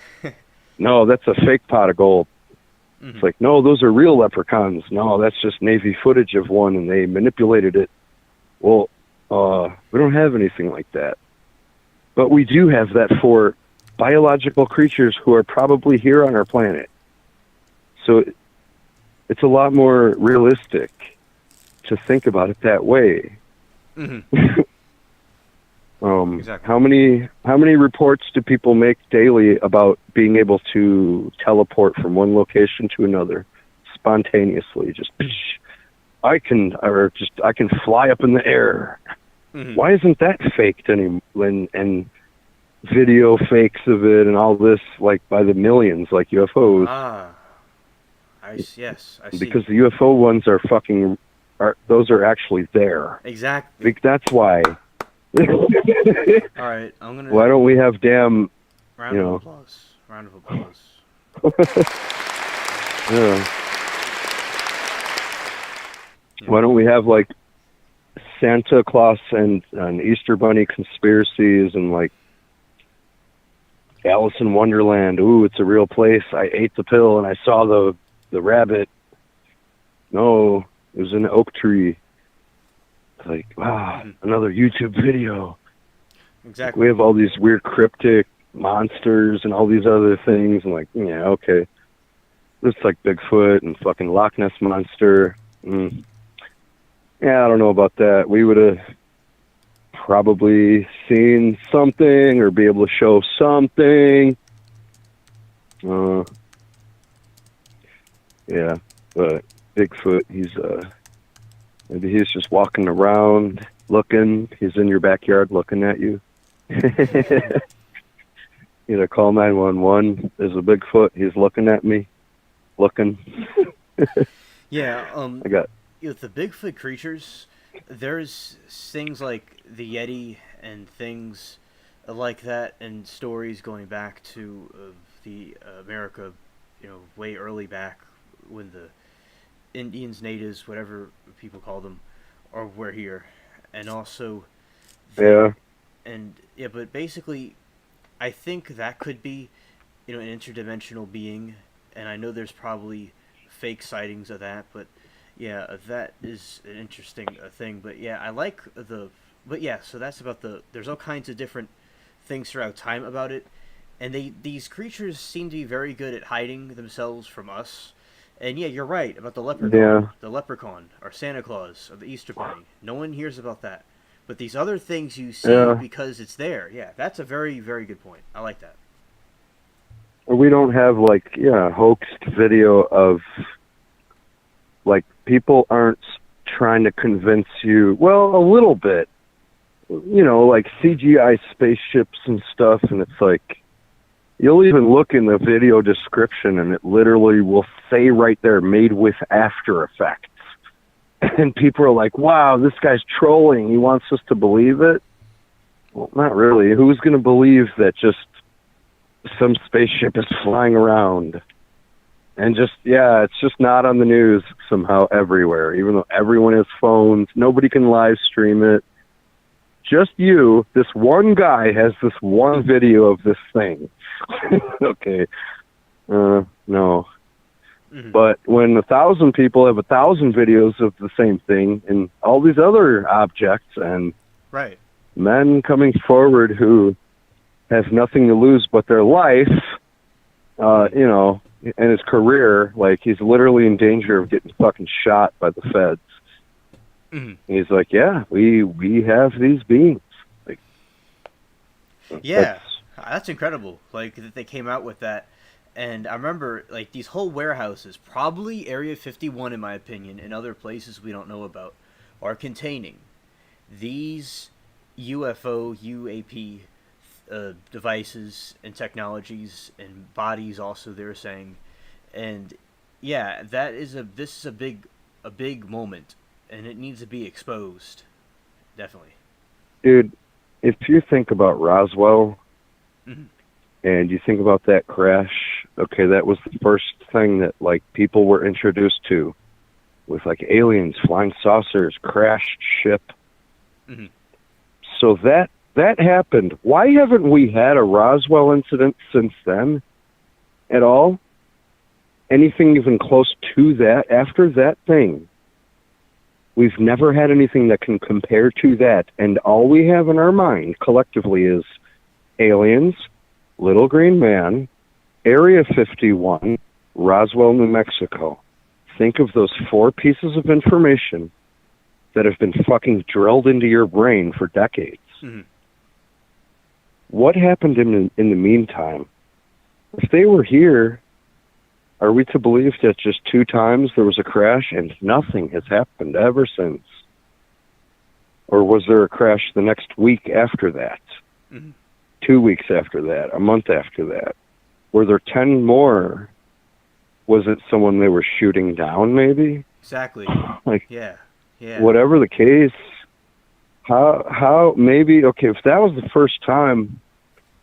No, that's a fake pot of gold. It's like, no, those are real leprechauns. No, that's just Navy footage of one, and they manipulated it. Well, we don't have anything like that. But we do have that for biological creatures who are probably here on our planet. So it's a lot more realistic to think about it that way. Exactly. How many reports do people make daily about being able to teleport from one location to another spontaneously? Just I can fly up in the air. Mm-hmm. Why isn't that faked anymore? And video fakes of it and all this, like by the millions, like UFOs. Yes, I see. Because the UFO ones are those are actually there. Exactly. That's why. All right, I'm gonna. Why don't we have damn? Round of applause. Round of applause. Yeah. Why don't we have like Santa Claus and Easter Bunny conspiracies and like Alice in Wonderland? Ooh, it's a real place. I ate the pill and I saw the rabbit. No, it was an oak tree. It's like, wow, another YouTube video. Exactly. We have all these weird cryptic monsters and all these other things. And like, yeah, okay. Looks like Bigfoot and fucking Loch Ness Monster. Yeah, I don't know about that. We would have probably seen something or be able to show something. Yeah, but Bigfoot, maybe he's just walking around looking. He's in your backyard looking at you. Either call 911. There's a Bigfoot. He's looking at me. Looking. Yeah, I got... the Bigfoot creatures, there's things like the Yeti and things like that, and stories going back to the America, way early back when the Indians, natives, whatever people call them, were here, and also, but basically, I think that could be, an interdimensional being, and I know there's probably fake sightings of that, but yeah, that is an interesting thing. But yeah, I like so that's about there's all kinds of different things throughout time about it, and these creatures seem to be very good at hiding themselves from us. And yeah, you're right about the leprechaun, or Santa Claus, or the Easter Bunny. No one hears about that, but these other things you see because it's there. Yeah, that's a very, very good point. I like that. We don't have hoaxed video of people aren't trying to convince you. Well, a little bit, like CGI spaceships and stuff, and it's like you'll even look in the video description, and it literally will say right there, made with After Effects. And people are like, wow, this guy's trolling. He wants us to believe it. Well, not really. Who's going to believe that just some spaceship is flying around? And it's just not on the news somehow everywhere, even though everyone has phones. Nobody can live stream it. Just you, this one guy has this one video of this thing. Okay. No. Mm-hmm. But when 1,000 people have 1,000 videos of the same thing and all these other objects and men coming forward who have nothing to lose but their life, and his career, like he's literally in danger of getting fucking shot by the feds. Mm-hmm. He's like, yeah, we have these beings. Like, yeah, that's incredible. Like that they came out with that. And I remember, like, these whole warehouses, probably Area 51, in my opinion, and other places we don't know about, are containing these UAP devices and technologies and bodies. Also, they're saying, and yeah, this is a big moment, and it needs to be exposed, definitely. Dude, if you think about Roswell. Mm-hmm. And you think about that crash, okay, that was the first thing that, people were introduced to with, aliens, flying saucers, crashed ship. Mm-hmm. So that happened. Why haven't we had a Roswell incident since then at all? Anything even close to that? After that thing, we've never had anything that can compare to that. And all we have in our mind collectively is aliens, Little Green Man, Area 51, Roswell, New Mexico. Think of those 4 pieces of information that have been fucking drilled into your brain for decades. Mm-hmm. what happened in the meantime? If they were here, are we to believe that just 2 times there was a crash and nothing has happened ever since? Or was there a crash the next week after that? 2 weeks after that? A month after that? Were there 10 more? Was it someone they were shooting down, maybe? Exactly. Like, Yeah. whatever the case, how maybe, okay, if that was the first time,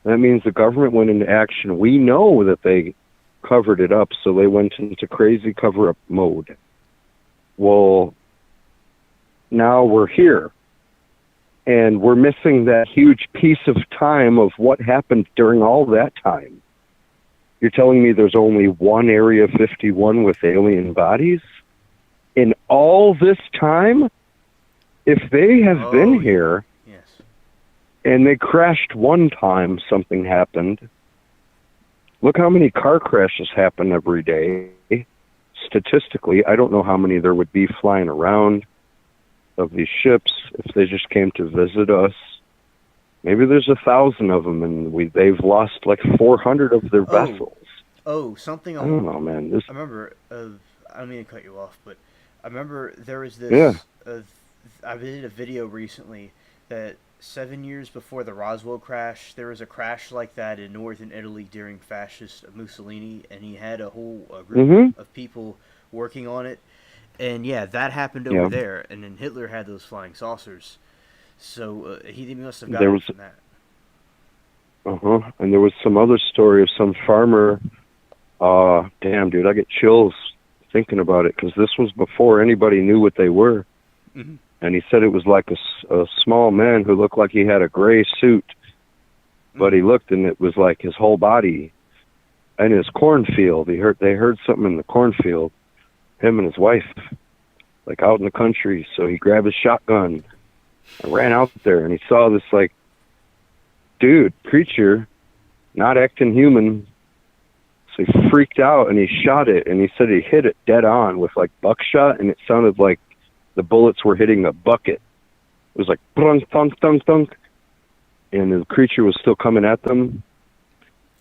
that means the government went into action. We know that they covered it up, so they went into crazy cover-up mode. Well, now we're here, and we're missing that huge piece of time of what happened during all that time. You're telling me there's only one Area 51 with alien bodies? In all this time? If they have been here, yes, and they crashed one time, something happened. Look how many car crashes happen every day. Statistically, I don't know how many there would be flying around of these ships if they just came to visit us. Maybe there's 1,000 of them, and they've lost like 400 of their vessels. Something. I don't know, man. I remember. I don't mean to cut you off, but I remember there was this. Yeah. I did a video recently that 7 years before the Roswell crash, there was a crash like that in northern Italy during fascist Mussolini, and he had a whole group of people working on it. And yeah, that happened over there, and then Hitler had those flying saucers. So he must have gotten it from that. And there was some other story of some farmer. Damn, dude, I get chills thinking about it, because this was before anybody knew what they were. And he said it was like a small man who looked like he had a gray suit, but he looked and it was like his whole body. And his cornfield, they heard something in the cornfield, him and his wife, like out in the country. So he grabbed his shotgun and ran out there, and he saw this like creature, not acting human. So he freaked out and he shot it, and he said he hit it dead on with like buckshot, and it sounded like the bullets were hitting a bucket. It was like thunk, thunk, thunk, thunk, and the creature was still coming at them.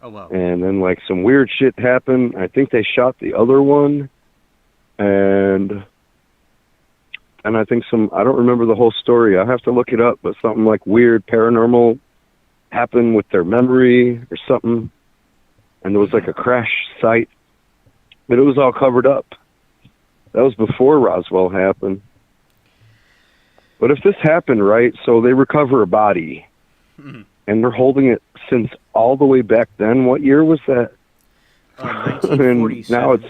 Oh wow! And then like some weird shit happened. I think they shot the other one, and I think I don't remember the whole story. I have to look it up, but something like weird paranormal happened with their memory or something. And there was like a crash site, but it was all covered up. That was before Roswell happened. But if this happened, right, so they recover a body, and they're holding it since all the way back then. What year was that? 1947. And now it's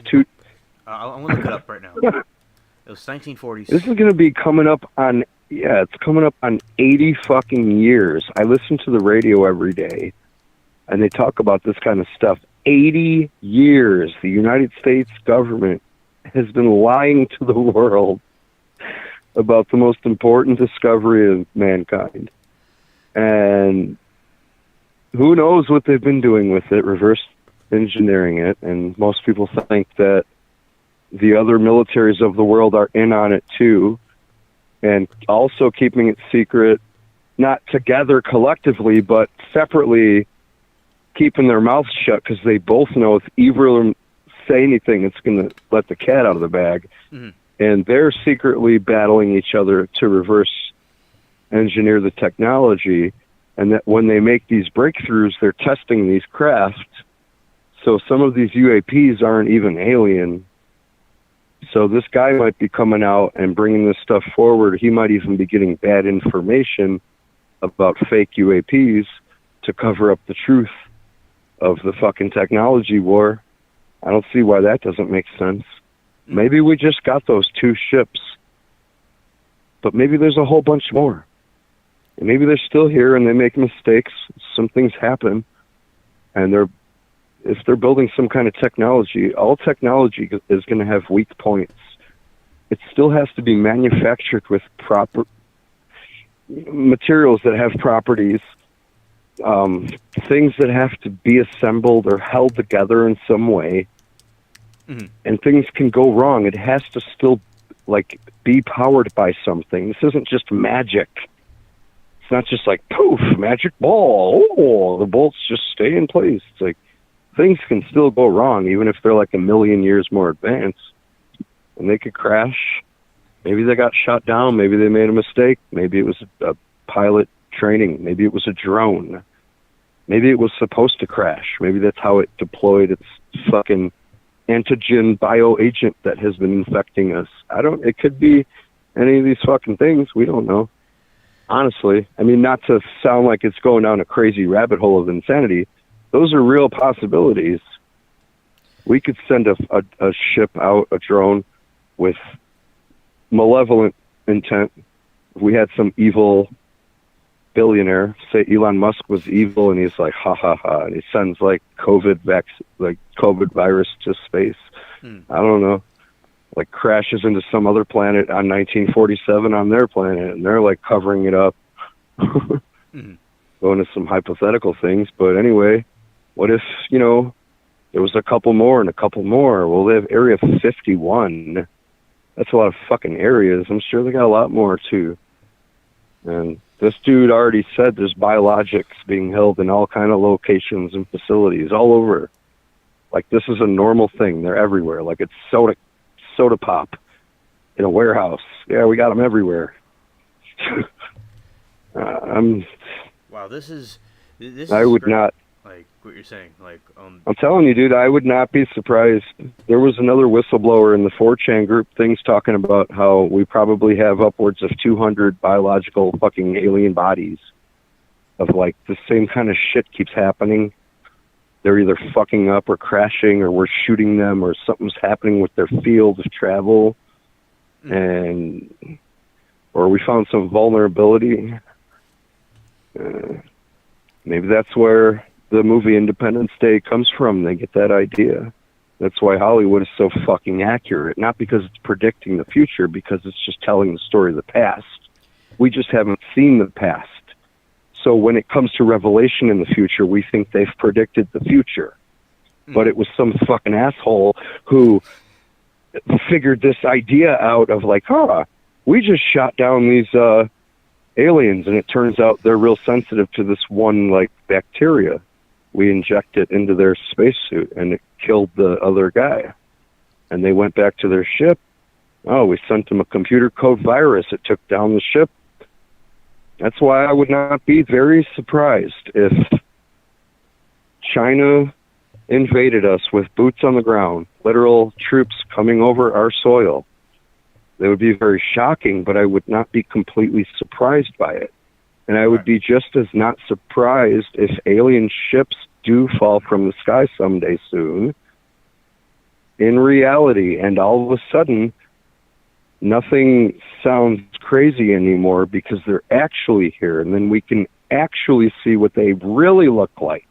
I'm going to look it up right now. It was 1940s. This is going to be coming up on, it's coming up on 80 fucking years. I listen to the radio every day, and they talk about this kind of stuff. 80 years. The United States government has been lying to the world about the most important discovery of mankind. And who knows what they've been doing with it, reverse engineering it. And most people think that the other militaries of the world are in on it too, and also keeping it secret, not together collectively, but separately, keeping their mouths shut, because they both know if either of them say anything, it's going to let the cat out of the bag. And they're secretly battling each other to reverse engineer the technology, and that when they make these breakthroughs, they're testing these craft. So some of these UAPs aren't even alien. So this guy might be coming out and bringing this stuff forward. He might even be getting bad information about fake UAPs to cover up the truth of the fucking technology war. I don't see why that doesn't make sense. Maybe we just got those 2 ships, but maybe there's a whole bunch more. And maybe they're still here and they make mistakes. Some things happen, and if they're building some kind of technology, all technology is going to have weak points. It still has to be manufactured with proper materials that have properties, things that have to be assembled or held together in some way. And things can go wrong. It has to still like be powered by something. This isn't just magic. It's not just like, poof, magic ball. Oh, the bolts just stay in place. It's like things can still go wrong, even if they're like a million years more advanced. And they could crash. Maybe they got shot down. Maybe they made a mistake. Maybe it was a pilot training. Maybe it was a drone. Maybe it was supposed to crash. Maybe that's how it deployed its fucking antigen bioagent that has been infecting us. It could be any of these fucking things. We don't know. Honestly. I mean, not to sound like it's going down a crazy rabbit hole of insanity. Those are real possibilities. We could send a ship out, a drone, with malevolent intent. If we had some evil billionaire, say Elon Musk was evil, and he's like, ha ha ha, and he sends like COVID virus to space. I don't know, like crashes into some other planet on 1947 on their planet, and they're like covering it up. Going to some hypothetical things, but anyway, what if, there was a couple more and a couple more? Well, they have Area 51. That's a lot of fucking areas. I'm sure they got a lot more too. And this dude already said there's biologics being held in all kind of locations and facilities all over. Like, this is a normal thing. They're everywhere. Like, it's soda pop in a warehouse. Yeah, we got them everywhere. Wow, this is I would great. not. Like what you're saying, I'm telling you, dude, I would not be surprised. There was another whistleblower in the 4chan group things talking about how we probably have upwards of 200 biological fucking alien bodies. Of like the same kind of shit keeps happening. They're either fucking up or crashing, or we're shooting them, or something's happening with their field of travel, or we found some vulnerability. Maybe that's where the movie Independence Day comes from. They get that idea. That's why Hollywood is so fucking accurate. Not because it's predicting the future, because it's just telling the story of the past. We just haven't seen the past. So when it comes to revelation in the future, we think they've predicted the future. But it was some fucking asshole who figured this idea out of like, we just shot down these aliens, and it turns out they're real sensitive to this one like bacteria. We inject it into their spacesuit, and it killed the other guy. And they went back to their ship. Oh, we sent them a computer code virus. It took down the ship. That's why I would not be very surprised if China invaded us with boots on the ground, literal troops coming over our soil. They would be very shocking, but I would not be completely surprised by it. And I would be just as not surprised if alien ships do fall from the sky someday soon in reality, and all of a sudden nothing sounds crazy anymore because they're actually here, and then we can actually see what they really look like.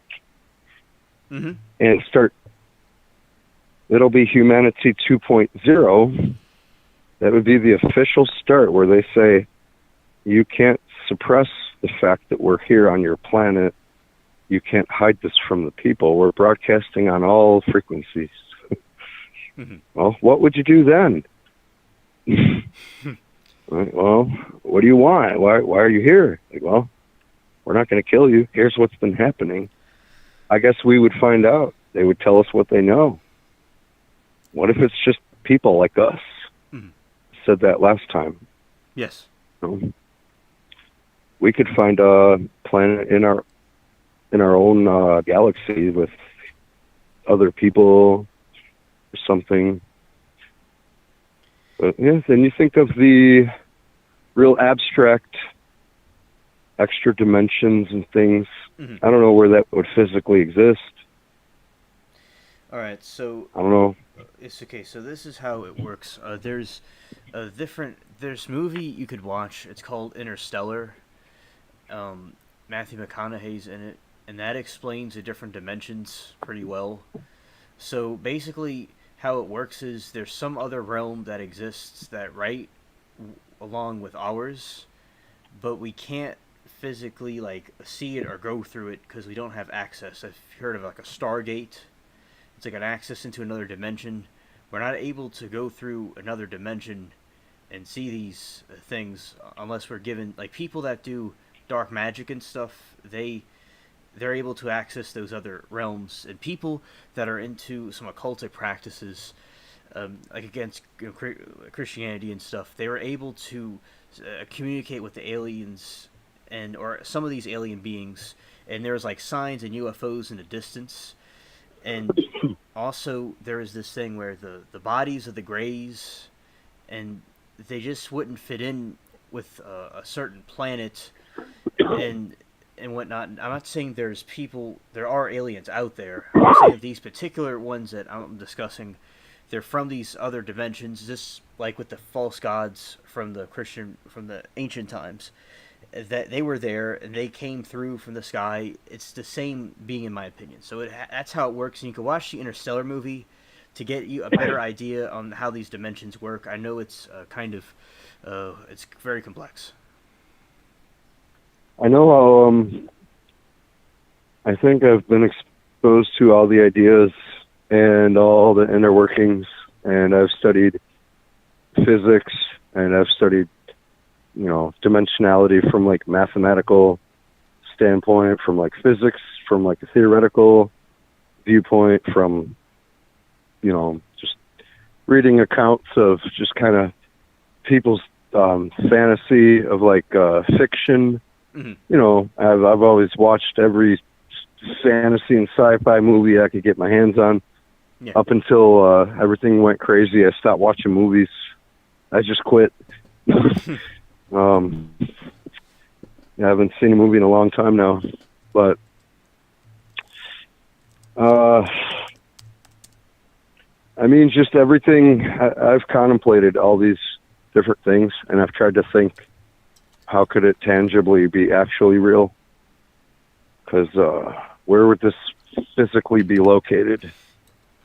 And it'll be humanity 2.0. That would be the official start, where they say, you can't suppress the fact that we're here on your planet. You can't hide this from the people. We're broadcasting on all frequencies. Well, what would you do then? Well, what do you want? Why are you here? Like, well, we're not going to kill you. Here's what's been happening. I guess we would find out. They would tell us what they know. What if it's just people like us? Said that last time. Yes. We could find a planet in our own galaxy with other people or something. But yeah, then you think of the real abstract extra dimensions and things. I don't know where that would physically exist. All right, so I don't know. It's okay. So this is how it works. There's there's movie you could watch. It's called Interstellar. Matthew McConaughey's in it, and that explains the different dimensions pretty well. So basically, how it works is there's some other realm that exists that along with ours, but we can't physically like see it or go through it because we don't have access. I've heard of like a Stargate. It's like an access into another dimension. We're not able to go through another dimension and see these things unless we're given, like people that do dark magic and stuff, they're able to access those other realms, and people that are into some occultic practices, like against Christianity and stuff, they were able to communicate with the aliens and or some of these alien beings, and there's like signs and UFOs in the distance, and also there is this thing where the bodies of the Greys, and they just wouldn't fit in with a certain planet, and whatnot. I'm not saying there are aliens out there. I'm saying these particular ones that I'm discussing, they're from these other dimensions, just like with the false gods from the ancient times, that they were there and they came through from the sky. It's the same being, in my opinion. So that's how it works. And you can watch the Interstellar movie to get you a better idea on how these dimensions work. I know it's it's very complex. I know how, I think I've been exposed to all the ideas and all the inner workings, and I've studied physics, and I've studied, dimensionality from like mathematical standpoint, from like physics, from like a theoretical viewpoint, from, just reading accounts of just kind of people's fantasy of like fiction. Mm-hmm. I've always watched every fantasy and sci-fi movie I could get my hands on. Yeah. Up until everything went crazy, I stopped watching movies. I just quit. I haven't seen a movie in a long time now, but just everything. I've contemplated all these different things, and I've tried to think, how could it tangibly be actually real? Because where would this physically be located?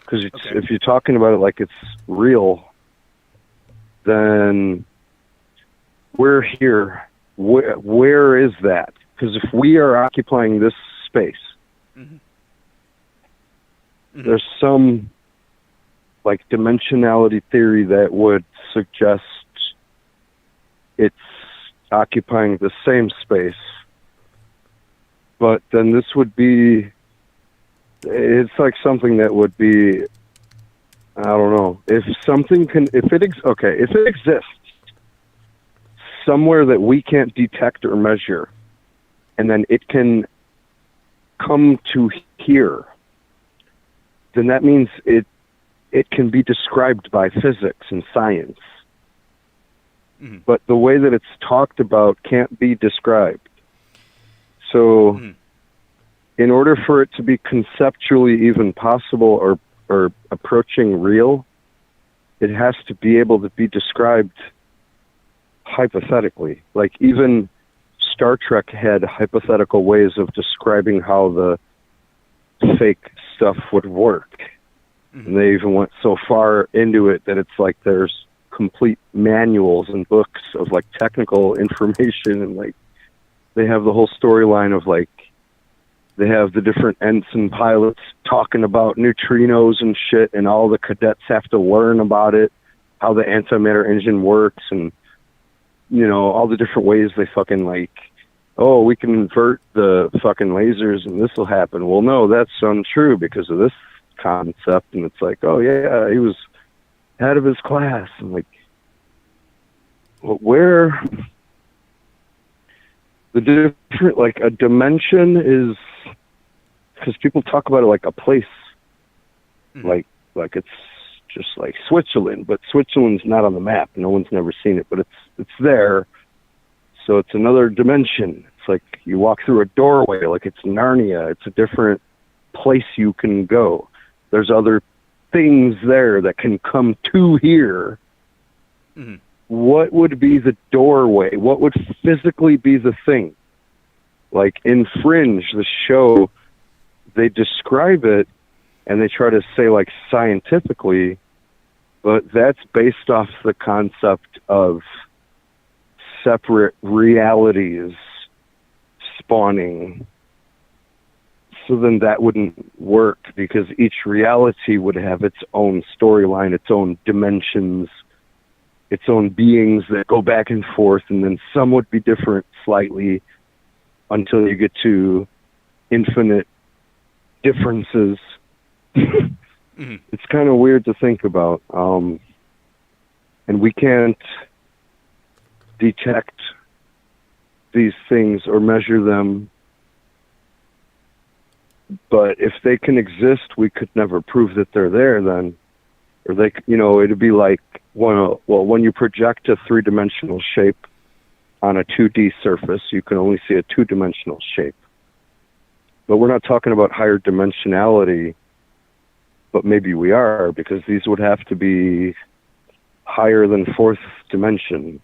Because if you're talking about it like it's real, then we're here. Where is that? Because if we are occupying this space, mm-hmm. Mm-hmm. there's some like dimensionality theory that would suggest it's occupying the same space. But then this would be, it's like something that would be, I don't know, if it exists somewhere that we can't detect or measure, and then it can come to here, then that means it can be described by physics and science. Mm-hmm. But the way that it's talked about can't be described. So, mm-hmm. in order for it to be conceptually even possible or approaching real, it has to be able to be described hypothetically. Like even Star Trek had hypothetical ways of describing how the fake stuff would work. Mm-hmm. And they even went so far into it that it's like there's complete manuals and books of like technical information, and like they have the whole storyline of like they have the different ensign pilots talking about neutrinos and shit, and all the cadets have to learn about it, how the antimatter engine works, and all the different ways they fucking like, oh, we can invert the fucking lasers and this will happen. Well, no, that's untrue because of this concept. And it's like, oh yeah, he was head of his class. And like, where the different, like a dimension is, because people talk about it like a place, mm-hmm. like it's just like Switzerland, but Switzerland's not on the map. No one's never seen it, but it's there. So it's another dimension. It's like you walk through a doorway, like it's Narnia. It's a different place you can go. There's other things there that can come to here. Mm-hmm. What would be the doorway? What would physically be the thing? Like in Fringe, the show, they describe it and they try to say like scientifically, but that's based off the concept of separate realities spawning. So then that wouldn't work because each reality would have its own storyline, its own dimensions, its own beings that go back and forth, and then some would be different slightly, until you get to infinite differences. Mhm. It's kind of weird to think about. And we can't detect these things or measure them. But if they can exist, we could never prove that they're there then. Or they, it'd be like, when you project a three-dimensional shape on a 2D surface, you can only see a two-dimensional shape. But we're not talking about higher dimensionality, but maybe we are, because these would have to be higher than fourth dimension,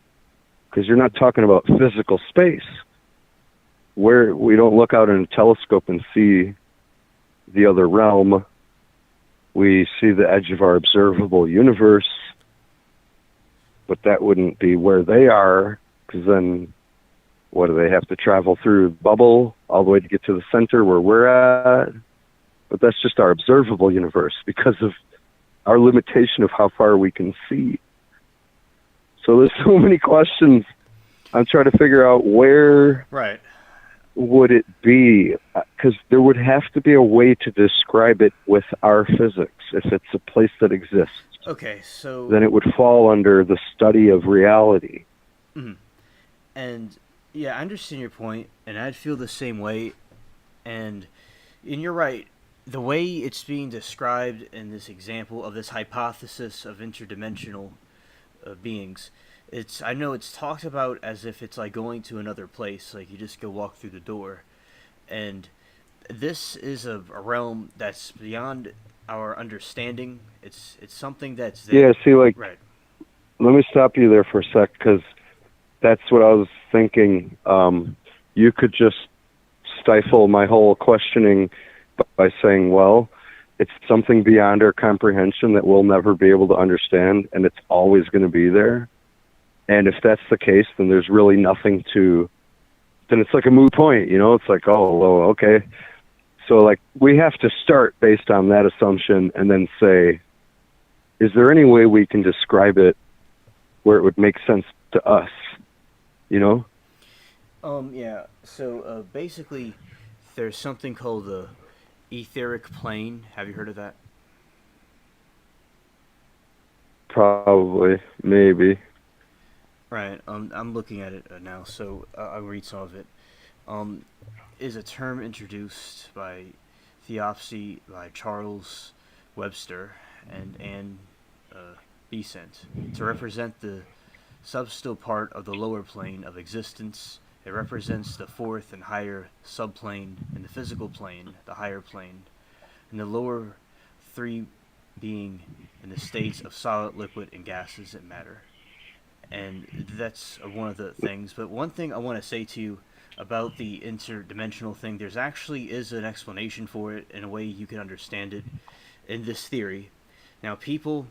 because you're not talking about physical space, where we don't look out in a telescope and see the other realm. We see the edge of our observable universe, but that wouldn't be where they are, because then what do they have to travel through bubble all the way to get to the center where we're at? But that's just our observable universe because of our limitation of how far we can see. So there's so many questions. I'm trying to figure out where Right. would it be, because there would have to be a way to describe it with our physics. If it's a place that exists, Okay, so then it would fall under the study of reality. Mhm. And yeah, I understand your point, and I'd feel the same way. And you're right. The way it's being described in this example of this hypothesis of interdimensional beings, I know it's talked about as if it's like going to another place, like you just go walk through the door, and this is a realm that's beyond our understanding. It's something that's there. Yeah, see, like, Right. let me stop you there for a sec, because that's what I was thinking. You could just stifle my whole questioning by saying, well, it's something beyond our comprehension that we'll never be able to understand, and it's always going to be there. And if that's the case, then there's really nothing then it's like a moot point, It's like, oh, well, okay. So, like, we have to start based on that assumption and then say, is there any way we can describe it where it would make sense to us, Yeah. So basically, there's something called the etheric plane. Have you heard of that? Probably, maybe. Right. I'm looking at it now, so I'll read some of it. Is a term introduced by Theopsy by Charles Webster and Anne Besant to represent the substantial part of the lower plane of existence. It represents the fourth and higher subplane in the physical plane, the higher plane, and the lower three being in the states of solid, liquid, and gases and matter. And that's one of the things. But one thing I want to say to you about the interdimensional thing, there's actually is an explanation for it in a way you can understand it in this theory. Now, people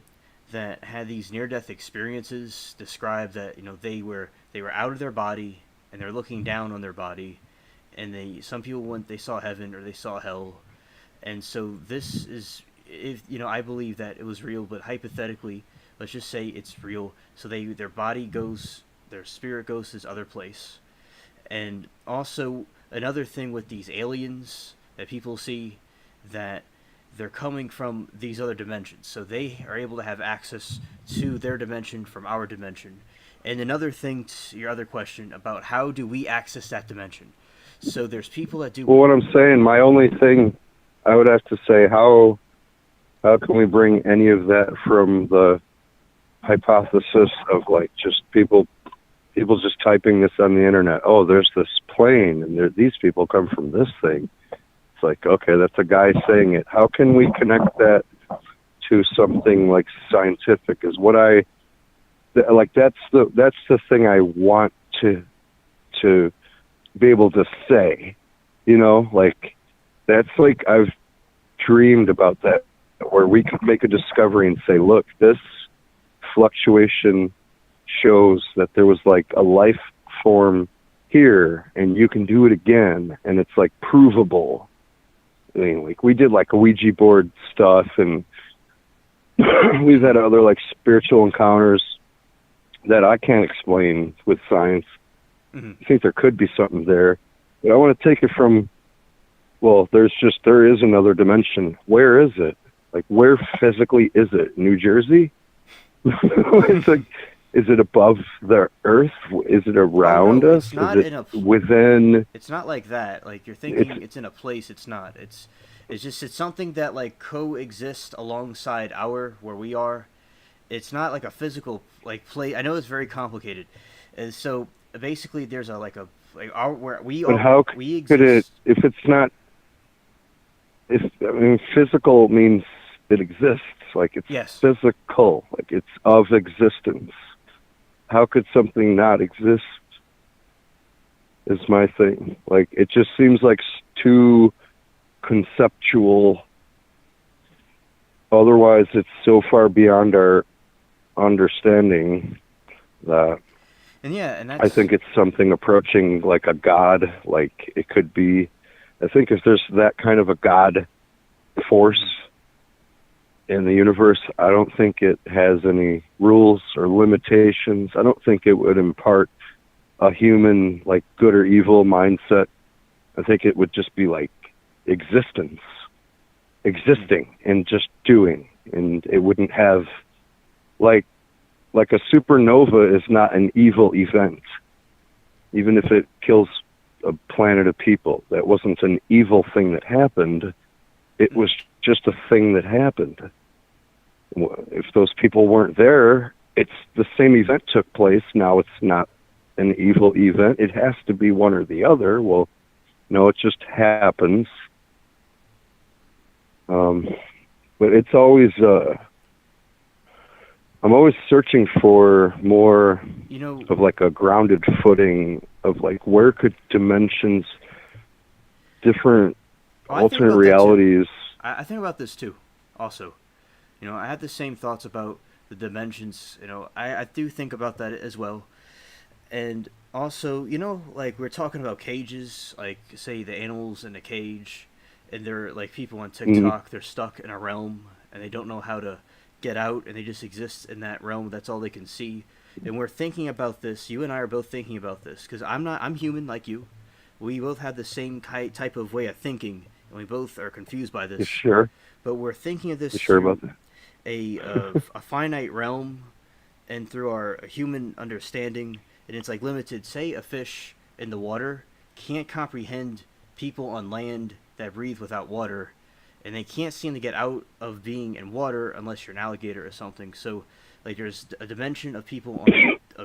that had these near-death experiences describe that they were out of their body and they're looking down on their body, and some people went, they saw heaven or they saw hell, and so this is, if I believe that it was real, but hypothetically, let's just say it's real. So their body goes, their spirit goes to this other place. And also another thing with these aliens that people see, that they're coming from these other dimensions. So they are able to have access to their dimension from our dimension. And another thing to your other question about how do we access that dimension. So there's people that do. Well, what I'm saying, my only thing I would have to say, how can we bring any of that from the hypothesis of like just people just typing this on the internet? Oh, there's this plane, and these people come from this thing. It's like, okay, that's a guy saying it. How can we connect that to something like scientific? Is what that's the thing I want to be able to say. Like that's like I've dreamed about that, where we could make a discovery and say, look, this fluctuation shows that there was like a life form here, and you can do it again, and it's like provable. I mean, like we did like a Ouija board stuff, and we've had other like spiritual encounters that I can't explain with science. Mm-hmm. I think there could be something there, But I want to take it from, well, there is another dimension. Where is it? Like, where physically is it? New Jersey? It's like, is it above the earth? Is it around us? It's not is it within? It's not like that. Like, you're thinking it's in a place. It's not. It's something that like coexists alongside where we are. It's not like a physical like place. I know it's very complicated. So basically, there's where we But are. how we exist. could it, if it's not, physical means it exists. Like, it's Yes. physical. Like, it's of existence. How could something not exist? Is my thing. Like, it just seems like too conceptual. Otherwise, it's so far beyond our understanding that And I think it's something approaching like a god. Like, it could be. I think if there's that kind of a god force in the universe, I don't think it has any rules or limitations. I don't think it would impart a human like good or evil mindset. I think it would just be like existing and just doing, and it wouldn't have like a supernova is not an evil event. Even if it kills a planet of people, that wasn't an evil thing that happened. It was just a thing that happened. If those people weren't there, it's the same event took place. Now it's not an evil event. It has to be one or the other. Well, no, it just happens. But it's always, I'm always searching for more of like a grounded footing of like, where could dimensions, different alternate realities. I think about this too, also. I had the same thoughts about the dimensions. I do think about that as well. And also, like we're talking about cages, like say the animals in a cage, and they're like people on TikTok, they're stuck in a realm and they don't know how to get out, and they just exist in that realm. That's all they can see. And we're thinking about this. You and I are both thinking about this because I'm human like you. We both have the same type of way of thinking, and we both are confused by this. Sure. But we're thinking of this sure about that? A finite realm, and through our human understanding, and it's like limited. Say a fish in the water can't comprehend people on land that breathe without water, and they can't seem to get out of being in water unless you're an alligator or something. So, like, there's a dimension of people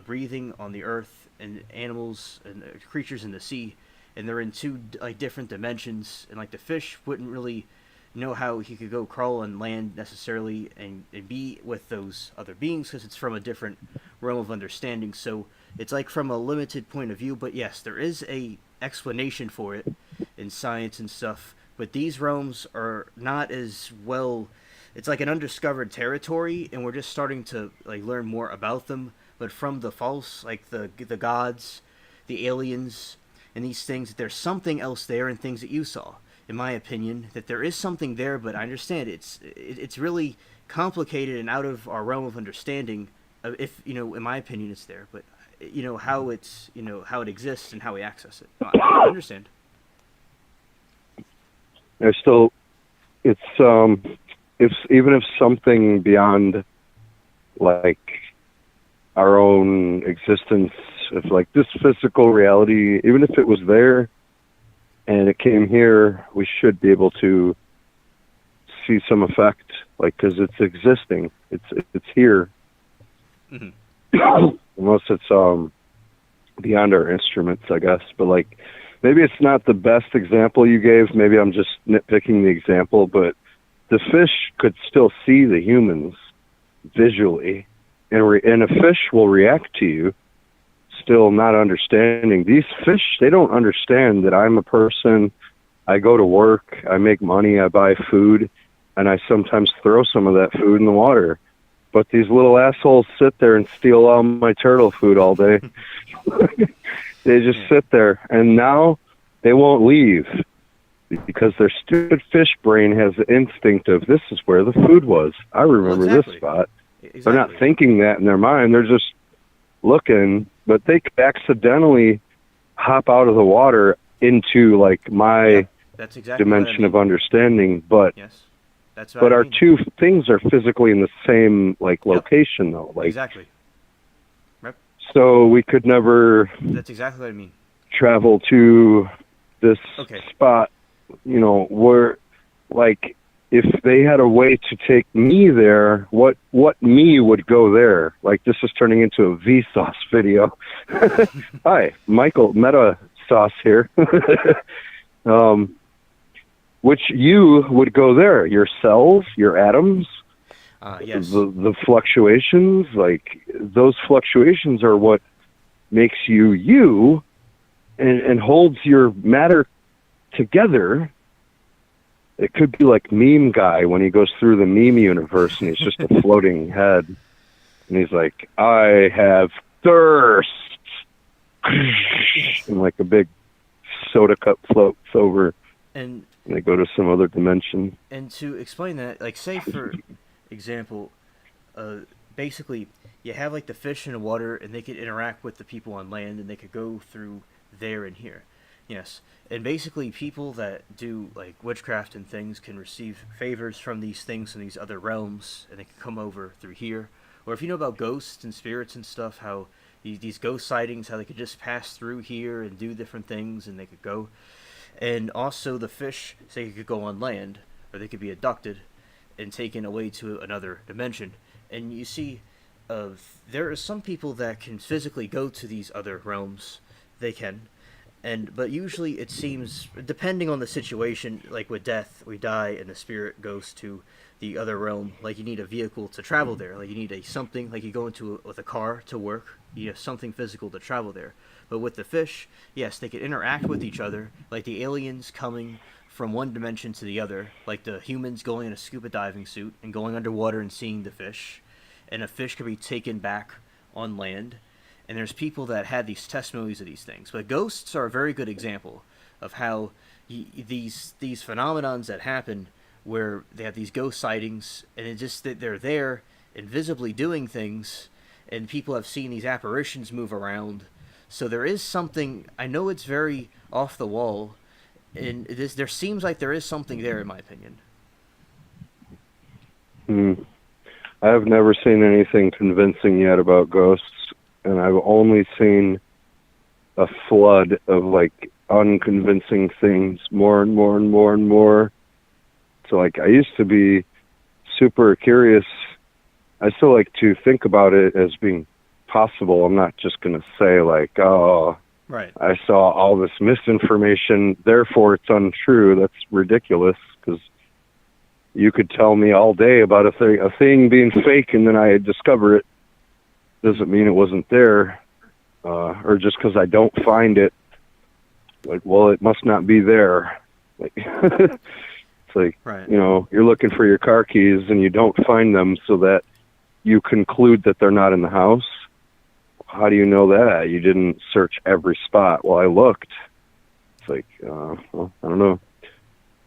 breathing on the earth, and animals and creatures in the sea, and they're in two like different dimensions. And like the fish wouldn't really know how he could go crawl on land necessarily and be with those other beings because it's from a different realm of understanding. So it's like from a limited point of view, but yes, there is a explanation for it in science and stuff. But these realms are not as well. It's like an undiscovered territory, and we're just starting to like learn more about them. But from the false, like the gods, the aliens, and these things, there's something else there, and things that you saw. In my opinion, that there is something there, but I understand it's really complicated and out of our realm of understanding. If in my opinion, it's there, but how it's how it exists and how we access it. No, I understand. It's even if something beyond like our own existence, if like this physical reality, even if it was there and it came here, we should be able to see some effect, like, because it's existing, it's here. Unless it's beyond our instruments, I guess. But like, maybe it's not the best example you gave. Maybe I'm just nitpicking the example, but the fish could still see the humans visually, and a fish will react to you, still not understanding. These fish, they don't understand that I'm a person. I go to work, I make money, I buy food, and I sometimes throw some of that food in the water. But these little assholes sit there and steal all my turtle food all day. They just sit there, and now they won't leave because their stupid fish brain has the instinct of, this is where the food was. I remember this spot. Exactly. They're not thinking that in their mind. They're just looking, but they could accidentally hop out of the water into like my Yeah, that's exactly what I dimension mean. of understanding, but Yes, that's what but I our mean. two things are physically in the same like Yep. location though. Like Exactly. Yep. so we could never That's exactly what I mean. travel to this Okay. spot, you know, where like if they had a way to take me there, what me would go there? Like this is turning into a Vsauce video. Hi, Michael Meta Sauce here. Which you would go there? Your cells, your atoms, Yes. the fluctuations, like those fluctuations are what makes you you and holds your matter together. It could be like Meme Guy when he goes through the meme universe and he's just a floating head. And he's like, I have thirst. And like a big soda cup floats over And and they go to some other dimension. and to explain that, like say for example, basically you have like the fish in the water and they could interact with the people on land and they could go through there and here. Yes. And basically people that do like witchcraft and things can receive favors from these things in these other realms and they can come over through here. Or if you know about ghosts and spirits and stuff, how these ghost sightings, how they could just pass through here and do different things and they could go. And also the fish, say, they could go on land, or they could be abducted and taken away to another dimension. And you see, there are some people that can physically go to these other realms. They can, but usually it seems, depending on the situation, like with death, we die and the spirit goes to the other realm. Like you need a vehicle to travel there. Like you need something, like you go with a car to work. You have something physical to travel there. But with the fish, yes, they can interact with each other, like the aliens coming from one dimension to the other, like the humans going in a scuba diving suit and going underwater and seeing the fish, and a fish can be taken back on land. And there's people that had these testimonies of these things. But ghosts are a very good example of how these phenomenons that happen where they have these ghost sightings, and it just that they're there invisibly doing things, and people have seen these apparitions move around. So there is something. I know it's very off the wall, and there seems like there is something there, in my opinion. I have never seen anything convincing yet about ghosts, and I've only seen a flood of like unconvincing things, more and more and more and more. So like I used to be super curious. I still like to think about it as being possible. I'm not just going to say like, oh, right, I saw all this misinformation, therefore it's untrue. That's ridiculous, because you could tell me all day about a thing being fake, and then I discover it. Doesn't mean it wasn't there, or just because I don't find it, like, well, it must not be there. Like, it's like, right. You know, you're looking for your car keys and you don't find them, so that you conclude that they're not in the house. How do you know that? You didn't search every spot. Well, I looked. It's like, well, I don't know.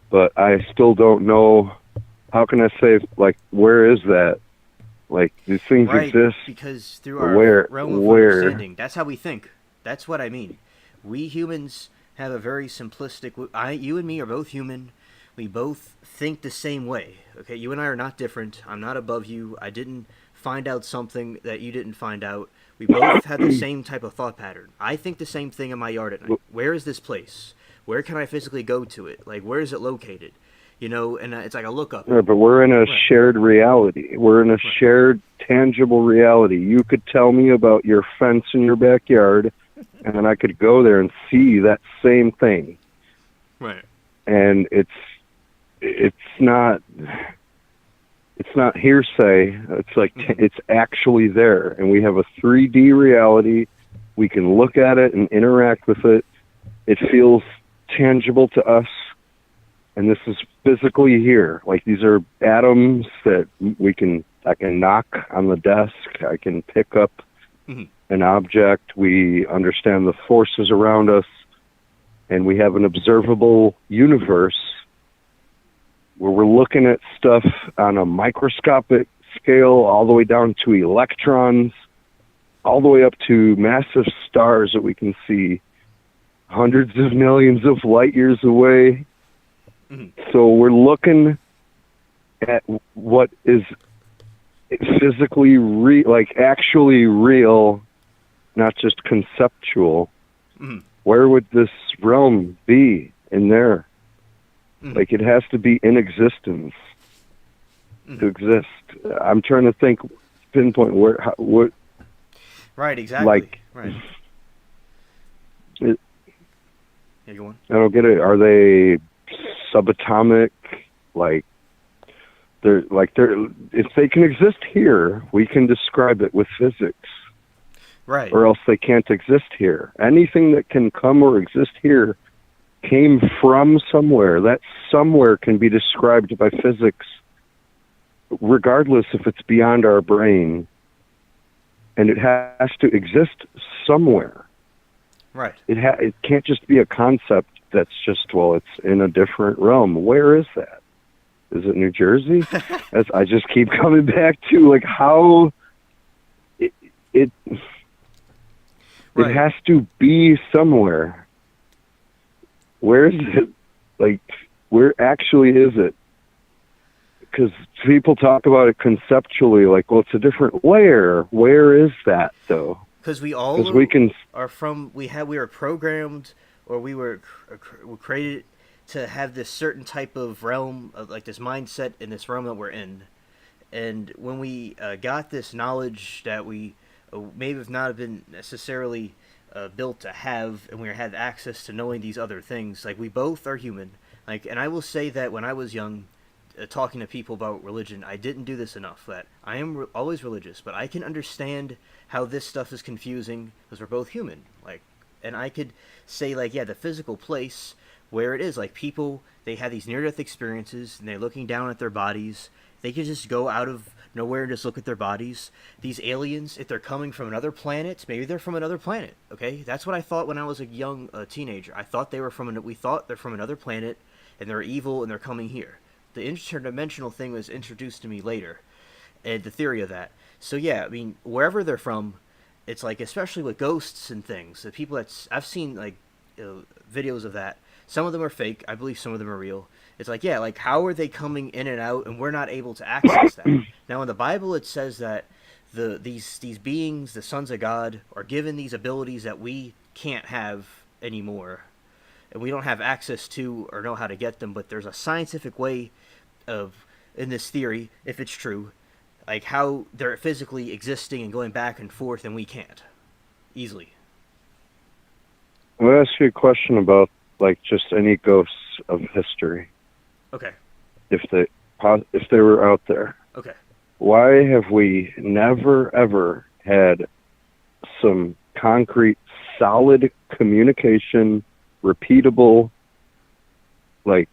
But I still don't know. How can I say, like, where is that? Like, these things Right, exist. because through our realm of where? understanding, that's how we think. That's what I mean. We humans have a very simplistic. You and me are both human. We both think the same way. Okay, you and I are not different. I'm not above you. I didn't find out something that you didn't find out. We both have the same type of thought pattern. I think the same thing in my yard at night. Where is this place? Where can I physically go to it? Like, where is it located? You know, and it's like a look up. Yeah, but we're in a shared reality. We're in a shared, tangible reality. You could tell me about your fence in your backyard, and then I could go there and see that same thing. Right. And it's not hearsay. It's like it's actually there, and we have a 3D reality. We can look at it and interact with it. It feels tangible to us. And this is physically here. Like, these are atoms that I can knock on the desk. I can pick up an object. We understand the forces around us. And we have an observable universe where we're looking at stuff on a microscopic scale, all the way down to electrons, all the way up to massive stars that we can see. hundreds of millions of light years away. Mm-hmm. So we're looking at what is physically like actually real, not just conceptual. Mm-hmm. Where would this realm be in there? Mm-hmm. Like, it has to be in existence to exist. I'm trying to pinpoint what. Right, exactly. Like, right. Yeah, go on. I don't get it. Are they subatomic? Like, they're if they can exist here, we can describe it with physics. Right. Or else they can't exist here. Anything that can come or exist here came from somewhere. That somewhere can be described by physics, regardless if it's beyond our brain. And it has to exist somewhere. Right. It can't just be a concept that's just, well, it's in a different realm. Where is that? Is it New Jersey? I just keep coming back to, like, how it Right. has to be somewhere. Where is it? Like, where actually is it? Because people talk about it conceptually, like, well, it's a different where. Where is that, though? Because we all are from, we were programmed, or we were created to have this certain type of realm, of like this mindset in this realm that we're in. And when we got this knowledge that we maybe have not been necessarily built to have, and we had access to knowing these other things, like, we both are human. Like, and I will say that when I was young, talking to people about religion, I didn't do this enough. That I am always religious, but I can understand how this stuff is confusing because we're both human. Like, and I could say, like, yeah, the physical place where it is, like, people, they have these near-death experiences, and they're looking down at their bodies. They could just go out of nowhere and just look at their bodies. These aliens, if they're coming from another planet, maybe they're from another planet. Okay, that's what I thought when I was a young teenager. I thought we thought they're from another planet, and they're evil, and they're coming here. The interdimensional thing was introduced to me later, and the theory of that. So yeah, I mean, wherever they're from, it's like, especially with ghosts and things, the people I've seen, like, videos of that. Some of them are fake. I believe some of them are real. It's like, yeah, like, how are they coming in and out, and we're not able to access that? Now, in the Bible, it says that these beings, the sons of God, are given these abilities that we can't have anymore, and we don't have access to or know how to get them. But there's a scientific way of, in this theory, if it's true, like, how they're physically existing and going back and forth, and we can't easily. I'm going to ask you a question about, like, just any ghosts of history. Okay. If they were out there. Okay. Why have we never, ever had some concrete, solid communication, repeatable, like,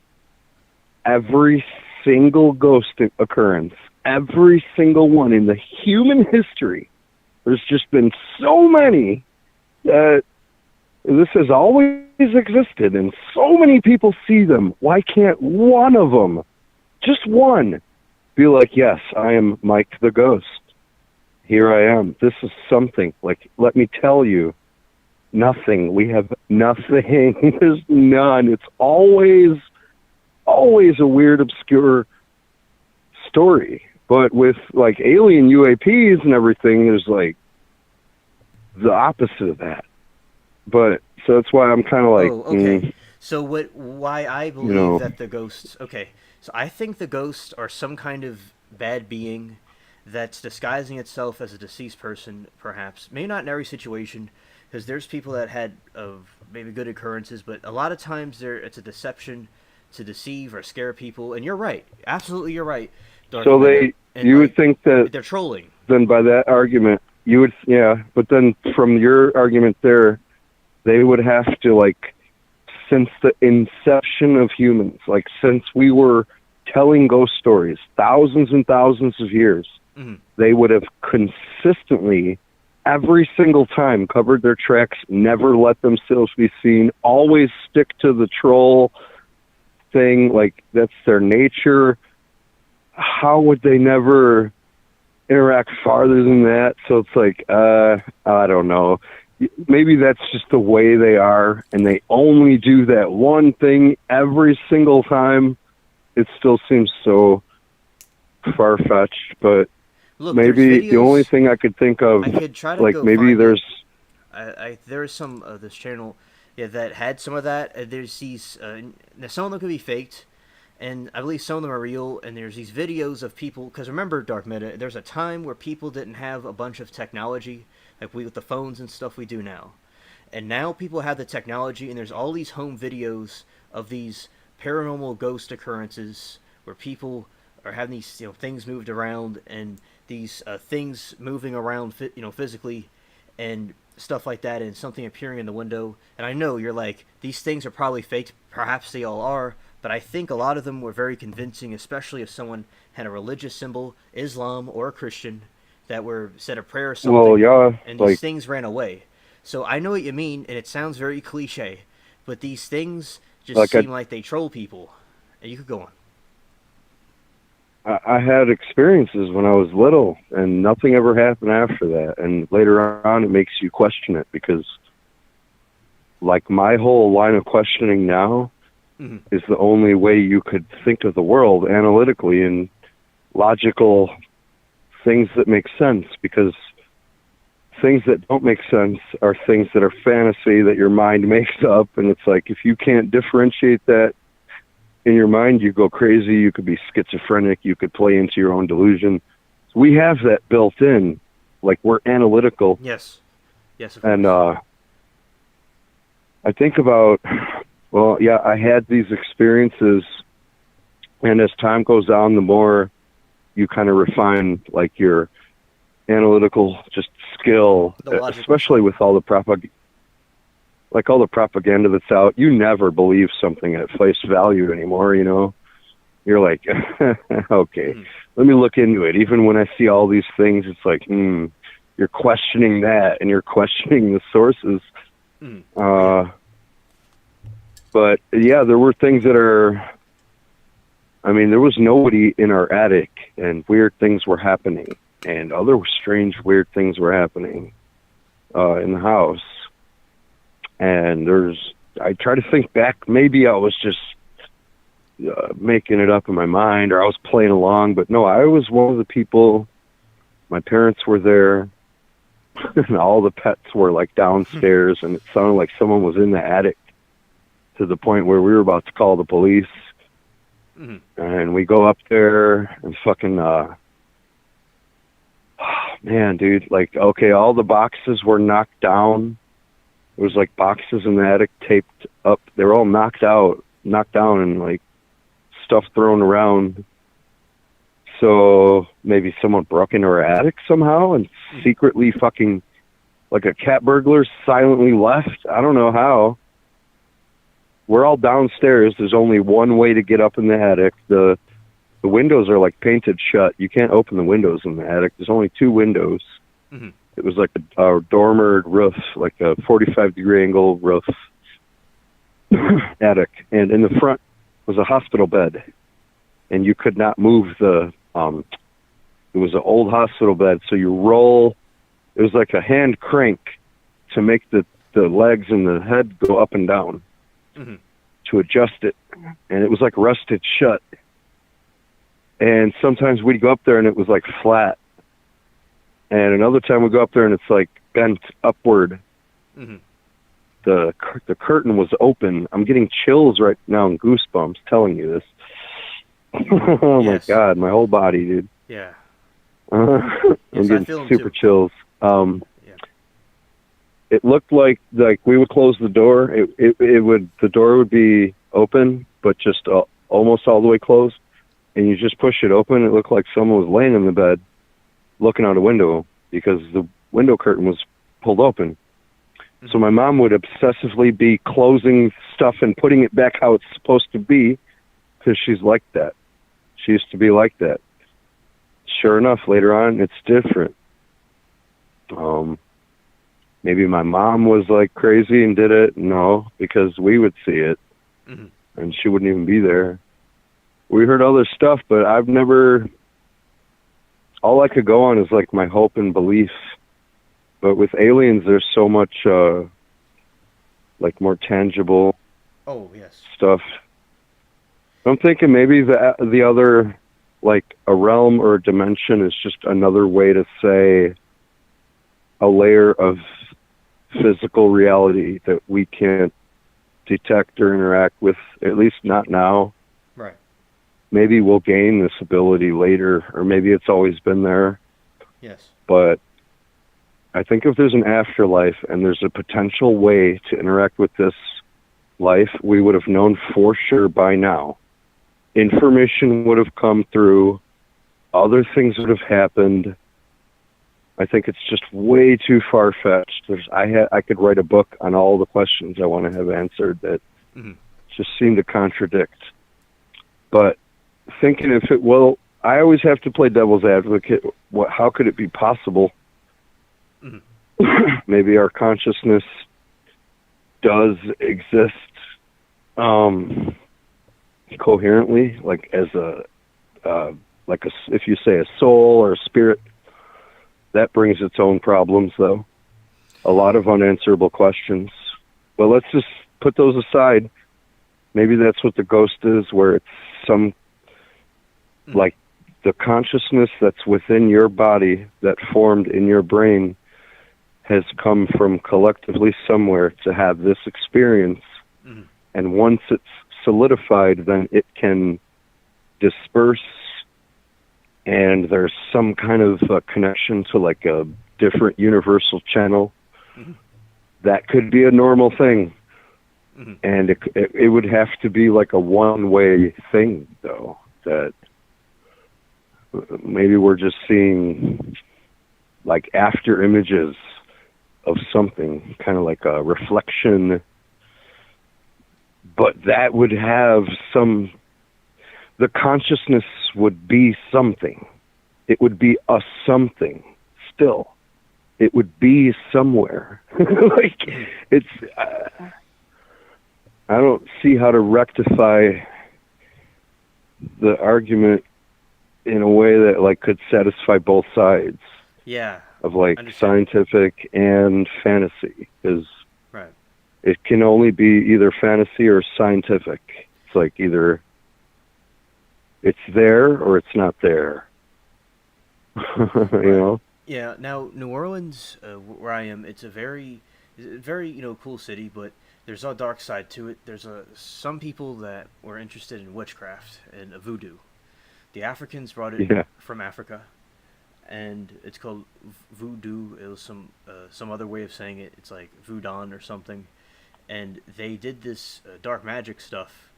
every single ghost occurrence, every single one in the human history, there's just been so many that this has always existed, and so many people see them. Why can't one of them, just one, be like, yes, I am Mike the Ghost. Here I am. This is something. Like, let me tell you, nothing. We have nothing. There's none. It's always a weird, obscure story. But with, like, alien UAPs and everything, there's, like, the opposite of that. But so that's why I'm kind of like, okay. So why I believe that the ghosts. Okay, so I think the ghosts are some kind of bad being that's disguising itself as a deceased person, perhaps. Maybe not in every situation, because there's people that had maybe good occurrences, but a lot of times it's a deception to deceive or scare people. And you're right, absolutely, you're right. So you would think that they're trolling. Then by that argument, you would, yeah. But then from your argument there, they would have to, like, since the inception of humans, like, since we were telling ghost stories thousands and thousands of years, they would have consistently, every single time, covered their tracks, never let themselves be seen, always stick to the troll thing, like, that's their nature. How would they never interact farther than that? So it's like, I don't know. maybe that's just the way they are, and they only do that one thing every single time. It still seems so far-fetched, but Look, maybe there's the only videos. thing I could think of, I could try to like go maybe find it. there's There is some of this channel, yeah, that had some of that. There's these. Now some of them could be faked, and I believe some of them are real. And there's these videos of people. Because remember, Dark Meta, there's a time where people didn't have a bunch of technology like we with the phones and stuff we do now, and now people have the technology, and there's all these home videos of these paranormal ghost occurrences where people are having these things moved around, and these things moving around physically, and stuff like that, and something appearing in the window. And I know you're like, these things are probably fake. Perhaps they all are, but I think a lot of them were very convincing, especially if someone had a religious symbol, Islam or a Christian, that were said a prayer or something, well, yeah, and these like things ran away. So I know what you mean, and it sounds very cliche, but these things just like seem like they troll people. And you could go on. I had experiences when I was little, and nothing ever happened after that. And later on, it makes you question it because, like, my whole line of questioning now is the only way you could think of the world analytically and logical things that make sense, because things that don't make sense are things that are fantasy that your mind makes up. And it's like, if you can't differentiate that in your mind, you go crazy. You could be schizophrenic. You could play into your own delusion. So we have that built in. Like, we're analytical. Yes. Yes, of And course. I think about, well, yeah, I had these experiences, and as time goes on, the more you kind of refine, like, your analytical just skill, especially with all the propaganda. Like all the propaganda that's out, you never believe something at face value anymore, You're like, okay, let me look into it. Even when I see all these things, it's like, you're questioning that, and you're questioning the sources. But, yeah, there were things that there was nobody in our attic, and weird things were happening, and other strange, weird things were happening in the house. And I try to think back, maybe I was just making it up in my mind, or I was playing along, but no, I was one of the people. My parents were there, and all the pets were like downstairs, and it sounded like someone was in the attic, to the point where we were about to call the police. And we go up there and fucking, man, dude, like, okay, all the boxes were knocked down. There was like boxes in the attic taped up. They were all knocked down, and like stuff thrown around. So maybe someone broke into our attic somehow and secretly fucking, like a cat burglar, silently left. I don't know how. We're all downstairs. There's only one way to get up in the attic. The windows are like painted shut. You can't open the windows in the attic. There's only two windows. It was like a dormer roof, like a 45-degree angle roof attic. And in the front was a hospital bed. And you could not move it was an old hospital bed. So you roll, it was like a hand crank to make the legs and the head go up and down to adjust it. And it was like rusted shut. And sometimes we'd go up there and it was like flat. And another time we go up there and it's like bent upward. The curtain was open. I'm getting chills right now and goosebumps telling you this. Oh my God, my whole body, dude. Yeah. I'm getting super chills. It looked like we would close the door. The door would be open, but just almost all the way closed. And you just push it open. It looked like someone was laying in the bed, looking out a window, because the window curtain was pulled open. So my mom would obsessively be closing stuff and putting it back how it's supposed to be, because she's like that. She used to be like that. Sure enough, later on, it's different. Maybe my mom was like crazy and did it. No, because we would see it, and she wouldn't even be there. We heard other stuff, but I've never... All I could go on is like my hope and belief But with aliens, there's so much like more tangible Oh, yes. stuff. I'm thinking maybe the other, like a realm or a dimension, is just another way to say a layer of physical reality that we can't detect or interact with, at least not now. Right. Maybe we'll gain this ability later, or maybe it's always been there. Yes. But I think if there's an afterlife and there's a potential way to interact with this life, we would have known for sure by now. Information would have come through, other things would have happened. I think it's just way too far-fetched. I could write a book on all the questions I want to have answered that just seem to contradict. But thinking I always have to play devil's advocate. How could it be possible? Maybe our consciousness does exist coherently, like as if you say a soul or a spirit. That brings its own problems, though. A lot of unanswerable questions. But let's just put those aside. Maybe that's what the ghost is, where it's some, like the consciousness that's within your body, that formed in your brain, has come from collectively somewhere to have this experience. And once it's solidified, then it can disperse, and there's some kind of connection to like a different universal channel. That could be a normal thing. And it would have to be like a one-way thing, though, that maybe we're just seeing like after images of something, kind of like a reflection. But that would have the consciousness would be something. It would be a something still. It would be somewhere. Like, it's, I don't see how to rectify the argument in a way that like could satisfy both sides. Yeah. Of like scientific and fantasy, because right. It can only be either fantasy or scientific. It's like either it's there or it's not there. You know? Yeah. Now, New Orleans, where I am, it's a very cool city, but there's a dark side to it. There's some people that were interested in witchcraft and voodoo. The Africans brought it from Africa, and it's called voodoo. It was some other way of saying it. It's like voodoo or something. And they did this dark magic stuff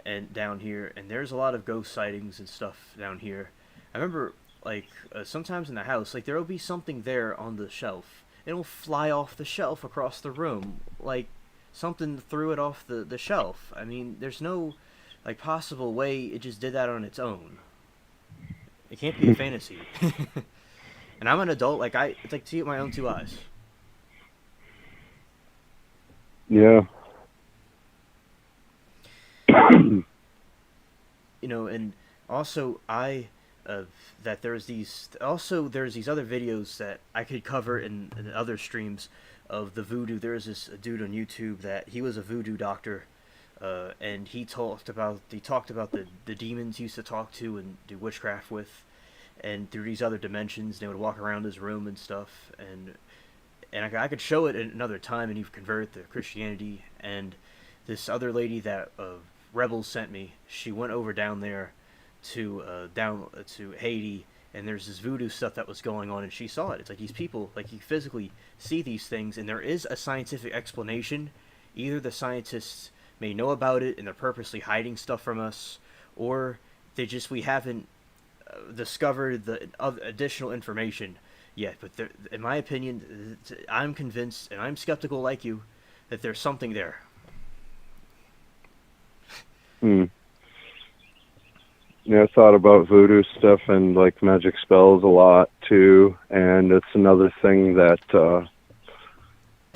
and down here, and there's a lot of ghost sightings and stuff down here. I remember, like, sometimes in the house, like, there'll be something there on the shelf. It'll fly off the shelf across the room, like something threw it off the shelf. I mean, there's no, like, possible way it just did that on its own. It can't be a fantasy. And I'm an adult, like, it's like to see it with my own two eyes. Yeah. And also that there's these other videos that I could cover in other streams of the voodoo. There's this dude on YouTube that he was a voodoo doctor, and he talked about the demons he used to talk to and do witchcraft with, and through these other dimensions they would walk around his room and stuff, and I could show it at another time, and he converted to Christianity. And this other lady that Rebels sent me, she went over down there to Haiti, and there's this voodoo stuff that was going on, and she saw it. It's like these people, like, you physically see these things, and there is a scientific explanation. Either the scientists may know about it and they're purposely hiding stuff from us, or we haven't discovered the additional information yet. But in my opinion, I'm convinced, and I'm skeptical like you, that there's something there. Yeah, I thought about voodoo stuff and like magic spells a lot too, and it's another thing that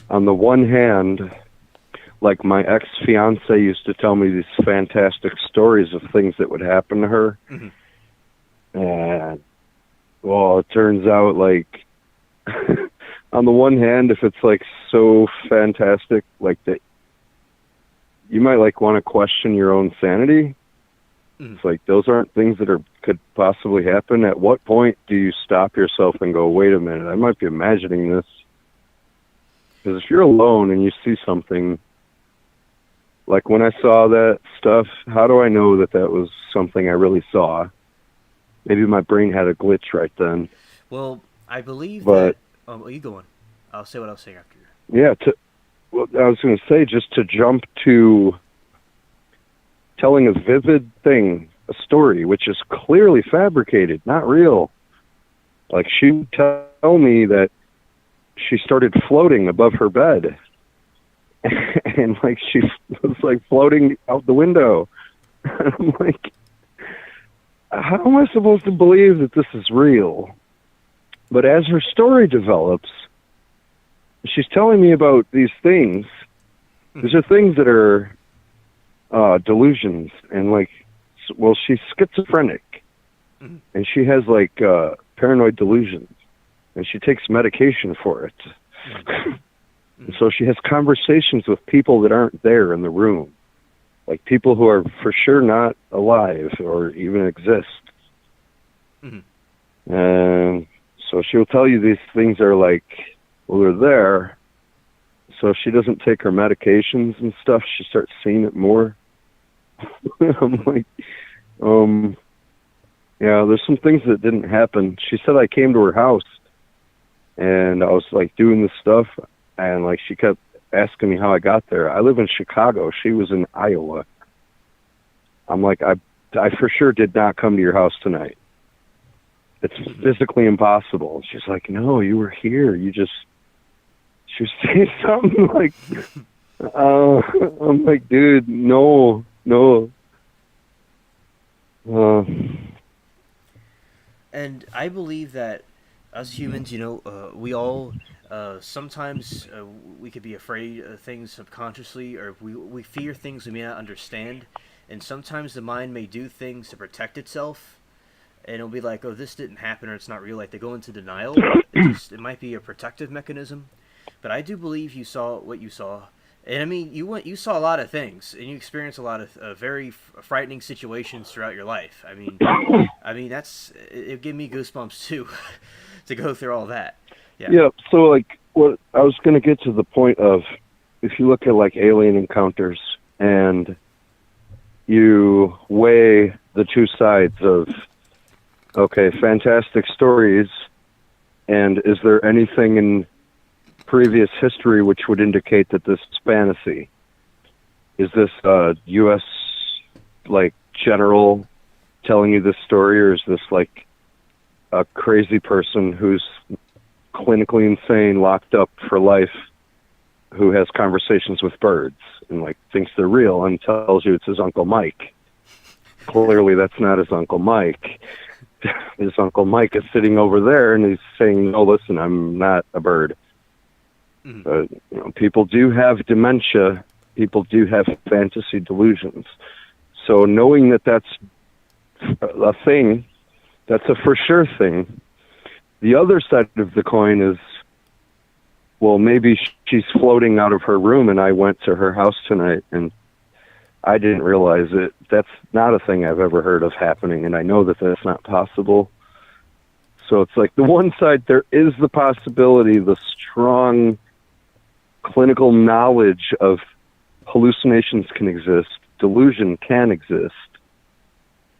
on the one hand, like my ex-fiance used to tell me these fantastic stories of things that would happen to her. And well, it turns out like on the one hand, if it's like so fantastic, like that, you might like want to question your own sanity. It's like those aren't things that could possibly happen. At what point do you stop yourself and go, wait a minute, I might be imagining this? Because if you're alone and you see something, like when I saw that stuff, how do I know that that was something I really saw? Maybe my brain had a glitch right then. Well, I believe but, that... Oh, you go on. I'll say what I was saying after you. Yeah, I was going to say, just to jump to telling a vivid thing, a story, which is clearly fabricated, not real. Like, she would tell me that she started floating above her bed. And, like, she was, like, floating out the window. And I'm like, how am I supposed to believe that this is real? But as her story develops, she's telling me about these things. These are things that are delusions, and like, well, she's schizophrenic, and she has like paranoid delusions, and she takes medication for it. And so she has conversations with people that aren't there in the room, like people who are for sure not alive or even exist. And so she'll tell you these things are like, well, they're there. So if she doesn't take her medications and stuff, she starts seeing it more. I'm like, yeah, there's some things that didn't happen. She said I came to her house and I was like doing this stuff, and like she kept asking me how I got there. I live in Chicago. She was in Iowa. I'm like, I for sure did not come to your house tonight. It's physically impossible. She's like, no, you were here. She was saying something like, I'm like, dude, no. And I believe that us humans, we all sometimes we could be afraid of things subconsciously, or we fear things we may not understand, and sometimes the mind may do things to protect itself, and it'll be like, oh, this didn't happen, or it's not real. Like they go into denial. It might be a protective mechanism. But I do believe you saw what you saw. And I mean, you saw a lot of things, and you experienced a lot of very frightening situations throughout your life. I mean, it gave me goosebumps too, to go through all that. Yeah. So like, what I was going to get to the point of, if you look at like alien encounters and you weigh the two sides of, okay, fantastic stories, and is there anything in previous history which would indicate that this is fantasy? Is this U.S. like general telling you this story, or is this like a crazy person who's clinically insane, locked up for life, who has conversations with birds and like thinks they're real and tells you it's his Uncle Mike? Clearly that's not his Uncle Mike. His Uncle Mike is sitting over there and he's saying, no, listen, I'm not a bird. People do have dementia. People do have fantasy delusions. So knowing that that's a thing, that's a for sure thing. The other side of the coin is, well, maybe she's floating out of her room and I went to her house tonight and I didn't realize it. That's not a thing I've ever heard of happening, and I know that that's not possible. So it's like the one side, there is the possibility, the strong clinical knowledge of hallucinations can exist, delusion can exist.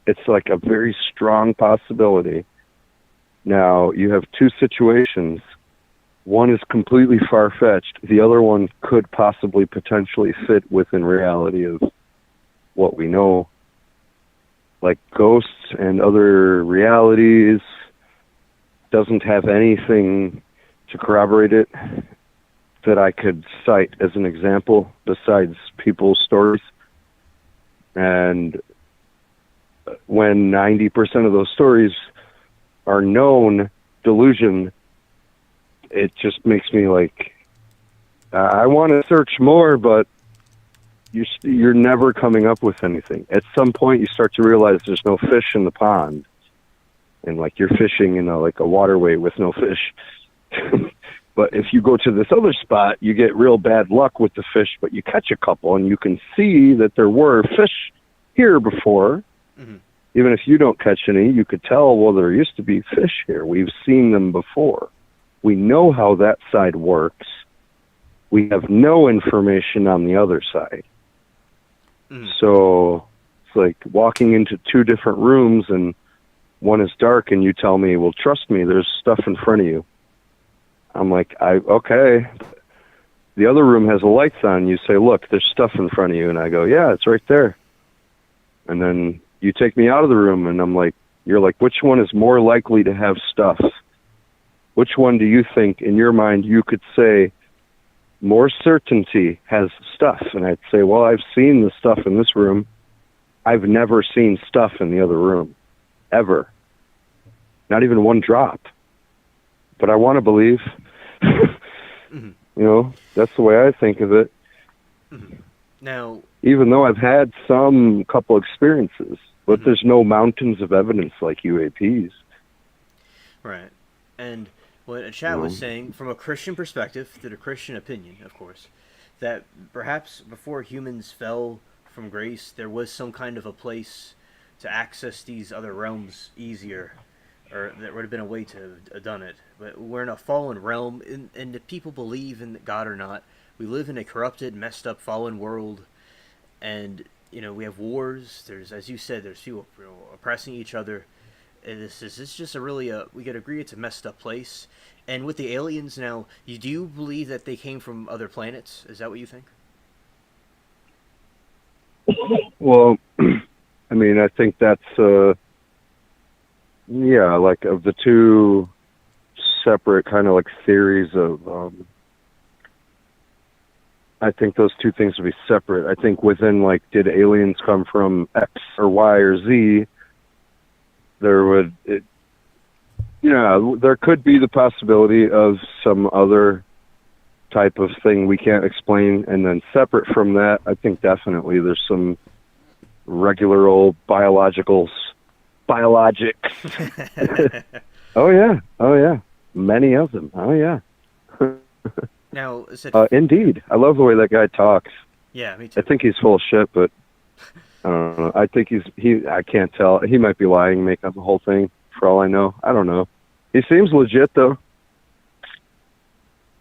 It's like a very strong possibility. Now, you have two situations. One is completely far-fetched. The other one could possibly potentially fit within reality of what we know. Like ghosts and other realities doesn't have anything to corroborate it that I could cite as an example besides people's stories. And when 90% of those stories are known delusion, it just makes me like, I want to search more, but you're never coming up with anything. At some point, you start to realize there's no fish in the pond, and like you're fishing in a waterway with no fish. But if you go to this other spot, you get real bad luck with the fish, but you catch a couple, and you can see that there were fish here before. Mm-hmm. Even if you don't catch any, you could tell, well, there used to be fish here. We've seen them before. We know how that side works. We have no information on the other side. Mm-hmm. So it's like walking into two different rooms, and one is dark, and you tell me, well, trust me, there's stuff in front of you. I'm like, okay. The other room has the lights on. You say, look, there's stuff in front of you. And I go, yeah, it's right there. And then you take me out of the room, and I'm like, you're like, which one is more likely to have stuff? Which one do you think, in your mind, you could say more certainty has stuff? And I'd say, well, I've seen the stuff in this room. I've never seen stuff in the other room, ever. Not even one drop. But I want to believe. Mm-hmm. You know, that's the way I think of it. Mm-hmm. Now, even though I've had some couple experiences, but mm-hmm. there's no mountains of evidence like UAPs. Right. And what a chat was saying, from a Christian perspective, to the Christian opinion, of course, that perhaps before humans fell from grace, there was some kind of a place to access these other realms easier, or there would have been a way to have done it. But we're in a fallen realm, and if people believe in God or not, we live in a corrupted, messed up, fallen world, and, you know, we have wars. There's, as you said, there's people oppressing each other. And this is just a really, we could agree it's a messed up place. And with the aliens now, do you believe that they came from other planets? Is that what you think? Well, I mean, I think that's, yeah, like of the two separate kind of like theories of, I think those two things would be separate. I think within, like, did aliens come from X or Y or Z, there would, there could be the possibility of some other type of thing we can't explain. And then separate from that, I think definitely there's some regular old biologics. Oh yeah. Many of them. Oh yeah. Now, is it... indeed. I love the way that guy talks. Yeah, me too. I think he's full of shit, but I don't know. I think I can't tell. He might be lying, make up the whole thing, for all I know. I don't know. He seems legit, though.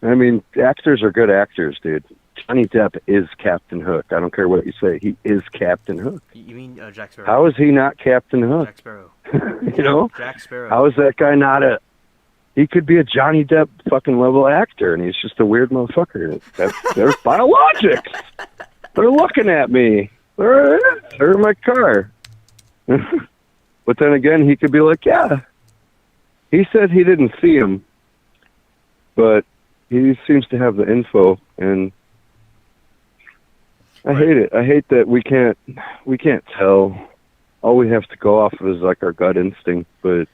I mean, actors are good actors, dude. Johnny Depp is Captain Hook. I don't care what you say. He is Captain Hook. You mean Jack Sparrow? How is he not Captain Hook? Jack Sparrow. You know? Jack Sparrow. How is that guy not a... He could be a Johnny Depp fucking level actor, and he's just a weird motherfucker. They're biologics. They're looking at me. They're in my car. But then again, he could be like, yeah. He said he didn't see him, but he seems to have the info, and I hate it. I hate that we can't tell. All we have to go off of is like our gut instinct, but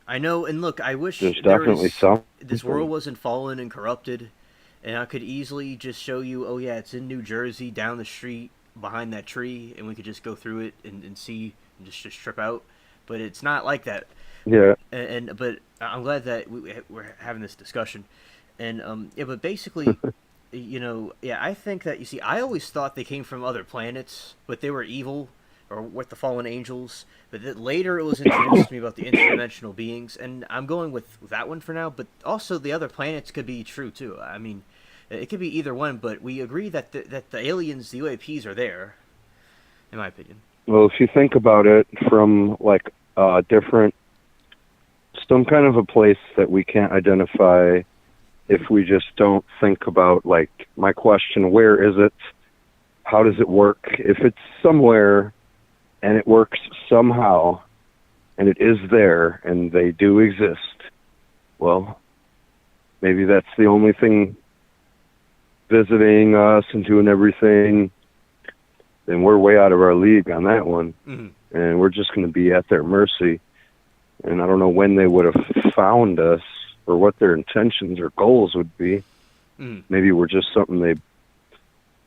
I know, and look, I wish there's definitely some. This world wasn't fallen and corrupted, and I could easily just show you, oh yeah, it's in New Jersey, down the street, behind that tree, and we could just go through it and see, and just trip out. But it's not like that. Yeah. But I'm glad that we're having this discussion, and yeah. But basically, I think that, you see, I always thought they came from other planets, but they were evil, or with the fallen angels. But that later it was introduced to me about the interdimensional beings, and I'm going with that one for now. But also the other planets could be true too. I mean, it could be either one. But we agree that the aliens, the UAPs, are there, in my opinion. Well, if you think about it from like some kind of a place that we can't identify, if we just don't think about, like, my question, where is it? How does it work? If it's somewhere and it works somehow and it is there and they do exist, well, maybe that's the only thing visiting us and doing everything. Then we're way out of our league on that one. Mm-hmm. And we're just going to be at their mercy. And I don't know when they would have found us or what their intentions or goals would be. Mm. Maybe we're just something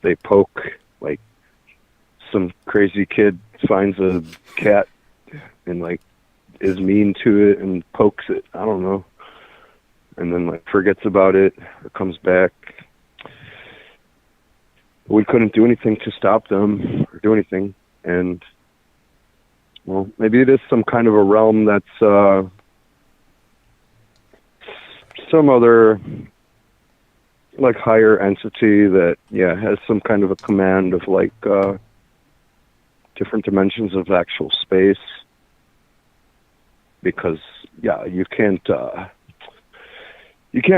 they poke, like some crazy kid finds a cat and like is mean to it and pokes it. I don't know. and then like forgets about it or comes back. We couldn't do anything to stop them or do anything. And, well, maybe it is some kind of a realm that's some other, like, higher entity that, has some kind of a command of, like, different dimensions of actual space. Because, you can't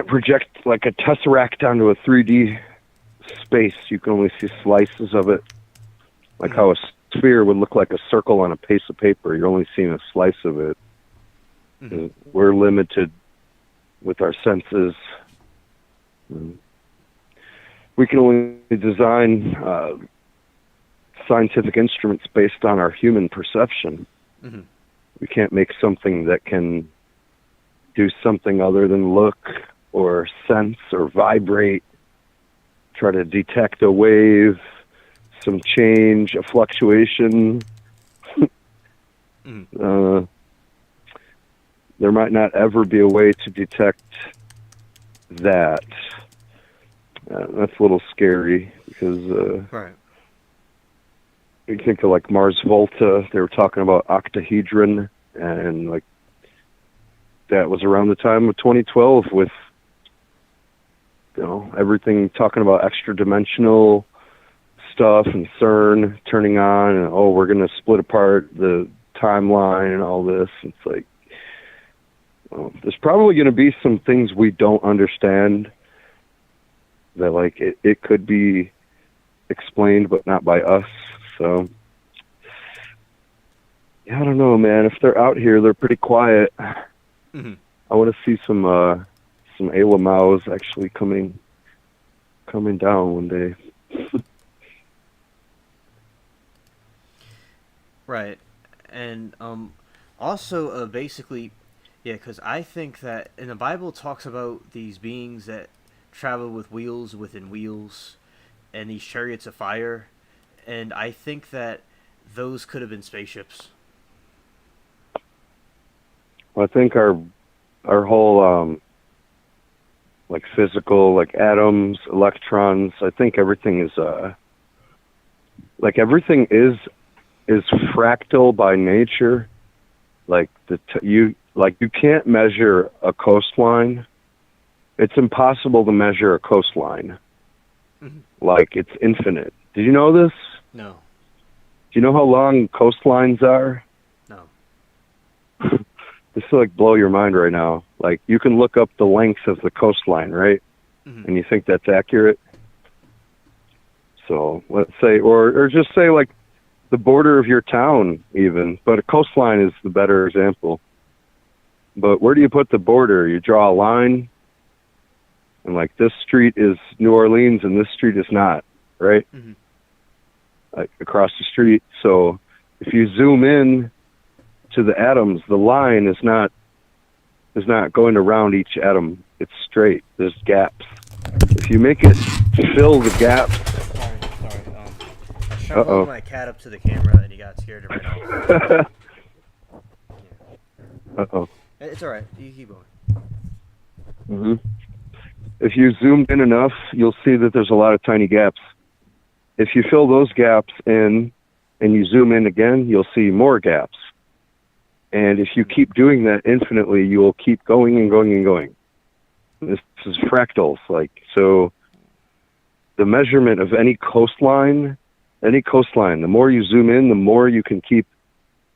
project, like, a tesseract onto a 3D space. You can only see slices of it, like how a sphere would look like a circle on a piece of paper. You're only seeing a slice of it. We're limited with our senses. We can only design scientific instruments based on our human perception. We can't make something that can do something other than look or sense or vibrate, try to detect a wave, some change, a fluctuation. There might not ever be a way to detect that. That's a little scary because Right. you think of like Mars Volta, they were talking about octahedron, and like that was around the time of 2012 with everything talking about extra dimensional stuff and CERN turning on, and we're going to split apart the timeline and all this. It's like, there's probably going to be some things we don't understand that like it could be explained, but not by us. So I don't know, man. If they're out here, they're pretty quiet. I want to see some Ayla Maos actually coming down one day. Right. And also basically, because I think that in the Bible it talks about these beings that travel with wheels within wheels and these chariots of fire, and I think that those could have been spaceships. Well, I think our whole like physical, like atoms, electrons, I think everything is like everything is fractal by nature. Like you can't measure a coastline. It's impossible to measure a coastline. Like it's infinite. Did you know this? No. Do you know how long coastlines are? No. This will like blow your mind right now. Like you can look up the length of the coastline, right? And you think that's accurate? So let's say, or just say like the border of your town even, but a coastline is the better example. But where do you put the border? You draw a line, and like this street is New Orleans and this street is not, right? Like across the street. So if you zoom in to the atoms, the line is not going around each atom. It's straight. There's gaps. If you make it fill the gaps. Sorry. I shoved my cat up to the camera and he got scared to run off. It's all right. You keep going. If you zoomed in enough, you'll see that there's a lot of tiny gaps. If you fill those gaps in and you zoom in again, you'll see more gaps. And if you keep doing that infinitely, you will keep going and going and going. This is fractals. Like, so the measurement of any coastline, the more you zoom in, the more you can keep,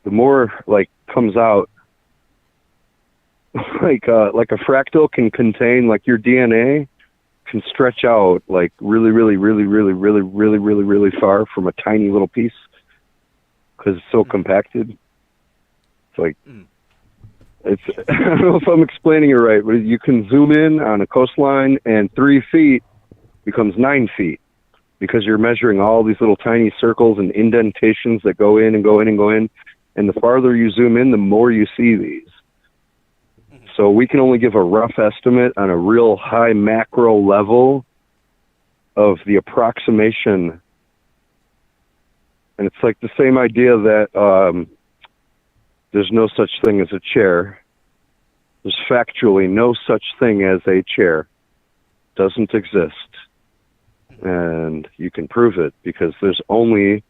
the more like comes out. Like a fractal can contain, like your DNA can stretch out like really, really, really, really, really, really, really, really far from a tiny little piece because it's so compacted. It's like, it's, I don't know if I'm explaining it right, but you can zoom in on a coastline and 3 feet becomes 9 feet because you're measuring all these little tiny circles and indentations that go in and go in and go in. And the farther you zoom in, the more you see these. So we can only give a rough estimate on a real high macro level of the approximation. And it's like the same idea that there's no such thing as a chair. There's factually no such thing as a chair. Doesn't exist. And you can prove it because there's only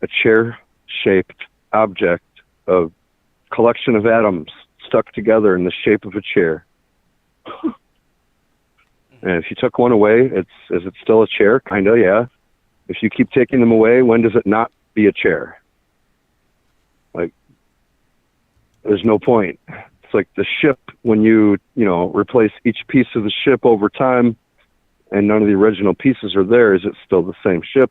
a chair-shaped object, a collection of atoms stuck together in the shape of a chair. And if you took one away, is it still a chair? Kinda, yeah. If you keep taking them away, when does it not be a chair? Like, there's no point. It's like the ship, when you replace each piece of the ship over time, and none of the original pieces are there, is it still the same ship?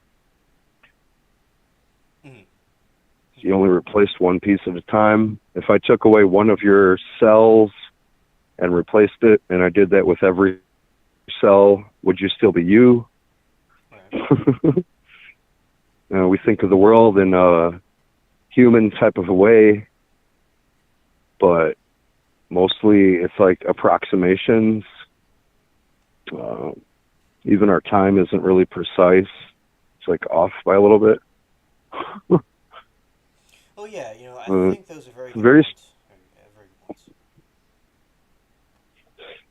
You only replaced one piece at a time. If I took away one of your cells and replaced it, and I did that with every cell, would you still be you? We think of the world in a human type of a way, but mostly it's like approximations. Even our time isn't really precise. It's like off by a little bit. Oh yeah, I think those are very good very points. Very good points.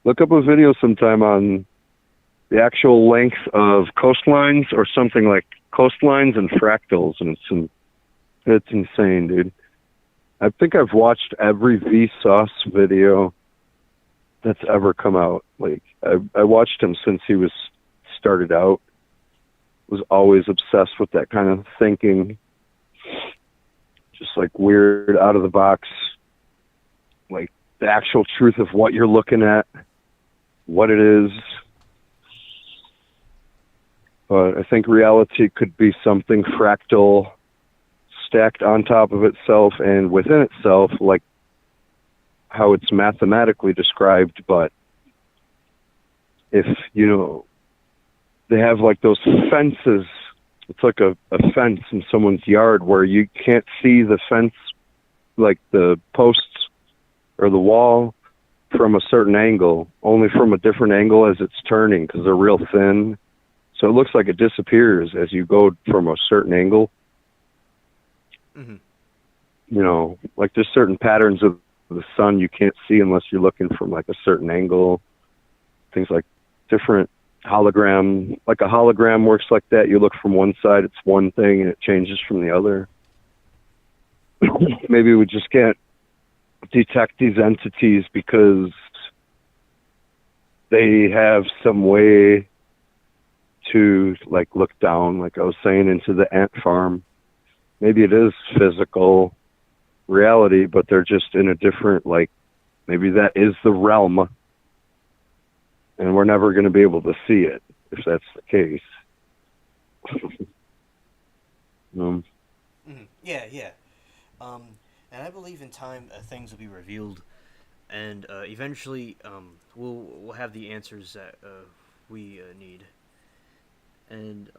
Look up a video sometime on the actual length of coastlines or something like coastlines and fractals, and it's insane, dude. I think I've watched every Vsauce video that's ever come out. Like I watched him since he was started out. Was always obsessed with that kind of thinking. Just like weird, out of the box, like the actual truth of what you're looking at, what it is. But I think reality could be something fractal, stacked on top of itself and within itself, like how it's mathematically described. But if, they have like those fences, it's like a fence in someone's yard where you can't see the fence, like the posts or the wall from a certain angle, only from a different angle as it's turning because they're real thin. So it looks like it disappears as you go from a certain angle. Like there's certain patterns of the sun you can't see unless you're looking from like a certain angle. Things like different hologram, like a hologram works like that. You look from one side, it's one thing, and it changes from the other. Maybe we just can't detect these entities because they have some way to like look down, like I was saying, into the ant farm. Maybe it is physical reality, but they're just in a different, like, maybe that is the realm, and we're never going to be able to see it if that's the case. Yeah. And I believe in time things will be revealed, and eventually we'll have the answers that we need. And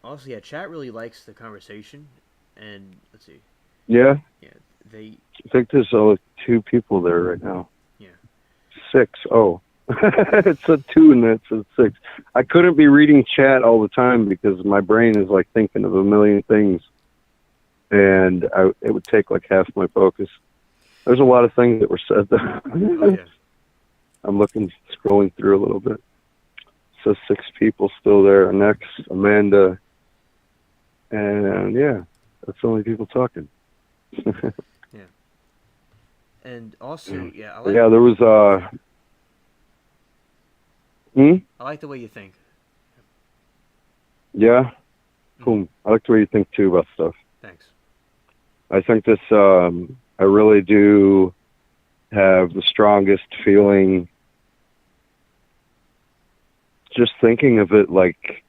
also, yeah, chat really likes the conversation. And let's see. Yeah. Yeah, I think there's only 2 people there right now. Yeah. 6. Oh. It said 2 and it said 6. I couldn't be reading chat all the time because my brain is like thinking of a million things, and it would take like half my focus. There's a lot of things that were said there. Oh, yeah. I'm scrolling through a little bit. It says 6 people still there. Next, Amanda, and yeah, that's the only people talking. Yeah. And also, yeah, there was I like the way you think. Yeah? Cool. I like the way you think, too, about stuff. Thanks. I think this, I really do have the strongest feeling just thinking of it, like,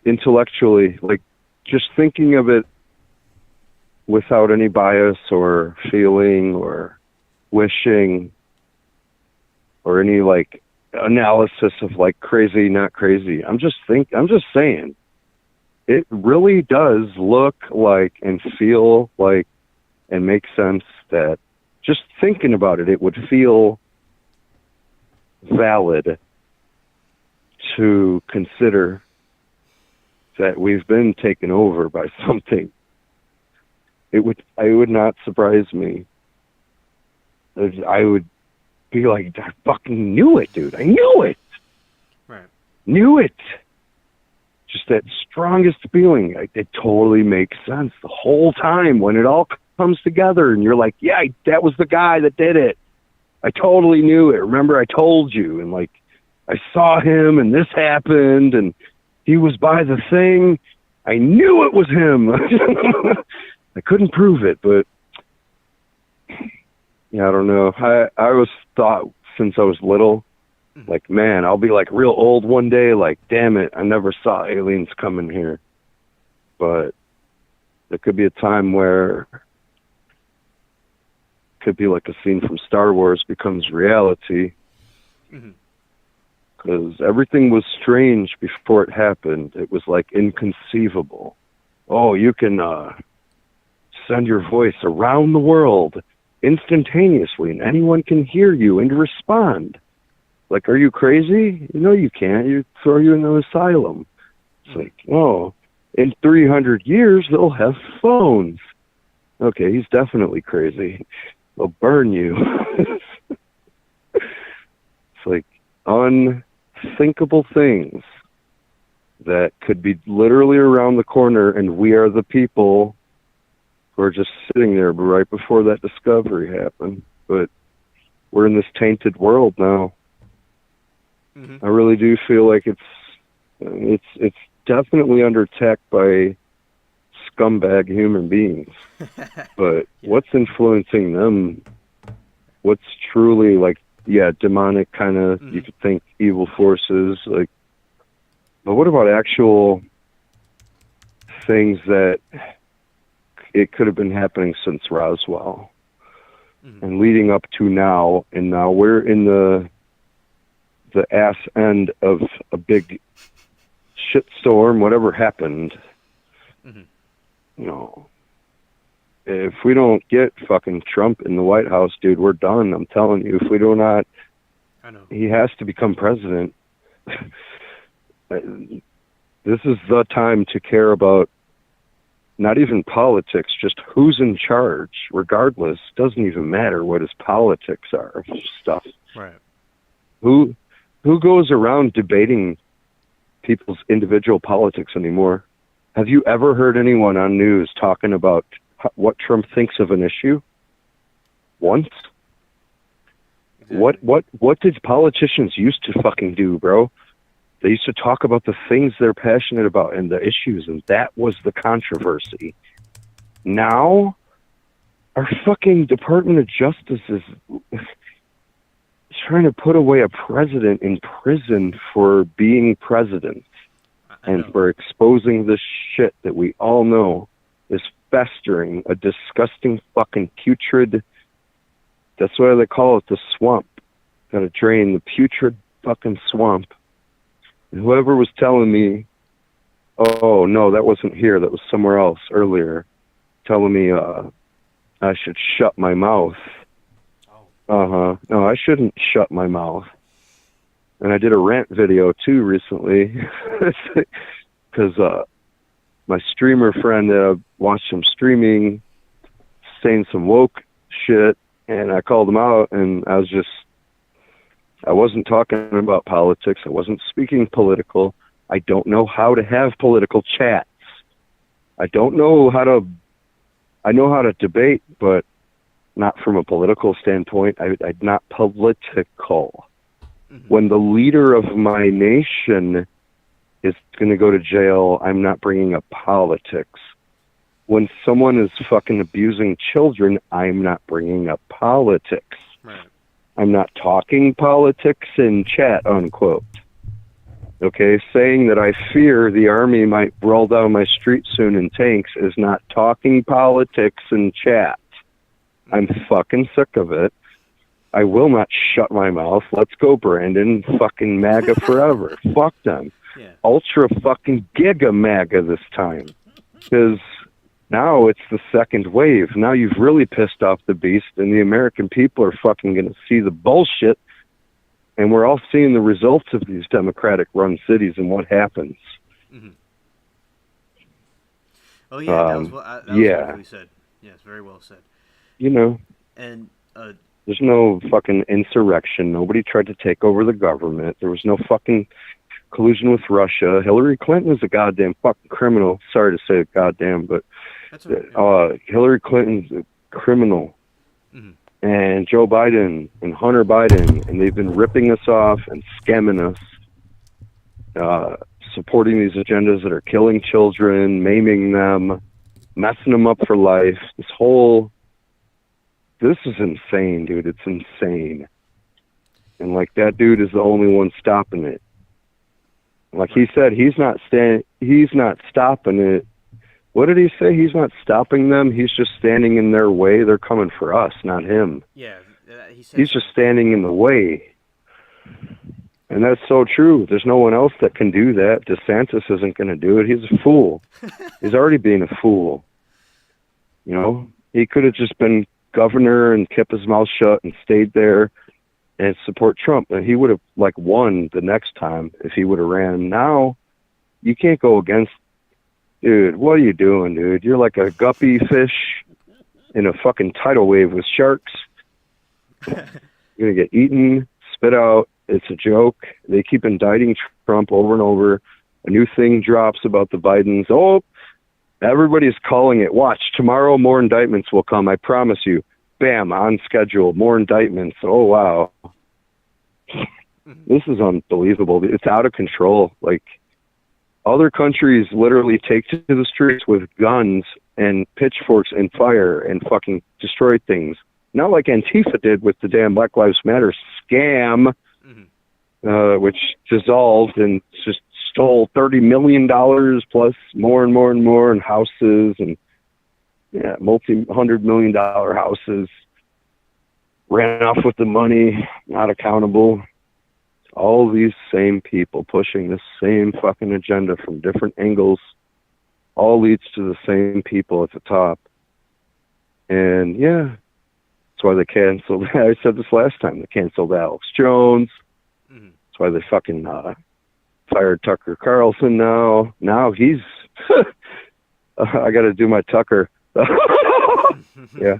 intellectually, like, just thinking of it without any bias or feeling or wishing or any, like, analysis of like crazy, not crazy. I'm just saying it really does look like and feel like and make sense that just thinking about it would feel valid to consider that we've been taken over by something. It would not surprise me. I would be like, I fucking knew it, dude. I knew it. Right. Knew it. Just that strongest feeling. It totally makes sense the whole time when it all comes together and you're like, yeah, that was the guy that did it. I totally knew it. Remember, I told you. And like, I saw him and this happened and he was by the thing. I knew it was him. I couldn't prove it, but yeah, I don't know. I always thought since I was little, like, man, I'll be like real old one day. Like, damn it, I never saw aliens coming here. But there could be a time where it could be like a scene from Star Wars becomes reality. Because everything was strange before it happened. It was like inconceivable. Oh, you can send your voice around the world instantaneously and anyone can hear you and respond. Like, are you crazy? You know you can't. You throw you in an asylum. It's like, oh, in 300 years, they'll have phones. Okay, he's definitely crazy. They'll burn you. It's like unthinkable things that could be literally around the corner, and we are the people who are just sitting there right before that discovery happened. But we're in this tainted world now. I really do feel like it's definitely under attack by scumbag human beings. But what's influencing them? What's truly like, yeah, demonic kind of, you could think evil forces, like, but what about actual things that it could have been happening since Roswell and leading up to now, and now we're in the ass end of a big shitstorm, whatever happened. You know, if we don't get fucking Trump in the White House, dude, we're done. I'm telling you, if we do not, he has to become president. This is the time to care about not even politics, just who's in charge. Regardless, doesn't even matter what his politics are. Stuff. Right. Who goes around debating people's individual politics anymore? Have you ever heard anyone on news talking about what Trump thinks of an issue? Once? Exactly. What did politicians used to fucking do, bro? They used to talk about the things they're passionate about and the issues, and that was the controversy. Now, our fucking Department of Justice is trying to put away a president in prison for being president and for exposing this shit that we all know is festering, a disgusting fucking putrid, that's why they call it the swamp. Gotta drain the putrid fucking swamp. And whoever was telling me, oh no, that wasn't here, that was somewhere else earlier, telling me I should shut my mouth. No, I shouldn't shut my mouth. And I did a rant video too recently because my streamer friend watched some streaming, saying some woke shit, and I called him out, and I wasn't talking about politics. I wasn't speaking political. I don't know how to have political chats. I know how to debate, but not from a political standpoint. I'm not political. When the leader of my nation is going to go to jail, I'm not bringing up politics. When someone is fucking abusing children, I'm not bringing up politics. Right. I'm not talking politics in chat, unquote. Okay, saying that I fear the army might roll down my street soon in tanks is not talking politics in chat. I'm fucking sick of it. I will not shut my mouth. Let's go, Brandon. Fucking MAGA forever. Fuck them. Yeah. Ultra fucking giga MAGA this time. Because now it's the second wave. Now you've really pissed off the beast, and the American people are fucking going to see the bullshit. And we're all seeing the results of these Democratic-run cities and what happens. Oh, yeah, that was what yeah. we said. Yes, very well said. You know. And There's no fucking insurrection. Nobody tried to take over the government. There was no fucking collusion with Russia. Hillary Clinton is a goddamn fucking criminal. Sorry to say goddamn, but That's okay. Hillary Clinton's a criminal. Mhm. And Joe Biden and Hunter Biden, and they've been ripping us off and scamming us, supporting these agendas that are killing children, maiming them, messing them up for life. This is insane, dude. It's insane. And like that dude is the only one stopping it. Like he said, he's not stopping it. What did he say? He's not stopping them. He's just standing in their way. They're coming for us, not him. Yeah, he said He's just standing in the way. And that's so true. There's no one else that can do that. DeSantis isn't going to do it. He's a fool. He's already being a fool. You know, he could have just been governor and kept his mouth shut and stayed there and support Trump. And he would have like won the next time if he would have ran. Now you can't go against. Dude, what are you doing, dude? You're like a guppy fish in a fucking tidal wave with sharks. You're gonna get eaten, spit out. It's a joke. They keep indicting Trump over and over. A new thing drops about the Bidens. Oh, everybody's calling it. Watch, tomorrow more indictments will come. I promise you. Bam, on schedule. More indictments. Oh, wow. This is unbelievable. It's out of control. Like, other countries literally take to the streets with guns and pitchforks and fire and fucking destroy things. Not like Antifa did with the damn Black Lives Matter scam, which dissolved and just stole $30 million plus more and more and more in houses and multi-$100 million houses. Ran off with the money, not accountable. All these same people pushing the same fucking agenda from different angles all leads to the same people at the top. And yeah, that's why they canceled. I said this last time. They canceled Alex Jones. That's why they fucking fired Tucker Carlson now. Now he's, I got to do my Tucker. Yeah.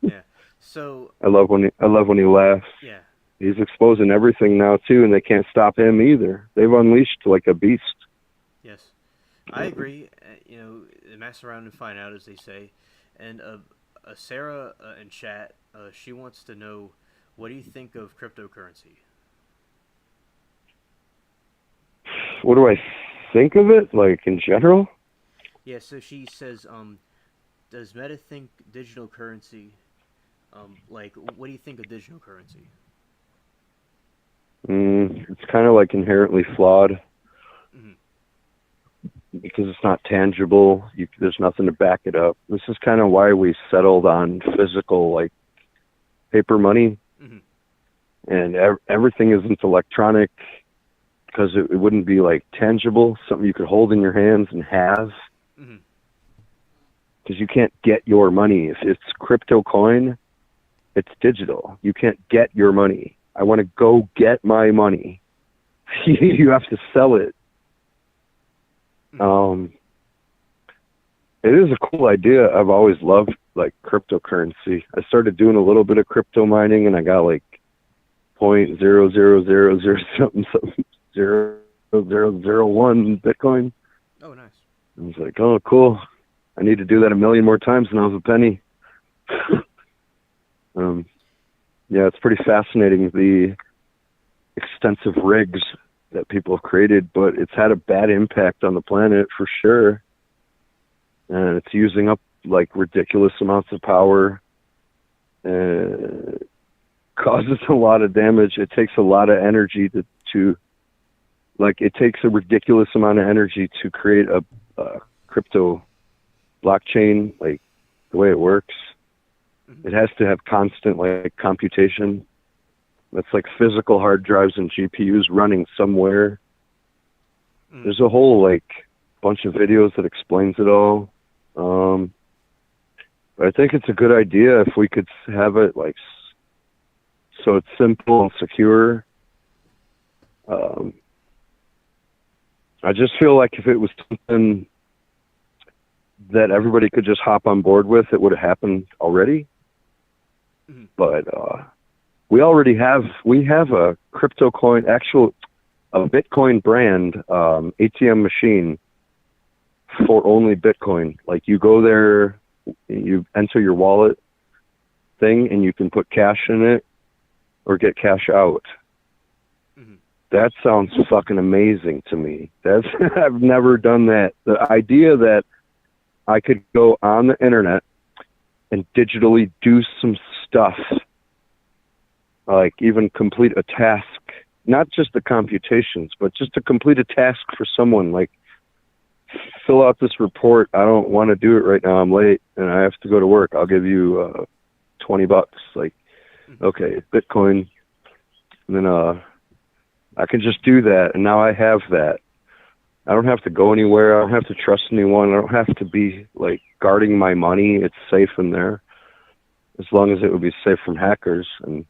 Yeah. So I love when he laughs. yeah. He's exposing everything now too, and they can't stop him either. They've unleashed like a beast. Yes, I agree. You know, mess around and find out, as they say. And Sarah in chat, she wants to know, what do you think of cryptocurrency? What do I think of it, like in general? Yeah, so she says, does Meta think digital currency? Like, what do you think of digital currency? It's kind of like inherently flawed because it's not tangible. There's nothing to back it up. This is kind of why we settled on physical, like paper money, and everything isn't electronic because it wouldn't be like tangible, something you could hold in your hands and have. Because you can't get your money. If it's crypto coin, it's digital. You can't get your money. I want to go get my money. You have to sell it. It is a cool idea. I've always loved like cryptocurrency. I started doing a little bit of crypto mining, and I got like 0.00000 something 0001 Bitcoin. Oh, nice. I was like, oh, cool. I need to do that a million more times, and I was a penny. Yeah, it's pretty fascinating, the extensive rigs that people have created, but it's had a bad impact on the planet for sure. And it's using up like ridiculous amounts of power. Causes a lot of damage. It takes a lot of energy to like, it takes a ridiculous amount of energy to create a crypto blockchain, like the way it works. It has to have constant like computation. That's like physical hard drives and GPUs running somewhere. There's a whole like bunch of videos that explains it all. But I think it's a good idea if we could have it like so it's simple and secure. I just feel like if it was something that everybody could just hop on board with, it would have happened already. but we have a crypto coin, a Bitcoin brand ATM machine for only Bitcoin. Like you go there, you enter your wallet thing, and you can put cash in it or get cash out. That sounds fucking amazing to me. I've never done that. The idea that I could go on the internet and digitally do some stuff, like even complete a task, not just the computations, but just to complete a task for someone, like fill out this report. I don't want to do it right now. I'm late and I have to go to work. I'll give you $20. Like, okay, Bitcoin. And then I can just do that. And now I have that. I don't have to go anywhere. I don't have to trust anyone. I don't have to be like guarding my money. It's safe in there, as long as it would be safe from hackers. And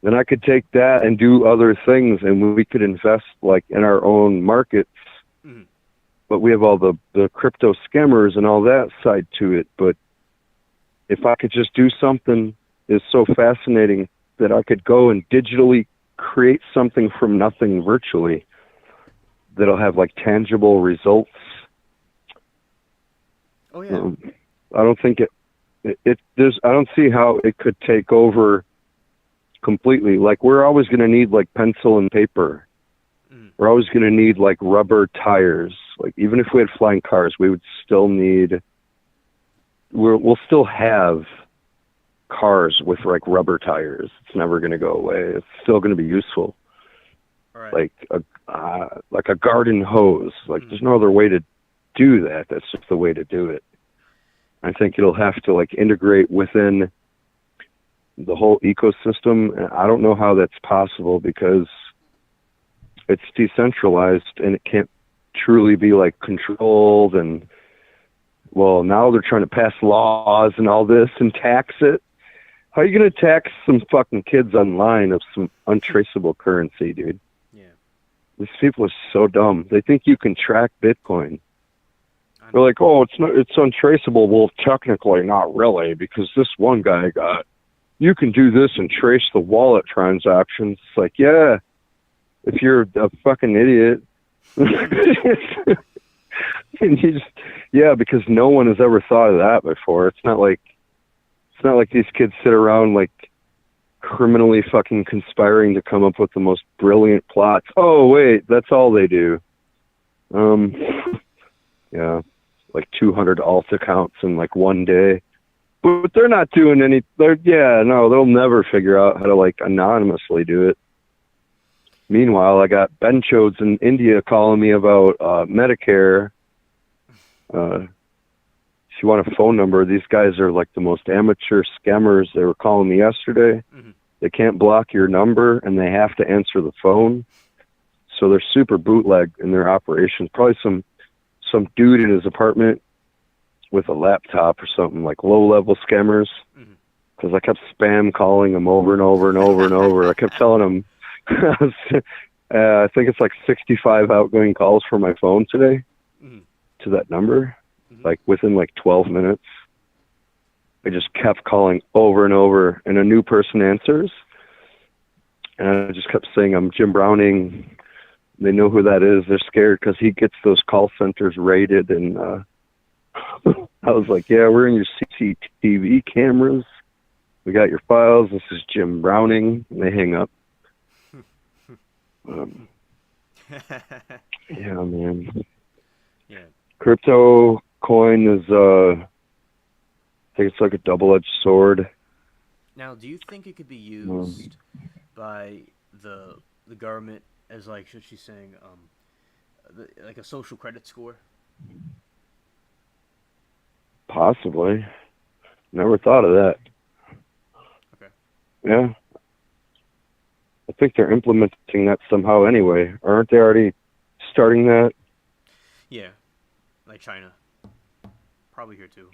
then I could take that and do other things, and we could invest like in our own markets. But we have all the crypto scammers and all that side to it. But if I could just do something is so fascinating that I could go and digitally create something from nothing virtually that'll have like tangible results. Oh yeah. I don't think I don't see how it could take over completely. Like we're always going to need like pencil and paper. We're always going to need like rubber tires. Like even if we had flying cars, we would still need, we'll still have cars with like rubber tires. It's never going to go away. It's still going to be useful. Right. Like a garden hose. Like there's no other way to do that. That's just the way to do it. I think it'll have to like integrate within the whole ecosystem. And I don't know how that's possible because it's decentralized and it can't truly be like controlled. And well, now they're trying to pass laws and all this and tax it. How are you going to tax some fucking kids online of some untraceable currency, dude? Yeah. These people are so dumb. They think you can track Bitcoin. They're like, oh, it's untraceable. Well, technically not really, because this one guy you can do this and trace the wallet transactions. It's like, yeah, if you're a fucking idiot. And yeah, because no one has ever thought of that before. It's not like these kids sit around like criminally fucking conspiring to come up with the most brilliant plots. Oh wait, that's all they do. Yeah, like 200 alt accounts in like one day. But they're not doing any. They'll never figure out how to like anonymously do it. Meanwhile, I got benchos in India calling me about Medicare. If you want a phone number, these guys are like the most amateur scammers. They were calling me yesterday. They can't block your number, and they have to answer the phone. So they're super bootleg in their operations. Probably some dude in his apartment with a laptop or something, like low-level scammers. Because I kept spam calling them over and over and over and over. I kept telling them, I think it's like 65 outgoing calls from my phone today to that number, like within like 12 minutes. I just kept calling over and over, and a new person answers. And I just kept saying, I'm Jim Browning. They know who that is. They're scared because he gets those call centers raided. And I was like, yeah, we're in your CCTV cameras. We got your files. This is Jim Browning. And they hang up. Yeah, man. Yeah. Crypto coin is, I think it's like a double-edged sword. Now, do you think it could be used by the government as like, should she saying, like a social credit score? Possibly. Never thought of that. Okay. Yeah. I think they're implementing that somehow anyway. Aren't they already starting that? Yeah. Like China. Probably here too.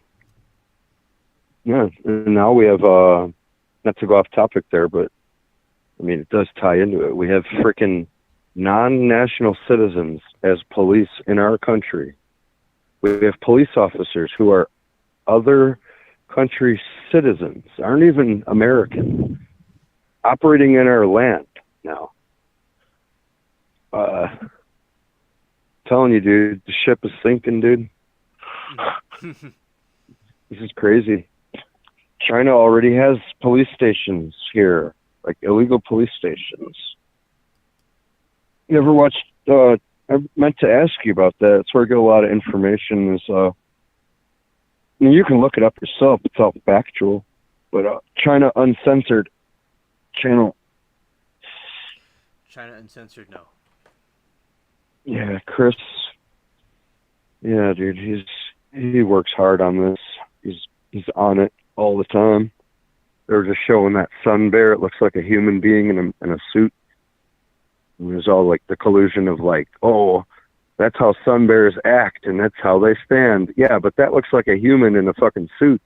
Yeah. And now we have, not to go off topic there, but I mean, it does tie into it. We have freaking non-national citizens as police in our country. We have police officers who are other country citizens, aren't even American, operating in our land now. Telling you, dude, the ship is sinking, dude. This is crazy. China already has police stations here, like illegal police stations. You ever watched, I meant to ask you about that. It's where I get a lot of information is, I mean, you can look it up yourself. It's all factual. But China Uncensored channel. China Uncensored, no. Yeah, Chris. Yeah, dude, he works hard on this. He's on it all the time. They're just showing that sun bear. It looks like a human being in a suit. And there's all like the collusion of like, oh, that's how sun bears act and that's how they stand. Yeah, but that looks like a human in a fucking suit.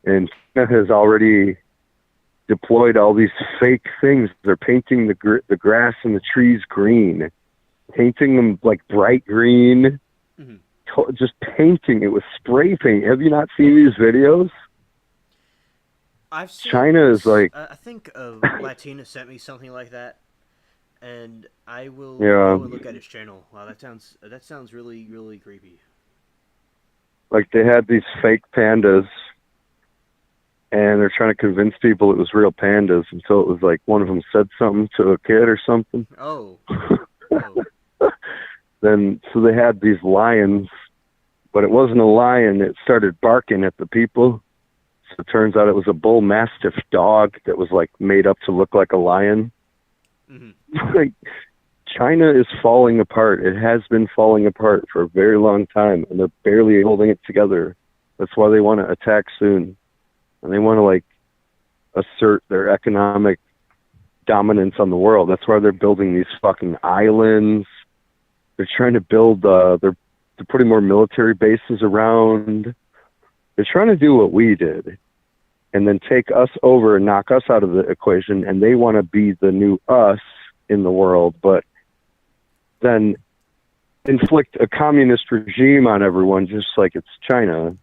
And China has already deployed all these fake things. They're painting the grass and the trees green, painting them like bright green, just painting it with spray paint. Have you not seen these videos? I've seen China is like... I think Latina sent me something like that, and I will Yeah. go and look at his channel. Wow, that sounds really, really creepy. Like they had these fake pandas, and they're trying to convince people it was real pandas until it was like one of them said something to a kid or something. Oh. Then, so they had these lions, but it wasn't a lion. It started barking at the people. So it turns out it was a bull mastiff dog that was like made up to look like a lion. Like, China is falling apart. It has been falling apart for a very long time, and they're barely holding it together. That's why they want to attack soon. And they want to like assert their economic dominance on the world. That's why they're building these fucking islands. They're trying to build, they're putting more military bases around. They're trying to do what we did and then take us over and knock us out of the equation. And they want to be the new us in the world, but then inflict a communist regime on everyone just like it's China.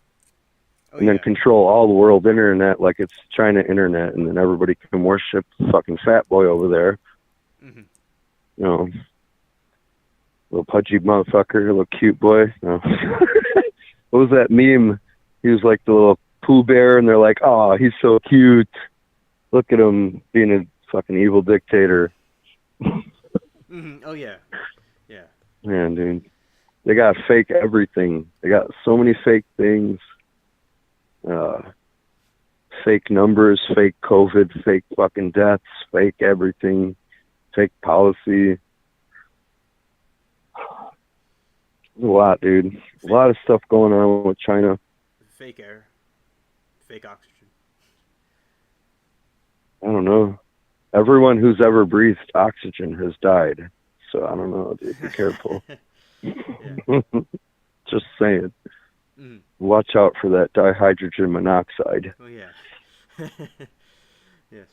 And then control all the world internet like it's China internet, and then everybody can worship the fucking fat boy over there. You know, little pudgy motherfucker, little cute boy. No. What was that meme? He was like the little Pooh Bear, and they're like, oh, he's so cute. Look at him being a fucking evil dictator. Oh, yeah. Yeah. Man, dude. They got fake everything. They got so many fake things. Fake numbers, fake COVID, fake fucking deaths, fake everything, fake policy. There's a lot, dude. A lot of stuff going on with China. Fake air. Fake oxygen. I don't know. Everyone who's ever breathed oxygen has died. So I don't know, dude. Be careful. Just saying. Watch out for that dihydrogen monoxide. Oh, yeah. Yes.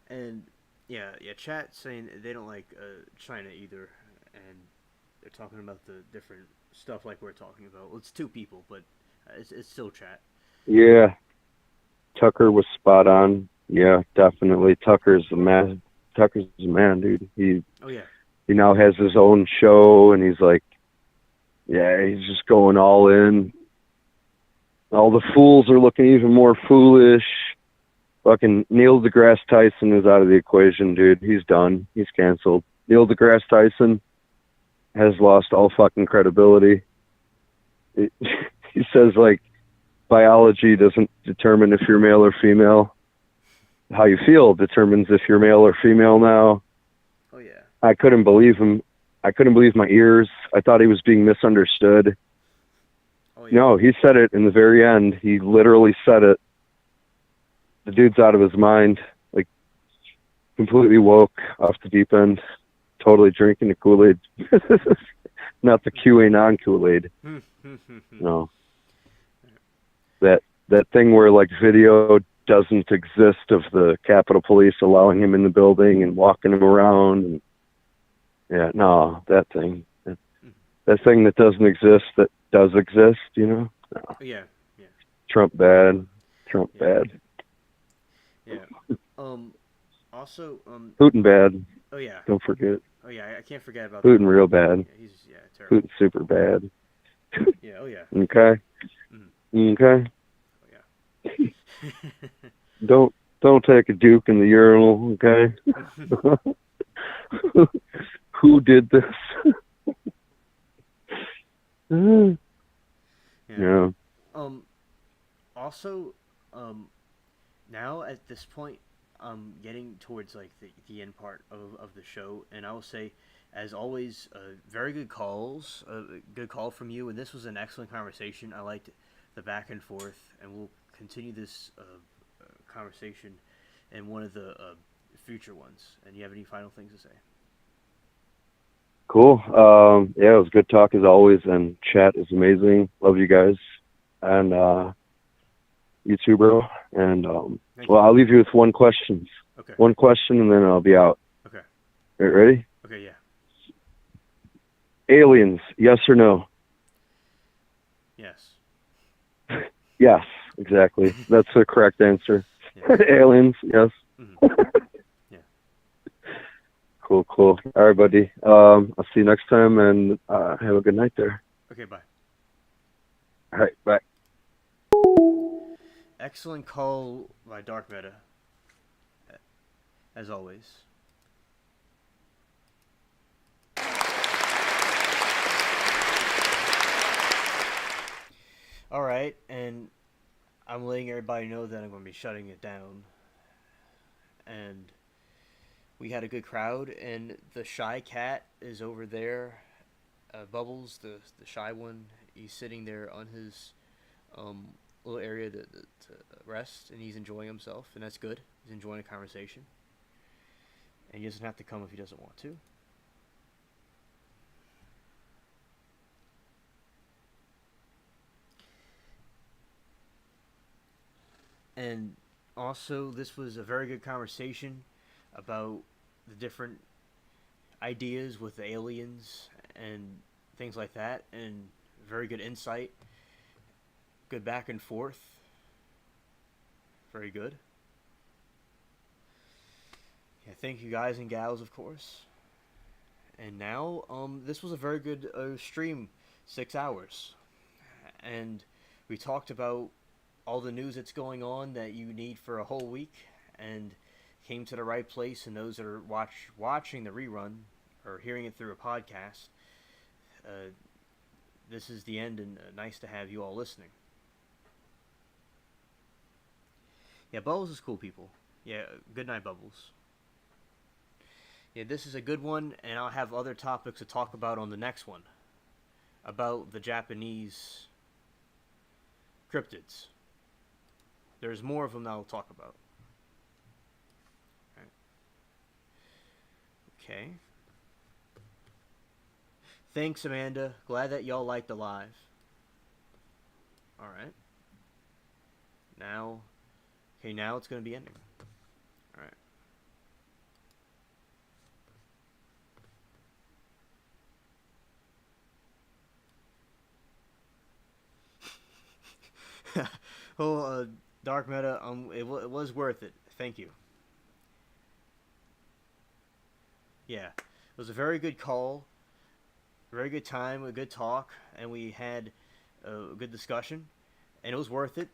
And, yeah, chat saying they don't like China either, and they're talking about the different stuff like we're talking about. Well, it's two people, but it's still chat. Yeah. Tucker was spot on. Yeah, definitely. Tucker's a man, dude. He now has his own show, and he's like, yeah, he's just going all in. All the fools are looking even more foolish. Fucking Neil deGrasse Tyson is out of the equation, dude. He's done. He's canceled. Neil deGrasse Tyson has lost all fucking credibility. He says, like, biology doesn't determine if you're male or female. How you feel determines if you're male or female now. Oh, yeah. I couldn't believe him. I couldn't believe my ears. I thought he was being misunderstood. Oh, yeah. No, he said it in the very end. He literally said it. The dude's out of his mind. Like, completely woke off the deep end. Totally drinking the Kool-Aid. Not the QAnon Kool-Aid. No. That thing where, like, video doesn't exist of the Capitol Police allowing him in the building and walking him around. And, yeah, no, that thing. That thing that doesn't exist, that does exist, you know? Oh, yeah, yeah, Trump bad. Trump yeah, bad. yeah. Also, Putin bad. oh yeah, Don't forget. oh yeah. I can't forget about Putin Trump. real bad. Yeah, he's terrible. Putin super bad. Yeah, oh yeah. Okay. Mm, Okay. oh yeah. Don't take a Duke in the urinal. Okay. Who did this? Yeah. Yeah. Um. Also, um. Now at this point, I'm getting towards like the end part of the show, and I will say, as always, very good calls, a good call from you, and this was an excellent conversation. I liked the back and forth, and we'll continue this conversation in one of the future ones. And you have any final things to say? Cool. Yeah, it was good talk as always, and chat is amazing. Love you guys, and you too, bro. And Thank well, you. I'll leave you with one question. Okay. One question, and then I'll be out. Okay. Ready? Okay. Yeah. Aliens, yes or no? Yes. Yes, exactly. That's the correct answer. Yeah. Aliens, yes. Mm-hmm. Yeah. Cool. All right, buddy. I'll see you next time, and have a good night there. Okay. Bye. All right, bye. Excellent call by Dark Meta, as always. All right, and I'm letting everybody know that I'm going to be shutting it down. And we had a good crowd, and the shy cat is over there. Bubbles, the shy one, he's sitting there on his um, little area to rest, and he's enjoying himself, and that's good. He's enjoying a conversation, and he doesn't have to come if he doesn't want to. And also, this was a very good conversation about the different ideas with the aliens and things like that, and very good insight, good back and forth, very good. Yeah, thank you guys and gals, of course. And now, this was a very good stream, 6 hours, and we talked about all the news that's going on that you need for a whole week, and came to the right place. And those that are watching the rerun or hearing it through a podcast, this is the end, and nice to have you all listening. Yeah, Bubbles is cool, people. Yeah, good night, Bubbles. Yeah, this is a good one, and I'll have other topics to talk about on the next one about the Japanese cryptids. There's more of them that I'll talk about. Right. Okay. Thanks, Amanda. Glad that y'all liked the live. Alright. Now, okay, now it's going to be ending. Alright. Oh, Dark Meta, it was worth it. Thank you. Yeah, it was a very good call, very good time, a good talk, and we had a good discussion, and it was worth it,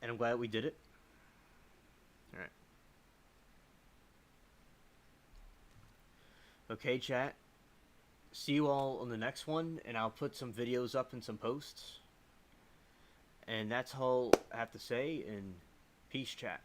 and I'm glad we did it. All right. Okay, chat. See you all on the next one, and I'll put some videos up and some posts. And that's all I have to say, and peace, chat.